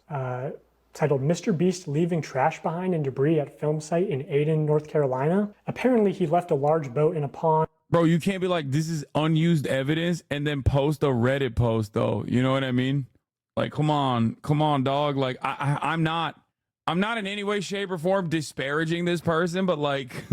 titled MrBeast leaving trash behind and debris at film site in Aden, North Carolina. Apparently he left a large boat in a pond. Bro, you can't be like, this is unused evidence and then post a Reddit post though. You know what I mean? Like, come on, dog. Like, I'm not in any way, shape, or form disparaging this person, but like,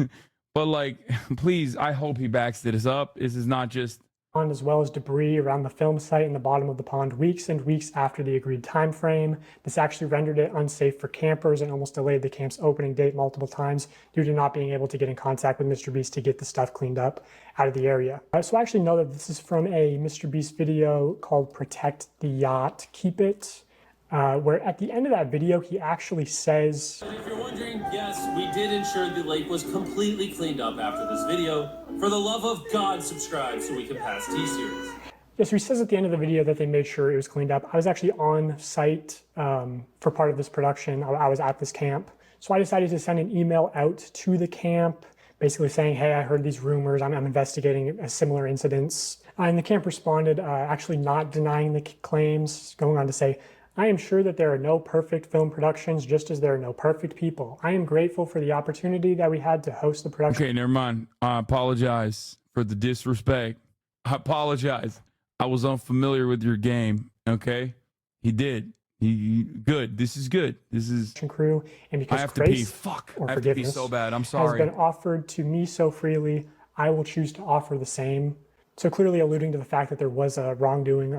please, I hope he backs this up. This is not just as well as debris around the film site in the bottom of the pond weeks and weeks after the agreed time frame. This actually rendered it unsafe for campers and almost delayed the camp's opening date multiple times due to not being able to get in contact with MrBeast to get the stuff cleaned up out of the area. So I actually know that this is from a MrBeast video called Protect the Yacht, Keep It, where at the end of that video, he actually says, If you're wondering, yes, we did ensure the lake was completely cleaned up after this video. For the love of God, subscribe so we can pass T-Series. Yeah, so he says at the end of the video that they made sure it was cleaned up. I was actually on site for part of this production. I was at this camp. So I decided to send an email out to the camp, basically saying, hey, I heard these rumors. I'm investigating similar incidents. And the camp responded, actually not denying the claims, going on to say, I am sure that there are no perfect film productions, just as there are no perfect people. I am grateful for the opportunity that we had to host the production. Okay, never mind. I apologize for the disrespect. I apologize. I was unfamiliar with your game. Okay, he did. He good. This is good. This is crew, and because I have to grace pee. Fuck. or I have to pee forgiveness so bad. I'm sorry. has been offered to me so freely, I will choose to offer the same. So clearly alluding to the fact that there was a wrongdoing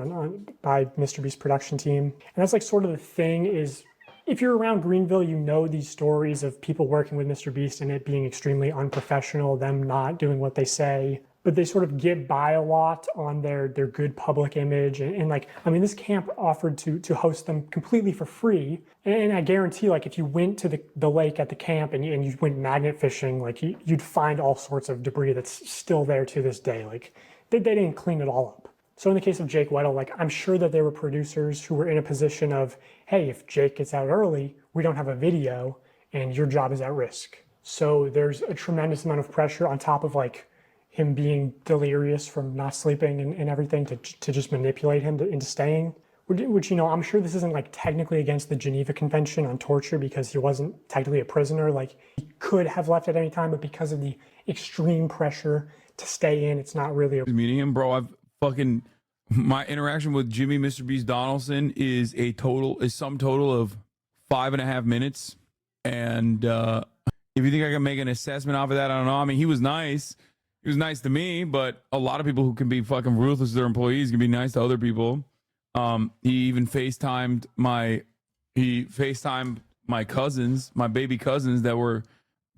by MrBeast's production team. And that's like sort of the thing is, if you're around Greenville, you know these stories of people working with MrBeast and it being extremely unprofessional, them not doing what they say, but they sort of get by a lot on their good public image. And like, I mean, this camp offered to host them completely for free. And I guarantee, like, if you went to the lake at the camp and you went magnet fishing, like you'd find all sorts of debris that's still there to this day. Like, they didn't clean it all up. So in the case of Jake Weddle, like, I'm sure that there were producers who were in a position of, hey, if Jake gets out early, we don't have a video and your job is at risk. So there's a tremendous amount of pressure on top of like, him being delirious from not sleeping and everything to just manipulate him into staying. Which, you know, I'm sure this isn't like technically against the Geneva Convention on torture because he wasn't technically a prisoner. Like, he could have left at any time, but because of the extreme pressure to stay in, it's not really. Meeting him, bro, my interaction with Jimmy Mr. Beast Donaldson is sum total of 5.5 minutes. And if you think I can make an assessment off of that, I don't know. I mean, he was nice. He was nice to me, but a lot of people who can be fucking ruthless to their employees can be nice to other people. He even FaceTimed my cousins, my baby cousins that were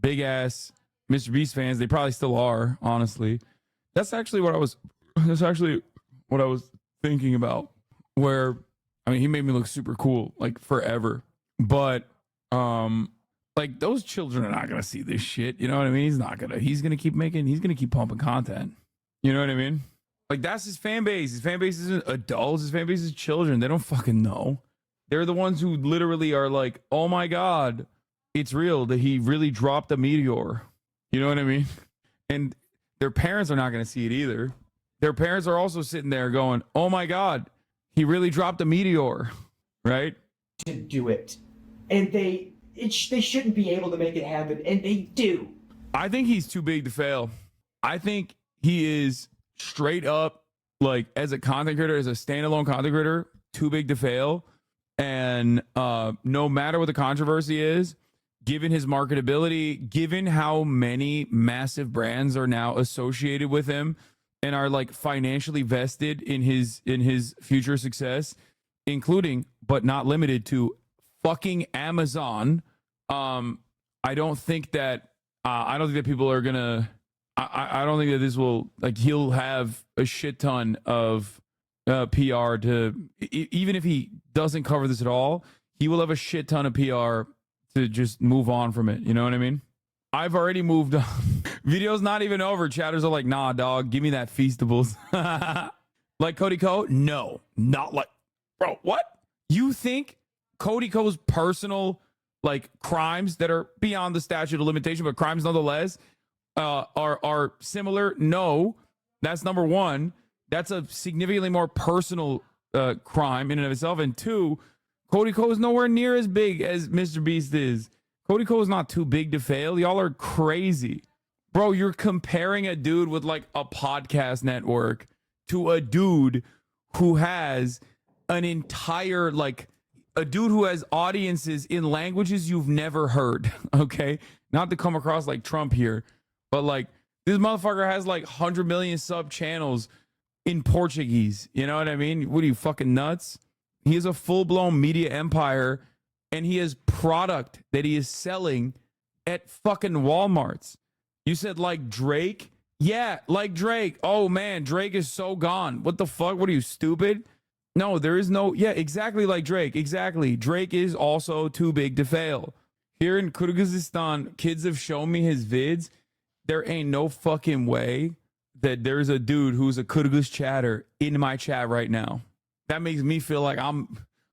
big ass Mr. Beast fans. They probably still are, honestly. That's actually what I was thinking about, where, I mean, he made me look super cool, like forever. But, like, those children are not going to see this shit. You know what I mean? He's going to keep pumping content. You know what I mean? Like, that's his fan base. His fan base isn't adults. His fan base is children. They don't fucking know. They're the ones who literally are like, oh my God, it's real that he really dropped a meteor. You know what I mean? And their parents are not going to see it either. Their parents are also sitting there going, oh my God, he really dropped a meteor, right? To do it. And they shouldn't be able to make it happen, and they do. I think he's too big to fail. I think he is straight up, like, as a content creator, as a standalone content creator, too big to fail. And no matter what the controversy is, given his marketability, given how many massive brands are now associated with him and are like financially vested in his future success, including but not limited to fucking Amazon, I don't think that people are gonna. I don't think that this will, like, he'll have a shit ton of PR to, even if he doesn't cover this at all, he will have a shit ton of PR to just move on from it. You know what I mean? I've already moved on. Video's not even over. Chatters are like, nah, dog, give me that Feastables. Like Cody Ko? No, not like, bro, what? You think Cody Ko's personal, like, crimes that are beyond the statute of limitation, but crimes nonetheless, are similar? No, that's number one. That's a significantly more personal crime in and of itself. And two, Cody Ko is nowhere near as big as Mr. Beast is. Cody Ko is not too big to fail. Y'all are crazy. Bro, you're comparing a dude with like a podcast network to a dude who has an entire, like, a dude who has audiences in languages you've never heard. Okay? Not to come across like Trump here, but like, this motherfucker has like 100 million sub channels in Portuguese. You know what I mean? What are you, fucking nuts? He is a full-blown media empire, and he has product that he is selling at fucking Walmarts. You said like Drake? Yeah, like Drake. Oh man, Drake is so gone. What the fuck? What are you, stupid? No, there is no, yeah, exactly like Drake. Exactly. Drake is also too big to fail. Here in Kyrgyzstan, kids have shown me his vids. There ain't no fucking way that there's a dude who's a Kyrgyz chatter in my chat right now. That makes me feel like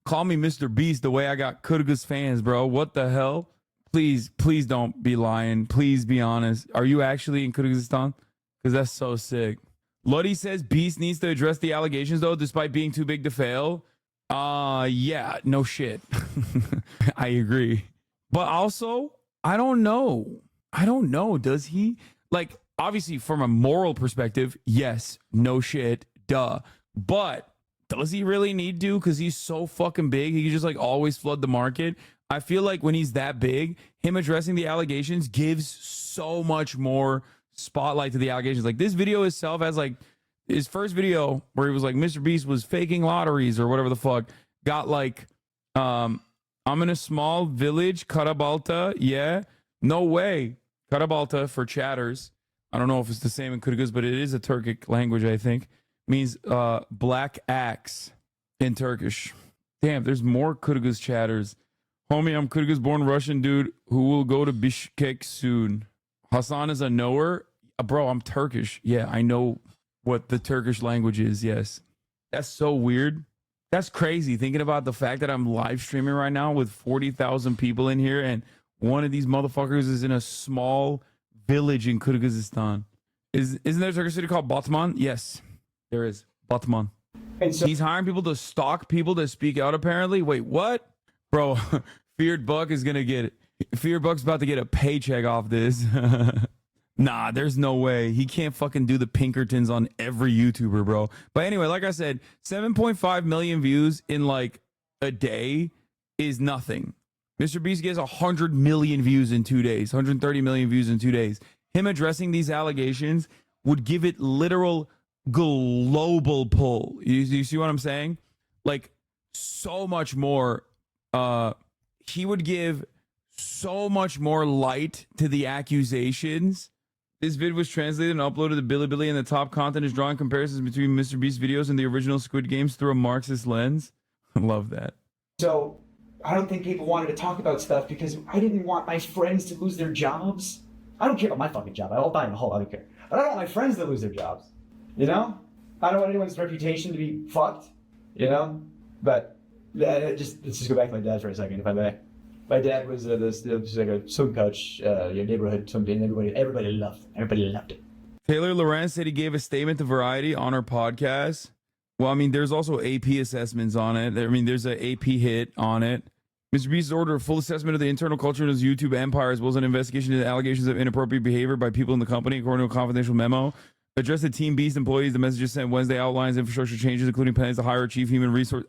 call me Mr. Beast the way I got Kyrgyz fans, bro. What the hell? Please don't be lying. Please be honest. Are you actually in Kyrgyzstan? Because that's so sick. Luddy says Beast needs to address the allegations, though, despite being too big to fail. Yeah, no shit. I agree. But also, I don't know. Does he? Like, obviously, from a moral perspective, yes, no shit, duh. But does he really need to? Because he's so fucking big. He can just, like, always flood the market. I feel like when he's that big, him addressing the allegations gives so much more spotlight to the allegations. Like, this video itself has, like, his first video where he was like, Mr. Beast was faking lotteries or whatever the fuck, got like, I'm in a small village, Karabalta. Yeah, no way. Karabalta, for chatters, I don't know if it's the same in Kyrgyz, but it is a Turkic language, I think. Means black axe in Turkish. Damn, there's more Kyrgyz chatters. Homie, I'm Kyrgyz-born Russian dude who will go to Bishkek soon. Hasan is a knower. Bro, I'm Turkish. Yeah, I know what the Turkish language is, yes. That's so weird. That's crazy, thinking about the fact that I'm live streaming right now with 40,000 people in here, and one of these motherfuckers is in a small village in Kyrgyzstan. Isn't there a Turkish city called Batman? Yes, there is. Batman. And so he's hiring people to stalk people to speak out, apparently. Wait, what? Bro, Feared Buck is gonna get Feared Buck's about to get a paycheck off this. Nah, there's no way. He can't fucking do the Pinkertons on every YouTuber, bro. But anyway, like I said, 7.5 million views in like a day is nothing. Mr. Beast gets 100 million views in 2 days, 130 million views in 2 days. Him addressing these allegations would give it literal global pull. You see what I'm saying? Like, so much more. He would give so much more light to the accusations. This vid was translated and uploaded to Bilibili, and the top content is drawing comparisons between Mr. Beast videos and the original Squid Games through a Marxist lens. I love that. So I don't think people wanted to talk about stuff because I didn't want my friends to lose their jobs. I don't care about my fucking job. I'll die in a hole. I don't care. But I don't want my friends to lose their jobs. You know? I don't want anyone's reputation to be fucked. You know? But let's just go back to my dad for a second, if I may. My dad was this like a swim coach, neighborhood swim team. Everybody loved it. Taylor Lorenz said he gave a statement to Variety on her podcast. Well, I mean, there's also AP assessments on it. I mean, there's an AP hit on it. Mr. Beast's ordered a full assessment of the internal culture of his YouTube empire, as well as an investigation into allegations of inappropriate behavior by people in the company, according to a confidential memo. Addressed to Team Beast employees. The message sent Wednesday outlines infrastructure changes, including plans to hire a chief human resource.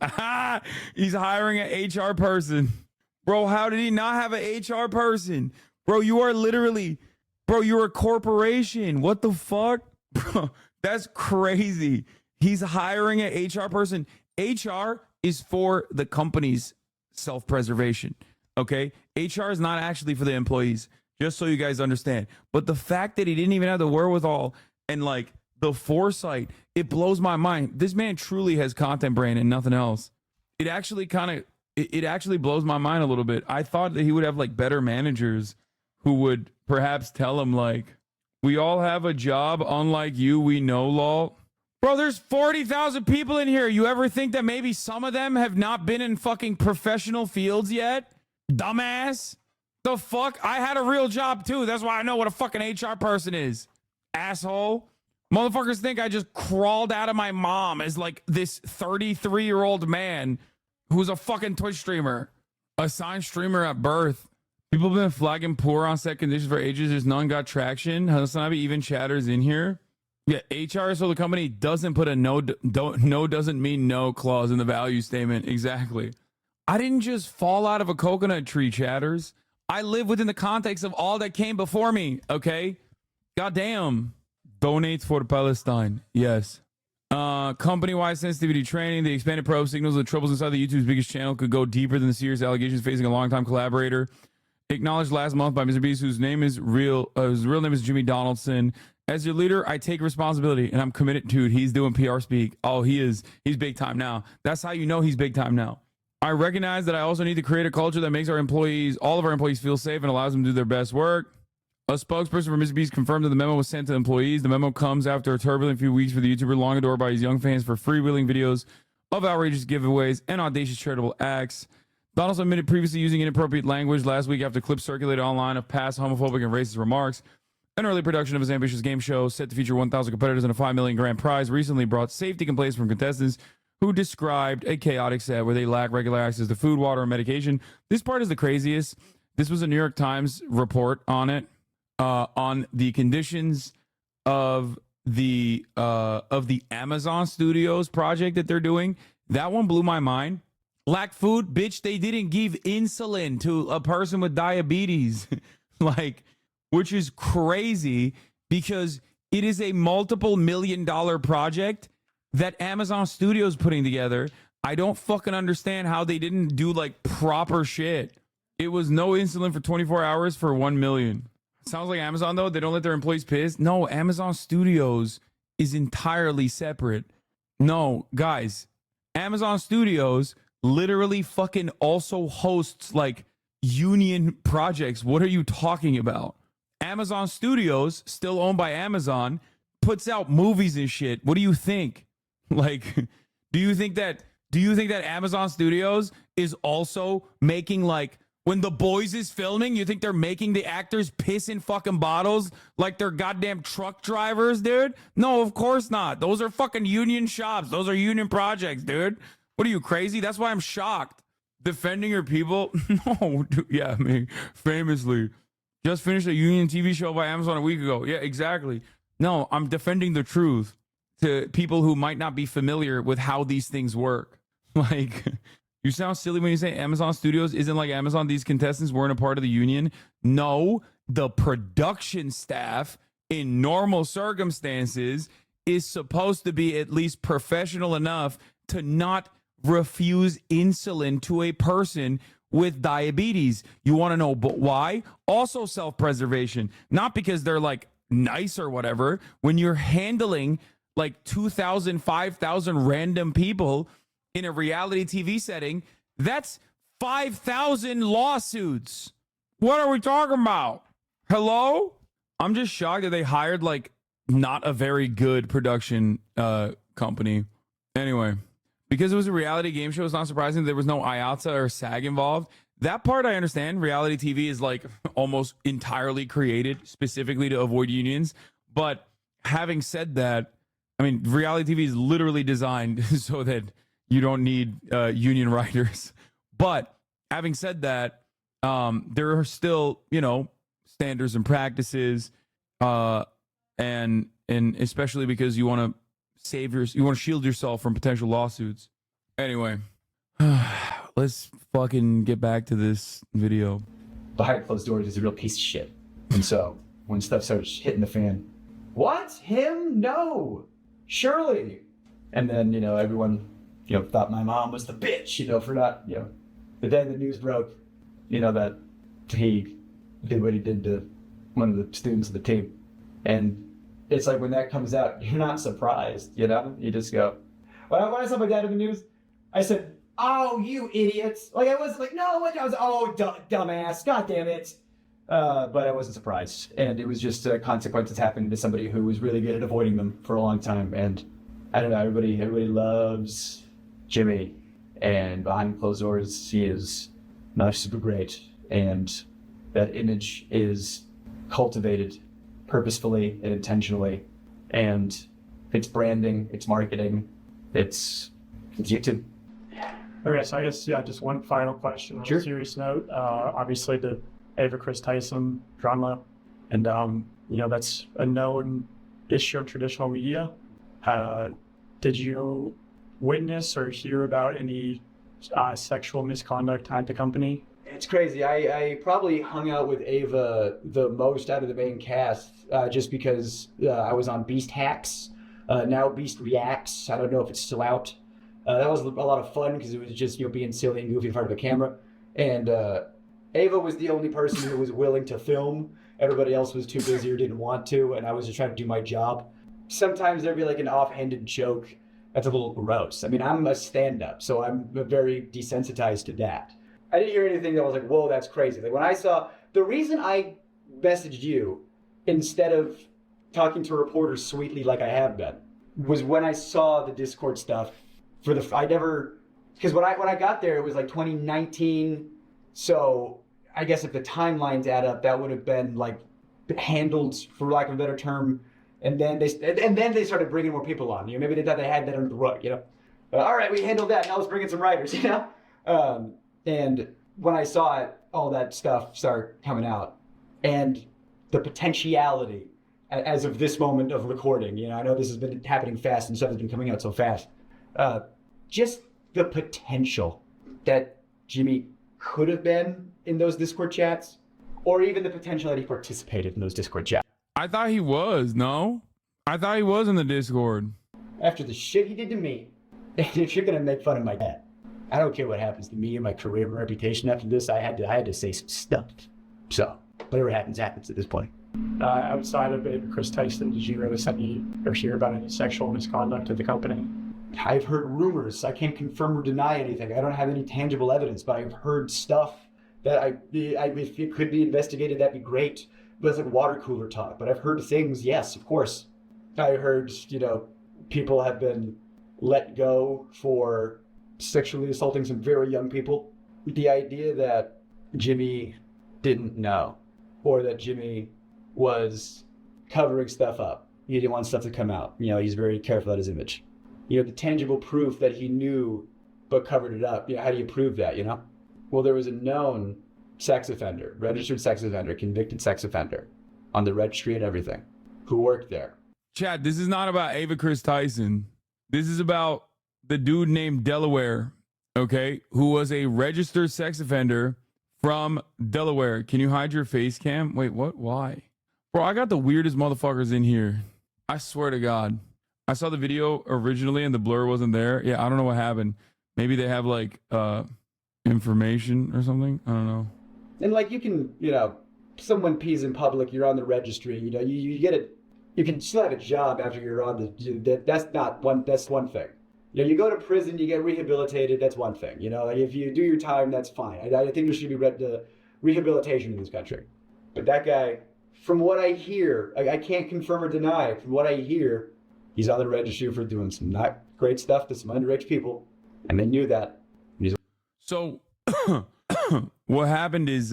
He's hiring an HR person. Bro, how did he not have an HR person? Bro, you are literally, you're a corporation. What the fuck? Bro, that's crazy. He's hiring an HR person. HR is for the company's self-preservation, okay? HR is not actually for the employees, just so you guys understand. But the fact that he didn't even have the wherewithal and like the foresight, it blows my mind. This man truly has content brain and nothing else. It actually blows my mind a little bit. I thought that he would have like better managers who would perhaps tell him like, we all have a job, unlike you, we know, lol. Bro, there's 40,000 people in here. You ever think that maybe some of them have not been in fucking professional fields yet? Dumbass. The fuck? I had a real job too. That's why I know what a fucking HR person is. Asshole. Motherfuckers think I just crawled out of my mom as like this 33-year-old man who's a fucking Twitch streamer. Assigned streamer at birth. People have been flagging poor on set conditions for ages. There's none got traction. HasanAbi even chatters in here. Yeah, HR, so the company doesn't put a no doesn't mean no clause in the value statement. Exactly. I didn't just fall out of a coconut tree, chatters. I live within the context of all that came before me, okay? Goddamn. Donates for Palestine. Yes. Company-wide sensitivity training. The expanded probe signals the troubles inside the YouTube's biggest channel could go deeper than the serious allegations facing a longtime collaborator. Acknowledged last month by Mr. Beast, whose real name is Jimmy Donaldson. As your leader, I take responsibility, and I'm committed to it. He's doing PR speak. Oh, he is. He's big time now. That's how you know he's big time now. I recognize that I also need to create a culture that makes all of our employees feel safe and allows them to do their best work. A spokesperson for Mr. Beast confirmed that the memo was sent to employees. The memo comes after a turbulent few weeks for the YouTuber, long adored by his young fans for freewheeling videos of outrageous giveaways and audacious charitable acts. Donaldson admitted previously using inappropriate language last week after clips circulated online of past homophobic and racist remarks. An early production of his ambitious game show, set to feature 1,000 competitors and a $5 million grand prize, recently brought safety complaints from contestants who described a chaotic set where they lack regular access to food, water, and medication. This part is the craziest. This was a New York Times report on it, on the conditions of the Amazon Studios project that they're doing. That one blew my mind. Lack food, bitch. They didn't give insulin to a person with diabetes, which is crazy because it is a multiple $million project that Amazon Studios putting together. I don't fucking understand how they didn't do proper shit. It was no insulin for 24 hours for $1 million. Sounds like Amazon though. They don't let their employees piss. No, Amazon Studios is entirely separate. No, guys, Amazon Studios literally fucking also hosts union projects. What are you talking about? Amazon Studios, still owned by Amazon, puts out movies and shit. What do you think? Do you think that Amazon Studios is also making When The Boys is filming, you think they're making the actors piss in fucking bottles like they're goddamn truck drivers, dude? No, of course not. Those are fucking union shops. Those are union projects, dude. What are you, crazy? That's why I'm shocked. Defending your people? No, dude. Yeah, I mean, famously. Just finished a union TV show by Amazon a week ago. Yeah, exactly. No, I'm defending the truth to people who might not be familiar with how these things work. Like... You sound silly when you say Amazon Studios isn't like Amazon. These contestants weren't a part of the union. No, the production staff in normal circumstances is supposed to be at least professional enough to not refuse insulin to a person with diabetes. You want to know why? Also self-preservation. Not because they're like nice or whatever. When you're handling like 2,000, 5,000 random people in a reality TV setting, that's 5,000 lawsuits. What are we talking about? Hello? I'm just shocked that they hired like not a very good production company. Anyway, because it was a reality game show, it's not surprising there was no IATSE or SAG involved. That part I understand. Reality TV is like almost entirely created specifically to avoid unions. But having said that, I mean, reality TV is literally designed so that you don't need union writers. But having said that, there are still, you know, standards and practices, and especially because you want to you want to shield yourself from potential lawsuits. Anyway, let's fucking get back to this video. Behind closed doors is a real piece of shit. And so when stuff starts hitting the fan, what? Him? No. Surely. And then, you know, everyone, you know, thought my mom was the bitch, you know, for not, you know, the day the news broke, you know, that he did what he did to one of the students of the team. And it's like when that comes out, you're not surprised, you know? You just go, when I saw my dad in the news, I said, oh, you idiots. Like, I was like, no, I was, oh, dumbass, god damn it. But I wasn't surprised. And it was just a consequence that's happened to somebody who was really good at avoiding them for a long time. And I don't know, everybody loves Jimmy, and behind closed doors, he is not super great, and that image is cultivated purposefully and intentionally, and it's branding, it's marketing, it's YouTube. Okay, so I guess, yeah, just one final question on a serious note. Obviously, the Ava Chris Tyson drama, and, you know, that's a known issue of traditional media. Did you witness or hear about any sexual misconduct at the company? It's crazy. I probably hung out with Ava the most out of the main cast just because I was on Beast Hacks, now Beast Reacts. I don't know if it's still out. That was a lot of fun because it was just, you know, being silly and goofy in front of a camera. And Ava was the only person who was willing to film. Everybody else was too busy or didn't want to, and I was just trying to do my job. Sometimes there'd be like an offhanded joke that's a little gross. I mean, I'm a stand-up, so I'm very desensitized to that. I didn't hear anything that was like, whoa, that's crazy. Like when I saw, the reason I messaged you instead of talking to reporters sweetly like I have been was when I saw the Discord stuff for the, because when I got there, it was like 2019. So I guess if the timelines add up, that would have been like handled, for lack of a better term. And then they started bringing more people on. You know, maybe they thought they had that under the rug, you know. All right, we handled that. Now let's bring in some writers, you know. And when I saw it, all that stuff start coming out, and the potentiality, as of this moment of recording, you know, I know this has been happening fast and stuff has been coming out so fast. Just the potential that Jimmy could have been in those Discord chats, or even the potential that he participated in those Discord chats. I thought he was, no? I thought he was in the Discord. After the shit he did to me, if you're gonna make fun of my dad, I don't care what happens to me and my career and reputation after this, I had to say some stuff. So, whatever happens at this point. Outside of it, Chris Tyson, did you notice any or hear about any sexual misconduct at the company? I've heard rumors. I can't confirm or deny anything. I don't have any tangible evidence, but I've heard stuff that if it could be investigated, that'd be great. But it's like water cooler talk. But I've heard things, yes, of course. I heard, you know, people have been let go for sexually assaulting some very young people. The idea that Jimmy didn't know, or that Jimmy was covering stuff up. He didn't want stuff to come out. You know, he's very careful about his image. You know, the tangible proof that he knew but covered it up. You know, how do you prove that, you know? Well, there was a known sex offender, registered sex offender, convicted sex offender on the registry and everything, who worked there. Chad, this is not about Ava Chris Tyson. This is about the dude named Delaware, okay, who was a registered sex offender from Delaware. Can you hide your face cam? Wait, what? Why? Bro, I got the weirdest motherfuckers in here. I swear to God. I saw the video originally and the blur wasn't there. Yeah, I don't know what happened. Maybe they have like information or something. I don't know. And like you can, you know, someone pees in public, you're on the registry, you know, you get it. You can still have a job after you're on the, that's one thing. You know, you go to prison, you get rehabilitated, that's one thing. You know, like if you do your time, that's fine. I think there should be rehabilitation in this country. But that guy, from what I hear, I can't confirm or deny, from what I hear, he's on the registry for doing some not great stuff to some underage people. And they knew that. So what happened is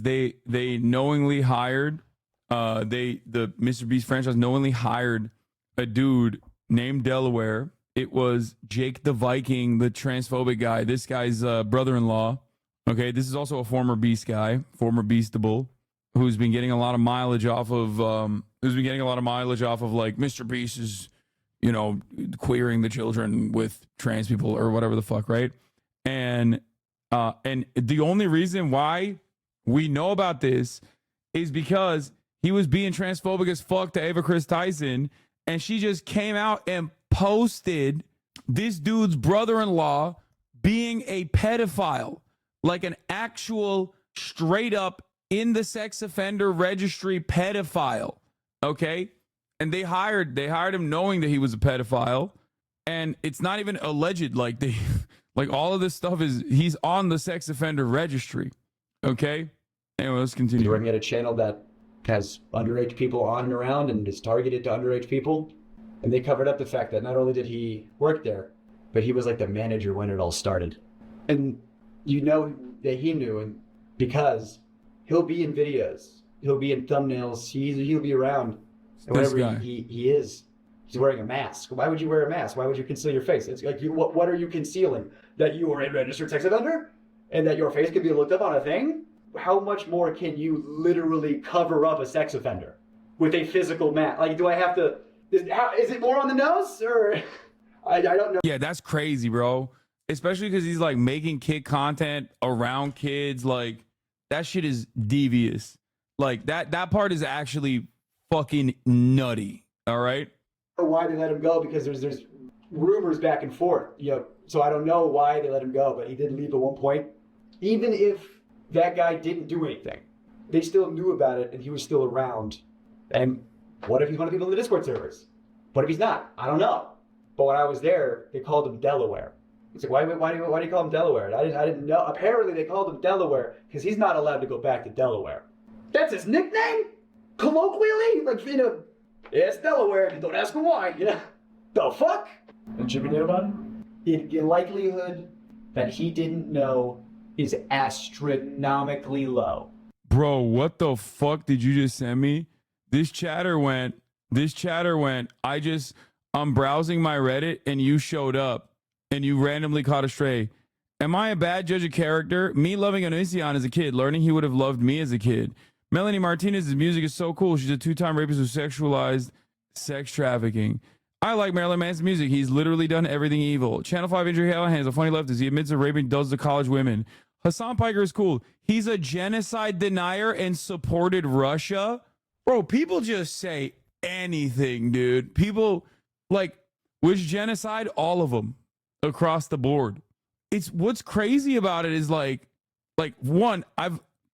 they knowingly hired the Mr. Beast franchise knowingly hired a dude named Delaware. It was Jake the Viking, the transphobic guy. This guy's brother-in-law. Okay, this is also a former Beast guy, former Beastable, who's been getting a lot of mileage off of like Mr. Beast is, you know, queering the children with trans people or whatever the fuck, right? And the only reason why we know about this is because he was being transphobic as fuck to Ava Chris Tyson, and she just came out and posted this dude's brother-in-law being a pedophile, like an actual straight up in the sex offender registry pedophile. Okay? And they hired him knowing that he was a pedophile, and it's not even alleged. Like like all of this stuff he's on the sex offender registry. Okay? Anyway, let's continue. You're working at a channel that has underage people on and around and is targeted to underage people. And they covered up the fact that not only did he work there, but he was like the manager when it all started. And you know that he knew, and because he'll be in videos, he'll be in thumbnails, he'll be around. And whenever he is, he's wearing a mask. Why would you wear a mask? Why would you conceal your face? It's like, what are you concealing? That you are a registered sex offender? And that your face could be looked up on a thing? How much more can you literally cover up a sex offender with a physical mask? Like, do I have to, is it more on the nose? Or, I don't know. Yeah, that's crazy, bro. Especially because he's like making kid content around kids. Like, that shit is devious. Like, that part is actually fucking nutty. All right? Why they let him go, because there's rumors back and forth. You know, so I don't know why they let him go, but he did leave at one point. Even if that guy didn't do anything, they still knew about it and he was still around. And what if he's one of the people in the Discord servers? What if he's not? I don't know. But when I was there, they called him Delaware. It's like, why do you call him Delaware? I didn't know. Apparently they called him Delaware because he's not allowed to go back to Delaware. That's his nickname? Colloquially? Like, you know, yeah, it's Delaware. Don't ask him why. You know, the fuck? And Jimmy knew about it? The likelihood that he didn't know is astronomically low. Bro, what the fuck did you just send me? This chatter went, I'm browsing my Reddit and you showed up and you randomly caught a stray. Am I a bad judge of character? Me loving Onision as a kid, learning he would have loved me as a kid. Melanie Martinez's music is so cool. She's a 2-time rapist who sexualized sex trafficking. I like Marilyn Manson's music. He's literally done everything evil. Channel 5 Andrew Hallahan is a funny leftist. He admits that raping does to college women. Hassan Piker is cool. He's a genocide denier and supported Russia. Bro, people just say anything, dude. People, like, which genocide? All of them across the board. It's what's crazy about it is like one,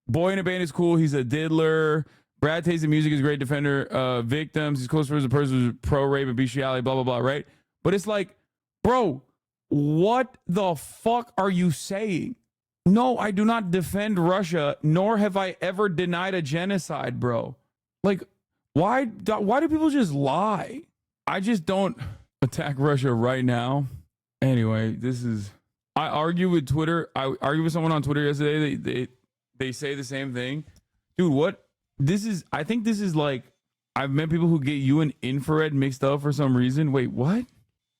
Boy in a Band is cool. He's a diddler. Brad Taste in music is a great defender. Victims. He's close friends with a person who's pro-rape and bestiality, blah, blah, blah, right? But it's like, bro, what the fuck are you saying? No, I do not defend Russia, nor have I ever denied a genocide, bro. Like, why do people just lie? I just don't attack Russia right now. Anyway, this is I argue with Twitter. I argued with someone on Twitter yesterday. They say the same thing. Dude, what? I think this is like, I've met people who get you and infrared mixed up for some reason. Wait, what?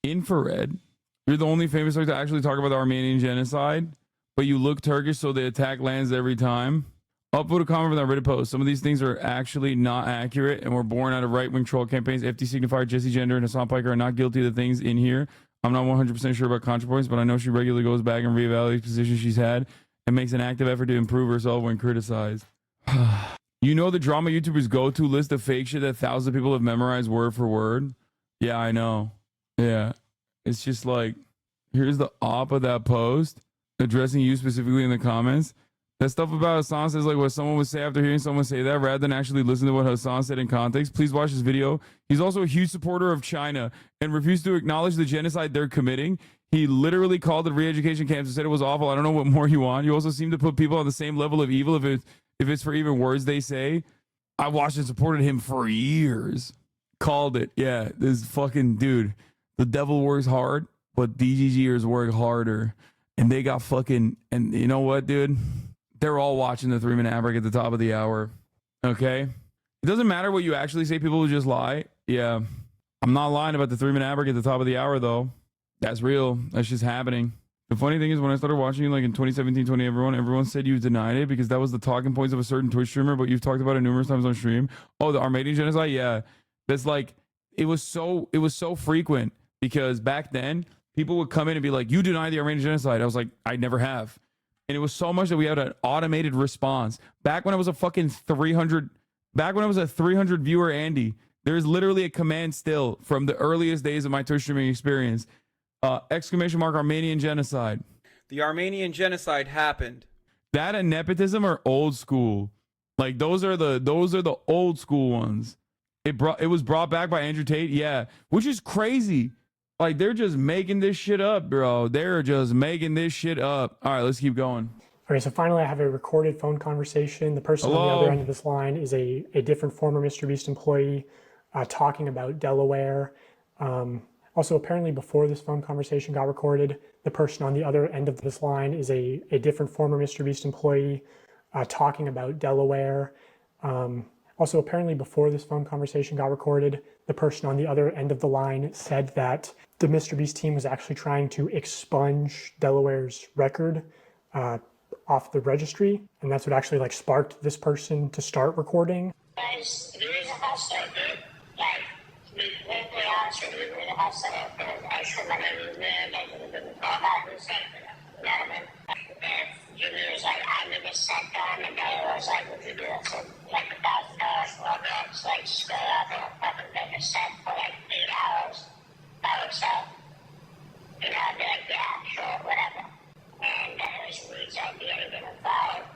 Infrared? You're the only famous person to actually talk about the Armenian genocide, but you look Turkish, so they attack lands every time. Upvote a comment from that Reddit post. Some of these things are actually not accurate and were born out of right-wing troll campaigns. FT Signifier, Jesse Gender, and Hassan Piker are not guilty of the things in here. I'm not 100% sure about ContraPoints, but I know she regularly goes back and reevaluates positions she's had and makes an active effort to improve herself when criticized. You know the drama YouTubers go to list of fake shit that thousands of people have memorized word for word? Yeah, I know. Yeah. It's just like, here's the op of that post addressing you specifically in the comments. That stuff about Hassan says like what someone would say after hearing someone say that rather than actually listen to what Hassan said in context. Please watch this video. He's also a huge supporter of China and refused to acknowledge the genocide they're committing. He literally called the re-education camps and said it was awful. I don't know what more you want. You also seem to put people on the same level of evil if it's for even words they say. I watched and supported him for years. Called it. Yeah, this fucking dude. The devil works hard, but DGGers work harder. And they got fucking, and you know what, dude? They're all watching the 3-minute ad break at the top of the hour. Okay? It doesn't matter what you actually say. People will just lie. Yeah. I'm not lying about the 3-minute ad break at the top of the hour, though. That's real. That's just happening. The funny thing is when I started watching you like in 2017, everyone said you denied it because that was the talking points of a certain Twitch streamer, but you've talked about it numerous times on stream. Oh, the Armenian genocide? Yeah. That's like, it was so frequent because back then people would come in and be like, you deny the Armenian genocide. I was like, I never have. And it was so much that we had an automated response. Back when I was a fucking 300 viewer Andy, there's literally a command still from the earliest days of my Twitch streaming experience. Exclamation mark Armenian genocide. The Armenian genocide happened. That and nepotism are old school. Like those are the old school ones. It was brought back by Andrew Tate, yeah, which is crazy. Like they're just making this shit up, bro. They're just making this shit up. All right, let's keep going. Okay, so finally I have a recorded phone conversation. The person on the other end of this line is a different former Mr. Beast employee talking about Delaware. Also, apparently before this phone conversation got recorded, the person on the other end of this line is a different former Mr. Beast employee talking about Delaware. Also, apparently before this phone conversation got recorded, the person on the other end of the line said that the Mr. Beast team was actually trying to expunge Delaware's record off the registry, and that's what actually like sparked this person to start recording. Jimmy was like, I never sat down, and I was like, would you do it for like $1,000 for $1, like stay up and fucking make a set for like 8 hours by yourself? You know, I'd be like, yeah, sure, whatever. And it was Reed's idea to get involved.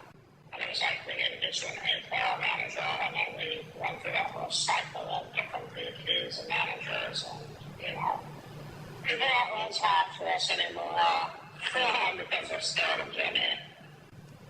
And it was like, we need to get you an APL manager, and then we went through that whole cycle of different VPs and managers, and, you know, people that won't talk to us anymore because they're scared of Jimmy.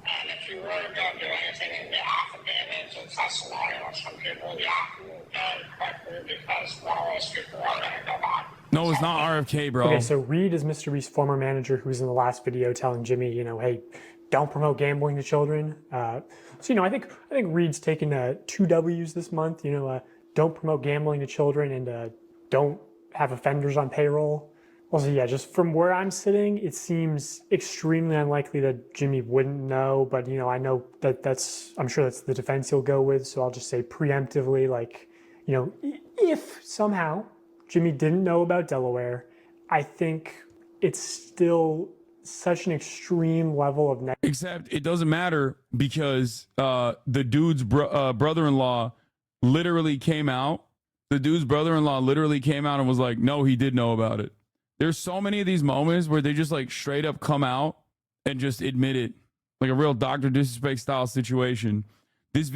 And if you really don't do anything in the affidavits or testimonials from people, you have to move very quickly because one of those people are going to go back. No, it's not RFK, bro. Okay, so Reed is Mr. Beast's former manager who was in the last video telling Jimmy, you know, hey, don't promote gambling to children. So, you know, I think Reed's taken 2 W's this month. You know, don't promote gambling to children and don't have offenders on payroll. Also, yeah, just from where I'm sitting, it seems extremely unlikely that Jimmy wouldn't know. But, you know, I know I'm sure that's the defense he'll go with. So I'll just say preemptively, like, you know, if somehow Jimmy didn't know about Delaware, I think it's still such an extreme level of except it doesn't matter because the dude's brother-in-law literally came out. The dude's brother-in-law literally came out and was like, no, he did know about it. There's so many of these moments where they just like straight up come out and just admit it, like a real Dr. Disrespect style situation. This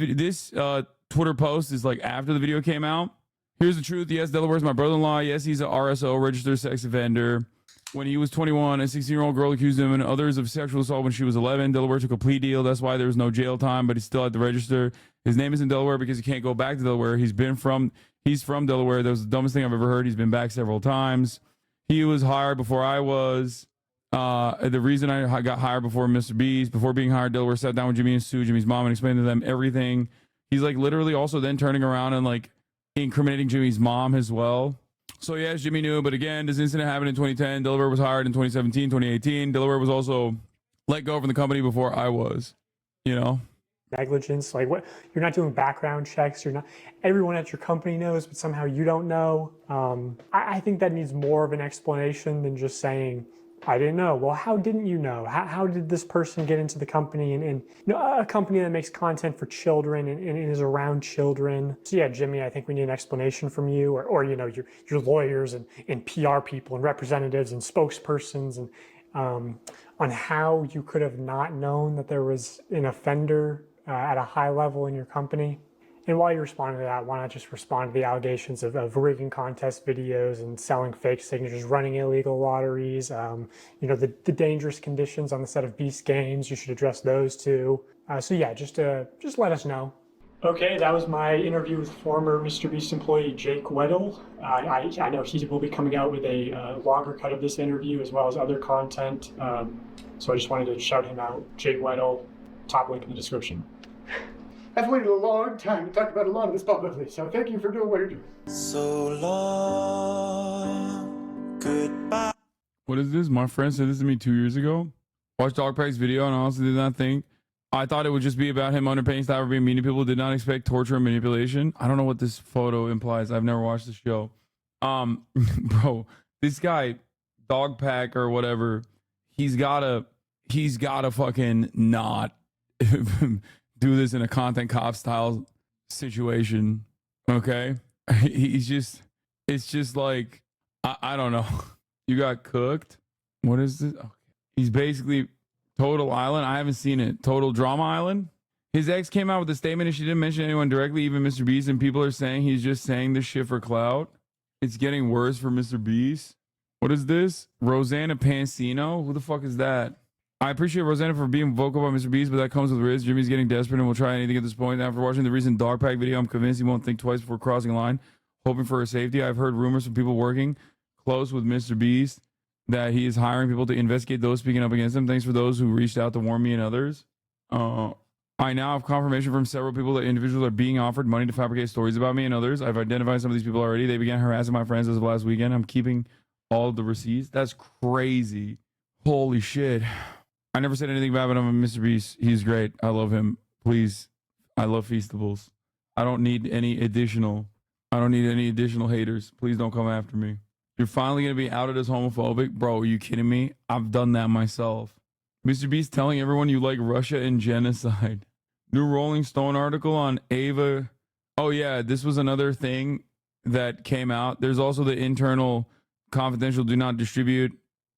Twitter post is like after the video came out. Here's the truth. Yes, Delaware's my brother-in-law. Yes, he's an RSO, registered sex offender. When he was 21, a 16-year-old girl accused him and others of sexual assault when she was 11. Delaware took a plea deal. That's why there was no jail time, but he still had to register. His name is in Delaware because he can't go back to Delaware. He's from Delaware. That was the dumbest thing I've ever heard. He's been back several times. He was hired before I was. The reason I got hired before Mr. Beast, before being hired, Delaware sat down with Jimmy and Sue, Jimmy's mom, and explained to them everything. He's like literally also then turning around and like incriminating Jimmy's mom as well. So yes, Jimmy knew, but again, this incident happened in 2010. Delaware was hired in 2017, 2018. Delaware was also let go from the company before I was, you know? Negligence, like what, you're not doing background checks, you're not, everyone at your company knows, but somehow you don't know. I think that needs more of an explanation than just saying, I didn't know. Well, how didn't you know? How did this person get into the company and you know, a company that makes content for children and is around children? So yeah, Jimmy, I think we need an explanation from you or you know, your lawyers and PR people and representatives and spokespersons and on how you could have not known that there was an offender at a high level in your company. And while you're responding to that, why not just respond to the allegations of rigging contest videos and selling fake signatures, running illegal lotteries, you know, the dangerous conditions on the set of Beast games, you should address those too. So yeah, just let us know. Okay, that was my interview with former Mr. Beast employee Jake Weddle. I know he will be coming out with a longer cut of this interview as well as other content. So I just wanted to shout him out, Jake Weddle, top link in the description. I've waited a long time to talk about a lot of this publicly, so thank you for doing what you're doing. So long, goodbye. What is this? My friend said this to me 2 years ago. Watched Dogpack's video and honestly did not think. I thought it would just be about him underpaying staff or being mean to people. Did not expect torture and manipulation. I don't know what this photo implies. I've never watched the show. Bro, this guy, Dogpack or whatever, he's gotta fucking not do this in a content cop style situation. Okay. It's just like, I don't know. You got cooked. What is this? Okay. He's basically Total Island. I haven't seen it. Total Drama Island. His ex came out with a statement and she didn't mention anyone directly, even Mr. Beast, and people are saying he's just saying this shit for clout. It's getting worse for Mr. Beast. What is this? Rosanna Pansino? Who the fuck is that? I appreciate Rosanna for being vocal about Mr. Beast, but that comes with risk. Jimmy's getting desperate and will try anything at this point. After watching the recent Dogpack video, I'm convinced he won't think twice before crossing a line, hoping for her safety. I've heard rumors from people working close with Mr. Beast that he is hiring people to investigate those speaking up against him. Thanks for those who reached out to warn me and others. I now have confirmation from several people that individuals are being offered money to fabricate stories about me and others. I've identified some of these people already. They began harassing my friends as of last weekend. I'm keeping all of the receipts. That's crazy. Holy shit. I never said anything bad about him. Mr. Beast, he's great. I love him. Please, I love Feastables. I don't need any additional haters. Please don't come after me. You're finally going to be outed as homophobic? Bro, are you kidding me? I've done that myself. Mr. Beast telling everyone you like Russia and genocide. New Rolling Stone article on Ava. Oh yeah, this was another thing that came out. There's also the internal confidential do not distribute,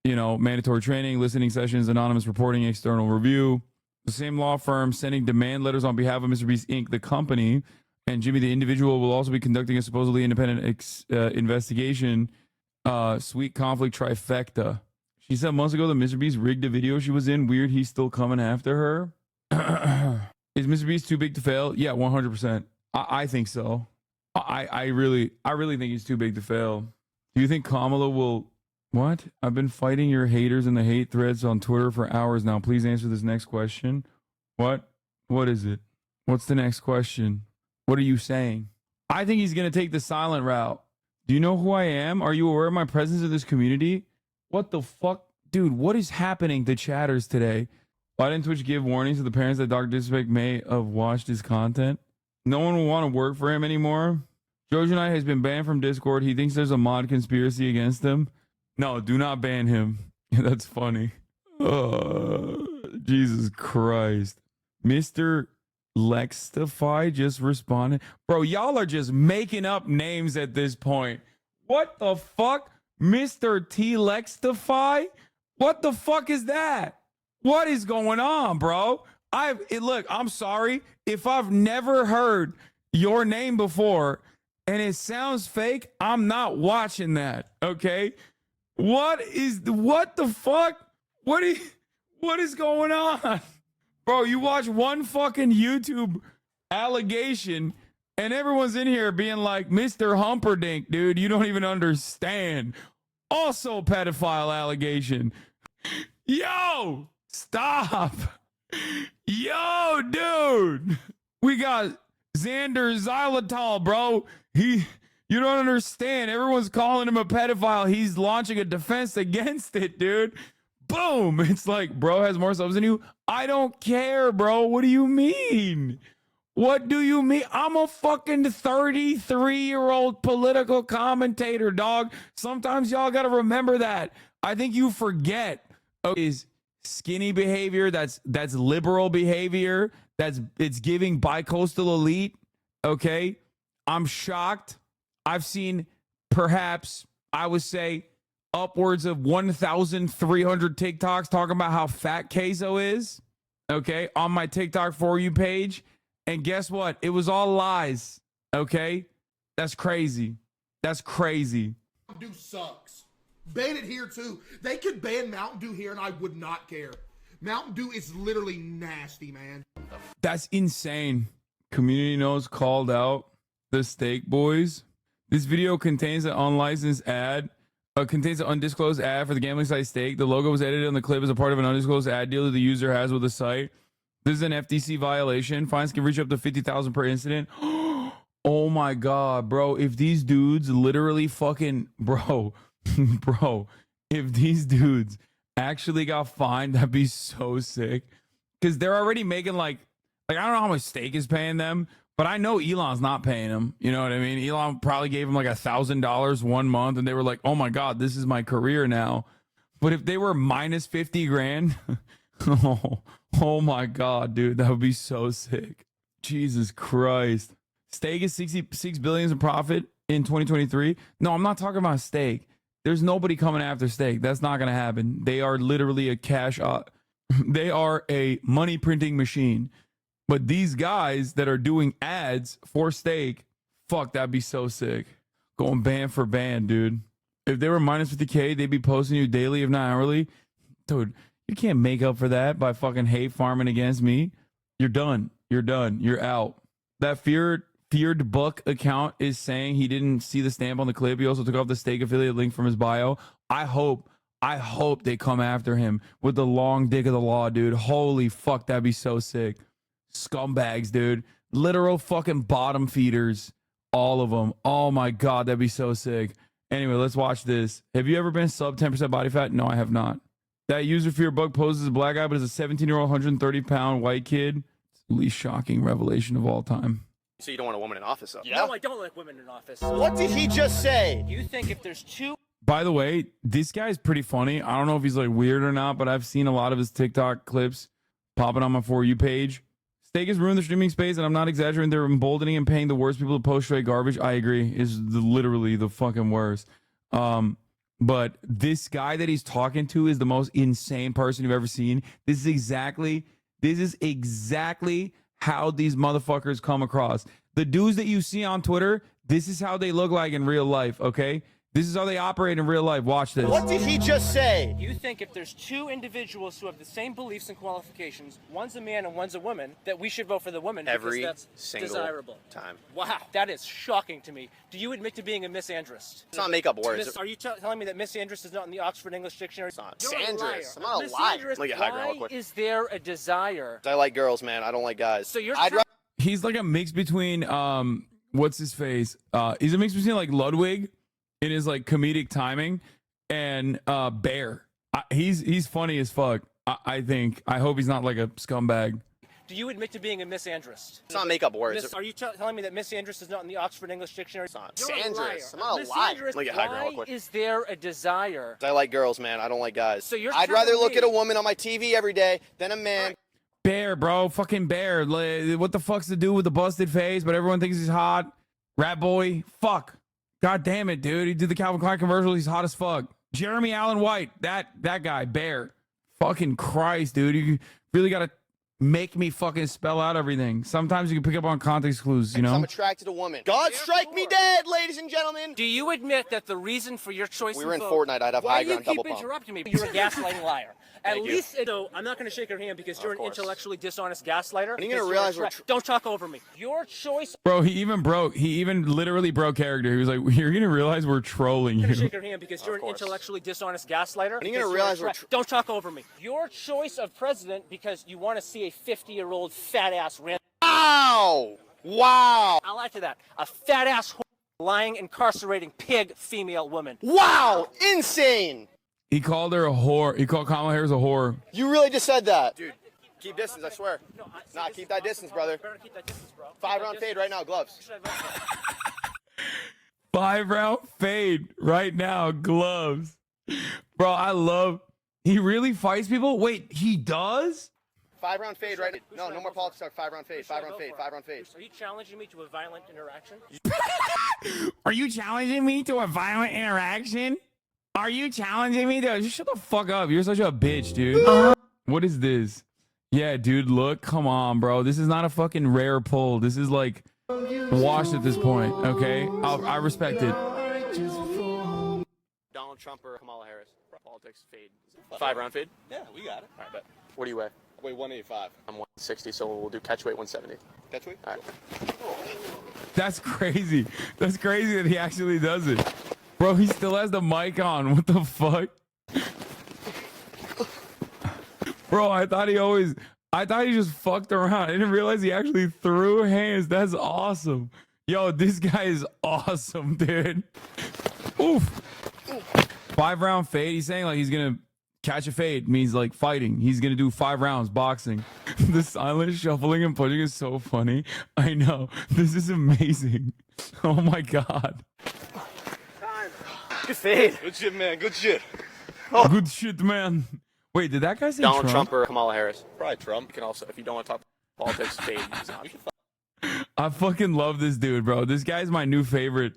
mandatory training, listening sessions, anonymous reporting, external review. The same law firm sending demand letters on behalf of Mr. Beast Inc., the company, and Jimmy, the individual, will also be conducting a supposedly independent investigation. Sweet conflict trifecta. She said months ago that Mr. Beast rigged a video she was in. Weird he's still coming after her. Is Mr. Beast too big to fail? Yeah, 100%. I think so. I really think he's too big to fail. Do you think Kamala will... What? I've been fighting your haters in the hate threads on Twitter for hours now. Please answer this next question. What? What is it? What's the next question? What are you saying? I think he's going to take the silent route. Do you know who I am? Are you aware of my presence in this community? What the fuck? Dude, what is happening to chatters today? Why didn't Twitch give warnings to the parents that Dr. Disrespect may have watched his content? No one will want to work for him anymore. Jojo Knight has been banned from Discord. He thinks there's a mod conspiracy against him. No, do not ban him. That's funny. Jesus Christ. Mr. Lextify just responded. Bro, y'all are just making up names at this point. What the fuck? Mr. T Lextify? What the fuck is that? What is going on, bro? Look, I'm sorry if I've never heard your name before and it sounds fake. I'm not watching that. Okay. What the fuck? What is going on? Bro, you watch one fucking YouTube allegation and everyone's in here being like, Mr. Humperdinck, dude, you don't even understand. Also pedophile allegation. Yo, stop. Yo, dude. We got Xander Xylitol, bro. You don't understand. Everyone's calling him a pedophile. He's launching a defense against it, dude. Boom. It's like, bro has more subs than you. I don't care, bro. What do you mean? What do you mean? I'm a fucking 33-year-old political commentator, dog. Sometimes y'all got to remember that. I think you forget. Is skinny behavior, that's liberal behavior, it's giving bi-coastal elite. Okay, I'm shocked. I've seen perhaps, I would say, upwards of 1,300 TikToks talking about how fat Queso is, okay, on my TikTok For You page. And guess what? It was all lies, okay? That's crazy. That's crazy. Mountain Dew sucks. Ban it here, too. They could ban Mountain Dew here, and I would not care. Mountain Dew is literally nasty, man. That's insane. Community Knows called out the Steak Boys. This video contains an unlicensed ad. Contains an undisclosed ad for the gambling site Steak. The logo was edited on the clip as a part of an undisclosed ad deal that the user has with the site. This is an FTC violation. Fines can reach up to $50,000 per incident. Oh my God, bro. If these dudes literally fucking, bro, if these dudes actually got fined, that'd be so sick. Because they're already making like I don't know how much Steak is paying them, but I know Elon's not paying them. You know what I mean? Elon probably gave him like $1,000 1 month, and they were like, oh my God, this is my career now. But if they were minus 50 grand, oh my God, dude, that would be so sick. Jesus Christ. Steak is 66 billion in profit in 2023. No, I'm not talking about Steak. There's nobody coming after Steak. That's not going to happen. They are literally a they are a money printing machine. But these guys that are doing ads for Steak, fuck, that'd be so sick. Going band for band, dude. If they were minus 50K, they'd be posting you daily, if not hourly. Dude, you can't make up for that by fucking hate farming against me. You're done. You're done. You're out. That feared Buck account is saying he didn't see the stamp on the clip. He also took off the Steak affiliate link from his bio. I hope they come after him with the long dick of the law, dude. Holy fuck, that'd be so sick. Scumbags, dude. Literal fucking bottom feeders. All of them. Oh my God, that'd be so sick. Anyway, let's watch this. Have you ever been sub 10% body fat? No, I have not. That user fear bug poses a black guy, but is a 17-year-old, 130-pound white kid. It's the least shocking revelation of all time. So you don't want a woman in office, though? Yeah. No, I don't like women in office. What did he just say? You think if there's two... By the way, this guy's pretty funny. I don't know if he's like weird or not, but I've seen a lot of his TikTok clips popping on my For You page. Steak has ruined the streaming space, and I'm not exaggerating. They're emboldening and paying the worst people to post straight garbage. I agree. Is literally the fucking worst. But this guy that he's talking to is the most insane person you've ever seen. This is exactly how these motherfuckers come across. The dudes that you see on Twitter, this is how they look like in real life, okay? This is how they operate in real life. Watch this. What did he just say? You think if there's two individuals who have the same beliefs and qualifications, one's a man and one's a woman, that we should vote for the woman every because that's single desirable. Time. Wow, that is shocking to me. Do you admit to being a misandrist? It's not make up words. Are you telling me that misandrist is not in the Oxford English Dictionary? It's not. Misandrist. I'm not a liar. Why is there a desire? I like girls, man. I don't like guys. So you're He's like a mix between what's his face? He's a mix between like Ludwig in his like comedic timing and Bear. He's funny as fuck. I think. I hope he's not like a scumbag. Do you admit to being a misandrist? It's not make up words. Are you telling me that misandrist is not in the Oxford English Dictionary? It's not. Misandrist. I'm not a liar. Why is there a desire? I like girls, man. I don't like guys. So I'd rather look at a woman on my TV every day than a man. Bear, bro. Fucking Bear. What the fuck's to do with the busted face, but everyone thinks he's hot? Rat boy. Fuck. God damn it, dude. He did the Calvin Klein commercial. He's hot as fuck. Jeremy Allen White. That guy. Bear. Fucking Christ, dude. You really gotta make me fucking spell out everything. Sometimes you can pick up on context clues, you know? I'm attracted to women. God strike me dead, ladies and gentlemen. Do you admit that the reason for your choice We were in vote, Fortnite. I'd have why high do you ground double keep pump. interrupting me? You're a gaslighting liar. At Thank you. least, so I'm not going to shake your hand because you're an course. intellectually dishonest gaslighter. When are you because gonna you're realize a we're tra- Don't talk over me. Your choice. Bro, he even literally broke character. He was like, you're gonna realize we're trolling I'm going to you. shake your hand because you're an intellectually dishonest gaslighter. When are you gonna because realize you're a we're Don't talk over me. Your choice of president because you want to see a 50-year-old fat-ass rant. Wow! Wow! I'll add to that. A fat-ass lying, incarcerating pig female woman. Wow! Insane! He called her a whore. He called Kamala Harris a whore. You really just said that. Dude, keep distance, I swear. Nah, keep that distance, brother. Better keep that distance, bro. 5-round fade right now, gloves. 5-round fade right now, gloves. Bro, I love. He really fights people? Wait, he does? 5-round fade right now. No more politics talk. 5-round fade. 5-round fade. 5-round fade. Are you challenging me to a violent interaction? Are you challenging me to a violent interaction? Are you challenging me to... Just shut the fuck up. You're such a bitch, dude. What is this? Yeah, dude, look. Come on, bro. This is not a fucking rare pull. This is like washed at this point, okay? I respect it. Donald Trump or Kamala Harris? Politics fade. 5-round fade? Yeah, we got it. All right, bet. What do you weigh? I weigh 185. I'm 160, so we'll do catch weight 170. Catch weight? All right. That's crazy. That's crazy that he actually does it. Bro, he still has the mic on. What the fuck? Bro, I thought he just fucked around. I didn't realize he actually threw hands. That's awesome. Yo, this guy is awesome, dude. Oof. 5-round fade. He's saying like he's gonna catch a fade. Means like fighting. He's gonna do 5 rounds boxing. The silent shuffling and punching is so funny. I know. This is amazing. Oh my god. Good fade. Good shit, man. Good shit. Oh. Good shit, man. Wait, did that guy say Donald Trump or Kamala Harris? Probably Trump. You can also, if you don't want to talk politics, fade. I fucking love this dude, bro. This guy's my new favorite.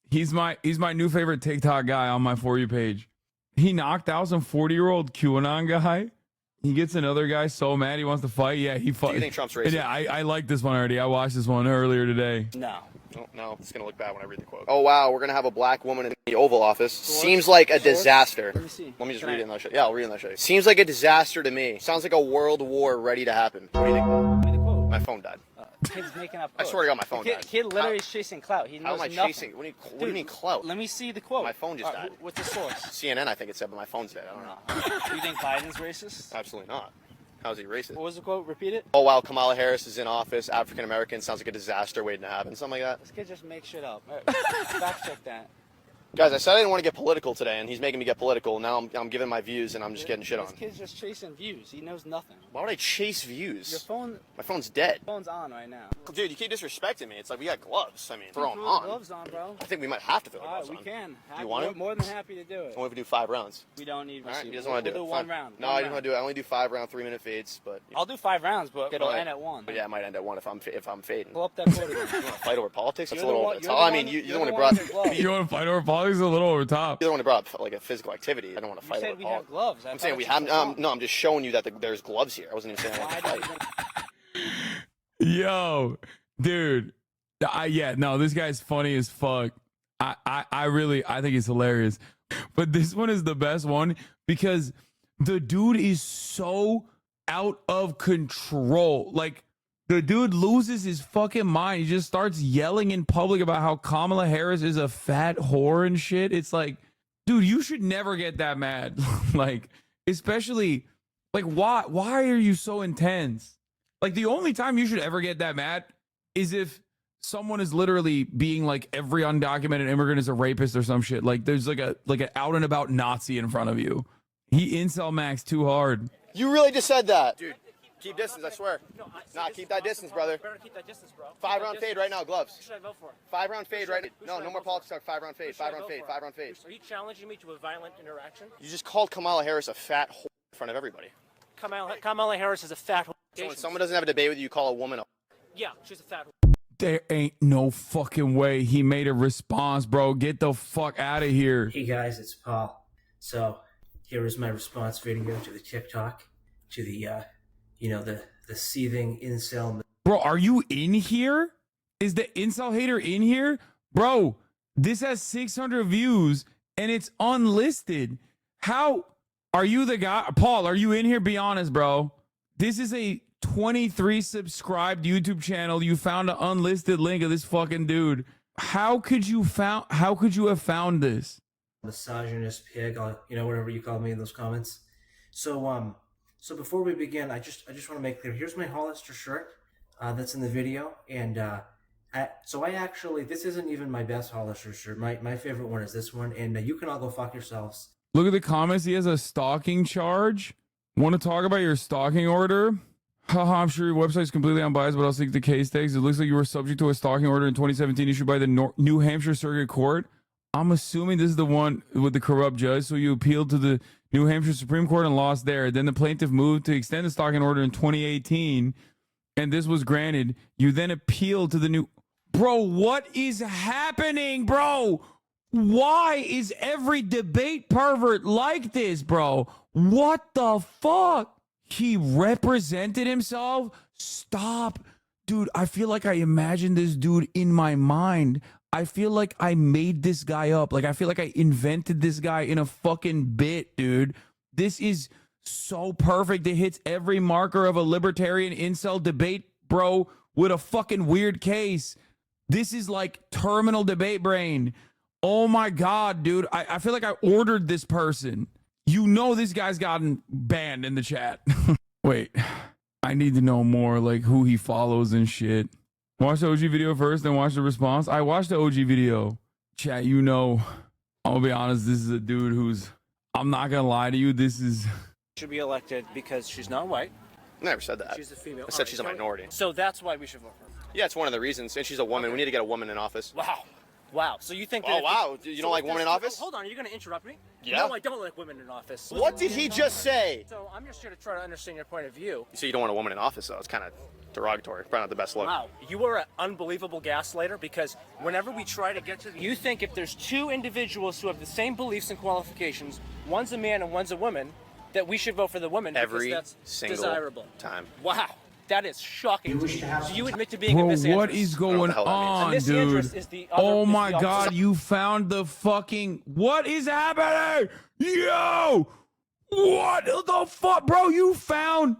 He's my new favorite TikTok guy on my For You page. He knocked out some 40-year-old QAnon guy. He gets another guy so mad he wants to fight. Yeah, he fought. Do you think Trump's racist? Yeah, I like this one already. I watched this one earlier today. No. Oh, no, it's going to look bad when I read the quote. Oh, wow, we're going to have a black woman in the Oval Office. Seems like a disaster. Let me see. Let me just read it and I'll show you. Yeah, I'll read it and I'll show you. Seems like a disaster to me. Sounds like a world war ready to happen. What do you think? My phone died. Kid's making up I swear to God, my phone died. Kid literally is chasing clout. He knows How am I nothing. chasing? What do you mean clout? Let me see the quote. My phone just died. What's the source? CNN, I think it said, but my phone's dead. I don't know. Do you think Biden's racist? Absolutely not. How's he racist? What was the quote? Repeat it. Oh, wow, Kamala Harris is in office. African American sounds like a disaster waiting to happen. Something like that. This kid just makes shit up. All right, fact check that. Guys, I said I didn't want to get political today, and he's making me get political. Now I'm giving my views, and I'm just getting shit on. This kid's just chasing views. He knows nothing. Why would I chase views? Your phone. My phone's dead. Phone's on right now. Dude, you keep disrespecting me. It's like we got gloves. I mean, throw them Throw on. the gloves on, bro. I think we might have to throw the All right, gloves we on. can. Do you want to? More than happy to do it. What if we do 5 rounds? We don't need. All right, he receivers. doesn't want to do We'll it. do one Fine. round. No, I didn't want to do it. I only do 5-round, 3-minute fades, but. I'll do 5 rounds, but it'll Right. end at 1. But yeah, it might end at 1 if I'm fading. Pull up that quote again. You want to fight over politics? That's a You're the little one- over the you're top. the I mean, one- you're the you're one who the brought. one with gloves. You want to fight over politics? A little over top. You're the one who brought up like a physical activity. I don't want to You fight said over we politics. have gloves. I'm saying we have. No, I'm just showing you that there's gloves here. I wasn't even saying I wanted to fight. Yo, dude. This guy's funny as fuck. I think it's hilarious. But this one is the best one because the dude is so out of control. Like, the dude loses his fucking mind. He just starts yelling in public about how Kamala Harris is a fat whore and shit. It's like, dude, you should never get that mad. Like, especially, like, why are you so intense? Like, the only time you should ever get that mad is if someone is literally being like every undocumented immigrant is a rapist or some shit. Like, there's like an out and about Nazi in front of you. He incel max too hard. You really just said that, dude. Keep distance, I swear. Nah, keep that distance, brother. Better keep that distance, bro. 5-round fade right now, gloves. Who should I vote for? 5-round fade right now. No more politics talk. 5-round fade. 5-round fade. 5-round fade. Are you challenging me to a violent interaction? You just called Kamala Harris a fat whore in front of everybody. Kamala Harris is a fat whore. So when someone doesn't have a debate with you, you call a woman a. Yeah, she's a fat whore. There ain't no fucking way he made a response, bro. Get the fuck out of here. Hey guys, it's Paul. So here is my response video to the TikTok, to the the seething incel. Bro, are you in here? Is the incel hater in here? Bro, this has 600 views and it's unlisted. How are you the guy? Paul, are you in here? Be honest, bro. This is a 23 subscribed YouTube channel. You found an unlisted link of this fucking dude. How could you have found this? Misogynist pig, whatever you call me in those comments. So so before we begin, I just want to make clear, here's my Hollister shirt that's in the video, and so I actually, this isn't even my best Hollister shirt. My favorite one is this one, and you can all go fuck yourselves. Look at the comments. He has a stalking charge. Want to talk about your stalking order? Haha, I'm sure your website is completely unbiased, but I'll seek the case takes. It looks like you were subject to a stalking order in 2017 issued by the New Hampshire Circuit Court. I'm assuming this is the one with the corrupt judge. So you appealed to the New Hampshire Supreme Court and lost there. Then the plaintiff moved to extend the stalking order in 2018, and this was granted. You then appealed to the new... Bro, what is happening, bro? Why is every debate pervert like this, bro? What the fuck? He represented himself? Stop. Dude, I feel like I imagined this dude in my mind. I feel like I made this guy up. Like, I feel like I invented this guy in a fucking bit, dude. This is so perfect. It hits every marker of a libertarian incel debate, bro, with a fucking weird case. This is like terminal debate brain. Oh my God, dude. I feel like I ordered this person. You know this guy's gotten banned in the chat. Wait, I need to know more, like who he follows and shit. Watch the OG video first, then watch the response. I watched the OG video. Chat, you know, I'll be honest, this is a dude who's, I'm not gonna lie to you, this is... Should be elected because she's not white. I never said that. She's a female. I said she's a minority. So that's why we should vote for her. Yeah, it's one of the reasons. And she's a woman. Okay. We need to get a woman in office. Wow. Wow. So you think that... Oh, wow. You don't like women in office? Hold on. Are you going to interrupt me? Yeah. No, I don't like women in office. What did he just say? So I'm just here to try to understand your point of view. You say you don't want a woman in office, though. It's kind of derogatory. Probably not the best look. Wow. You are an unbelievable gaslighter because whenever we try to get to... You think if there's two individuals who have the same beliefs and qualifications, one's a man and one's a woman, that we should vote for the woman because that's single desirable. Time. Wow. That is shocking. So you admit to being a misandrist. Bro, what is going on, dude? Oh my God, you found the fucking... What is happening? Yo! What the fuck? Bro, you found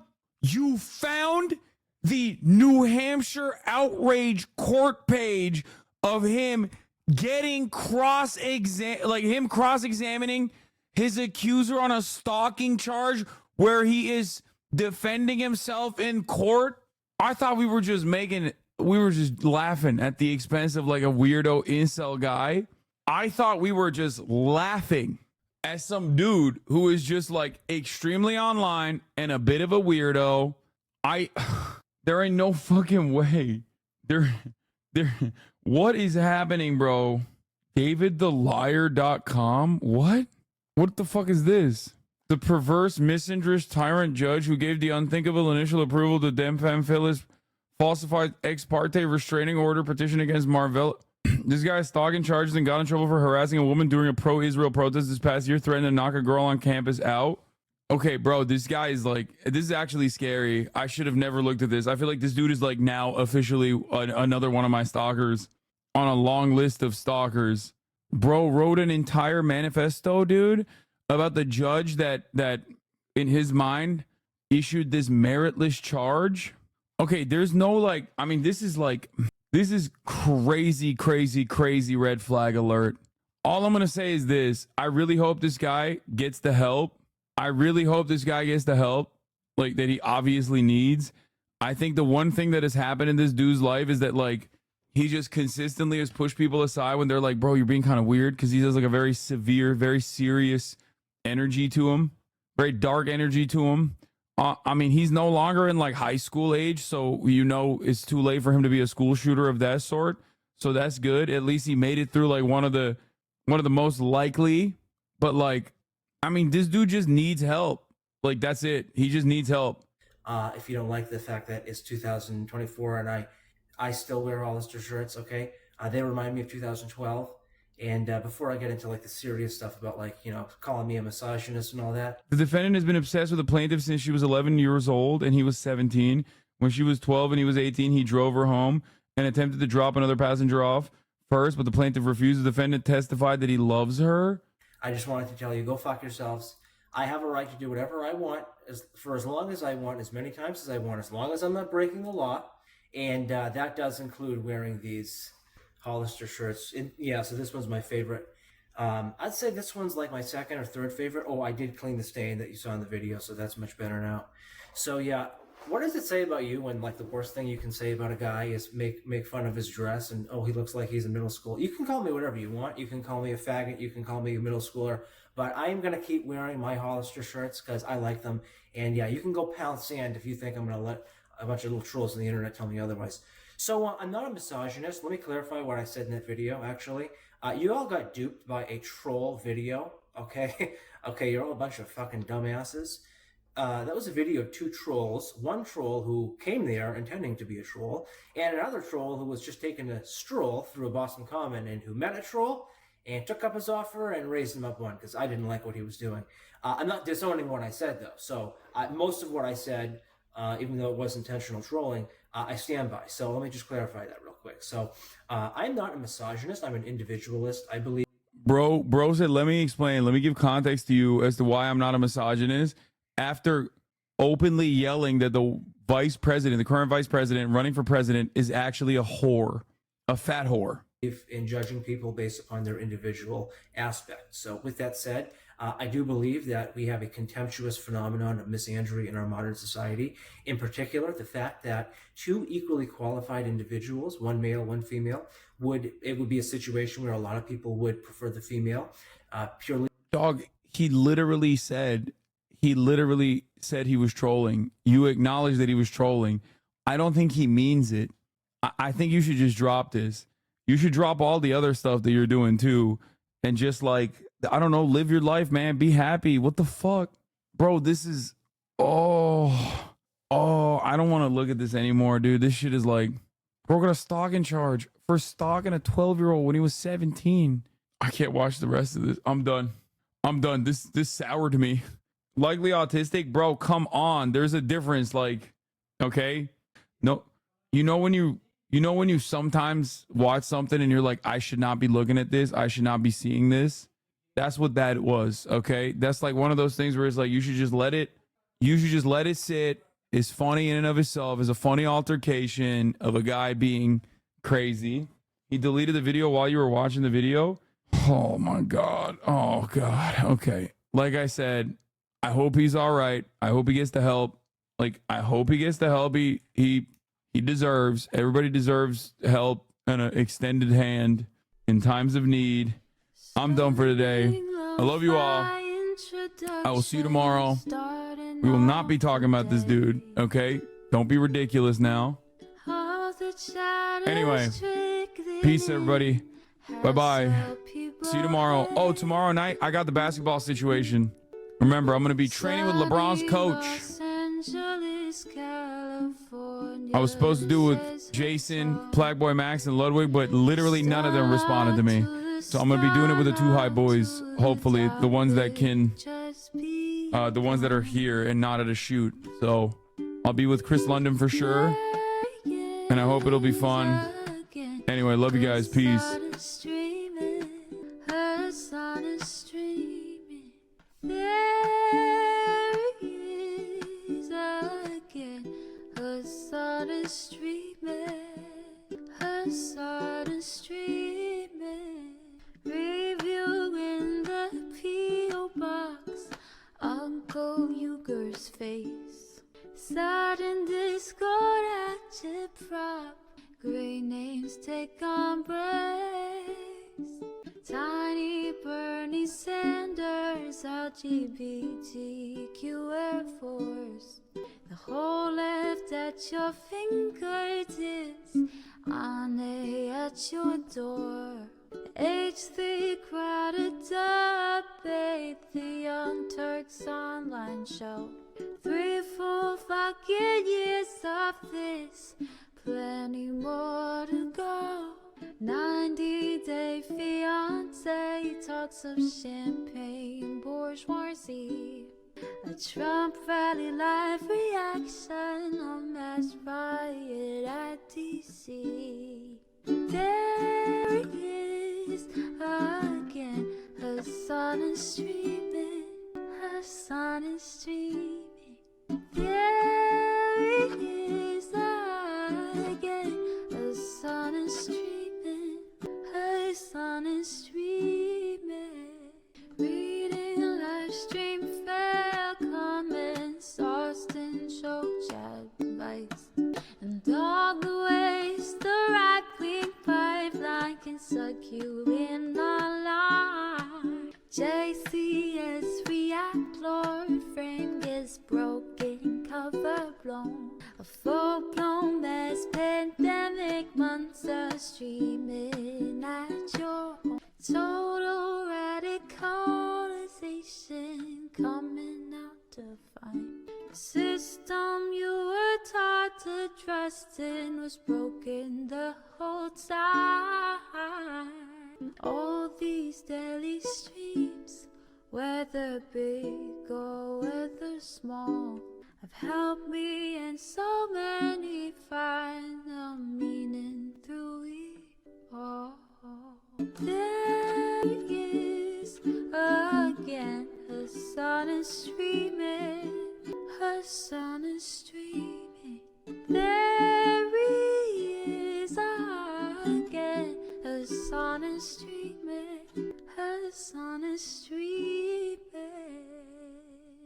the New Hampshire outrage court page of him getting cross-examining his accuser on a stalking charge where he is defending himself in court. I thought we were just laughing at the expense of like a weirdo incel guy. I thought we were just laughing at some dude who is just like extremely online and a bit of a weirdo. There ain't no fucking way. What is happening, bro? DavidTheLiar.com? What the fuck is this? The perverse, misandrist tyrant judge who gave the unthinkable initial approval to Demfam Phyllis falsified ex parte restraining order petition against Marvell. This guy is stalking charges and got in trouble for harassing a woman during a pro-Israel protest this past year, threatened to knock a girl on campus out. Okay, bro, this guy is like, this is actually scary. I should have never looked at this. I feel like this dude is like now officially another one of my stalkers on a long list of stalkers. Bro wrote an entire manifesto, dude, about the judge that in his mind issued this meritless charge. Okay, there's no like, I mean, this is crazy red flag alert. All I'm gonna say is this: I really hope this guy gets the help. Like that he obviously needs. I think the one thing that has happened in this dude's life is that like he just consistently has pushed people aside when they're like, bro, you're being kind of weird, because he has like a very severe, very serious energy to him, very dark energy to him. I mean, he's no longer in like high school age, so you know it's too late for him to be a school shooter of that sort. So that's good. At least he made it through like one of the most likely. But like, I mean, this dude just needs help. Like, that's it. He just needs help. If you don't like the fact that it's 2024 and I still wear Hollister shirts, okay? They remind me of 2012. And before I get into like the serious stuff about like, you know, calling me a misogynist and all that. The defendant has been obsessed with the plaintiff since she was 11 years old and he was 17. When she was 12 and he was 18, he drove her home and attempted to drop another passenger off first, but the plaintiff refused. The defendant testified that he loves her. I just wanted to tell you, go fuck yourselves. I have a right to do whatever I want for as long as I want, as many times as I want, as long as I'm not breaking the law. And that does include wearing these Hollister shirts. Yeah, so this one's my favorite. I'd say this one's like my second or third favorite. Oh, I did clean the stain that you saw in the video, so that's much better now. So yeah, what does it say about you when like the worst thing you can say about a guy is make fun of his dress and, oh, he looks like he's in middle school? You can call me whatever you want. You can call me a faggot. You can call me a middle schooler. But I am going to keep wearing my Hollister shirts because I like them. And yeah, you can go pound sand if you think I'm going to let a bunch of little trolls on the internet tell me otherwise. So I'm not a misogynist. Let me clarify what I said in that video, actually. You all got duped by a troll video, okay? Okay, you're all a bunch of fucking dumbasses. That was a video of two trolls. One troll who came there intending to be a troll, and another troll who was just taking a stroll through a Boston Common and who met a troll and took up his offer and raised him up one because I didn't like what he was doing. I'm not disowning what I said, though. So most of what I said, even though it was intentional trolling, I stand by. So let me just clarify that real quick. So I'm not a misogynist. I'm an individualist. I believe... Bro said, let me explain. Let me give context to you as to why I'm not a misogynist. After openly yelling that the vice president, the current vice president running for president, is actually a whore, a fat whore. In judging people based upon their individual aspects. So with that said, I do believe that we have a contemptuous phenomenon of misandry in our modern society. In particular, the fact that two equally qualified individuals, one male, one female, would be a situation where a lot of people would prefer the female purely. Dog, he literally said he was trolling. You acknowledge that he was trolling. I don't think he means it. I think you should just drop this. You should drop all the other stuff that you're doing too. And just like, I don't know, live your life, man. Be happy. What the fuck? Bro, this is, I don't want to look at this anymore, dude. This shit is like, bro got a stalking charge for stalking a 12-year-old when he was 17. I can't watch the rest of this. I'm done. This soured me. Likely autistic, bro, come on. There's a difference, like, okay? No, you know when you sometimes watch something and you're like, I should not be looking at this. I should not be seeing this. That's what that was, okay? That's like one of those things where it's like, you should just let it sit. It's funny in and of itself. It's a funny altercation of a guy being crazy. He deleted the video while you were watching the video. Oh my God. Oh God. Okay. Like I said, I hope he's all right. I hope he gets the help. Like, I hope he gets the help he deserves. Everybody deserves help and an extended hand in times of need. I'm done for today. I love you all. I will see you tomorrow. We will not be talking about this dude, okay? Don't be ridiculous now. Anyway, peace, everybody. Bye-bye. See you tomorrow. Oh, tomorrow night, I got the basketball situation. Remember, I'm going to be training with LeBron's coach. I was supposed to do it with Jason, Blackboy Max, and Ludwig, but literally none of them responded to me. So I'm going to be doing it with the two high boys, hopefully, the ones that can, the ones that are here and not at a shoot. So I'll be with Chris London for sure, and I hope it'll be fun. Anyway, love you guys. Peace. There is again a sudden streaming, reviewing the P.O. box, Uncle Uger's face, sudden Discord agitprop, great names take on breaks. Tiny Bernie Sanders, LGBTQ Air Force, the whole left at your fingertips, Ane at your door. H3 crowded debate, the Young Turks online show. 3 full fucking years of this, plenty more to go. 90-day fiancé, talks of champagne bourgeoisie. A Trump rally live reaction, a mass riot at DC. There he is again, her son is streaming, her son is streaming. There he is again, her son is streaming, her son is streaming. Reading a live stream, fair comments, Austin show chat advice, and all the ways the right-wing pipeline can suck you in online. JCS react, Lord frame gets broken, cover blown. A full-blown mass pandemic, monster streaming at your home. Total radicalization coming out to find. The system you were taught to trust in was broken the whole time. All these daily streams, whether big or whether small, have helped me and so many find the meaning through it all. There he is again, her son is streaming, her son is streaming.